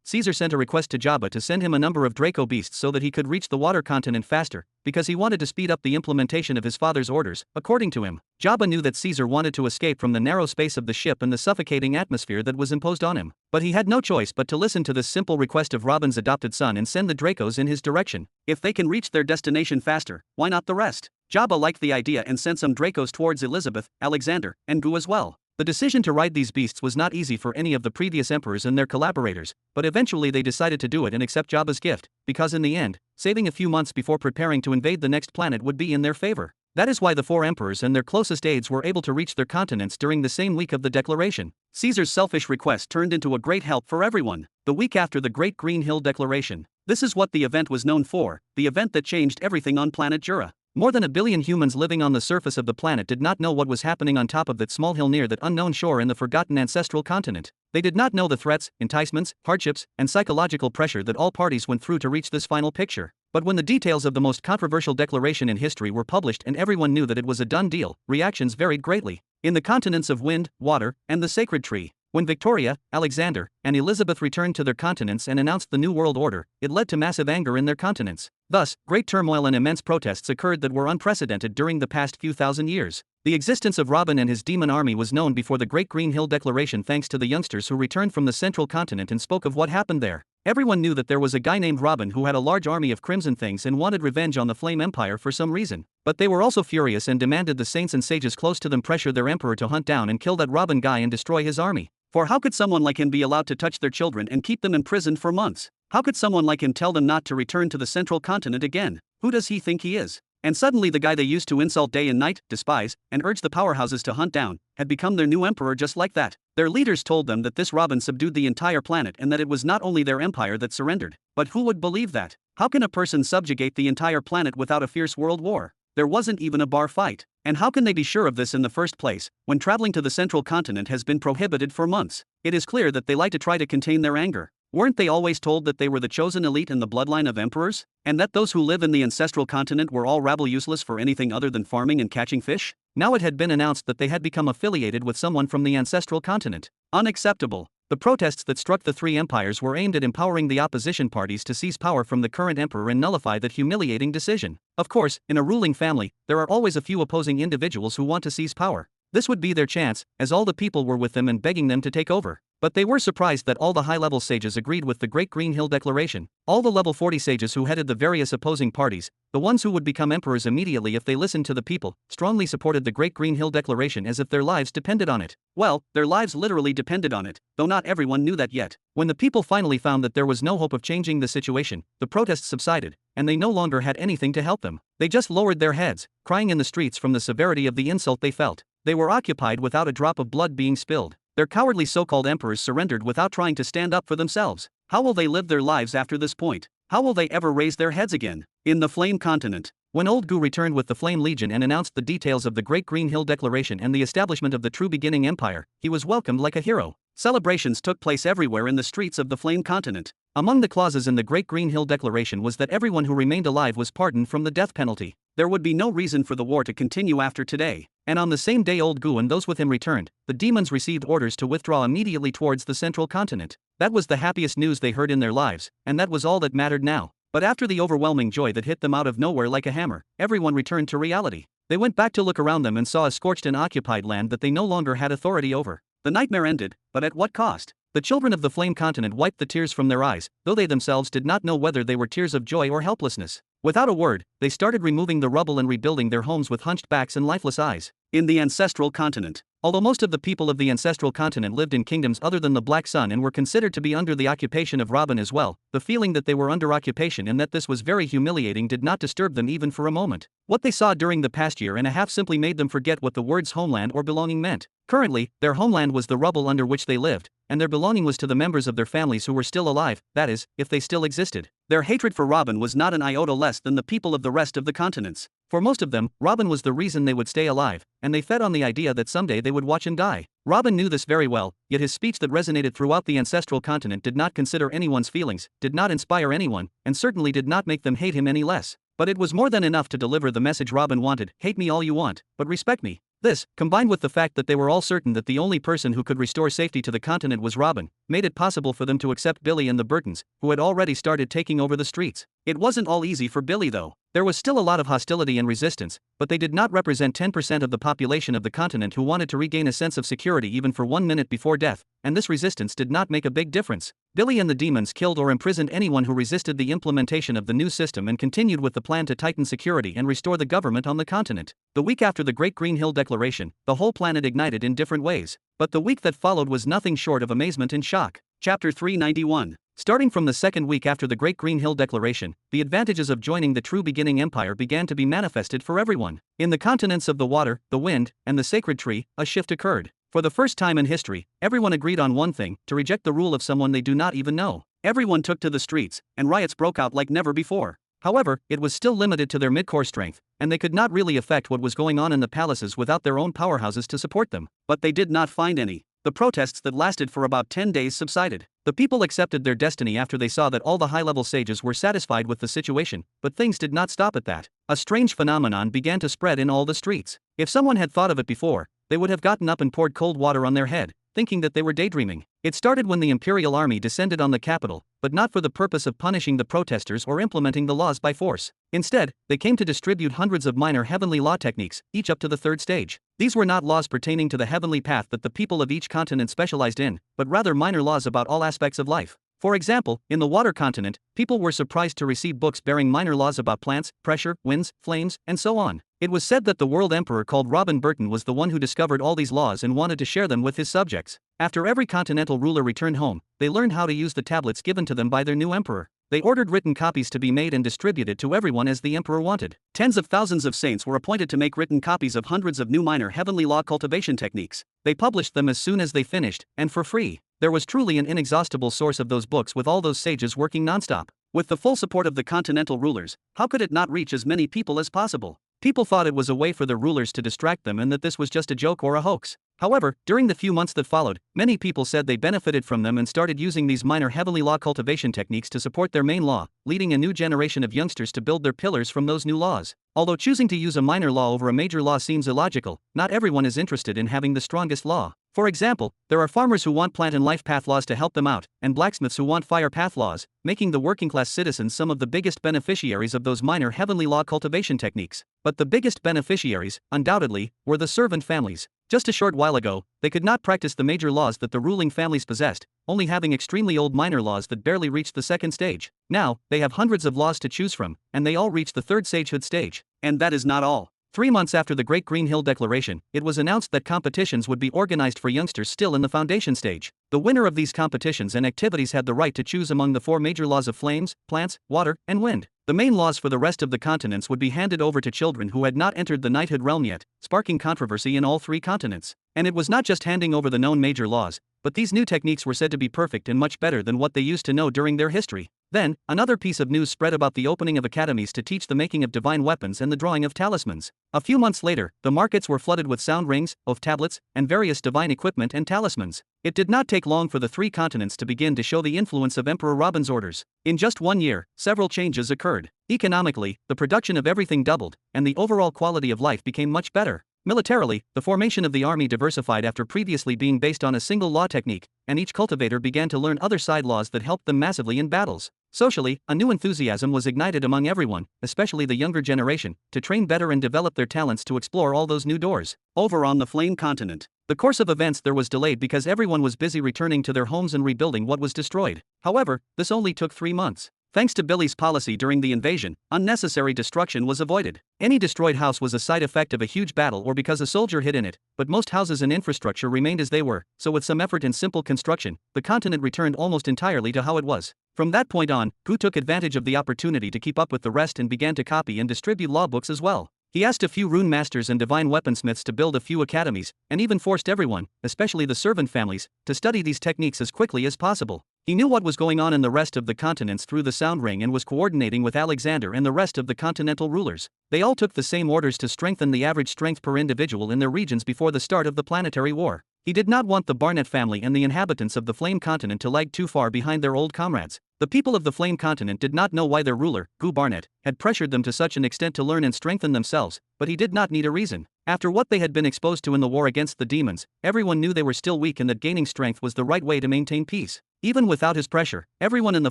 Caesar sent a request to Jabba to send him a number of Draco beasts so that he could reach the water continent faster, because he wanted to speed up the implementation of his father's orders. According to him, Jabba knew that Caesar wanted to escape from the narrow space of the ship and the suffocating atmosphere that was imposed on him. But he had no choice but to listen to this simple request of Robin's adopted son and send the Dracos in his direction. If they can reach their destination faster, why not the rest? Jabba liked the idea and sent some Dracos towards Elizabeth, Alexander, and Gu as well. The decision to ride these beasts was not easy for any of the previous emperors and their collaborators, but eventually they decided to do it and accept Jabba's gift, because in the end, saving a few months before preparing to invade the next planet would be in their favor. That is why the 4 emperors and their closest aides were able to reach their continents during the same week of the declaration. Caesar's selfish request turned into a great help for everyone. The week after the Great Green Hill Declaration. This is what the event was known for, the event that changed everything on planet Jura. More than 1 billion humans living on the surface of the planet did not know what was happening on top of that small hill near that unknown shore in the forgotten ancestral continent. They did not know the threats, enticements, hardships, and psychological pressure that all parties went through to reach this final picture. But when the details of the most controversial declaration in history were published and everyone knew that it was a done deal, reactions varied greatly. In the continents of wind, water, and the sacred tree, when Victoria, Alexander, and Elizabeth returned to their continents and announced the New World Order, it led to massive anger in their continents. Thus, great turmoil and immense protests occurred that were unprecedented during the past few thousand years. The existence of Robin and his demon army was known before the Great Green Hill Declaration thanks to the youngsters who returned from the central continent and spoke of what happened there. Everyone knew that there was a guy named Robin who had a large army of Crimson Things and wanted revenge on the Flame Empire for some reason. But they were also furious and demanded the saints and sages close to them pressure their emperor to hunt down and kill that Robin guy and destroy his army. For how could someone like him be allowed to touch their children and keep them imprisoned for months? How could someone like him tell them not to return to the central continent again? Who does he think he is? And suddenly the guy they used to insult day and night, despise, and urge the powerhouses to hunt down, had become their new emperor just like that. Their leaders told them that this Robin subdued the entire planet and that it was not only their empire that surrendered. But who would believe that? How can a person subjugate the entire planet without a fierce world war? There wasn't even a bar fight. And how can they be sure of this in the first place, when traveling to the central continent has been prohibited for months? It is clear that they like to try to contain their anger. Weren't they always told that they were the chosen elite in the bloodline of emperors? And that those who live in the ancestral continent were all rabble useless for anything other than farming and catching fish? Now it had been announced that they had become affiliated with someone from the ancestral continent. Unacceptable. The protests that struck the 3 empires were aimed at empowering the opposition parties to seize power from the current emperor and nullify that humiliating decision. Of course, in a ruling family, there are always a few opposing individuals who want to seize power. This would be their chance, as all the people were with them and begging them to take over. But they were surprised that all the high-level sages agreed with the Great Green Hill Declaration. All the level 40 sages who headed the various opposing parties, the ones who would become emperors immediately if they listened to the people, strongly supported the Great Green Hill Declaration as if their lives depended on it. Well, their lives literally depended on it, though not everyone knew that yet. When the people finally found that there was no hope of changing the situation, the protests subsided, and they no longer had anything to help them. They just lowered their heads, crying in the streets from the severity of the insult they felt. They were occupied without a drop of blood being spilled. Their cowardly so-called emperors surrendered without trying to stand up for themselves. How will they live their lives after this point? How will they ever raise their heads again? In the Flame Continent, When Old Gu returned with the Flame Legion and announced the details of the Great Green Hill Declaration and the establishment of the true beginning empire, he was welcomed like a hero. Celebrations took place everywhere in the streets of the Flame Continent. Among the clauses in the Great Green Hill Declaration was that everyone who remained alive was pardoned from the death penalty. There would be no reason for the war to continue after today. And on the same day Old Gu and those with him returned, the demons received orders to withdraw immediately towards the central continent. That was the happiest news they heard in their lives, and that was all that mattered now. But after the overwhelming joy that hit them out of nowhere like a hammer, everyone returned to reality. They went back to look around them and saw a scorched and occupied land that they no longer had authority over. The nightmare ended, but at what cost? The children of the Flame Continent wiped the tears from their eyes, though they themselves did not know whether they were tears of joy or helplessness. Without a word, they started removing the rubble and rebuilding their homes with hunched backs and lifeless eyes. In the Ancestral Continent. Although most of the people of the Ancestral Continent lived in kingdoms other than the Black Sun and were considered to be under the occupation of Robin as well, the feeling that they were under occupation and that this was very humiliating did not disturb them even for a moment. What they saw during the past year and a half simply made them forget what the words homeland or belonging meant. Currently, their homeland was the rubble under which they lived, and their belonging was to the members of their families who were still alive, that is, if they still existed. Their hatred for Robin was not an iota less than the people of the rest of the continents. For most of them, Robin was the reason they would stay alive, and they fed on the idea that someday they would watch him die. Robin knew this very well, yet his speech that resonated throughout the Ancestral Continent did not consider anyone's feelings, did not inspire anyone, and certainly did not make them hate him any less. But it was more than enough to deliver the message Robin wanted: hate me all you want, but respect me. This, combined with the fact that they were all certain that the only person who could restore safety to the continent was Robin, made it possible for them to accept Billy and the Burtons, who had already started taking over the streets. It wasn't all easy for Billy though. There was still a lot of hostility and resistance, but they did not represent 10% of the population of the continent who wanted to regain a sense of security even for 1 minute before death, and this resistance did not make a big difference. Billy and the demons killed or imprisoned anyone who resisted the implementation of the new system and continued with the plan to tighten security and restore the government on the continent. The week after the Great Green Hill Declaration, the whole planet ignited in different ways. But the week that followed was nothing short of amazement and shock. Chapter 391. Starting from the second week after the Great Green Hill Declaration, the advantages of joining the true beginning empire began to be manifested for everyone. In the continents of the water, the wind, and the sacred tree, a shift occurred. For the first time in history, everyone agreed on one thing: to reject the rule of someone they do not even know. Everyone took to the streets, and riots broke out like never before. However, it was still limited to their midcore strength, and they could not really affect what was going on in the palaces without their own powerhouses to support them. But they did not find any. The protests that lasted for about 10 days subsided. The people accepted their destiny after they saw that all the high-level sages were satisfied with the situation, but things did not stop at that. A strange phenomenon began to spread in all the streets. If someone had thought of it before, they would have gotten up and poured cold water on their head, thinking that they were daydreaming. It started when the Imperial Army descended on the capital, but not for the purpose of punishing the protesters or implementing the laws by force. Instead, they came to distribute hundreds of minor heavenly law techniques, each up to the third stage. These were not laws pertaining to the heavenly path that the people of each continent specialized in, but rather minor laws about all aspects of life. For example, in the water continent, people were surprised to receive books bearing minor laws about plants, pressure, winds, flames, and so on. It was said that the world emperor called Robin Burton was the one who discovered all these laws and wanted to share them with his subjects. After every continental ruler returned home, they learned how to use the tablets given to them by their new emperor. They ordered written copies to be made and distributed to everyone as the emperor wanted. Tens of thousands of saints were appointed to make written copies of hundreds of new minor heavenly law cultivation techniques. They published them as soon as they finished, and for free. There was truly an inexhaustible source of those books with all those sages working nonstop. With the full support of the continental rulers, how could it not reach as many people as possible? People thought it was a way for the rulers to distract them and that this was just a joke or a hoax. However, during the few months that followed, many people said they benefited from them and started using these minor heavenly law cultivation techniques to support their main law, leading a new generation of youngsters to build their pillars from those new laws. Although choosing to use a minor law over a major law seems illogical, not everyone is interested in having the strongest law. For example, there are farmers who want plant and life path laws to help them out, and blacksmiths who want fire path laws, making the working class citizens some of the biggest beneficiaries of those minor heavenly law cultivation techniques. But the biggest beneficiaries, undoubtedly, were the servant families. Just a short while ago, they could not practice the major laws that the ruling families possessed, only having extremely old minor laws that barely reached the second stage. Now, they have hundreds of laws to choose from, and they all reach the third sagehood stage. And that is not all. 3 months after the Great Green Hill Declaration, it was announced that competitions would be organized for youngsters still in the foundation stage. The winner of these competitions and activities had the right to choose among the 4 major laws of flames, plants, water, and wind. The main laws for the rest of the continents would be handed over to children who had not entered the knighthood realm yet, sparking controversy in all 3 continents. And it was not just handing over the known major laws, but these new techniques were said to be perfect and much better than what they used to know during their history. Then, another piece of news spread about the opening of academies to teach the making of divine weapons and the drawing of talismans. A few months later, the markets were flooded with sound rings, oath tablets, and various divine equipment and talismans. It did not take long for the three continents to begin to show the influence of Emperor Robin's orders. In just 1 year, several changes occurred. Economically, the production of everything doubled, and the overall quality of life became much better. Militarily, the formation of the army diversified after previously being based on a single law technique, and each cultivator began to learn other side laws that helped them massively in battles. Socially, a new enthusiasm was ignited among everyone, especially the younger generation, to train better and develop their talents to explore all those new doors. Over on the Flame continent, the course of events there was delayed because everyone was busy returning to their homes and rebuilding what was destroyed. However, this only took 3 months. Thanks to Billy's policy during the invasion, unnecessary destruction was avoided. Any destroyed house was a side effect of a huge battle or because a soldier hid in it, but most houses and infrastructure remained as they were, so with some effort and simple construction, the continent returned almost entirely to how it was. From that point on, Gu took advantage of the opportunity to keep up with the rest and began to copy and distribute law books as well. He asked a few rune masters and divine weaponsmiths to build a few academies, and even forced everyone, especially the servant families, to study these techniques as quickly as possible. He knew what was going on in the rest of the continents through the Sound Ring and was coordinating with Alexander and the rest of the continental rulers. They all took the same orders to strengthen the average strength per individual in their regions before the start of the planetary war. He did not want the Barnett family and the inhabitants of the Flame continent to lag too far behind their old comrades. The people of the Flame continent did not know why their ruler, Gu Barnett, had pressured them to such an extent to learn and strengthen themselves, but he did not need a reason. After what they had been exposed to in the war against the demons, everyone knew they were still weak and that gaining strength was the right way to maintain peace. Even without his pressure, everyone in the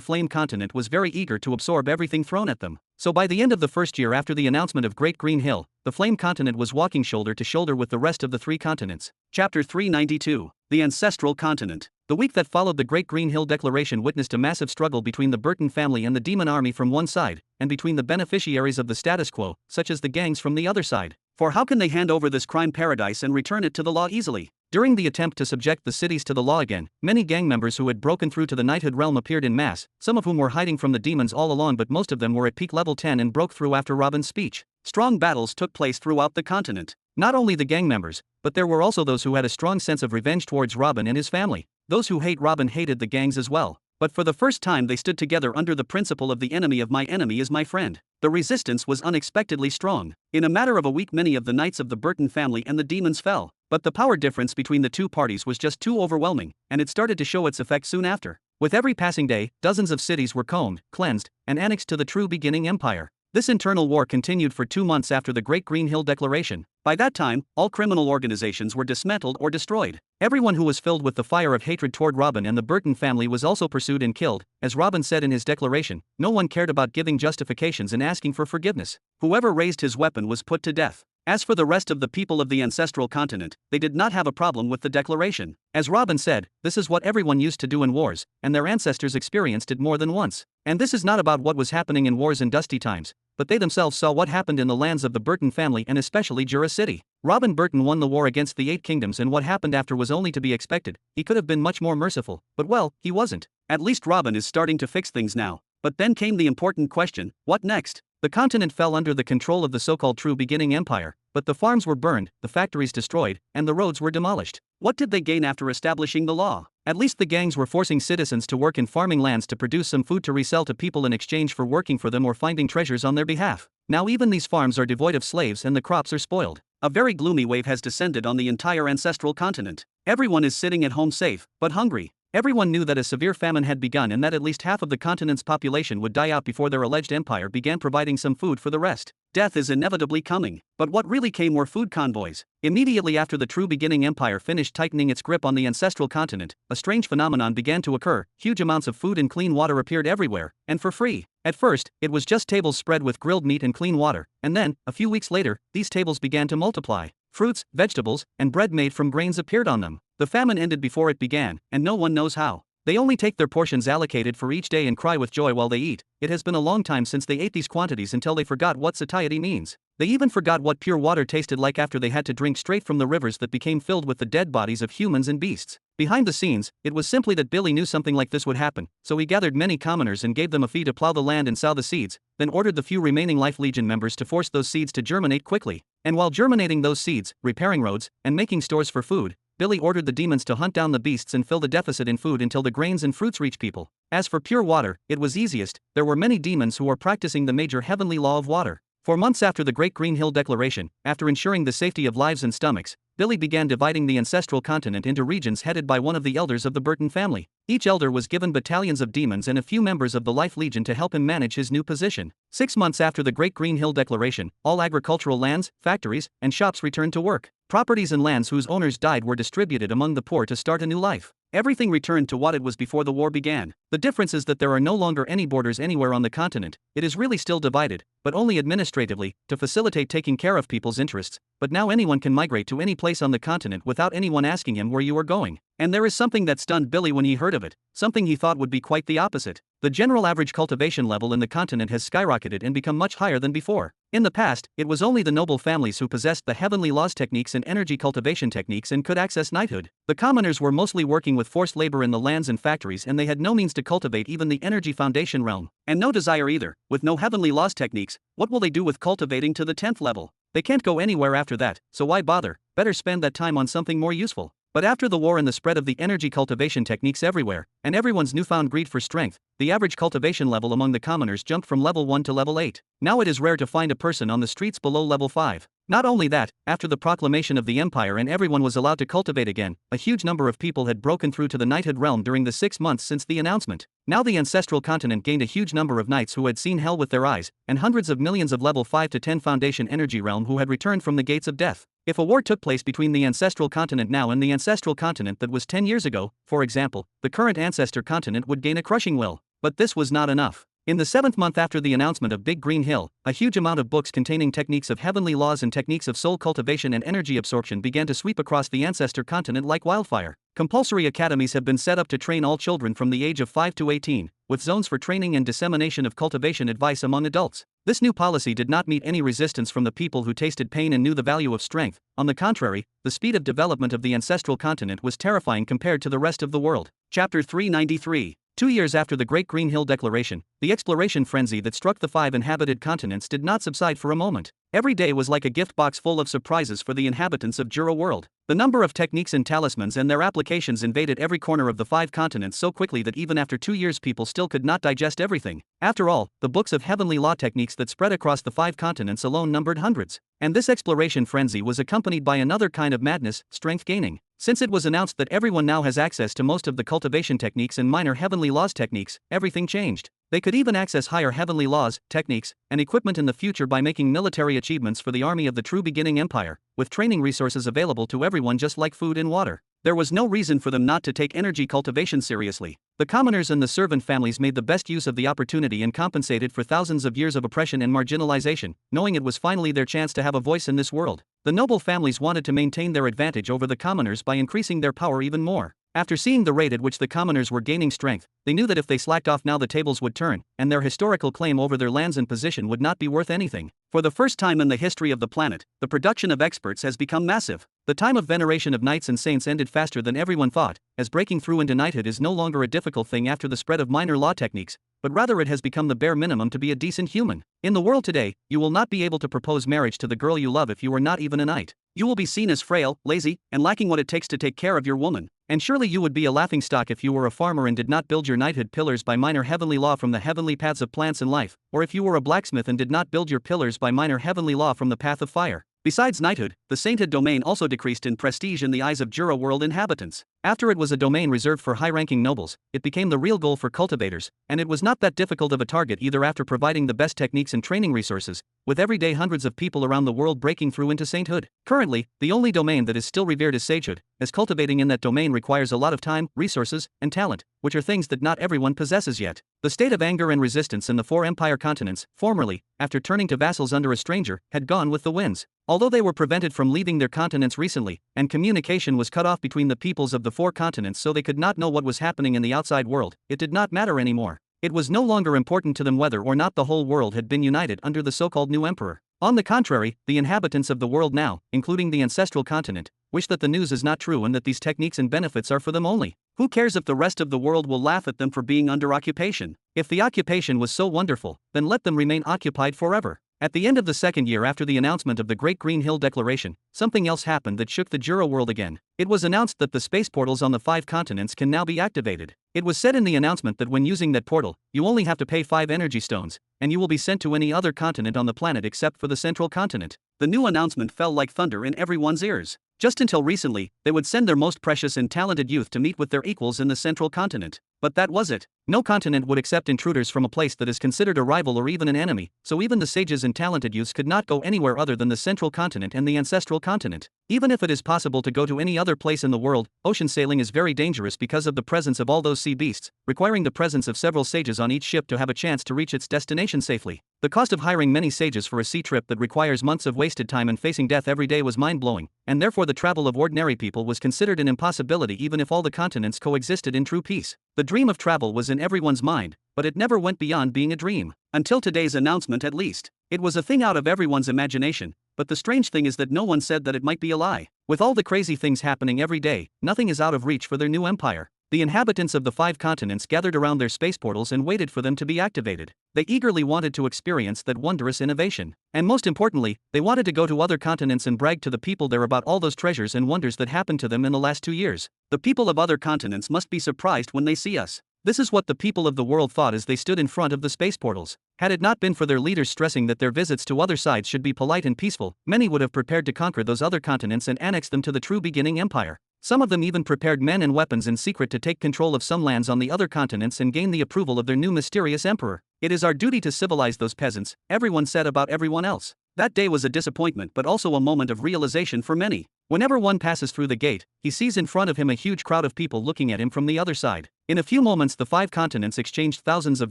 Flame continent was very eager to absorb everything thrown at them. So by the end of the first year after the announcement of Great Green Hill, the Flame continent was walking shoulder to shoulder with the rest of the three continents. Chapter 392. The Ancestral Continent. The week that followed the Great Green Hill Declaration witnessed a massive struggle between the Burton family and the demon army from one side, and between the beneficiaries of the status quo, such as the gangs, from the other side. For how can they hand over this crime paradise and return it to the law easily? During the attempt to subject the cities to the law again, many gang members who had broken through to the knighthood realm appeared in mass, some of whom were hiding from the demons all along, but most of them were at peak level 10 and broke through after Robin's speech. Strong battles took place throughout the continent. Not only the gang members, but there were also those who had a strong sense of revenge towards Robin and his family. Those who hate Robin hated the gangs as well. But for the first time they stood together under the principle of the enemy of my enemy is my friend. The resistance was unexpectedly strong. In a matter of a week many of the knights of the Burton family and the demons fell. But the power difference between the two parties was just too overwhelming, and it started to show its effect soon after. With every passing day, dozens of cities were combed, cleansed, and annexed to the true beginning empire. This internal war continued for 2 months after the Great Green Hill Declaration. By that time, all criminal organizations were dismantled or destroyed. Everyone who was filled with the fire of hatred toward Robin and the Burton family was also pursued and killed. As Robin said in his declaration, no one cared about giving justifications and asking for forgiveness. Whoever raised his weapon was put to death. As for the rest of the people of the ancestral continent, they did not have a problem with the declaration. As Robin said, this is what everyone used to do in wars, and their ancestors experienced it more than once. And this is not about what was happening in wars in dusty times, but they themselves saw what happened in the lands of the Burton family and especially Jura City. Robin Burton won the war against the 8 kingdoms, and what happened after was only to be expected. He could have been much more merciful, but well, he wasn't. At least Robin is starting to fix things now. But then came the important question, what next? The continent fell under the control of the so-called True Beginning Empire, but the farms were burned, the factories destroyed, and the roads were demolished. What did they gain after establishing the law? At least the gangs were forcing citizens to work in farming lands to produce some food to resell to people in exchange for working for them or finding treasures on their behalf. Now even these farms are devoid of slaves and the crops are spoiled. A very gloomy wave has descended on the entire ancestral continent. Everyone is sitting at home safe, but hungry. Everyone knew that a severe famine had begun and that at least half of the continent's population would die out before their alleged empire began providing some food for the rest. Death is inevitably coming. But what really came were food convoys. Immediately after the True Beginning Empire finished tightening its grip on the ancestral continent, a strange phenomenon began to occur. Huge amounts of food and clean water appeared everywhere, and for free. At first, it was just tables spread with grilled meat and clean water, and then, a few weeks later, these tables began to multiply. Fruits, vegetables, and bread made from grains appeared on them. The famine ended before it began, and no one knows how. They only take their portions allocated for each day and cry with joy while they eat. It has been a long time since they ate these quantities until they forgot what satiety means. They even forgot what pure water tasted like after they had to drink straight from the rivers that became filled with the dead bodies of humans and beasts. Behind the scenes, it was simply that Billy knew something like this would happen, so he gathered many commoners and gave them a fee to plow the land and sow the seeds, then ordered the few remaining Life Legion members to force those seeds to germinate quickly. And while germinating those seeds, repairing roads, and making stores for food, Billy ordered the demons to hunt down the beasts and fill the deficit in food until the grains and fruits reach people. As for pure water, it was easiest. There were many demons who were practicing the major heavenly law of water. For months after the Great Green Hill Declaration, after ensuring the safety of lives and stomachs, Billy began dividing the ancestral continent into regions headed by one of the elders of the Burton family. Each elder was given battalions of demons and a few members of the Life Legion to help him manage his new position. 6 months after the Great Green Hill Declaration, all agricultural lands, factories, and shops returned to work. Properties and lands whose owners died were distributed among the poor to start a new life. Everything returned to what it was before the war began. The difference is that there are no longer any borders anywhere on the continent. It is really still divided, but only administratively, to facilitate taking care of people's interests. But now anyone can migrate to any place on the continent without anyone asking him where you are going. And there is something that stunned Billy when he heard of it, something he thought would be quite the opposite. The general average cultivation level in the continent has skyrocketed and become much higher than before. In the past, it was only the noble families who possessed the heavenly laws techniques and energy cultivation techniques and could access knighthood. The commoners were mostly working with forced labor in the lands and factories, and they had no means to cultivate even the energy foundation realm. And no desire either. With no heavenly laws techniques, what will they do with cultivating to the 10th level? They can't go anywhere after that, so why bother? Better spend that time on something more useful. But after the war and the spread of the energy cultivation techniques everywhere, and everyone's newfound greed for strength, the average cultivation level among the commoners jumped from level 1 to level 8. Now it is rare to find a person on the streets below level 5. Not only that, after the proclamation of the empire and everyone was allowed to cultivate again, a huge number of people had broken through to the knighthood realm during the 6 months since the announcement. Now the ancestral continent gained a huge number of knights who had seen hell with their eyes, and hundreds of millions of level 5 to 10 foundation energy realm who had returned from the gates of death. If a war took place between the ancestral continent now and the ancestral continent that was 10 years ago, for example, the current ancestor continent would gain a crushing will. But this was not enough. In the 7th month after the announcement of Big Green Hill, a huge amount of books containing techniques of heavenly laws and techniques of soul cultivation and energy absorption began to sweep across the ancestor continent like wildfire. Compulsory academies have been set up to train all children from the age of 5 to 18, with zones for training and dissemination of cultivation advice among adults. This new policy did not meet any resistance from the people who tasted pain and knew the value of strength. On the contrary, the speed of development of the ancestral continent was terrifying compared to the rest of the world. Chapter 393. 2 years after the Great Green Hill Declaration, the exploration frenzy that struck the 5 inhabited continents did not subside for a moment. Every day was like a gift box full of surprises for the inhabitants of Jura world. The number of techniques and talismans and their applications invaded every corner of the 5 continents so quickly that even after 2 years people still could not digest everything. After all, the books of heavenly law techniques that spread across the 5 continents alone numbered hundreds. And this exploration frenzy was accompanied by another kind of madness, strength gaining. Since it was announced that everyone now has access to most of the cultivation techniques and minor heavenly laws techniques, everything changed. They could even access higher heavenly laws, techniques, and equipment in the future by making military achievements for the army of the true beginning empire, with training resources available to everyone just like food and water. There was no reason for them not to take energy cultivation seriously. The commoners and the servant families made the best use of the opportunity and compensated for thousands of years of oppression and marginalization, knowing it was finally their chance to have a voice in this world. The noble families wanted to maintain their advantage over the commoners by increasing their power even more. After seeing the rate at which the commoners were gaining strength, they knew that if they slacked off now the tables would turn, and their historical claim over their lands and position would not be worth anything. For the first time in the history of the planet, the production of experts has become massive. The time of veneration of knights and saints ended faster than everyone thought, as breaking through into knighthood is no longer a difficult thing after the spread of minor law techniques, but rather it has become the bare minimum to be a decent human. In the world today, you will not be able to propose marriage to the girl you love if you are not even a knight. You will be seen as frail, lazy, and lacking what it takes to take care of your woman. And surely you would be a laughingstock if you were a farmer and did not build your knighthood pillars by minor heavenly law from the heavenly paths of plants and life, or if you were a blacksmith and did not build your pillars by minor heavenly law from the path of fire. Besides knighthood, the sainthood domain also decreased in prestige in the eyes of Jura world inhabitants. After it was a domain reserved for high-ranking nobles, it became the real goal for cultivators, and it was not that difficult of a target either after providing the best techniques and training resources, with every day hundreds of people around the world breaking through into sainthood. Currently, the only domain that is still revered is sagehood, as cultivating in that domain requires a lot of time, resources, and talent, which are things that not everyone possesses yet. The state of anger and resistance in the 4 empire continents, formerly, after turning to vassals under a stranger, had gone with the winds. Although they were prevented from leaving their continents recently, and communication was cut off between the peoples of the 4 continents so they could not know what was happening in the outside world, it did not matter anymore. It was no longer important to them whether or not the whole world had been united under the so-called new emperor. On the contrary, the inhabitants of the world now, including the ancestral continent, wish that the news is not true and that these techniques and benefits are for them only. Who cares if the rest of the world will laugh at them for being under occupation? If the occupation was so wonderful, then let them remain occupied forever. At the end of the second year after the announcement of the Great Green Hill Declaration, something else happened that shook the Jura world again. It was announced that the space portals on the 5 continents can now be activated. It was said in the announcement that when using that portal, you only have to pay 5 energy stones, and you will be sent to any other continent on the planet except for the central continent. The new announcement fell like thunder in everyone's ears. Just until recently, they would send their most precious and talented youth to meet with their equals in the central continent. But that was it. No continent would accept intruders from a place that is considered a rival or even an enemy, so even the sages and talented youths could not go anywhere other than the central continent and the ancestral continent. Even if it is possible to go to any other place in the world, ocean sailing is very dangerous because of the presence of all those sea beasts, requiring the presence of several sages on each ship to have a chance to reach its destination safely. The cost of hiring many sages for a sea trip that requires months of wasted time and facing death every day was mind-blowing, and therefore the travel of ordinary people was considered an impossibility even if all the continents coexisted in true peace. The dream of travel was in everyone's mind, but it never went beyond being a dream. Until today's announcement at least. It was a thing out of everyone's imagination, but the strange thing is that no one said that it might be a lie. With all the crazy things happening every day, nothing is out of reach for their new empire. The inhabitants of the 5 continents gathered around their space portals and waited for them to be activated. They eagerly wanted to experience that wondrous innovation. And most importantly, they wanted to go to other continents and brag to the people there about all those treasures and wonders that happened to them in the last 2 years. The people of other continents must be surprised when they see us. This is what the people of the world thought as they stood in front of the space portals. Had it not been for their leaders stressing that their visits to other sides should be polite and peaceful, many would have prepared to conquer those other continents and annex them to the true beginning empire. Some of them even prepared men and weapons in secret to take control of some lands on the other continents and gain the approval of their new mysterious emperor. It is our duty to civilize those peasants, everyone said about everyone else. That day was a disappointment but also a moment of realization for many. Whenever one passes through the gate, he sees in front of him a huge crowd of people looking at him from the other side. In a few moments the 5 continents exchanged thousands of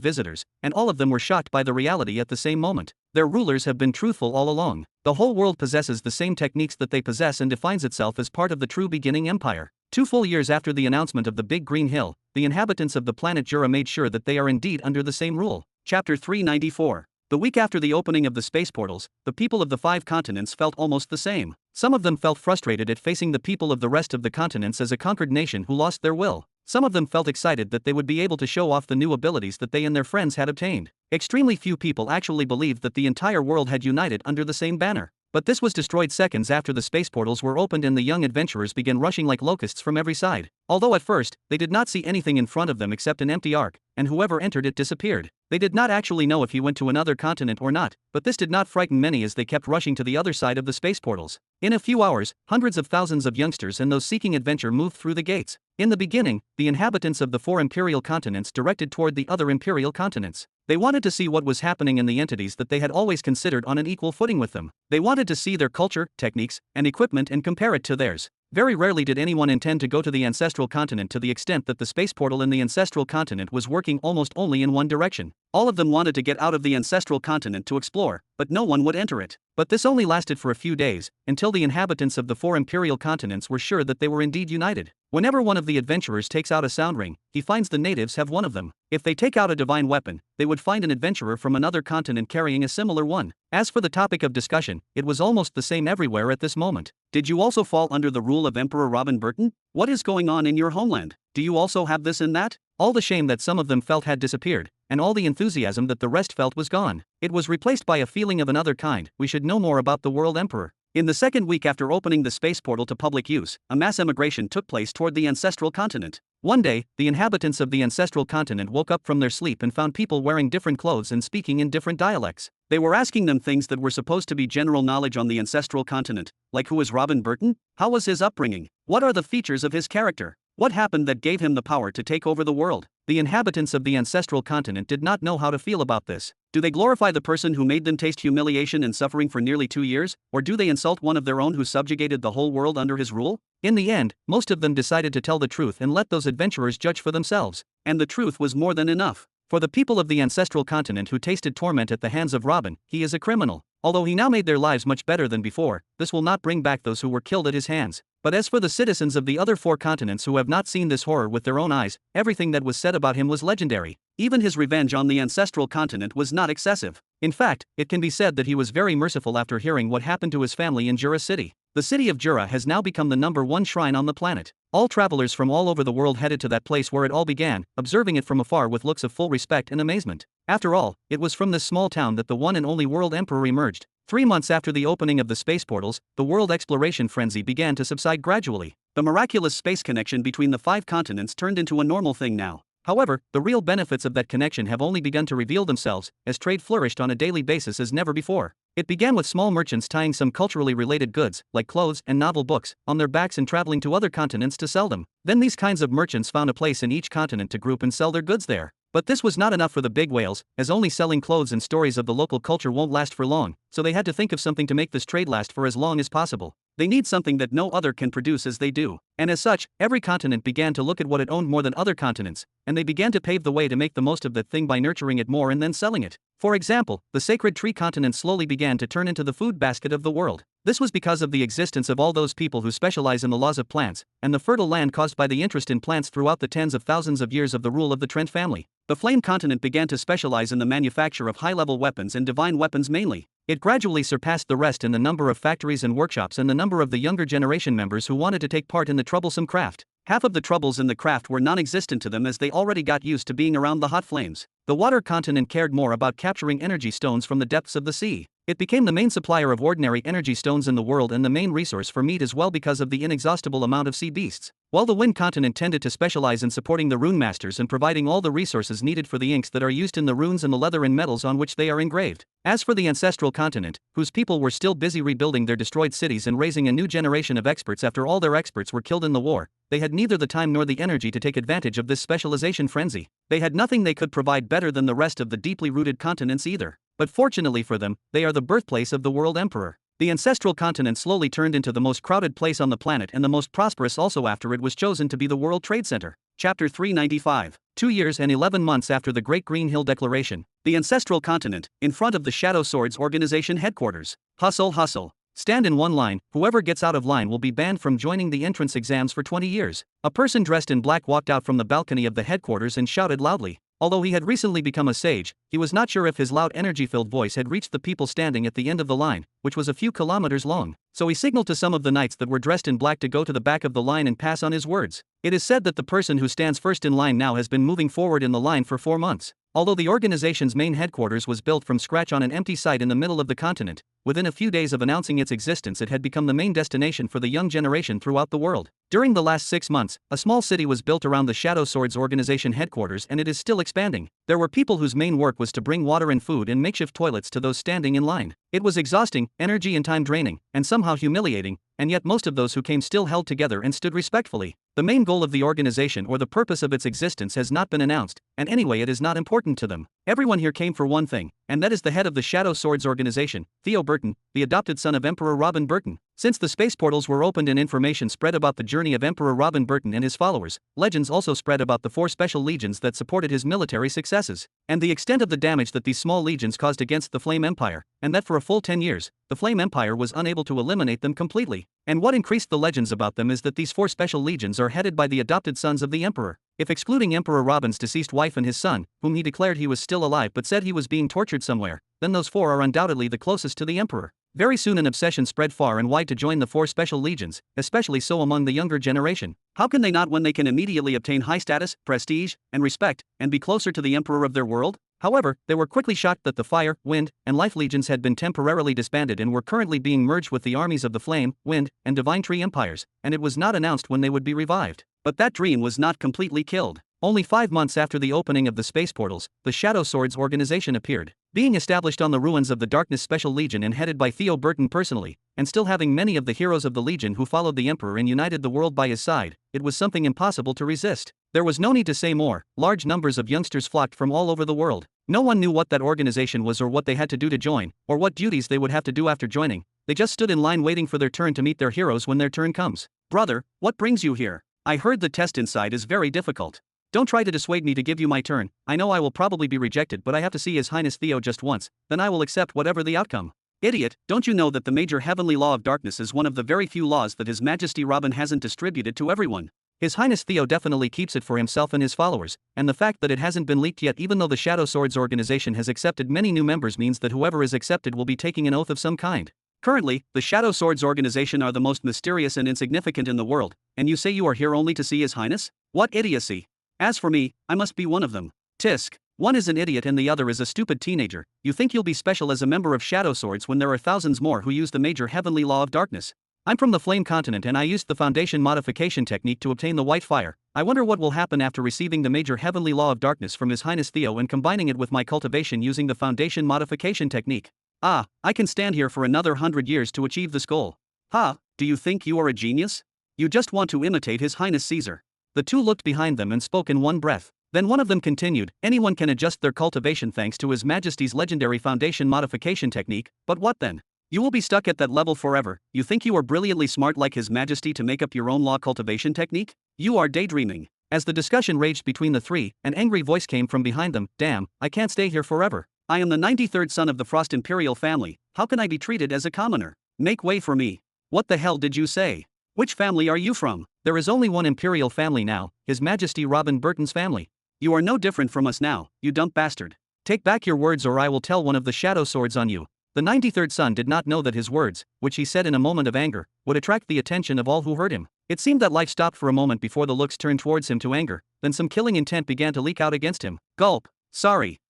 visitors, and all of them were shocked by the reality at the same moment. Their rulers have been truthful all along. The whole world possesses the same techniques that they possess and defines itself as part of the true beginning empire. 2 full years after the announcement of the Big Green Hill, the inhabitants of the planet Jura made sure that they are indeed under the same rule. Chapter 394. The week after the opening of the space portals, the people of the 5 continents felt almost the same. Some of them felt frustrated at facing the people of the rest of the continents as a conquered nation who lost their will. Some of them felt excited that they would be able to show off the new abilities that they and their friends had obtained. Extremely few people actually believed that the entire world had united under the same banner. But this was destroyed seconds after the space portals were opened and the young adventurers began rushing like locusts from every side. Although at first, they did not see anything in front of them except an empty ark, and whoever entered it disappeared. They did not actually know if he went to another continent or not, but this did not frighten many as they kept rushing to the other side of the space portals. In a few hours, hundreds of thousands of youngsters and those seeking adventure moved through the gates. In the beginning, the inhabitants of the 4 imperial continents directed toward the other imperial continents. They wanted to see what was happening in the entities that they had always considered on an equal footing with them. They wanted to see their culture, techniques, and equipment and compare it to theirs. Very rarely did anyone intend to go to the ancestral continent to the extent that the space portal in the ancestral continent was working almost only in one direction. All of them wanted to get out of the ancestral continent to explore, but no one would enter it. But this only lasted for a few days, until the inhabitants of the 4 imperial continents were sure that they were indeed united. Whenever one of the adventurers takes out a sound ring, he finds the natives have one of them. If they take out a divine weapon, they would find an adventurer from another continent carrying a similar one. As for the topic of discussion, it was almost the same everywhere at this moment. Did you also fall under the rule of Emperor Robin Burton? What is going on in your homeland? Do you also have this and that? All the shame that some of them felt had disappeared, and all the enthusiasm that the rest felt was gone. It was replaced by a feeling of another kind: we should know more about the world emperor. In the second week after opening the space portal to public use, a mass emigration took place toward the ancestral continent. One day, the inhabitants of the ancestral continent woke up from their sleep and found people wearing different clothes and speaking in different dialects. They were asking them things that were supposed to be general knowledge on the ancestral continent, like who is Robin Burton? How was his upbringing? What are the features of his character? What happened that gave him the power to take over the world? The inhabitants of the ancestral continent did not know how to feel about this. Do they glorify the person who made them taste humiliation and suffering for nearly 2 years, or do they insult one of their own who subjugated the whole world under his rule? In the end, most of them decided to tell the truth and let those adventurers judge for themselves. And the truth was more than enough. For the people of the ancestral continent who tasted torment at the hands of Robin, he is a criminal. Although he now made their lives much better than before, this will not bring back those who were killed at his hands. But as for the citizens of the other 4 continents who have not seen this horror with their own eyes, everything that was said about him was legendary. Even his revenge on the ancestral continent was not excessive. In fact, it can be said that he was very merciful after hearing what happened to his family in Jura City. The city of Jura has now become the #1 shrine on the planet. All travelers from all over the world headed to that place where it all began, observing it from afar with looks of full respect and amazement. After all, it was from this small town that the one and only World Emperor emerged. 3 months after the opening of the space portals, the world exploration frenzy began to subside gradually. The miraculous space connection between the 5 continents turned into a normal thing now. However, the real benefits of that connection have only begun to reveal themselves, as trade flourished on a daily basis as never before. It began with small merchants tying some culturally related goods, like clothes and novel books, on their backs and traveling to other continents to sell them. Then these kinds of merchants found a place in each continent to group and sell their goods there. But this was not enough for the big whales, as only selling clothes and stories of the local culture won't last for long, so they had to think of something to make this trade last for as long as possible. They need something that no other can produce as they do. And as such, every continent began to look at what it owned more than other continents, and they began to pave the way to make the most of that thing by nurturing it more and then selling it. For example, the sacred tree continent slowly began to turn into the food basket of the world. This was because of the existence of all those people who specialize in the laws of plants, and the fertile land caused by the interest in plants throughout the tens of thousands of years of the rule of the Trent family. The Flame continent began to specialize in the manufacture of high-level weapons and divine weapons mainly. It gradually surpassed the rest in the number of factories and workshops and the number of the younger generation members who wanted to take part in the troublesome craft. Half of the troubles in the craft were non-existent to them as they already got used to being around the hot flames. The water continent cared more about capturing energy stones from the depths of the sea. It became the main supplier of ordinary energy stones in the world and the main resource for meat as well because of the inexhaustible amount of sea beasts. While the Wind continent tended to specialize in supporting the rune masters and providing all the resources needed for the inks that are used in the runes and the leather and metals on which they are engraved. As for the Ancestral continent, whose people were still busy rebuilding their destroyed cities and raising a new generation of experts after all their experts were killed in the war, they had neither the time nor the energy to take advantage of this specialization frenzy. They had nothing they could provide better than the rest of the deeply rooted continents either. But fortunately for them, they are the birthplace of the World Emperor. The Ancestral continent slowly turned into the most crowded place on the planet and the most prosperous also after it was chosen to be the World Trade Center. Chapter 395. 2 years and 11 months after the Great Green Hill Declaration, the Ancestral continent, in front of the Shadow Swords organization headquarters. Hustle, hustle. Stand in one line, whoever gets out of line will be banned from joining the entrance exams for 20 years. A person dressed in black walked out from the balcony of the headquarters and shouted loudly. Although he had recently become a sage, he was not sure if his loud energy-filled voice had reached the people standing at the end of the line, which was a few kilometers long. So he signaled to some of the knights that were dressed in black to go to the back of the line and pass on his words. It is said that the person who stands first in line now has been moving forward in the line for 4 months. Although the organization's main headquarters was built from scratch on an empty site in the middle of the continent, within a few days of announcing its existence it had become the main destination for the young generation throughout the world. During the last 6 months, a small city was built around the Shadow Swords organization headquarters and it is still expanding. There were people whose main work was to bring water and food and makeshift toilets to those standing in line. It was exhausting, energy and time draining, and somehow humiliating, and yet most of those who came still held together and stood respectfully. The main goal of the organization or the purpose of its existence has not been announced, and anyway it is not important to them. Everyone here came for one thing, and that is the head of the Shadow Swords organization, Theo Burton, the adopted son of Emperor Robin Burton. Since the space portals were opened and information spread about the journey of Emperor Robin Burton and his followers, legends also spread about the 4 special legions that supported his military successes, and the extent of the damage that these small legions caused against the Flame Empire, and that for a full 10 years, the Flame Empire was unable to eliminate them completely. And what increased the legends about them is that these 4 special legions are headed by the adopted sons of the Emperor. If excluding Emperor Robin's deceased wife and his son, whom he declared he was still alive but said he was being tortured somewhere, then those 4 are undoubtedly the closest to the Emperor. Very soon an obsession spread far and wide to join the 4 special legions, especially so among the younger generation. How can they not when they can immediately obtain high status, prestige, and respect, and be closer to the Emperor of their world? However, they were quickly shocked that the Fire, Wind, and Life legions had been temporarily disbanded and were currently being merged with the armies of the Flame, Wind, and Divine Tree empires, and it was not announced when they would be revived. But that dream was not completely killed. Only 5 months after the opening of the space portals, the Shadow Swords organization appeared. Being established on the ruins of the Darkness Special Legion and headed by Theo Burton personally, and still having many of the heroes of the Legion who followed the Emperor and united the world by his side, it was something impossible to resist. There was no need to say more. Large numbers of youngsters flocked from all over the world. No one knew what that organization was or what they had to do to join, or what duties they would have to do after joining. They just stood in line waiting for their turn to meet their heroes when their turn comes. Brother, what brings you here? I heard the test inside is very difficult. Don't try to dissuade me to give you my turn. I know I will probably be rejected, but I have to see His Highness Theo just once, then I will accept whatever the outcome. Idiot, don't you know that the major heavenly law of darkness is one of the very few laws that His Majesty Robin hasn't distributed to everyone? His Highness Theo definitely keeps it for himself and his followers, and the fact that it hasn't been leaked yet even though the Shadow Swords organization has accepted many new members means that whoever is accepted will be taking an oath of some kind. Currently, the Shadow Swords organization are the most mysterious and insignificant in the world, and you say you are here only to see His Highness? What idiocy! As for me, I must be one of them. Tisk. One is an idiot and the other is a stupid teenager. You think you'll be special as a member of Shadow Swords when there are thousands more who use the major heavenly law of darkness. I'm from the Flame Continent and I used the Foundation modification technique to obtain the White Fire. I wonder what will happen after receiving the major heavenly law of darkness from His Highness Theo and combining it with my cultivation using the Foundation modification technique. Ah, I can stand here for another 100 years to achieve this goal. Ha, do you think you are a genius? You just want to imitate His Highness Caesar. The two looked behind them and spoke in one breath. Then one of them continued, anyone can adjust their cultivation thanks to His Majesty's legendary Foundation modification technique, but what then? You will be stuck at that level forever. You think you are brilliantly smart like His Majesty to make up your own law cultivation technique? You are daydreaming. As the discussion raged between the three, an angry voice came from behind them, damn, I can't stay here forever. I am the 93rd son of the Frost Imperial family, how can I be treated as a commoner? Make way for me. What the hell did you say? Which family are you from? There is only one Imperial family now, His Majesty Robin Burton's family. You are no different from us now, you dumb bastard. Take back your words or I will tell one of the Shadow Swords on you. The 93rd son did not know that his words, which he said in a moment of anger, would attract the attention of all who heard him. It seemed that life stopped for a moment before the looks turned towards him to anger, then some killing intent began to leak out against him. Gulp. Sorry.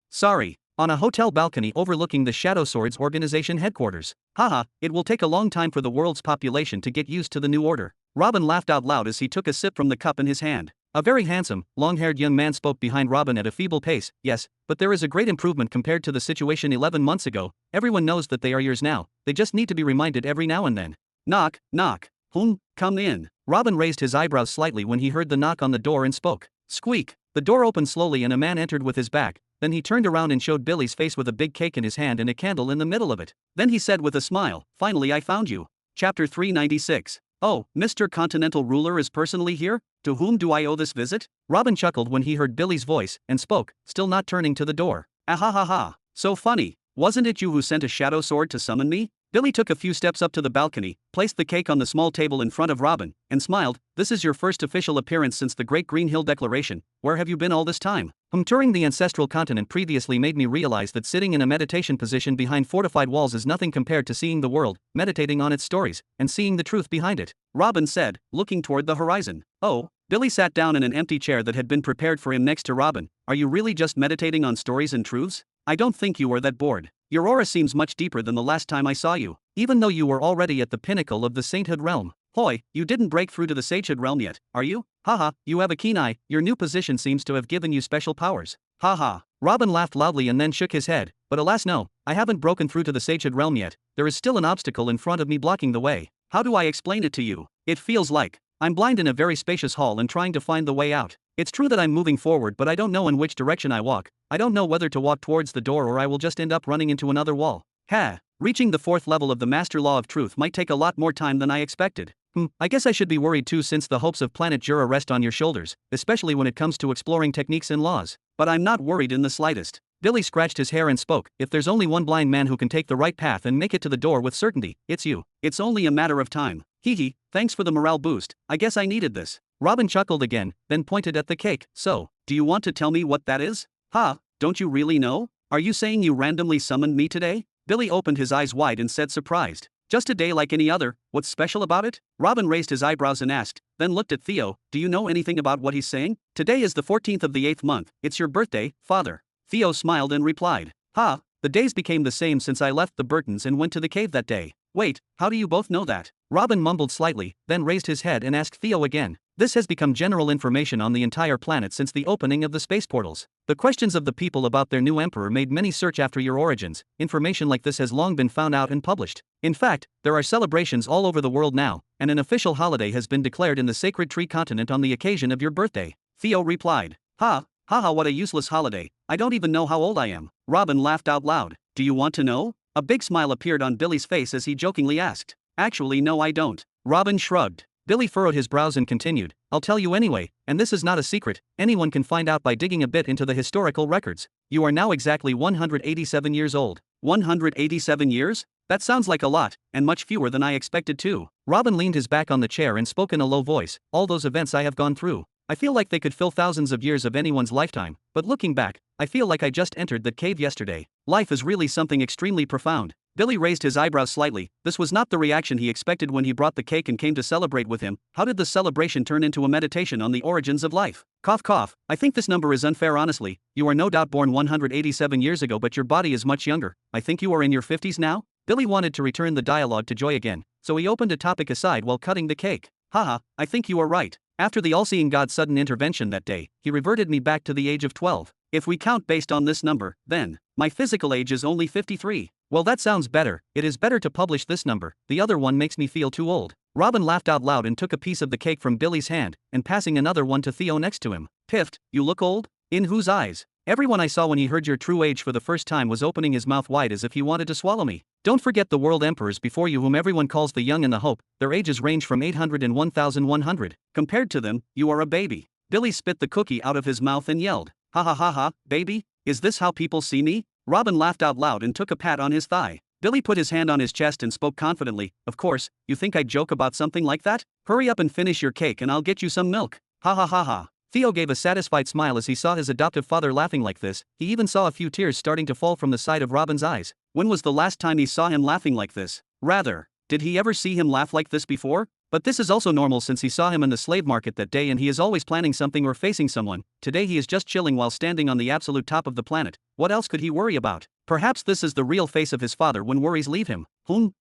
On a hotel balcony overlooking the Shadow Swords organization headquarters. Haha, it will take a long time for the world's population to get used to the new order. Robin laughed out loud as he took a sip from the cup in his hand. A very handsome, long-haired young man spoke behind Robin at a feeble pace. Yes, but there is a great improvement compared to the situation 11 months ago. Everyone knows that they are yours now, they just need to be reminded every now and then. Knock, knock. Come in. Robin raised his eyebrows slightly when he heard the knock on the door and spoke. Squeak. The door opened slowly and a man entered with his back. Then he turned around and showed Billy's face with a big cake in his hand and a candle in the middle of it. Then he said with a smile, finally I found you. Chapter 396. Oh, Mr. Continental Ruler is personally here? To whom do I owe this visit? Robin chuckled when he heard Billy's voice, and spoke, still not turning to the door. Ahahaha. So funny. Wasn't it you who sent a shadow sword to summon me? Billy took a few steps up to the balcony, placed the cake on the small table in front of Robin, and smiled. This is your first official appearance since the Great Green Hill Declaration. Where have you been all this time? Touring the ancestral continent previously made me realize that sitting in a meditation position behind fortified walls is nothing compared to seeing the world, meditating on its stories, and seeing the truth behind it. Robin said, looking toward the horizon. Oh. Billy sat down in an empty chair that had been prepared for him next to Robin. Are you really just meditating on stories and truths? I don't think you are that bored. Your aura seems much deeper than the last time I saw you, even though you were already at the pinnacle of the sainthood realm. Hoi, you didn't break through to the sagehood realm yet, are you? Haha, you have a keen eye, your new position seems to have given you special powers. Haha. Robin laughed loudly and then shook his head, but alas no, I haven't broken through to the sagehood realm yet, there is still an obstacle in front of me blocking the way. How do I explain it to you? It feels like I'm blind in a very spacious hall and trying to find the way out. It's true that I'm moving forward but I don't know in which direction I walk. I don't know whether to walk towards the door or I will just end up running into another wall. Ha! Reaching the 4th level of the Master Law of Truth might take a lot more time than I expected. I guess I should be worried too since the hopes of planet Jura rest on your shoulders, especially when it comes to exploring techniques and laws. But I'm not worried in the slightest. Billy scratched his hair and spoke, if there's only one blind man who can take the right path and make it to the door with certainty, it's you. It's only a matter of time. Hee, thanks for the morale boost, I guess I needed this. Robin chuckled again, then pointed at the cake. So, do you want to tell me what that is? Ha, don't you really know? Are you saying you randomly summoned me today? Billy opened his eyes wide and said surprised. Just a day like any other, what's special about it? Robin raised his eyebrows and asked, then looked at Theo, do you know anything about what he's saying? Today is the 14th of the 8th month, it's your birthday, father. Theo smiled and replied, ha, the days became the same since I left the Burtons and went to the cave that day. Wait, how do you both know that? Robin mumbled slightly, then raised his head and asked Theo again. This has become general information on the entire planet since the opening of the space portals. The questions of the people about their new emperor made many search after your origins. Information like this has long been found out and published. In fact, there are celebrations all over the world now, and an official holiday has been declared in the Sacred Tree Continent on the occasion of your birthday. Theo replied. Haha, what a useless holiday. I don't even know how old I am. Robin laughed out loud. Do you want to know? A big smile appeared on Billy's face as he jokingly asked. Actually no I don't. Robin shrugged. Billy furrowed his brows and continued, I'll tell you anyway, and this is not a secret, anyone can find out by digging a bit into the historical records. You are now exactly 187 years old. 187 years? That sounds like a lot, and much fewer than I expected too. Robin leaned his back on the chair and spoke in a low voice, all those events I have gone through. I feel like they could fill thousands of years of anyone's lifetime, but looking back, I feel like I just entered that cave yesterday. Life is really something extremely profound. Billy raised his eyebrows slightly. This was not the reaction he expected when he brought the cake and came to celebrate with him. How did the celebration turn into a meditation on the origins of life? Cough cough. I think this number is unfair honestly. You are no doubt born 187 years ago but your body is much younger. I think you are in your 50s now? Billy wanted to return the dialogue to Joy again, so he opened a topic aside while cutting the cake. Haha, I think you are right. After the all-seeing God's sudden intervention that day, he reverted me back to the age of 12. If we count based on this number, then my physical age is only 53. Well, that sounds better. It is better to publish this number. The other one makes me feel too old. Robin laughed out loud and took a piece of the cake from Billy's hand, and passing another one to Theo next to him. Piffed, you look old? In whose eyes? Everyone I saw when he heard your true age for the first time was opening his mouth wide as if he wanted to swallow me. Don't forget the world emperors before you whom everyone calls the young and the hope, their ages range from 800 and 1100. Compared to them, you are a baby. Billy spit the cookie out of his mouth and yelled, ha ha ha ha, baby? Is this how people see me? Robin laughed out loud and took a pat on his thigh. Billy put his hand on his chest and spoke confidently, of course, you think I'd joke about something like that? Hurry up and finish your cake and I'll get you some milk. Ha ha ha ha. Theo gave a satisfied smile as he saw his adoptive father laughing like this. He even saw a few tears starting to fall from the side of Robin's eyes. When was the last time he saw him laughing like this? Rather, did he ever see him laugh like this before? But this is also normal since he saw him in the slave market that day and he is always planning something or facing someone. Today he is just chilling while standing on the absolute top of the planet. What else could he worry about? Perhaps this is the real face of his father when worries leave him.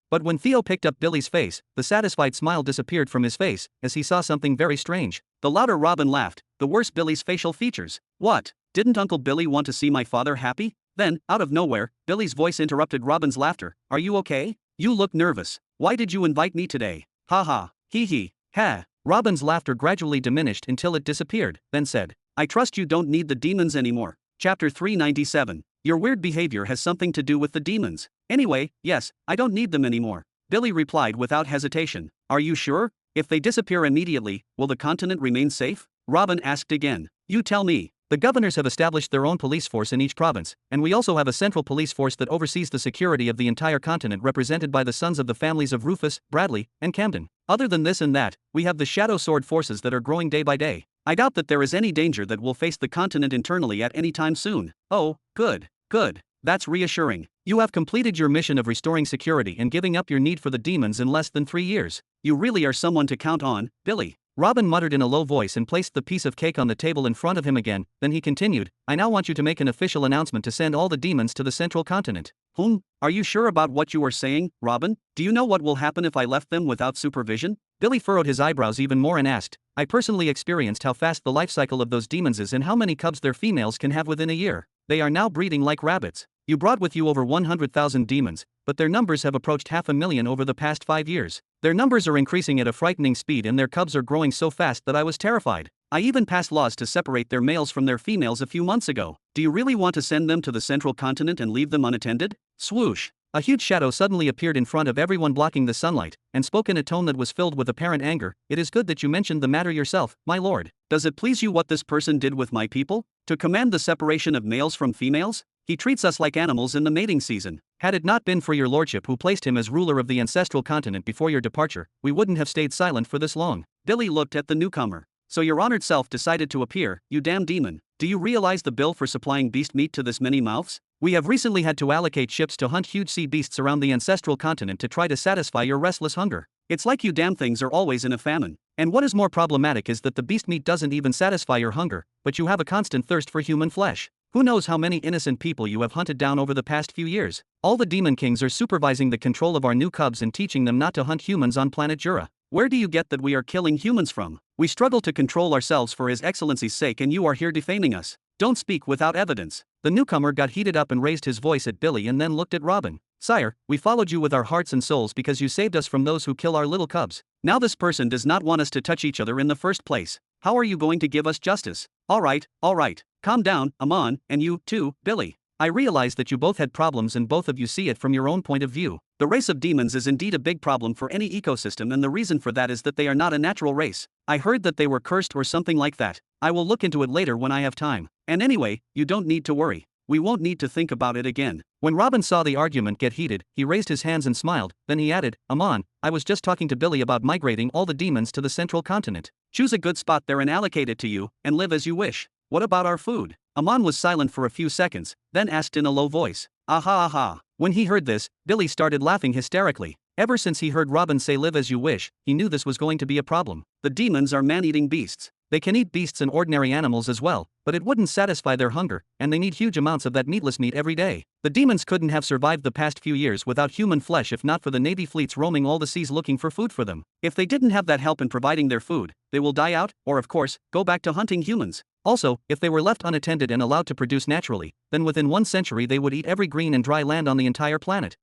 But when Theo picked up Billy's face, the satisfied smile disappeared from his face as he saw something very strange. The louder Robin laughed, the worse Billy's facial features. What? Didn't Uncle Billy want to see my father happy? Then, out of nowhere, Billy's voice interrupted Robin's laughter. Are you okay? You look nervous. Why did you invite me today? Ha ha. Hee hee. Ha. Robin's laughter gradually diminished until it disappeared, then said, I trust you don't need the demons anymore. Chapter 397. Your weird behavior has something to do with the demons. Anyway, yes, I don't need them anymore. Billy replied without hesitation. Are you sure? If they disappear immediately, will the continent remain safe? Robin asked again. You tell me. The governors have established their own police force in each province, and we also have a central police force that oversees the security of the entire continent represented by the sons of the families of Rufus, Bradley, and Camden. Other than this and that, we have the Shadow Sword forces that are growing day by day. I doubt that there is any danger that will face the continent internally at any time soon. Oh, good, good. That's reassuring. You have completed your mission of restoring security and giving up your need for the demons in less than 3 years. You really are someone to count on, Billy. Robin muttered in a low voice and placed the piece of cake on the table in front of him again, then he continued, I now want you to make an official announcement to send all the demons to the central continent. Are you sure about what you are saying, Robin? Do you know what will happen if I left them without supervision? Billy furrowed his eyebrows even more and asked, I personally experienced how fast the life cycle of those demons is and how many cubs their females can have within a year. They are now breeding like rabbits. You brought with you over 100,000 demons, but their numbers have approached 500,000 over the past 5 years. Their numbers are increasing at a frightening speed and their cubs are growing so fast that I was terrified. I even passed laws to separate their males from their females a few months ago. Do you really want to send them to the central continent and leave them unattended? Swoosh! A huge shadow suddenly appeared in front of everyone blocking the sunlight, and spoke in a tone that was filled with apparent anger. It is good that you mentioned the matter yourself, my lord. Does it please you what this person did with my people? To command the separation of males from females? He treats us like animals in the mating season. Had it not been for your lordship who placed him as ruler of the ancestral continent before your departure, we wouldn't have stayed silent for this long. Billy looked at the newcomer. So your honored self decided to appear, you damn demon. Do you realize the bill for supplying beast meat to this many mouths? We have recently had to allocate ships to hunt huge sea beasts around the ancestral continent to try to satisfy your restless hunger. It's like you damn things are always in a famine. And what is more problematic is that the beast meat doesn't even satisfy your hunger, but you have a constant thirst for human flesh. Who knows how many innocent people you have hunted down over the past few years? All the demon kings are supervising the control of our new cubs and teaching them not to hunt humans on planet Jura. Where do you get that we are killing humans from? We struggle to control ourselves for His Excellency's sake and you are here defaming us. Don't speak without evidence. The newcomer got heated up and raised his voice at Billy and then looked at Robin. Sire, we followed you with our hearts and souls because you saved us from those who kill our little cubs. Now this person does not want us to touch each other in the first place. How are you going to give us justice? All right. Calm down, Amon, and you, too, Billy. I realize that you both had problems and both of you see it from your own point of view. The race of demons is indeed a big problem for any ecosystem and the reason for that is that they are not a natural race. I heard that they were cursed or something like that. I will look into it later when I have time. And anyway, you don't need to worry. We won't need to think about it again. When Robin saw the argument get heated, he raised his hands and smiled, then he added, Amon, I was just talking to Billy about migrating all the demons to the central continent. Choose a good spot there and allocate it to you, and live as you wish. What about our food? Amon was silent for a few seconds, then asked in a low voice. Aha. When he heard this, Billy started laughing hysterically. Ever since he heard Robin say live as you wish, he knew this was going to be a problem. The demons are man-eating beasts. They can eat beasts and ordinary animals as well, but it wouldn't satisfy their hunger, and they need huge amounts of that meatless meat every day. The demons couldn't have survived the past few years without human flesh if not for the Navy fleets roaming all the seas looking for food for them. If they didn't have that help in providing their food, they will die out, or of course, go back to hunting humans. Also, if they were left unattended and allowed to produce naturally, then within 1 century they would eat every green and dry land on the entire planet.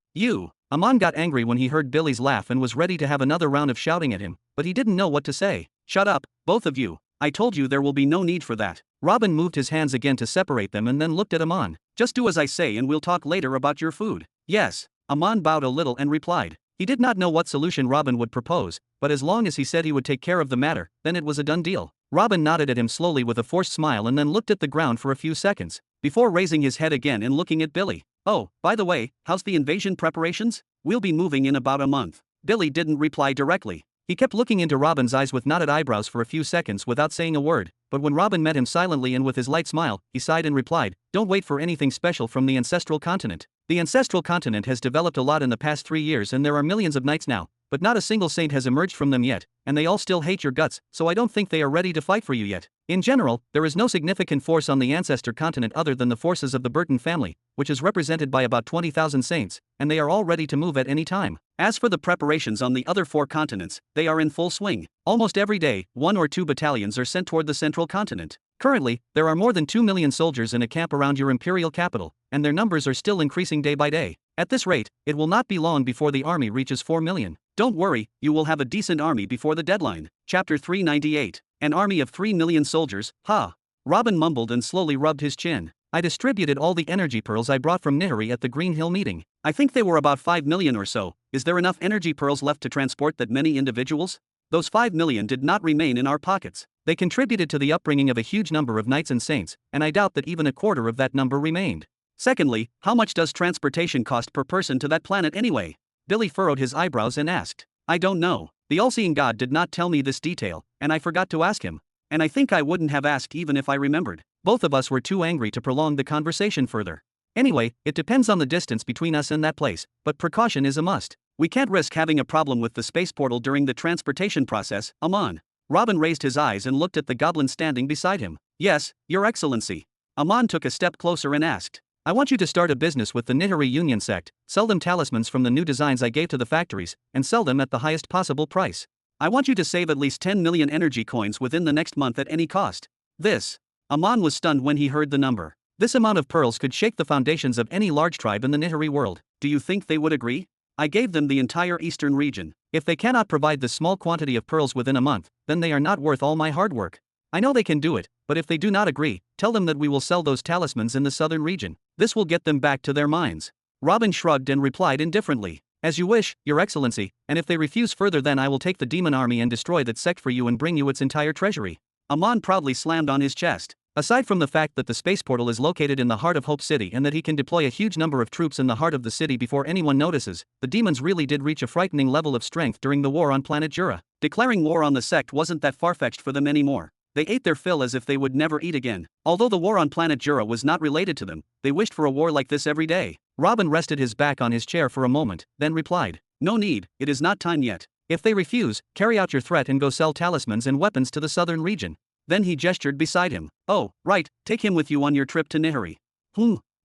Amon got angry when he heard Billy's laugh and was ready to have another round of shouting at him, but he didn't know what to say. Shut up, both of you. I told you there will be no need for that. Robin moved his hands again to separate them and then looked at Amon. Just do as I say and we'll talk later about your food. Yes. Amon bowed a little and replied. He did not know what solution Robin would propose, but as long as he said he would take care of the matter, then it was a done deal. Robin nodded at him slowly with a forced smile and then looked at the ground for a few seconds, before raising his head again and looking at Billy. Oh, by the way, how's the invasion preparations? We'll be moving in about a month. Billy didn't reply directly. He kept looking into Robin's eyes with knotted eyebrows for a few seconds without saying a word, but when Robin met him silently and with his light smile, he sighed and replied, "Don't wait for anything special from the ancestral continent. The ancestral continent has developed a lot in the past 3 years and there are millions of knights now, but not a single saint has emerged from them yet, and they all still hate your guts, so I don't think they are ready to fight for you yet. In general, there is no significant force on the ancestor continent other than the forces of the Burton family, which is represented by about 20,000 saints, and they are all ready to move at any time. As for the preparations on the other 4 continents, they are in full swing. Almost every day, 1 or 2 battalions are sent toward the central continent. Currently, there are more than 2 million soldiers in a camp around your imperial capital, and their numbers are still increasing day by day. At this rate, it will not be long before the army reaches 4 million. Don't worry, you will have a decent army before the deadline. Chapter 398. An army of 3 million soldiers, ha! Robin mumbled and slowly rubbed his chin. I distributed all the energy pearls I brought from Nihari at the Green Hill meeting. I think they were about 5 million or so. Is there enough energy pearls left to transport that many individuals? Those 5 million did not remain in our pockets. They contributed to the upbringing of a huge number of knights and saints, and I doubt that even a quarter of that number remained. Secondly, how much does transportation cost per person to that planet anyway? Billy furrowed his eyebrows and asked. I don't know. The all-seeing God did not tell me this detail, and I forgot to ask him. And I think I wouldn't have asked even if I remembered. Both of us were too angry to prolong the conversation further. Anyway, it depends on the distance between us and that place, but precaution is a must. We can't risk having a problem with the space portal during the transportation process, Amon. Robin raised his eyes and looked at the goblin standing beside him. Yes, Your Excellency. Amon took a step closer and asked. I want you to start a business with the Nihari Union sect, sell them talismans from the new designs I gave to the factories, and sell them at the highest possible price. I want you to save at least 10 million energy coins within the next month at any cost. This. Amon was stunned when he heard the number. This amount of pearls could shake the foundations of any large tribe in the Nihari world. Do you think they would agree? I gave them the entire eastern region. If they cannot provide this small quantity of pearls within a month, then they are not worth all my hard work. I know they can do it, but if they do not agree, tell them that we will sell those talismans in the southern region. This will get them back to their minds. Robin shrugged and replied indifferently. As you wish, Your Excellency, and if they refuse further then I will take the demon army and destroy that sect for you and bring you its entire treasury. Amon proudly slammed on his chest. Aside from the fact that the space portal is located in the heart of Hope City and that he can deploy a huge number of troops in the heart of the city before anyone notices, the demons really did reach a frightening level of strength during the war on planet Jura. Declaring war on the sect wasn't that far-fetched for them anymore. They ate their fill as if they would never eat again. Although the war on planet Jura was not related to them, they wished for a war like this every day. Robin rested his back on his chair for a moment, then replied, No need, it is not time yet. If they refuse, carry out your threat and go sell talismans and weapons to the southern region. Then he gestured beside him. Oh, right, take him with you on your trip to Nihari.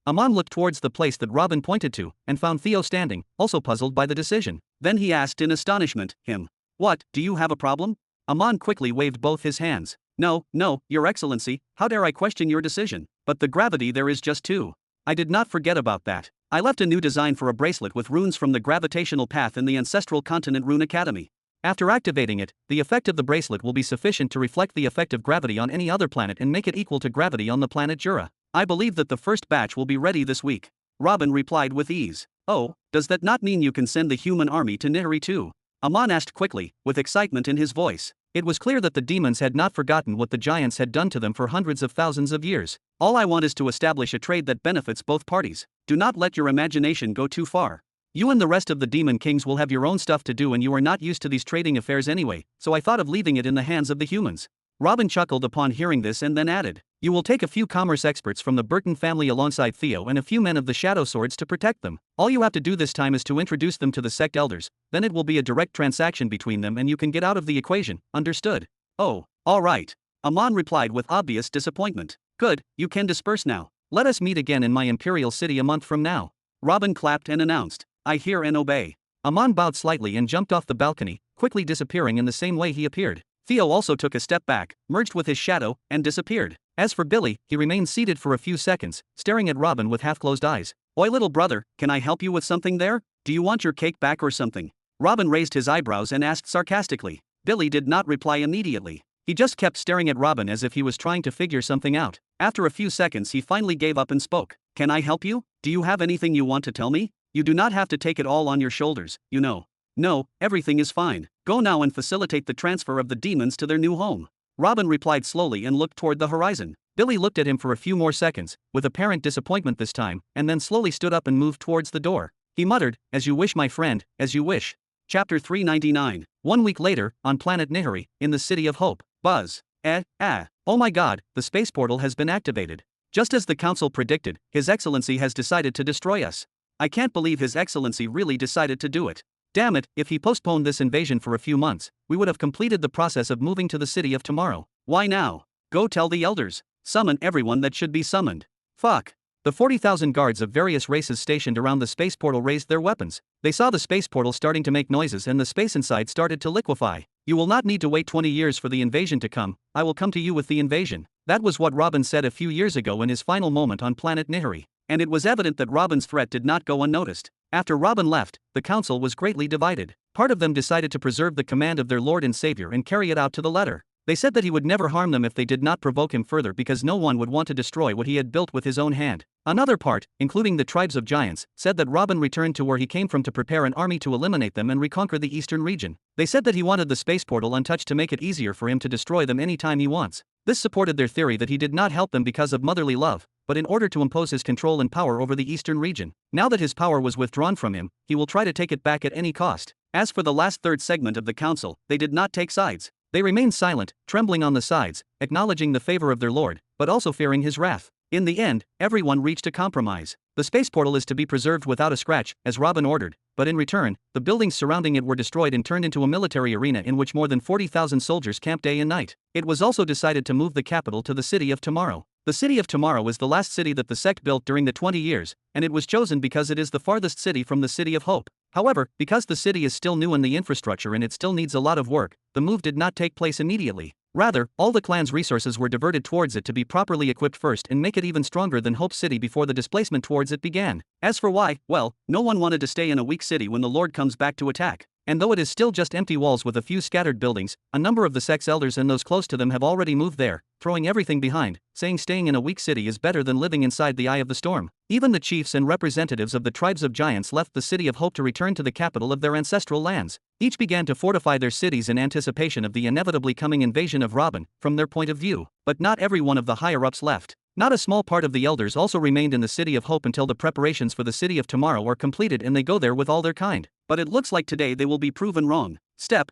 Amon looked towards the place that Robin pointed to, and found Theo standing, also puzzled by the decision. Then he asked in astonishment, him. What, do you have a problem? Amon quickly waved both his hands. No, Your Excellency, how dare I question your decision? But the gravity there is just too. I did not forget about that. I left a new design for a bracelet with runes from the gravitational path in the Ancestral Continent Rune Academy. After activating it, the effect of the bracelet will be sufficient to reflect the effect of gravity on any other planet and make it equal to gravity on the planet Jura. I believe that the first batch will be ready this week. Robin replied with ease. Oh, does that not mean you can send the human army to Nihari too? Amon asked quickly, with excitement in his voice. It was clear that the demons had not forgotten what the giants had done to them for hundreds of thousands of years. All I want is to establish a trade that benefits both parties. Do not let your imagination go too far. You and the rest of the demon kings will have your own stuff to do and you are not used to these trading affairs anyway, so I thought of leaving it in the hands of the humans. Robin chuckled upon hearing this and then added, You will take a few commerce experts from the Burton family alongside Theo and a few men of the Shadow Swords to protect them. All you have to do this time is to introduce them to the sect elders, then it will be a direct transaction between them and you can get out of the equation, understood? Oh, alright. Amon replied with obvious disappointment. Good, you can disperse now. Let us meet again in my imperial city a month from now. Robin clapped and announced, I hear and obey. Amon bowed slightly and jumped off the balcony, quickly disappearing in the same way he appeared. Theo also took a step back, merged with his shadow, and disappeared. As for Billy, he remained seated for a few seconds, staring at Robin with half-closed eyes. Oi little brother, can I help you with something there? Do you want your cake back or something? Robin raised his eyebrows and asked sarcastically. Billy did not reply immediately. He just kept staring at Robin as if he was trying to figure something out. After a few seconds he finally gave up and spoke. Can I help you? Do you have anything you want to tell me? You do not have to take it all on your shoulders, you know. No, everything is fine. Go now and facilitate the transfer of the demons to their new home. Robin replied slowly and looked toward the horizon. Billy looked at him for a few more seconds, with apparent disappointment this time, and then slowly stood up and moved towards the door. He muttered, As you wish my friend, as you wish. Chapter 399. 1 week later, on planet Nihari, in the City of Hope. Buzz. Oh my god, the space portal has been activated. Just as the council predicted, His Excellency has decided to destroy us. I can't believe His Excellency really decided to do it. Damn it, if he postponed this invasion for a few months, we would have completed the process of moving to the city of tomorrow. Why now? Go tell the elders. Summon everyone that should be summoned. Fuck. The 40,000 guards of various races stationed around the space portal raised their weapons. They saw the space portal starting to make noises and the space inside started to liquefy. You will not need to wait 20 years for the invasion to come, I will come to you with the invasion. That was what Robin said a few years ago in his final moment on planet Nihari. And it was evident that Robin's threat did not go unnoticed. After Robin left, the council was greatly divided. Part of them decided to preserve the command of their Lord and Savior and carry it out to the letter. They said that he would never harm them if they did not provoke him further because no one would want to destroy what he had built with his own hand. Another part, including the tribes of giants, said that Robin returned to where he came from to prepare an army to eliminate them and reconquer the eastern region. They said that he wanted the space portal untouched to make it easier for him to destroy them anytime he wants. This supported their theory that he did not help them because of motherly love, but in order to impose his control and power over the eastern region. Now that his power was withdrawn from him, he will try to take it back at any cost. As for the last third segment of the council, they did not take sides. They remained silent, trembling on the sides, acknowledging the favor of their lord, but also fearing his wrath. In the end, everyone reached a compromise. The space portal is to be preserved without a scratch, as Robin ordered, but in return, the buildings surrounding it were destroyed and turned into a military arena in which more than 40,000 soldiers camped day and night. It was also decided to move the capital to the City of Tomorrow. The City of Tomorrow is the last city that the sect built during the 20 years, and it was chosen because it is the farthest city from the City of Hope. However, because the city is still new in the infrastructure and it still needs a lot of work, the move did not take place immediately. Rather, all the clan's resources were diverted towards it to be properly equipped first and make it even stronger than Hope City before the displacement towards it began. As for why, well, no one wanted to stay in a weak city when the Lord comes back to attack. And though it is still just empty walls with a few scattered buildings, a number of the sect's elders and those close to them have already moved there, throwing everything behind, saying staying in a weak city is better than living inside the eye of the storm. Even the chiefs and representatives of the tribes of giants left the City of Hope to return to the capital of their ancestral lands. Each began to fortify their cities in anticipation of the inevitably coming invasion of Robin, from their point of view. But not every one of the higher-ups left. Not a small part of the elders also remained in the City of Hope until the preparations for the City of Tomorrow are completed and they go there with all their kind. But it looks like today they will be proven wrong. Step.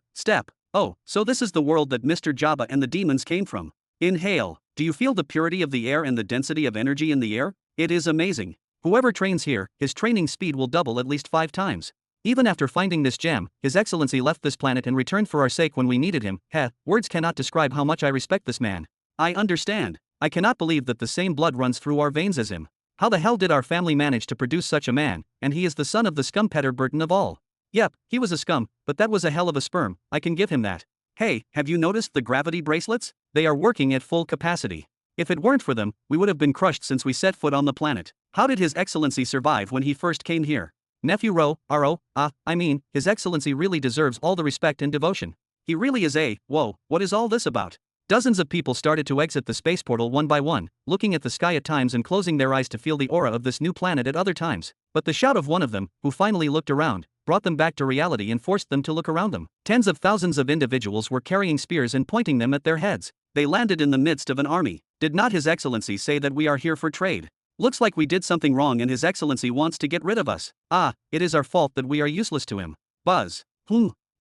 Oh, so this is the world that Mr. Jabba and the demons came from. Inhale. Do you feel the purity of the air and the density of energy in the air? It is amazing. Whoever trains here, his training speed will double at least 5 times. Even after finding this gem, His Excellency left this planet and returned for our sake when we needed him. Words cannot describe how much I respect this man. I understand. I cannot believe that the same blood runs through our veins as him. How the hell did our family manage to produce such a man, and he is the son of the scum-petter Burton of all. Yep, he was a scum, but that was a hell of a sperm, I can give him that. Hey, have you noticed the gravity bracelets? They are working at full capacity. If it weren't for them, we would have been crushed since we set foot on the planet. How did His Excellency survive when he first came here? Nephew His Excellency really deserves all the respect and devotion. He really is a, whoa, what is all this about? Dozens of people started to exit the space portal one by one, looking at the sky at times and closing their eyes to feel the aura of this new planet at other times. But the shout of one of them, who finally looked around, brought them back to reality and forced them to look around them. Tens of thousands of individuals were carrying spears and pointing them at their heads. They landed in the midst of an army. Did not His Excellency say that we are here for trade? Looks like we did something wrong and His Excellency wants to get rid of us. It is our fault that we are useless to him. Buzz.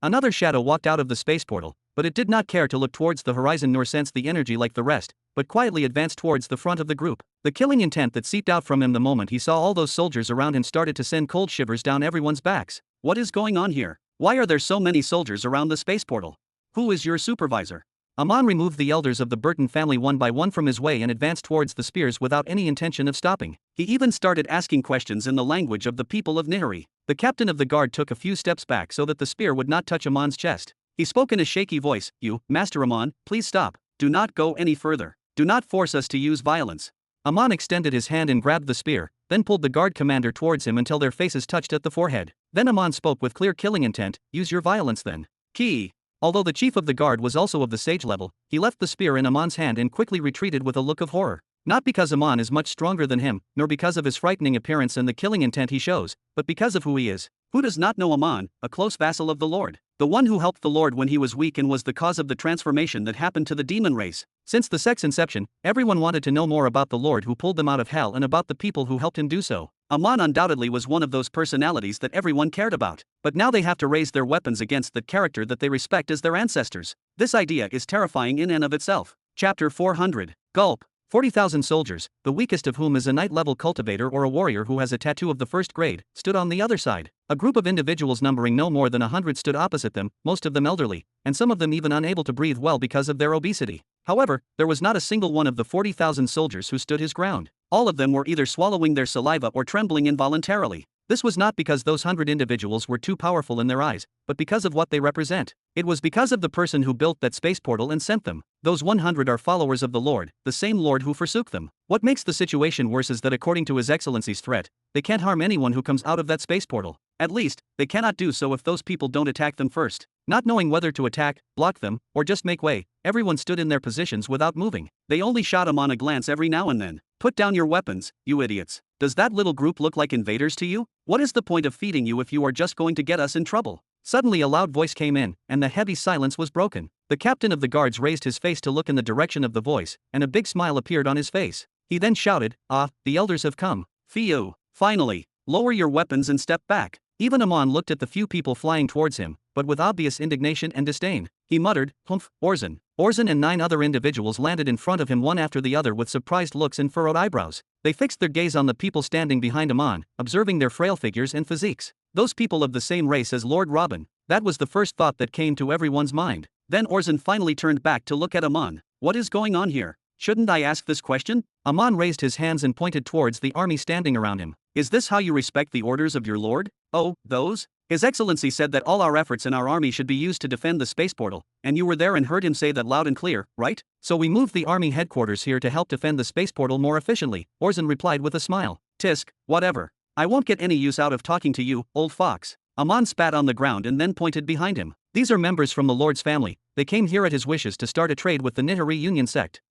Another shadow walked out of the space portal, but it did not care to look towards the horizon nor sense the energy like the rest. but quietly advanced towards the front of the group. The killing intent that seeped out from him the moment he saw all those soldiers around him started to send cold shivers down everyone's backs. What is going on here? Why are there so many soldiers around the space portal? Who is your supervisor? Amon removed the elders of the Burton family one by one from his way and advanced towards the spears without any intention of stopping. He even started asking questions in the language of the people of Nihiri. The captain of the guard took a few steps back so that the spear would not touch Amon's chest. He spoke in a shaky voice, "You, Master Amon, please stop. Do not go any further. Do not force us to use violence." Amon extended his hand and grabbed the spear, then pulled the guard commander towards him until their faces touched at the forehead. Then Amon spoke with clear killing intent, "Use your violence then." Key. Although the chief of the guard was also of the sage level, he left the spear in Amon's hand and quickly retreated with a look of horror. Not because Amon is much stronger than him, nor because of his frightening appearance and the killing intent he shows, but because of who he is. Who does not know Amon, a close vassal of the Lord? The one who helped the Lord when he was weak and was the cause of the transformation that happened to the demon race. Since the sect's inception, everyone wanted to know more about the Lord who pulled them out of hell and about the people who helped him do so. Amon undoubtedly was one of those personalities that everyone cared about, but now they have to raise their weapons against that character that they respect as their ancestors. This idea is terrifying in and of itself. Chapter 400. Gulp. 40,000 soldiers, the weakest of whom is a knight-level cultivator or a warrior who has a tattoo of the first grade, stood on the other side. A group of individuals numbering no more than 100 stood opposite them, most of them elderly, and some of them even unable to breathe well because of their obesity. However, there was not a single one of the 40,000 soldiers who stood his ground. All of them were either swallowing their saliva or trembling involuntarily. This was not because those 100 individuals were too powerful in their eyes, but because of what they represent. It was because of the person who built that space portal and sent them. Those 100 are followers of the Lord, the same Lord who forsook them. What makes the situation worse is that according to His Excellency's threat, they can't harm anyone who comes out of that space portal. At least, they cannot do so if those people don't attack them first. Not knowing whether to attack, block them, or just make way, everyone stood in their positions without moving. They only shot him on a glance every now and then. "Put down your weapons, you idiots. Does that little group look like invaders to you? What is the point of feeding you if you are just going to get us in trouble?" Suddenly a loud voice came in, and the heavy silence was broken. The captain of the guards raised his face to look in the direction of the voice, and a big smile appeared on his face. He then shouted, "Ah, the elders have come. Phew. Finally. Lower your weapons and step back." Even Amon looked at the few people flying towards him, but with obvious indignation and disdain. He muttered, "Humph, Orzin." Orzin and 9 other individuals landed in front of him one after the other with surprised looks and furrowed eyebrows. They fixed their gaze on the people standing behind Amon, observing their frail figures and physiques. Those people of the same race as Lord Robin. That was the first thought that came to everyone's mind. Then Orzin finally turned back to look at Amon. "What is going on here? Shouldn't I ask this question?" Amon raised his hands and pointed towards the army standing around him. "Is this how you respect the orders of your lord? Oh, those? His Excellency said that all our efforts in our army should be used to defend the space portal, and you were there and heard him say that loud and clear, right? So we moved the army headquarters here to help defend the space portal more efficiently," Orzin replied with a smile. "Tisk, whatever. I won't get any use out of talking to you, old fox." Amon spat on the ground and then pointed behind him. "These are members from the Lord's family. They came here at his wishes to start a trade with the Nihiri Union sect."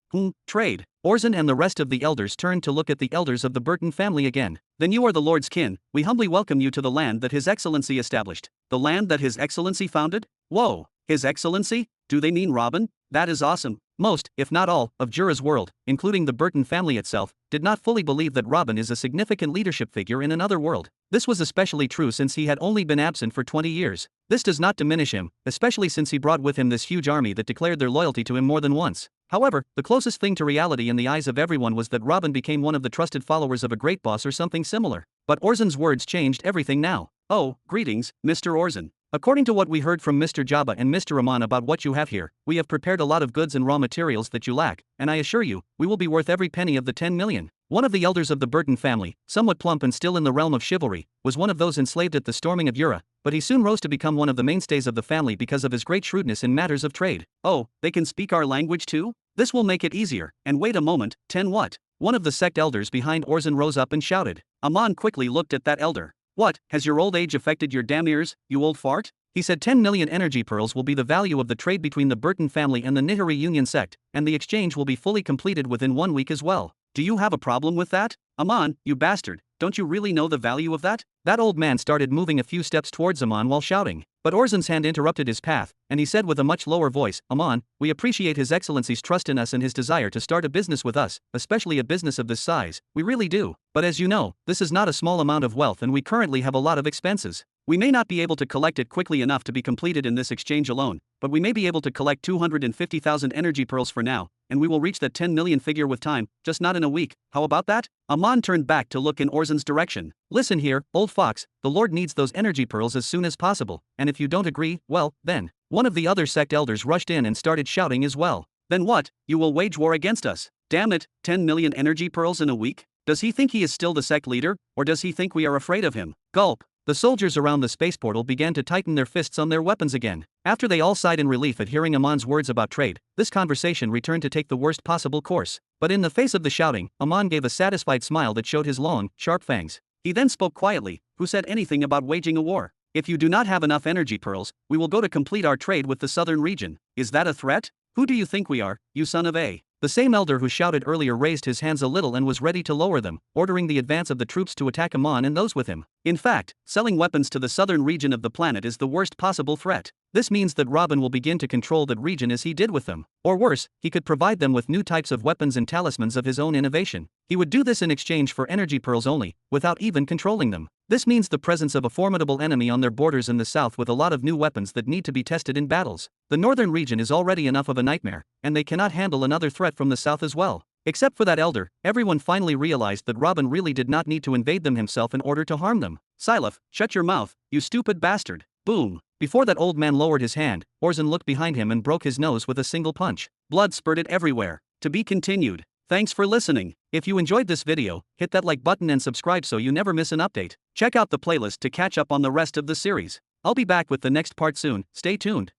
Trade?" Orzin and the rest of the elders turned to look at the elders of the Burton family again. "Then you are the Lord's kin. We humbly welcome you to the land that His Excellency established." "The land that His Excellency founded? Whoa, His Excellency? Do they mean Robin? That is awesome." Most, if not all, of Jura's world, including the Burton family itself, did not fully believe that Robin is a significant leadership figure in another world. This was especially true since he had only been absent for 20 years. This does not diminish him, especially since he brought with him this huge army that declared their loyalty to him more than once. However, the closest thing to reality in the eyes of everyone was that Robin became one of the trusted followers of a great boss or something similar. But Orzin's words changed everything now. "Oh, greetings, Mr. Orzin. According to what we heard from Mr. Jabba and Mr. Amon about what you have here, we have prepared a lot of goods and raw materials that you lack, and I assure you, we will be worth every penny of the 10 million. One of the elders of the Burton family, somewhat plump and still in the realm of chivalry, was one of those enslaved at the storming of Ura, but he soon rose to become one of the mainstays of the family because of his great shrewdness in matters of trade. "Oh, they can speak our language too? This will make it easier, and wait a moment, 10 what?" One of the sect elders behind Orzin rose up and shouted. Amon quickly looked at that elder. "What, has your old age affected your damn ears, you old fart?" He said 10 million energy pearls will be the value of the trade between the Burton family and the Nihiri Union sect, and the exchange will be fully completed within 1 week as well. "Do you have a problem with that? Amon, you bastard, don't you really know the value of that?" That old man started moving a few steps towards Amon while shouting. But Orzin's hand interrupted his path, and he said with a much lower voice, "Amon, we appreciate His Excellency's trust in us and his desire to start a business with us, especially a business of this size. We really do. But as you know, this is not a small amount of wealth and we currently have a lot of expenses. We may not be able to collect it quickly enough to be completed in this exchange alone, but we may be able to collect 250,000 energy pearls for now, and we will reach that 10 million figure with time, just not in a week. How about that? Amon turned back to look in Orzin's direction. Listen here, old fox, the Lord needs those energy pearls as soon as possible, and if you don't agree, well, then. One of the other sect elders rushed in and started shouting as well. Then what? You will wage war against us? Damn it, 10 million energy pearls in a week? Does he think he is still the sect leader, or does he think we are afraid of him? Gulp. The soldiers around the space portal began to tighten their fists on their weapons again. After they all sighed in relief at hearing Amon's words about trade, this conversation returned to take the worst possible course. But in the face of the shouting, Amon gave a satisfied smile that showed his long, sharp fangs. He then spoke quietly. Who said anything about waging a war? If you do not have enough energy pearls, we will go to complete our trade with the southern region. Is that a threat? Who do you think we are, you son of a? The same elder who shouted earlier raised his hands a little and was ready to lower them, ordering the advance of the troops to attack Amon and those with him. In fact, selling weapons to the southern region of the planet is the worst possible threat. This means that Robin will begin to control that region as he did with them. Or worse, he could provide them with new types of weapons and talismans of his own innovation. He would do this in exchange for energy pearls only, without even controlling them. This means the presence of a formidable enemy on their borders in the south with a lot of new weapons that need to be tested in battles. The northern region is already enough of a nightmare, and they cannot handle another threat from the south as well. Except for that elder, everyone finally realized that Robin really did not need to invade them himself in order to harm them. Silaf, shut your mouth, you stupid bastard. Boom. Before that old man lowered his hand, Orzin looked behind him and broke his nose with a single punch. Blood spurted everywhere. To be continued. Thanks for listening. If you enjoyed this video, hit that like button and subscribe so you never miss an update. Check out the playlist to catch up on the rest of the series. I'll be back with the next part soon, stay tuned.